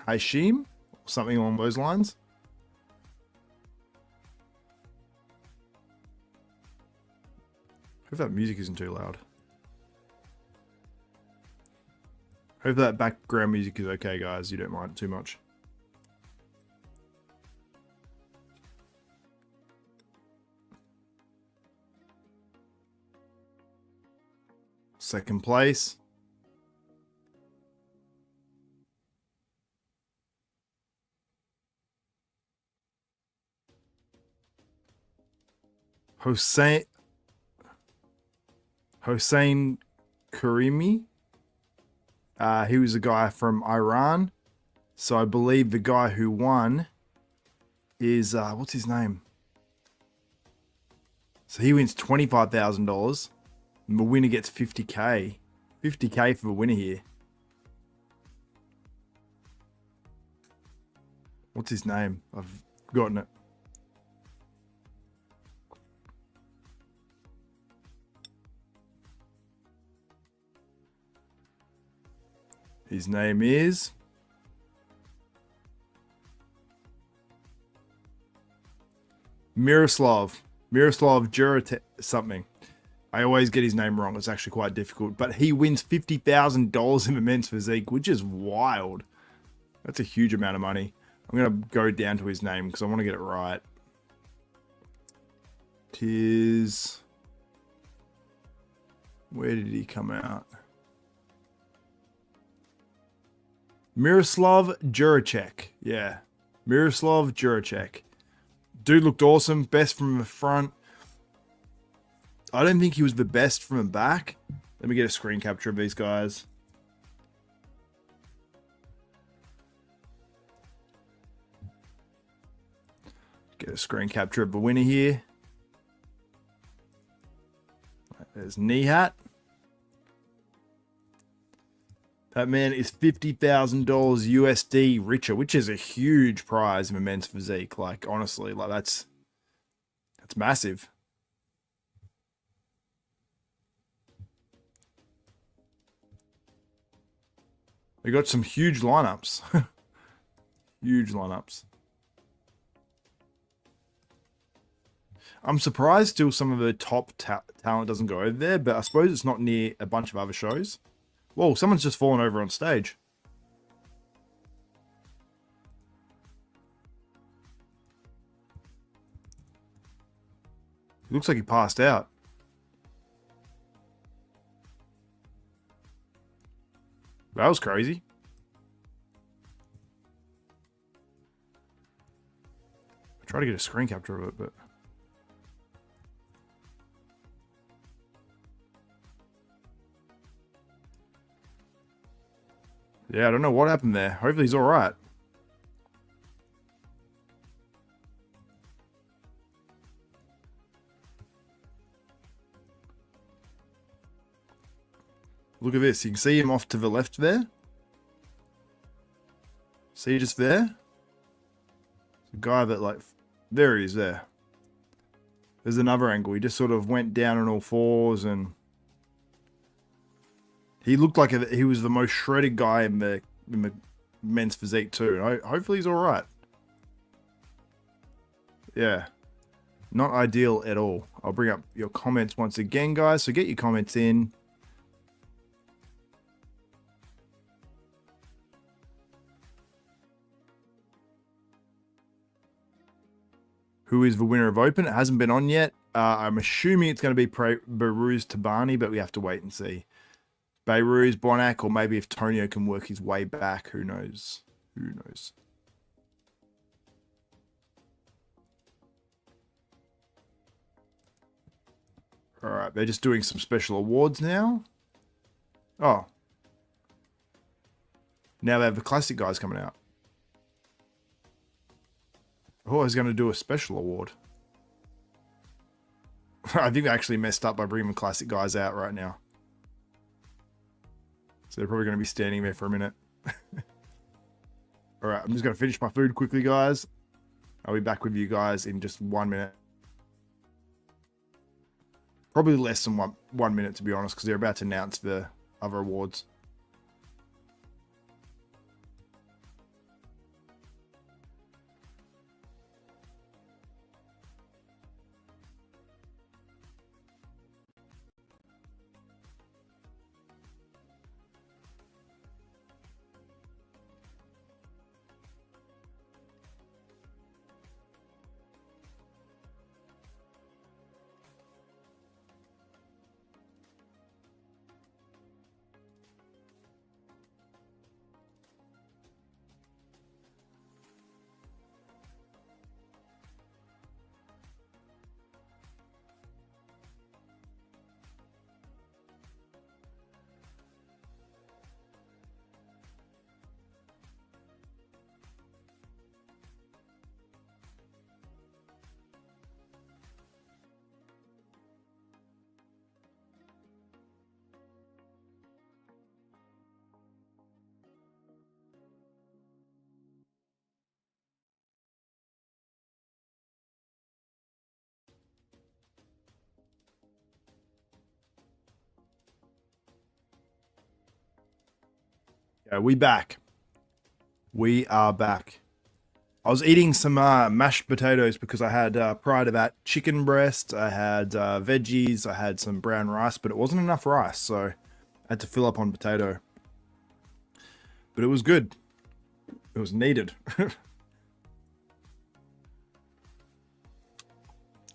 Hashim, something along those lines. Hope that music isn't too loud. Hope that background music is okay, guys. You don't mind it too much. Second place. Hossein Karimi. He was a guy from Iran. So I believe the guy who won is, what's his name? So he wins $25,000. And the winner gets 50K. 50K for the winner here. What's his name? I've forgotten it. His name is Miroslav Jurate something. I always get his name wrong. It's actually quite difficult. But he wins $50,000 in the men's physique, which is wild. That's a huge amount of money. I'm going to go down to his name because I want to get it right. Tis... Where did he come out? Miroslav Juracek. Yeah. Miroslav Juracek. Dude looked awesome. Best from the front. I don't think he was the best from the back. Let me get a screen capture of these guys. Get a screen capture of the winner here. There's Nihat. That man is $50,000 USD richer, which is a huge prize in the men's physique. Like, honestly, like that's It's massive. We got some huge lineups. Huge lineups. I'm surprised still some of the top talent doesn't go over there, but I suppose it's not near a bunch of other shows. Whoa, someone's just fallen over on stage. It looks like he passed out. That was crazy. I tried to get a screen capture of it, but... yeah, I don't know what happened there. Hopefully he's alright. Look at this. You can see him off to the left there. See just there? The guy that like... there he is there. There's another angle. He just sort of went down on all fours and... he looked like he was the most shredded guy in the men's physique too. And hopefully he's alright. Yeah. Not ideal at all. I'll bring up your comments once again, guys. So get your comments in. Who is the winner of Open? It hasn't been on yet. I'm assuming it's going to be Behrooz Tabani, but we have to wait and see. Behrooz, Bonac, or maybe if Tonio can work his way back. Who knows? Who knows? Alright, they're just doing some special awards now. Oh. Now they have the classic guys coming out. Oh, I was going to do a special award. I think they actually messed up by bringing the classic guys out right now. So they're probably going to be standing there for a minute. Alright, I'm just going to finish my food quickly, guys. I'll be back with you guys in just 1 minute. Probably less than one minute, to be honest, because they're about to announce the other awards. Yeah, we back. We are back. I was eating some mashed potatoes because I had, prior to that, chicken breast, I had veggies, I had some brown rice, but it wasn't enough rice, so I had to fill up on potato. But it was good. It was needed. I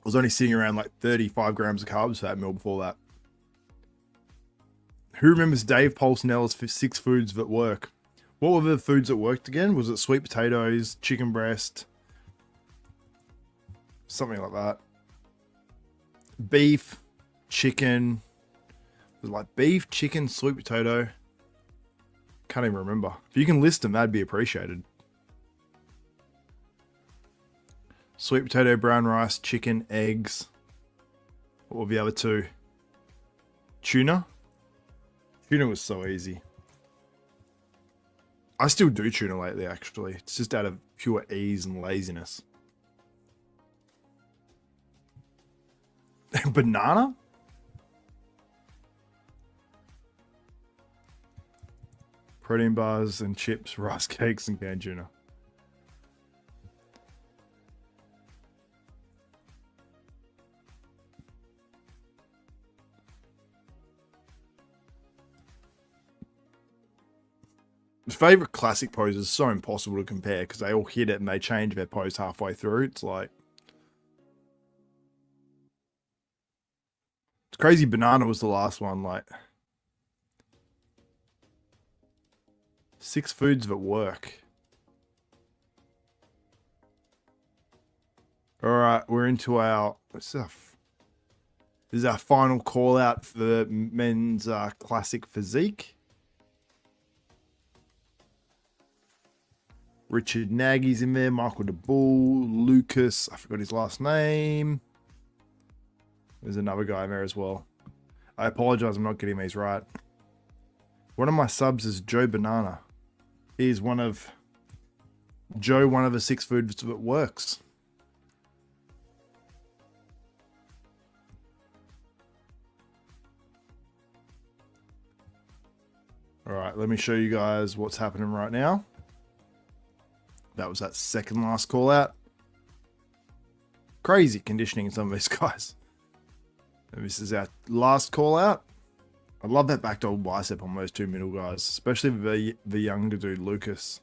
was only sitting around like 35 grams of carbs for that meal before that. Who remembers Dave Polsnella's 6 foods that work? What were the foods that worked again? Was it sweet potatoes, chicken breast? Something like that. Beef, chicken. Was it like beef, chicken, sweet potato? Can't even remember. If you can list them, that'd be appreciated. Sweet potato, brown rice, chicken, eggs. What were the other 2? Tuna. Tuna was so easy. I still do tuna lately, actually. It's just out of pure ease and laziness. Banana? Protein bars and chips, rice cakes, and canned tuna. Favorite classic poses is so impossible to compare because they all hit it and they change their pose halfway through. It's like, it's crazy. Banana was the last one. Like 6 foods that work. All right, we're into our stuff. This is our final call out for the men's classic physique. Richard Nagy's in there, Michael DeBull, Lucas, I forgot his last name. There's another guy in there as well. I apologize, I'm not getting these right. One of my subs is Joe Banana. He's one of the 6 foods that works. All right, let me show you guys what's happening right now. That was that second last call out. Crazy conditioning in some of these guys. And this is our last call out. I love that back double bicep on those 2 middle guys, especially the younger dude, Lucas.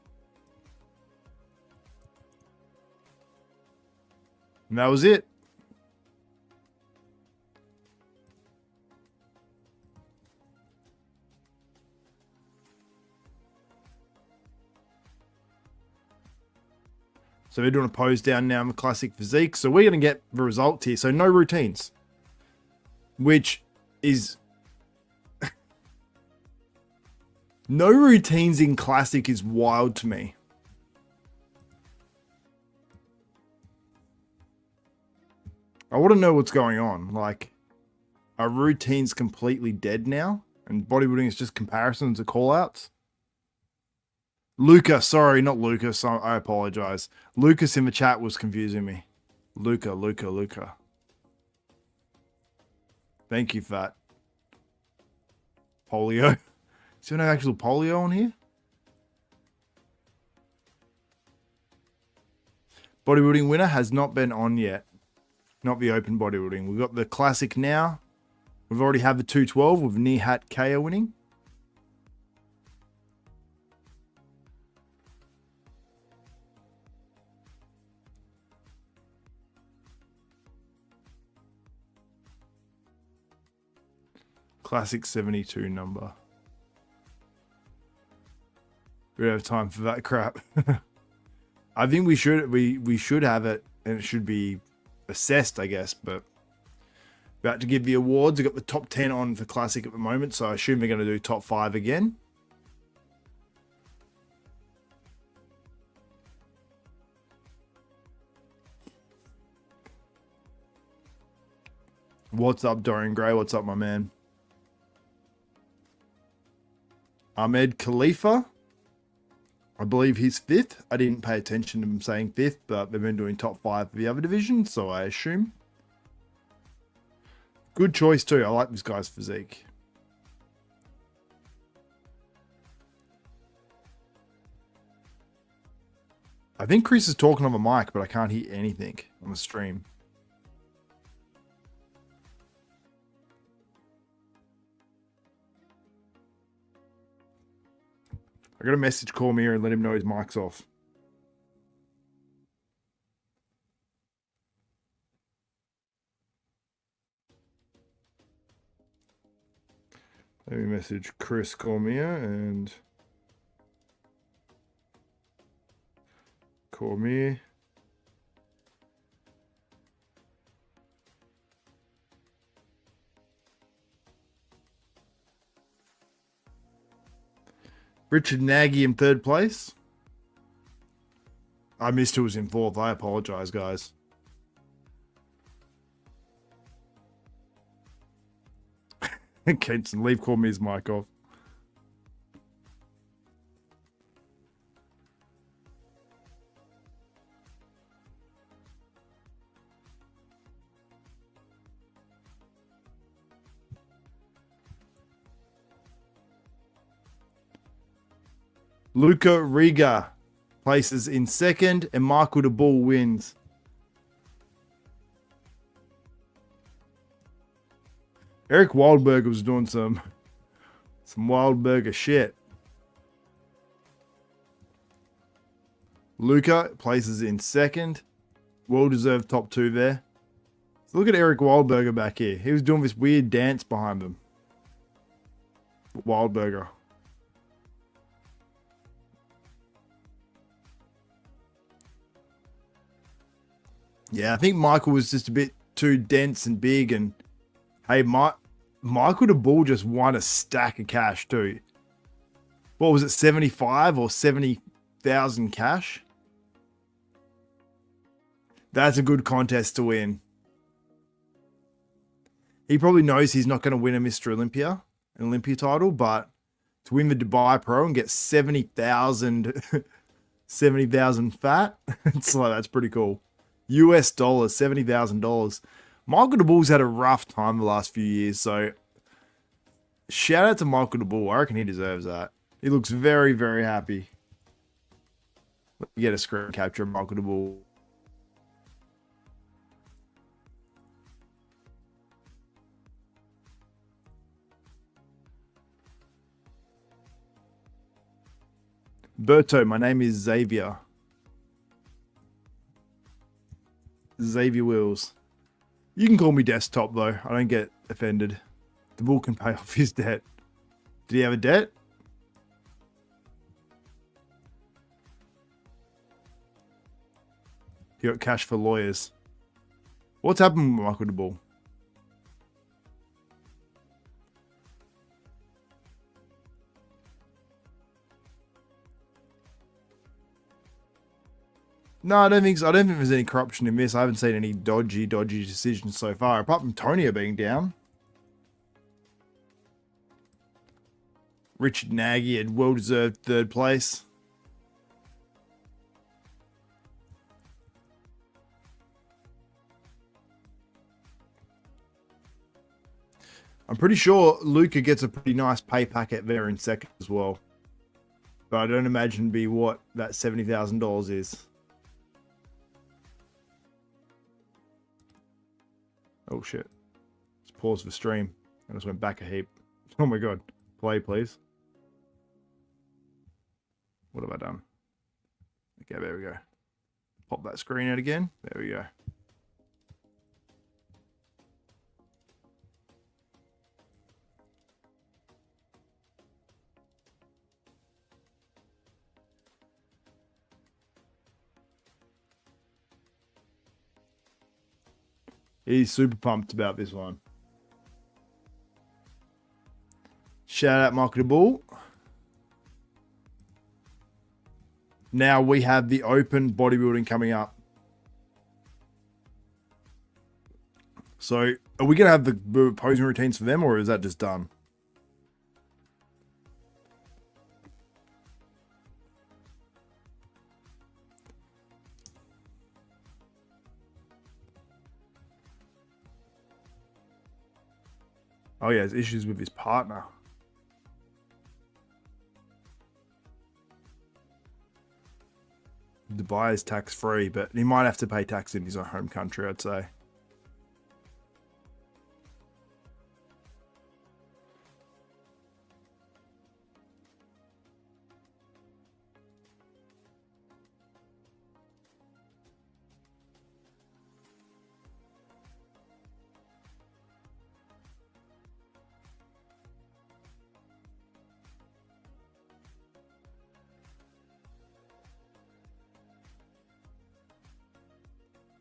And that was it. So they're doing a pose down now in the classic physique. So we're going to get the results here. So no routines, which is no routines in classic is wild to me. I want to know what's going on. Like, are routines completely dead now? And bodybuilding is just comparisons of call-outs? Luca, sorry, not Lucas. I apologize. Lucas in the chat was confusing me. Luca. Thank you for that. Polio. Is there no actual polio on here? Bodybuilding winner has not been on yet. Not the open bodybuilding. We've got the classic now. We've already had the 212 with Nihhat Ka winning. Classic 72 number. We don't have time for that crap. I think we should have it, and it should be assessed, I guess. But about to give the awards. I got the top 10 on for classic at the moment, so I assume we're going to do top 5 again. What's up, Dorian Gray? What's up, my man? Ahmed Khalifa. I believe he's 5th. I didn't pay attention to him saying 5th, but they've been doing top 5 for the other division, so I assume. Good choice too. I like this guy's physique. I think Chris is talking on the mic, but I can't hear anything on the stream. I got a message, call me and let him know his mic's off. Let me message Chris Cormier and Cormier. Richard Nagy in 3rd place. I missed who was in 4th. I apologize, guys. Kenson, leave Cormier's mic off. Luca Riga places in second, and Michael de Bull wins. Eric Wildberger was doing some Wildberger shit. Luca places in second. Well-deserved top 2 there. So look at Eric Wildberger back here. He was doing this weird dance behind them. Wildberger. Yeah, I think Michael was just a bit too dense and big. And hey, Michael de Bull just won a stack of cash too. What was it, 75 or 70,000 cash? That's a good contest to win. He probably knows he's not going to win a Mr. Olympia, an Olympia title, but to win the Dubai Pro and get 70,000 fat, it's like, that's pretty cool. US dollars, $70,000. Michael de Bull's had a rough time the last few years, so shout out to Michael de Bull. I reckon he deserves that. He looks very, very happy. Let me get a screen capture of Michael de Bull. Berto, my name is Xavier. Xavier Wills. You can call me Desktop though. I don't get offended. The Bull can pay off his debt. Did he have a debt? He got cash for lawyers. What's happened with Michael de Bull? No, I don't think so. I don't think there's any corruption in this. I haven't seen any dodgy decisions so far, apart from Tonio being down. Richard Nagy had well-deserved third place. I'm pretty sure Luca gets a pretty nice pay packet there in second as well. But I don't imagine be what that $70,000 is. Oh shit. Let's pause the stream. I just went back a heap. Oh my god. Play, please. What have I done? Okay, there we go. Pop that screen out again. There we go. He's super pumped about this one. Shout out Michael de Bull. Now we have the open bodybuilding coming up. So are we going to have the posing routines for them, or is that just done? Oh yeah, there's issues with his partner. Dubai is tax-free, but he might have to pay tax in his own home country, I'd say.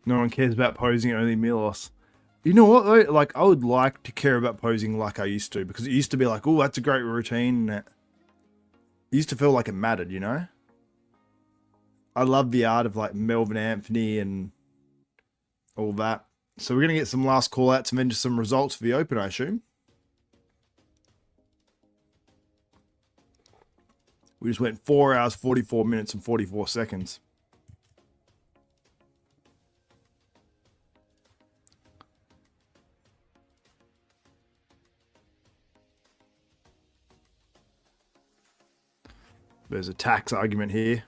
No one cares about posing, only Milos. You know what though? Like, I would like to care about posing like I used to, because it used to be like, oh, that's a great routine. It used to feel like it mattered, you know? I love the art of like Melvin Anthony and all that. So we're going to get some last call outs and then just some results for the open, I assume. We just went 4 hours, 44 minutes and 44 seconds. There's a tax argument here.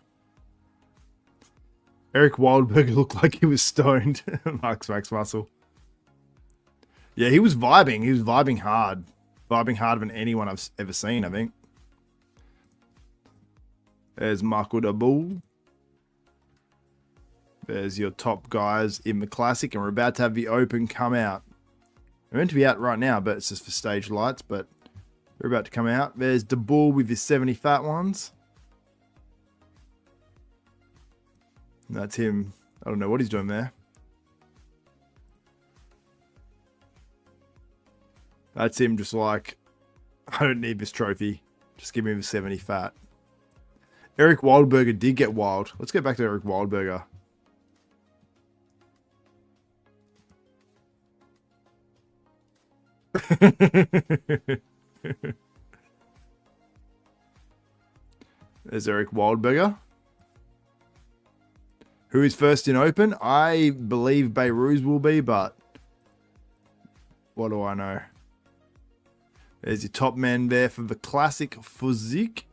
Eric Wildberger looked like he was stoned. Max Muscle. Yeah, he was vibing. He was vibing hard. Vibing harder than anyone I've ever seen, I think. There's Marco da Bull. There's your top guys in the Classic, and we're about to have the Open come out. We're meant to be out right now, but it's just for stage lights, but we're about to come out. There's Da Bull with his 70 fat ones. And that's him. I don't know what he's doing there. That's him just like, I don't need this trophy. Just give me the 70 fat. Eric Wildberger did get wild. Let's get back to Eric Wildberger. There's Eric Wildberger. Who is first in Open? I believe Behrooz will be, but what do I know? There's your top man there for the Classic Physique.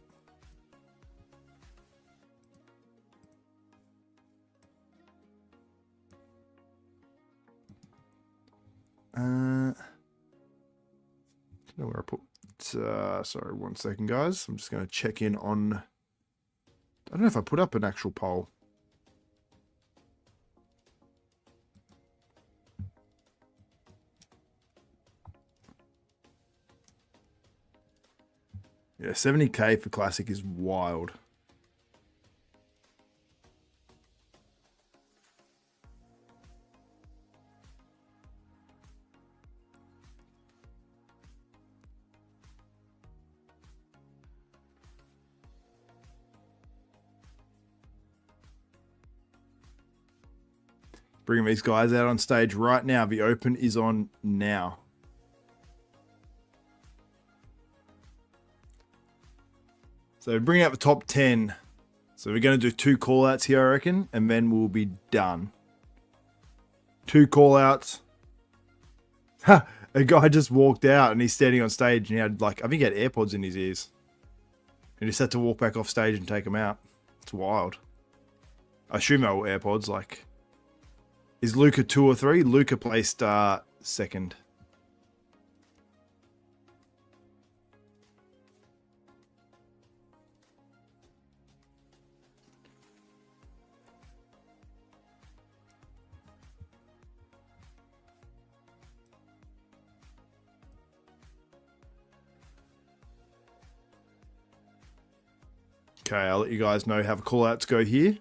I don't know where I put. Sorry, 1 second, guys. I'm just going to check in on. I don't know if I put up an actual poll. Yeah, 70k for Classic is wild. Bringing these guys out on stage right now. The Open is on now. So bring out the top 10. So we're going to do 2 call-outs here, I reckon, and then we'll be done. 2 call-outs. Ha! A guy just walked out and he's standing on stage and he had, like, I think he had AirPods in his ears. And he just had to walk back off stage and take them out. It's wild. I assume they were AirPods, like... Is Luca 2 or 3? Luca placed second. Okay, I'll let you guys know how the call-outs go here.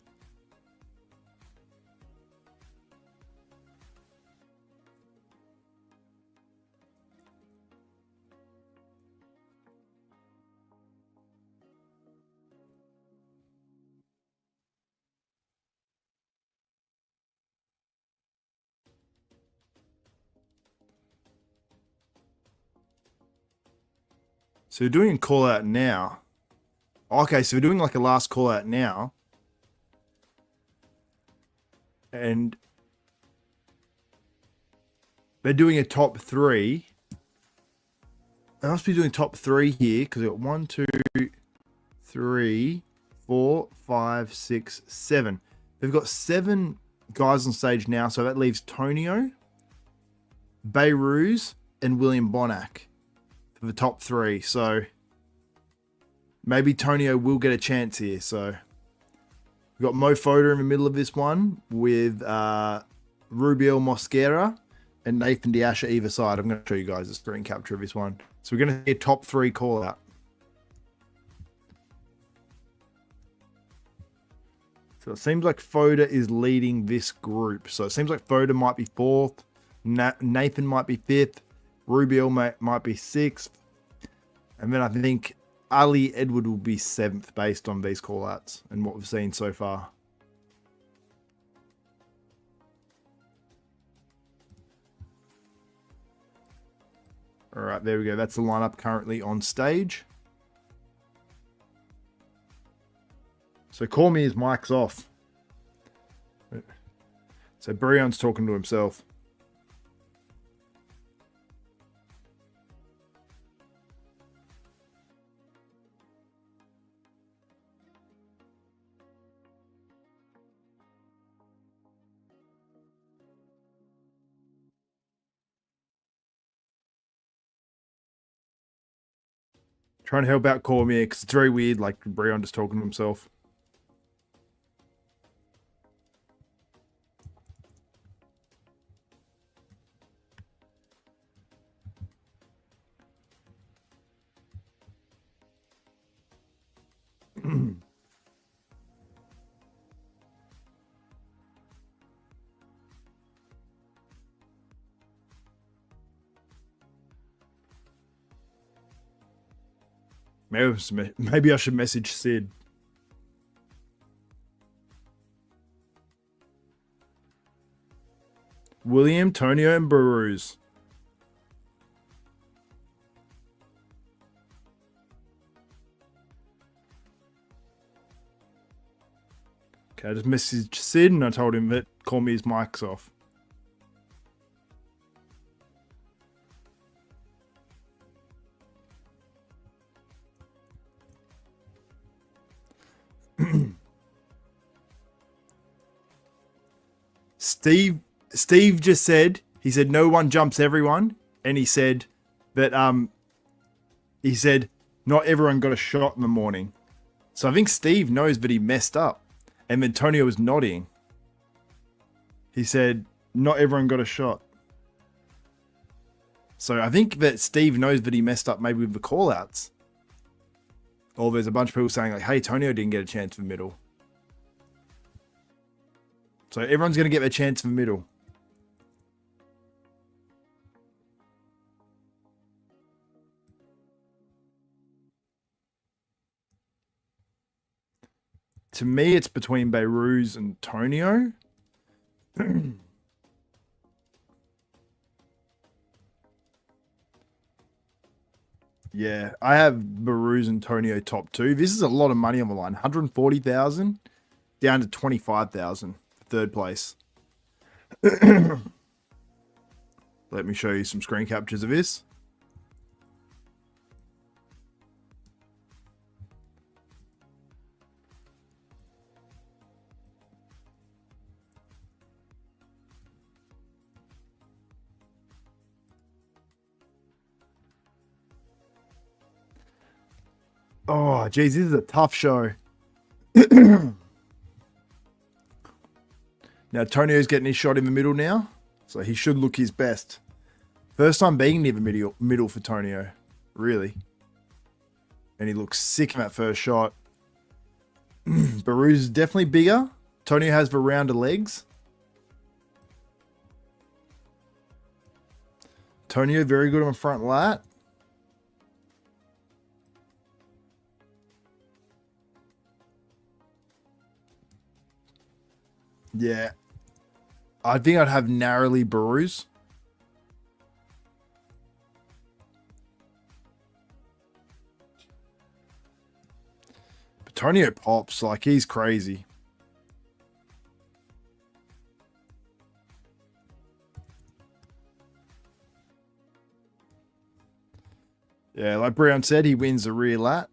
So we're doing a call out now. Okay, so we're doing like a last call out now. And they're doing a top 3. They must be doing top 3 here because we've got 1, 2, 3, 4, 5, 6, 7. They've got 7 guys on stage now, so that leaves Tonio, Behrooz, and William Bonac for the top 3. So maybe Tonio will get a chance here. So we've got Foda in the middle of this one with Rubiel, Mosquera, and Nathan Asha either side. I'm going to show you guys a screen capture of this one. So we're going to see a top 3 call out. So it seems like Foda is leading this group. So it seems like Foda might be 4th. Nathan might be 5th. Rubiel might be 6th. And then I think Alie Edward will be 7th based on these call-outs and what we've seen so far. All right, there we go. That's the lineup currently on stage. So call me, his mic's off. So Brion's talking to himself. Trying to help out Cormier because it's very weird, like Breon just talking to himself. Maybe I should message Sid. William, Tonio, and Behrooz. Okay, I just messaged Sid and I told him that call me his mic's off. Steve just said, he said no one jumps everyone, and he said that not everyone got a shot in the morning. So I think Steve knows that he messed up. And then Tonio was nodding. He said not everyone got a shot. So I think that Steve knows that he messed up maybe with the call outs. Or there's a bunch of people saying like, hey, Tonio didn't get a chance for middle. So everyone's going to get their chance for middle. To me, it's between Behrooz and Tonio. Yeah, I have Behrooz and Tonio top two. This is a lot of money on the line. 140,000 down to 25,000 for third place. Let me show you some screen captures of this. Oh, geez, this is a tough show. Now, Tonio's getting his shot in the middle now, so he should look his best. First time being near the middle for Tonio, really. And he looks sick in that first shot. Behrooz is definitely bigger. Tonio has the rounder legs. Tonio, very good on the front lat. Yeah. I think I'd have narrowly Behrooz. But Tonio pops, like he's crazy. Yeah, like Brown said, he wins the rear lat.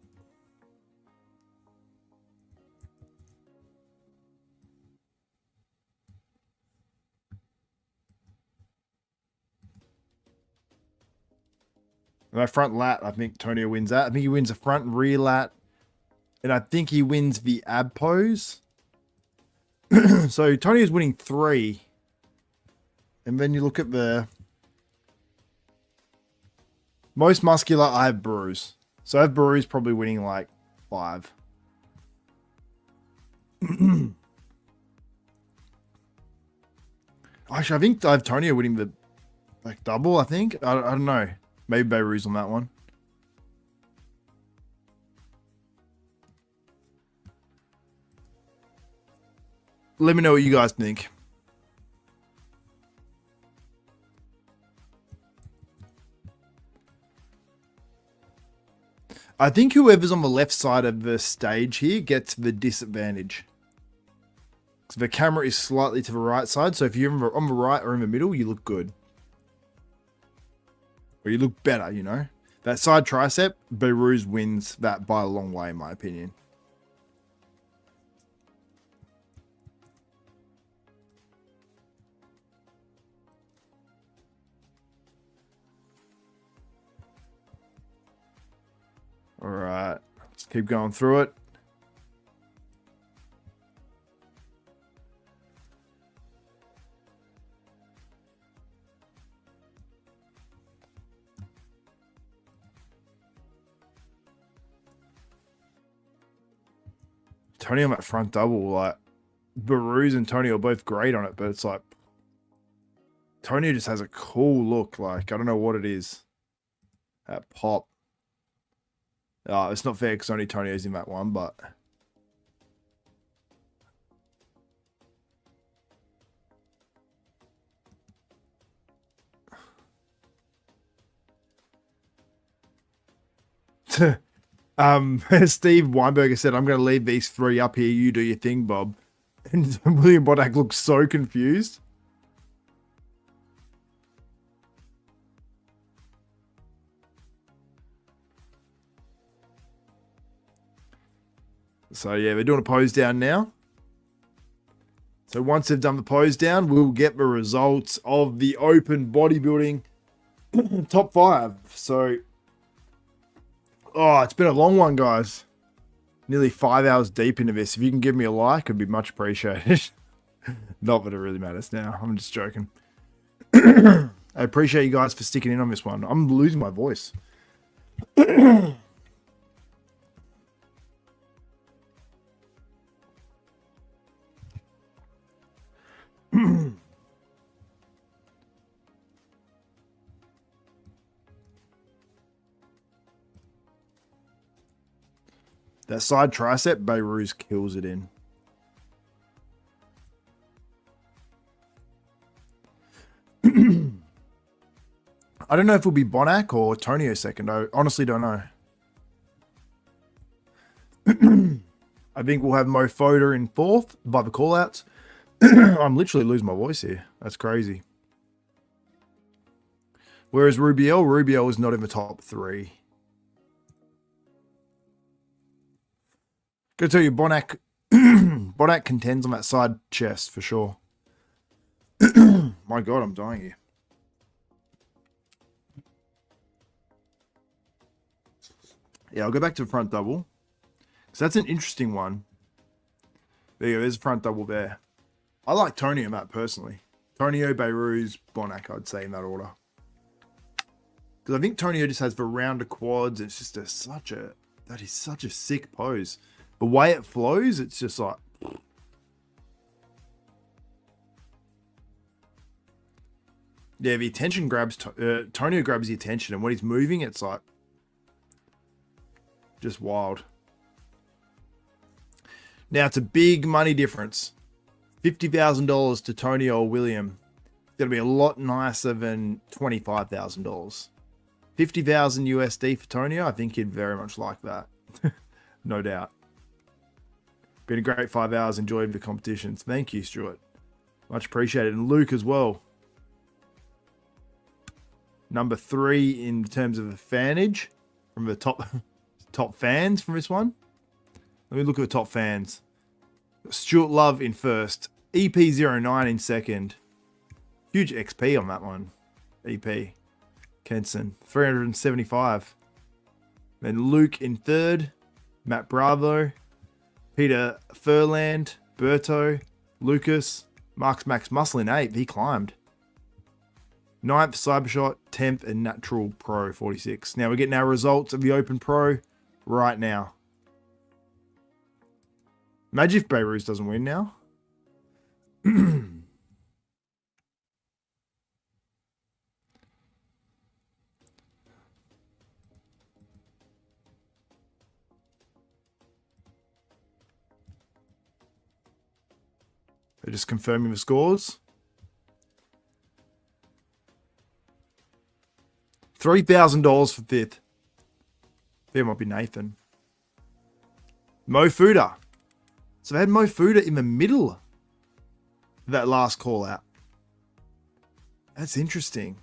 My front lat, I think Tonio wins that. I think he wins the front and rear lat. And I think he wins the ab pose. So Tonio's winning 3. And then you look at the most muscular, I have Behrooz. So I have Behrooz probably winning like 5. Actually, I think I have Tonio winning the like double, I think. I don't know. Maybe Behrooz on that one. Let me know what you guys think. I think whoever's on the left side of the stage here gets the disadvantage. So the camera is slightly to the right side, so if you're on the right or in the middle, you look good. Or you look better, you know. That side tricep, Behrooz wins that by a long way, in my opinion. All right, let's keep going through it. Tonio on that front double, like Behrooz and Tonio are both great on it, but it's like Tonio just has a cool look. Like, I don't know what it is. That pop. It's not fair because only Tonio's in that one, but Steve Weinberger said, I'm going to leave these three up here. You do your thing, Bob. And William Bonac looks so confused. So, yeah, they're doing a pose down now. So, once they've done the pose down, we'll get the results of the open bodybuilding top 5. So, it's been a long one, guys. Nearly 5 hours deep into this. If you can give me a like, it'd be much appreciated. Not that it really matters now. I'm just joking. I appreciate you guys for sticking in on this one. I'm losing my voice. That side tricep, Behrooz kills it in. I don't know if it'll be Bonac or Tonio second. I honestly don't know. I think we'll have Mo Foda in 4th by the callouts. I'm literally losing my voice here. That's crazy. Whereas Rubiel is not in the top 3. Gotta tell you, Bonac contends on that side chest for sure. My God, I'm dying here. Yeah, I'll go back to the front double. So that's an interesting one. There you go, there's a front double there. I like Tonio, Matt, personally. Tonio, Behrooz, Bonac, I'd say in that order. Because I think Tonio just has the rounder quads. It's just that is such a sick pose. The way it flows, it's just like... Yeah, the attention grabs... Tonio grabs the attention, and when he's moving, it's like... just wild. Now, it's a big money difference. $50,000 to Tonio or William. It's going to be a lot nicer than $25,000. 50,000 USD for Tonio, I think he'd very much like that. No doubt. Been a great 5 hours. Enjoyed the competitions. Thank you, Stuart. Much appreciated. And Luke as well. Number 3 in terms of the fanage from the top fans from this one. Let me look at the top fans. Stuart Love in 1st. EP09 in 2nd. Huge XP on that one. EP. Kenson. 375. Then Luke in 3rd. Matt Bravo. Peter Furland. Berto. Lucas. Mark's Max Muscle in 8th. He climbed. 9th Cybershot. 10th and Natural Pro 46. Now we're getting our results of the Open Pro right now. Imagine if Behrooz doesn't win now. They're just confirming the scores. $3,000 for 5th. There might be Nathan. Mo Foda. So they had Mo Foda in the middle of that last call out. That's interesting.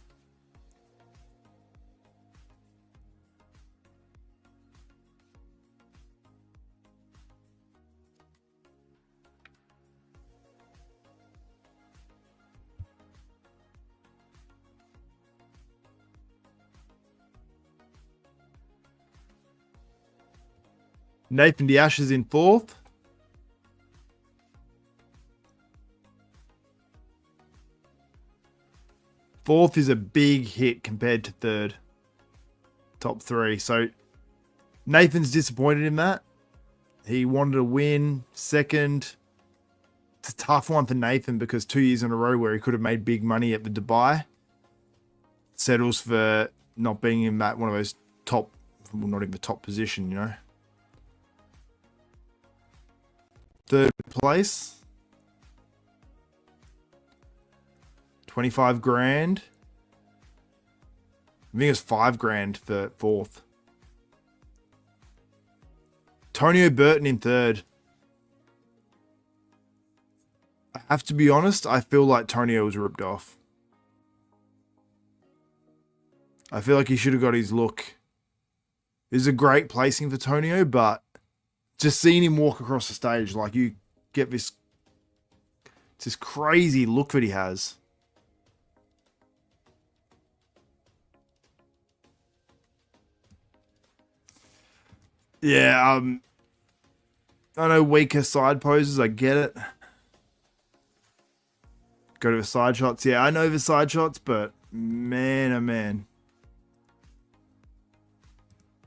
Nathan Asha's in fourth. Fourth is a big hit compared to third. Top three. So Nathan's disappointed in that. He wanted to win. Second, it's a tough one for Nathan because 2 years in a row where he could have made big money at the Dubai settles for not being in that one of those top, well, not even the top position, you know. Third place, 25 grand. I think it's 5 grand for fourth. Tonio Burton in third. I have to be honest, I feel like Tonio was ripped off. I feel like he should have got his look. It was a great placing for Tonio, but just seeing him walk across the stage, like you get this, it's this crazy look that he has. Yeah, I know weaker side poses, I get it. Go to the side shots. Yeah, I know the side shots, but man, oh man.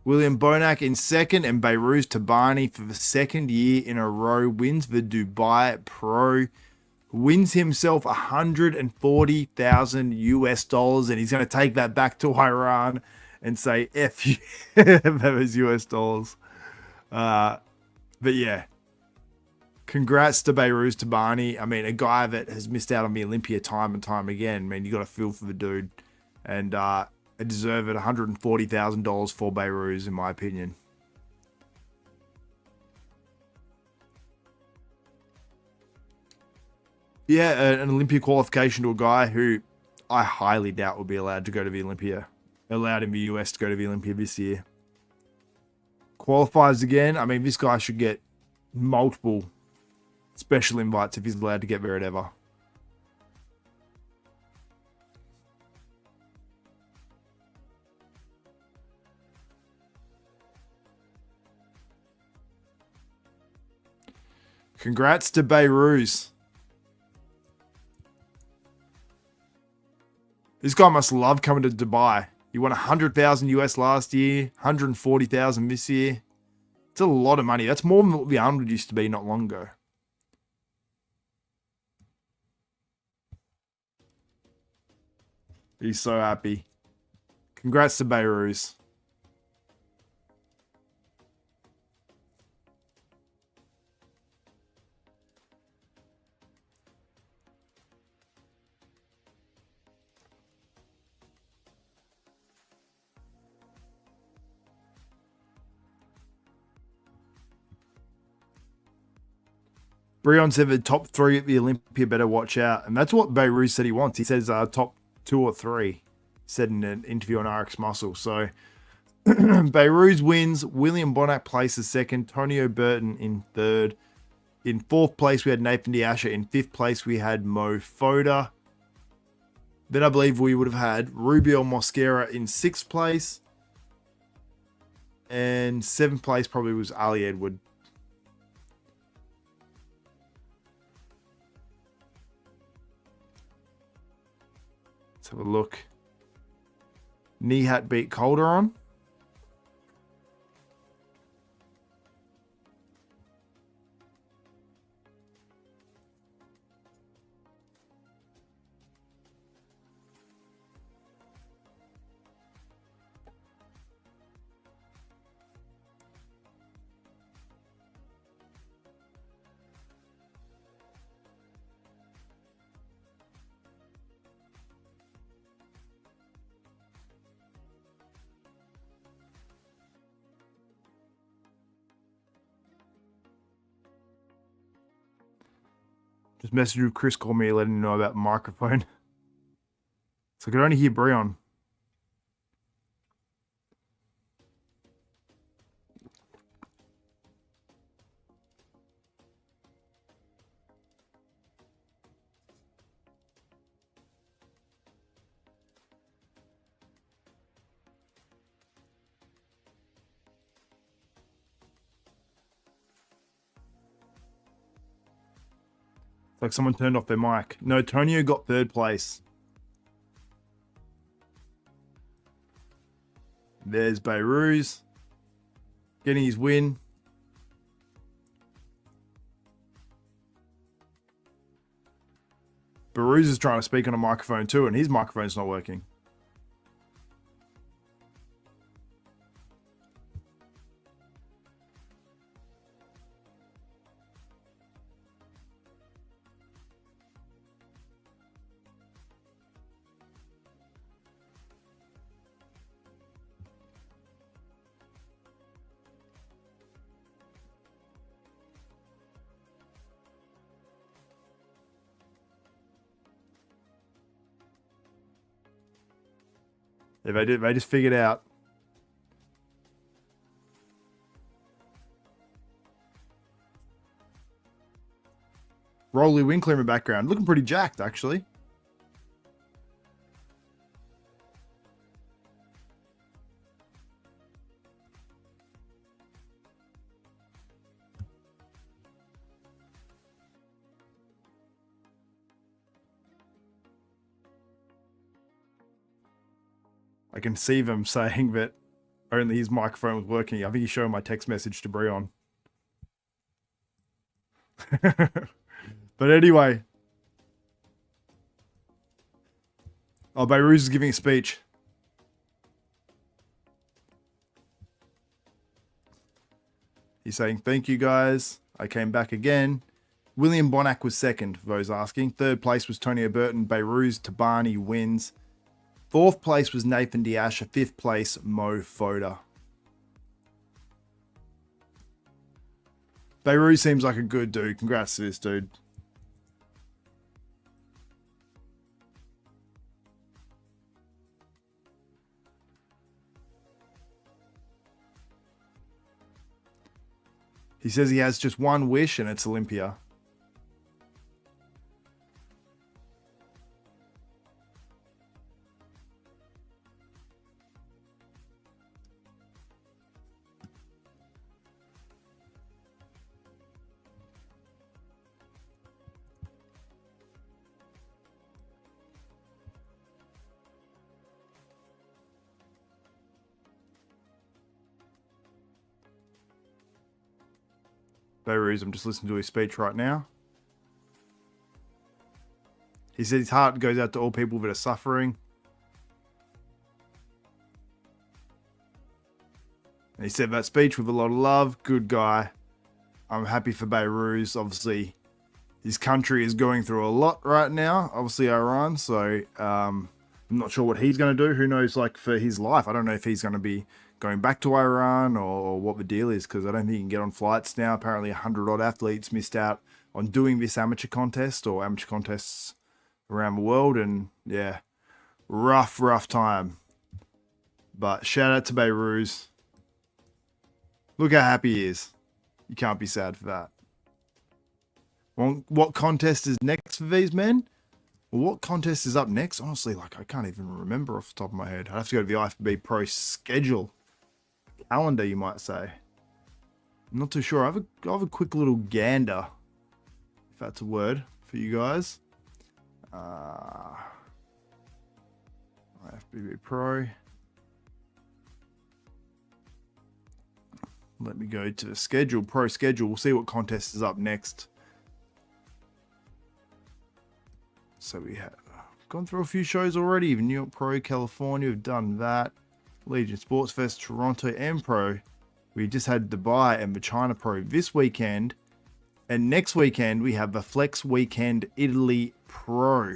William Bonac in second and Behrooz Tabani for the second year in a row wins the Dubai Pro. Wins himself 140,000 US dollars, and he's going to take that back to Iran and say F you, those US dollars. But yeah, congrats to Behrooz Tabani. I mean, a guy that has missed out on the Olympia time and time again. Man, you got to feel for the dude, and I deserve it. $140,000 for Behrooz, in my opinion. Yeah, an Olympia qualification to a guy who I highly doubt will be allowed to go to the Olympia. Allowed in the US to go to the Olympia this year. Qualifies again. I mean, this guy should get multiple special invites if he's allowed to get there ever. Congrats to Behrooz. This guy must love coming to Dubai. He won 100,000 US last year, 140,000 this year. It's a lot of money. That's more than what the Arnold used to be not long ago. He's so happy. Congrats to Behrooz. Breon said the top 3 at the Olympia better watch out. And that's what Behrooz said he wants. He says top 2 or 3. He said in an interview on RX Muscle. So Behrooz wins. William Bonac places second. Tonio Burton in third. In fourth place, we had Nathan Asha. In fifth place, we had Foda. Then I believe we would have had Rubiel Mosquera in sixth place. And seventh place probably was Alie Edward. Let's have a look. Nihat beat Calderon. Just messaged with Chris, called me, letting him know about the microphone. So I could only hear Breon. It's like someone turned off their mic. No, Tonio got 3rd place. There's Behrooz getting his win. Behrooz is trying to speak on a microphone too, and his microphone's not working. Yeah, they just figured out. Rolly Winkler in the background. Looking pretty jacked, actually. I can see them saying that only his microphone was working. I think he's showing my text message to Breon. But anyway. Oh, Behrooz is giving a speech. He's saying, thank you guys. I came back again. William Bonac was 2nd, for those asking. 3rd place was Tonio Burton. Behrooz, Tabani wins. 4th place was Nathan Asha. 5th place, Foda. Behrooz seems like a good dude. Congrats to this dude. He says he has just one wish, and it's Olympia. Behrooz, I'm just listening to his speech right now. He said his heart goes out to all people that are suffering. And he said that speech with a lot of love. Good guy. I'm happy for Behrooz. Obviously, his country is going through a lot right now. Obviously, Iran. So, I'm not sure what he's going to do. Who knows, like, for his life. I don't know if he's going to be going back to Iran or what the deal is, because I don't think you can get on flights now. Apparently 100-odd athletes missed out on doing this amateur contest or amateur contests around the world, and yeah, rough time. But shout out to Behrooz. Look how happy he is. You can't be sad for that. Well, what contest is next for these men? Well, what contest is up next? Honestly, like, I can't even remember off the top of my head. I'd have to go to the IFBB Pro schedule. Calendar, you might say. I'm not too sure. I have a quick little gander, if that's a word for you guys. IFBB Pro. Let me go to the schedule, pro schedule. We'll see what contest is up next. So we have gone through a few shows already. Even New York Pro, California, we've done that. Legion Sports Fest, Toronto, and Pro. We just had Dubai and the China Pro this weekend. And next weekend, we have the Flex Weekend Italy Pro.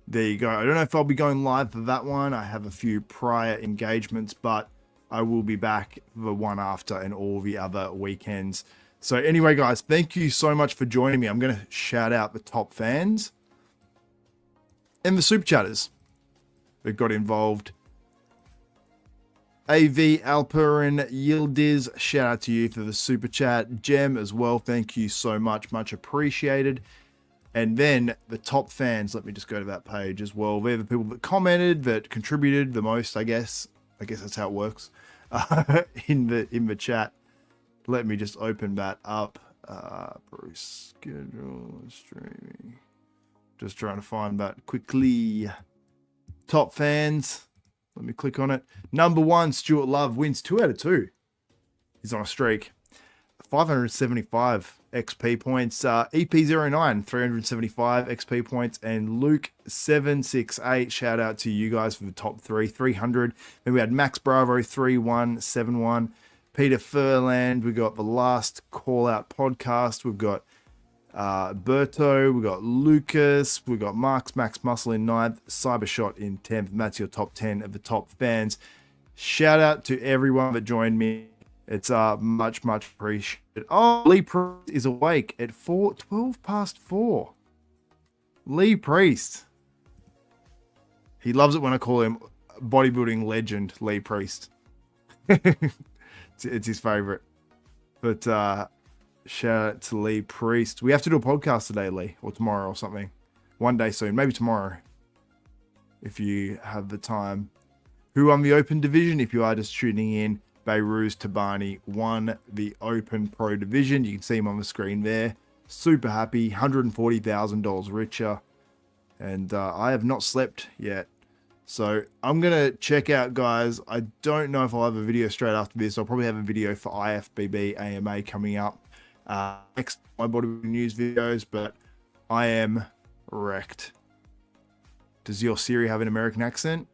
There you go. I don't know if I'll be going live for that one. I have a few prior engagements, but I will be back the one after and all the other weekends. So anyway, guys, thank you so much for joining me. I'm going to shout out the top fans and the super chatters that got involved. AV, Alperin, Yildiz, shout out to you for the super chat. Gem as well, thank you so much. Much appreciated. And then the top fans, let me just go to that page as well. They're the people that commented, that contributed the most, I guess. I guess that's how it works in the chat. Let me just open that up. Bruce schedule streaming. Just trying to find that quickly. Top fans. Let me click on it. Number 1, Stuart Love wins 2 out of 2. He's on a streak. 575 XP points. EP09, 375 XP points. And Luke768, shout out to you guys for the top 3, 300. Then we had Max Bravo, 3171. Peter Furland, we got the Last Call Out podcast. We've got Berto, we got Lucas, we got Max Muscle in 9th, Cybershot in 10th. And that's your top 10 of the top fans. Shout out to everyone that joined me. It's much appreciated. Oh, Lee Priest is awake at 12 past 4. Lee Priest. He loves it when I call him bodybuilding legend, Lee Priest. It's his favorite. But shout out to Lee Priest. We have to do a podcast today, Lee, or tomorrow or something. One day soon, maybe tomorrow, if you have the time. Who won the Open division? If you are just tuning in, Behrooz Tabani won the Open Pro division. You can see him on the screen there. Super happy, $140,000 richer. And I have not slept yet. So I'm going to check out, guys. I don't know if I'll have a video straight after this. I'll probably have a video for IFBB AMA coming up next my bodybuilding news videos, but I am wrecked. Does your Siri have an American accent?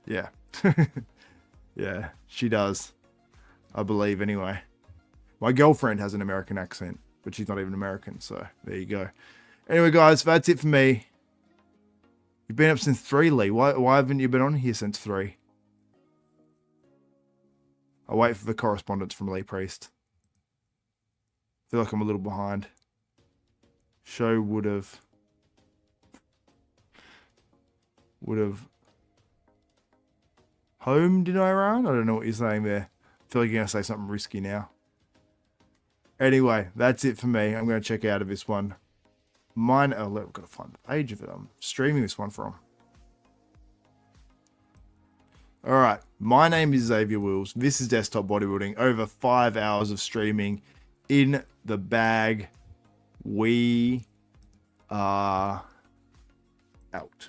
Yeah. Yeah, she does. I believe anyway. My girlfriend has an American accent, but she's not even American, so there you go. Anyway, guys, that's it for me. You've been up since 3, Lee. Why haven't you been on here since 3? I'll wait for the correspondence from Lee Priest. I feel like I'm a little behind. Show would have home did I run? I don't know what you're saying there. I feel like you're going to say something risky now. Anyway, that's it for me. I'm going to check out of this one. I've got to find the page of it. I'm streaming this one from. Alright, my name is Xavier Wills. This is Desktop Bodybuilding. Over 5 hours of streaming in the bag. We are out.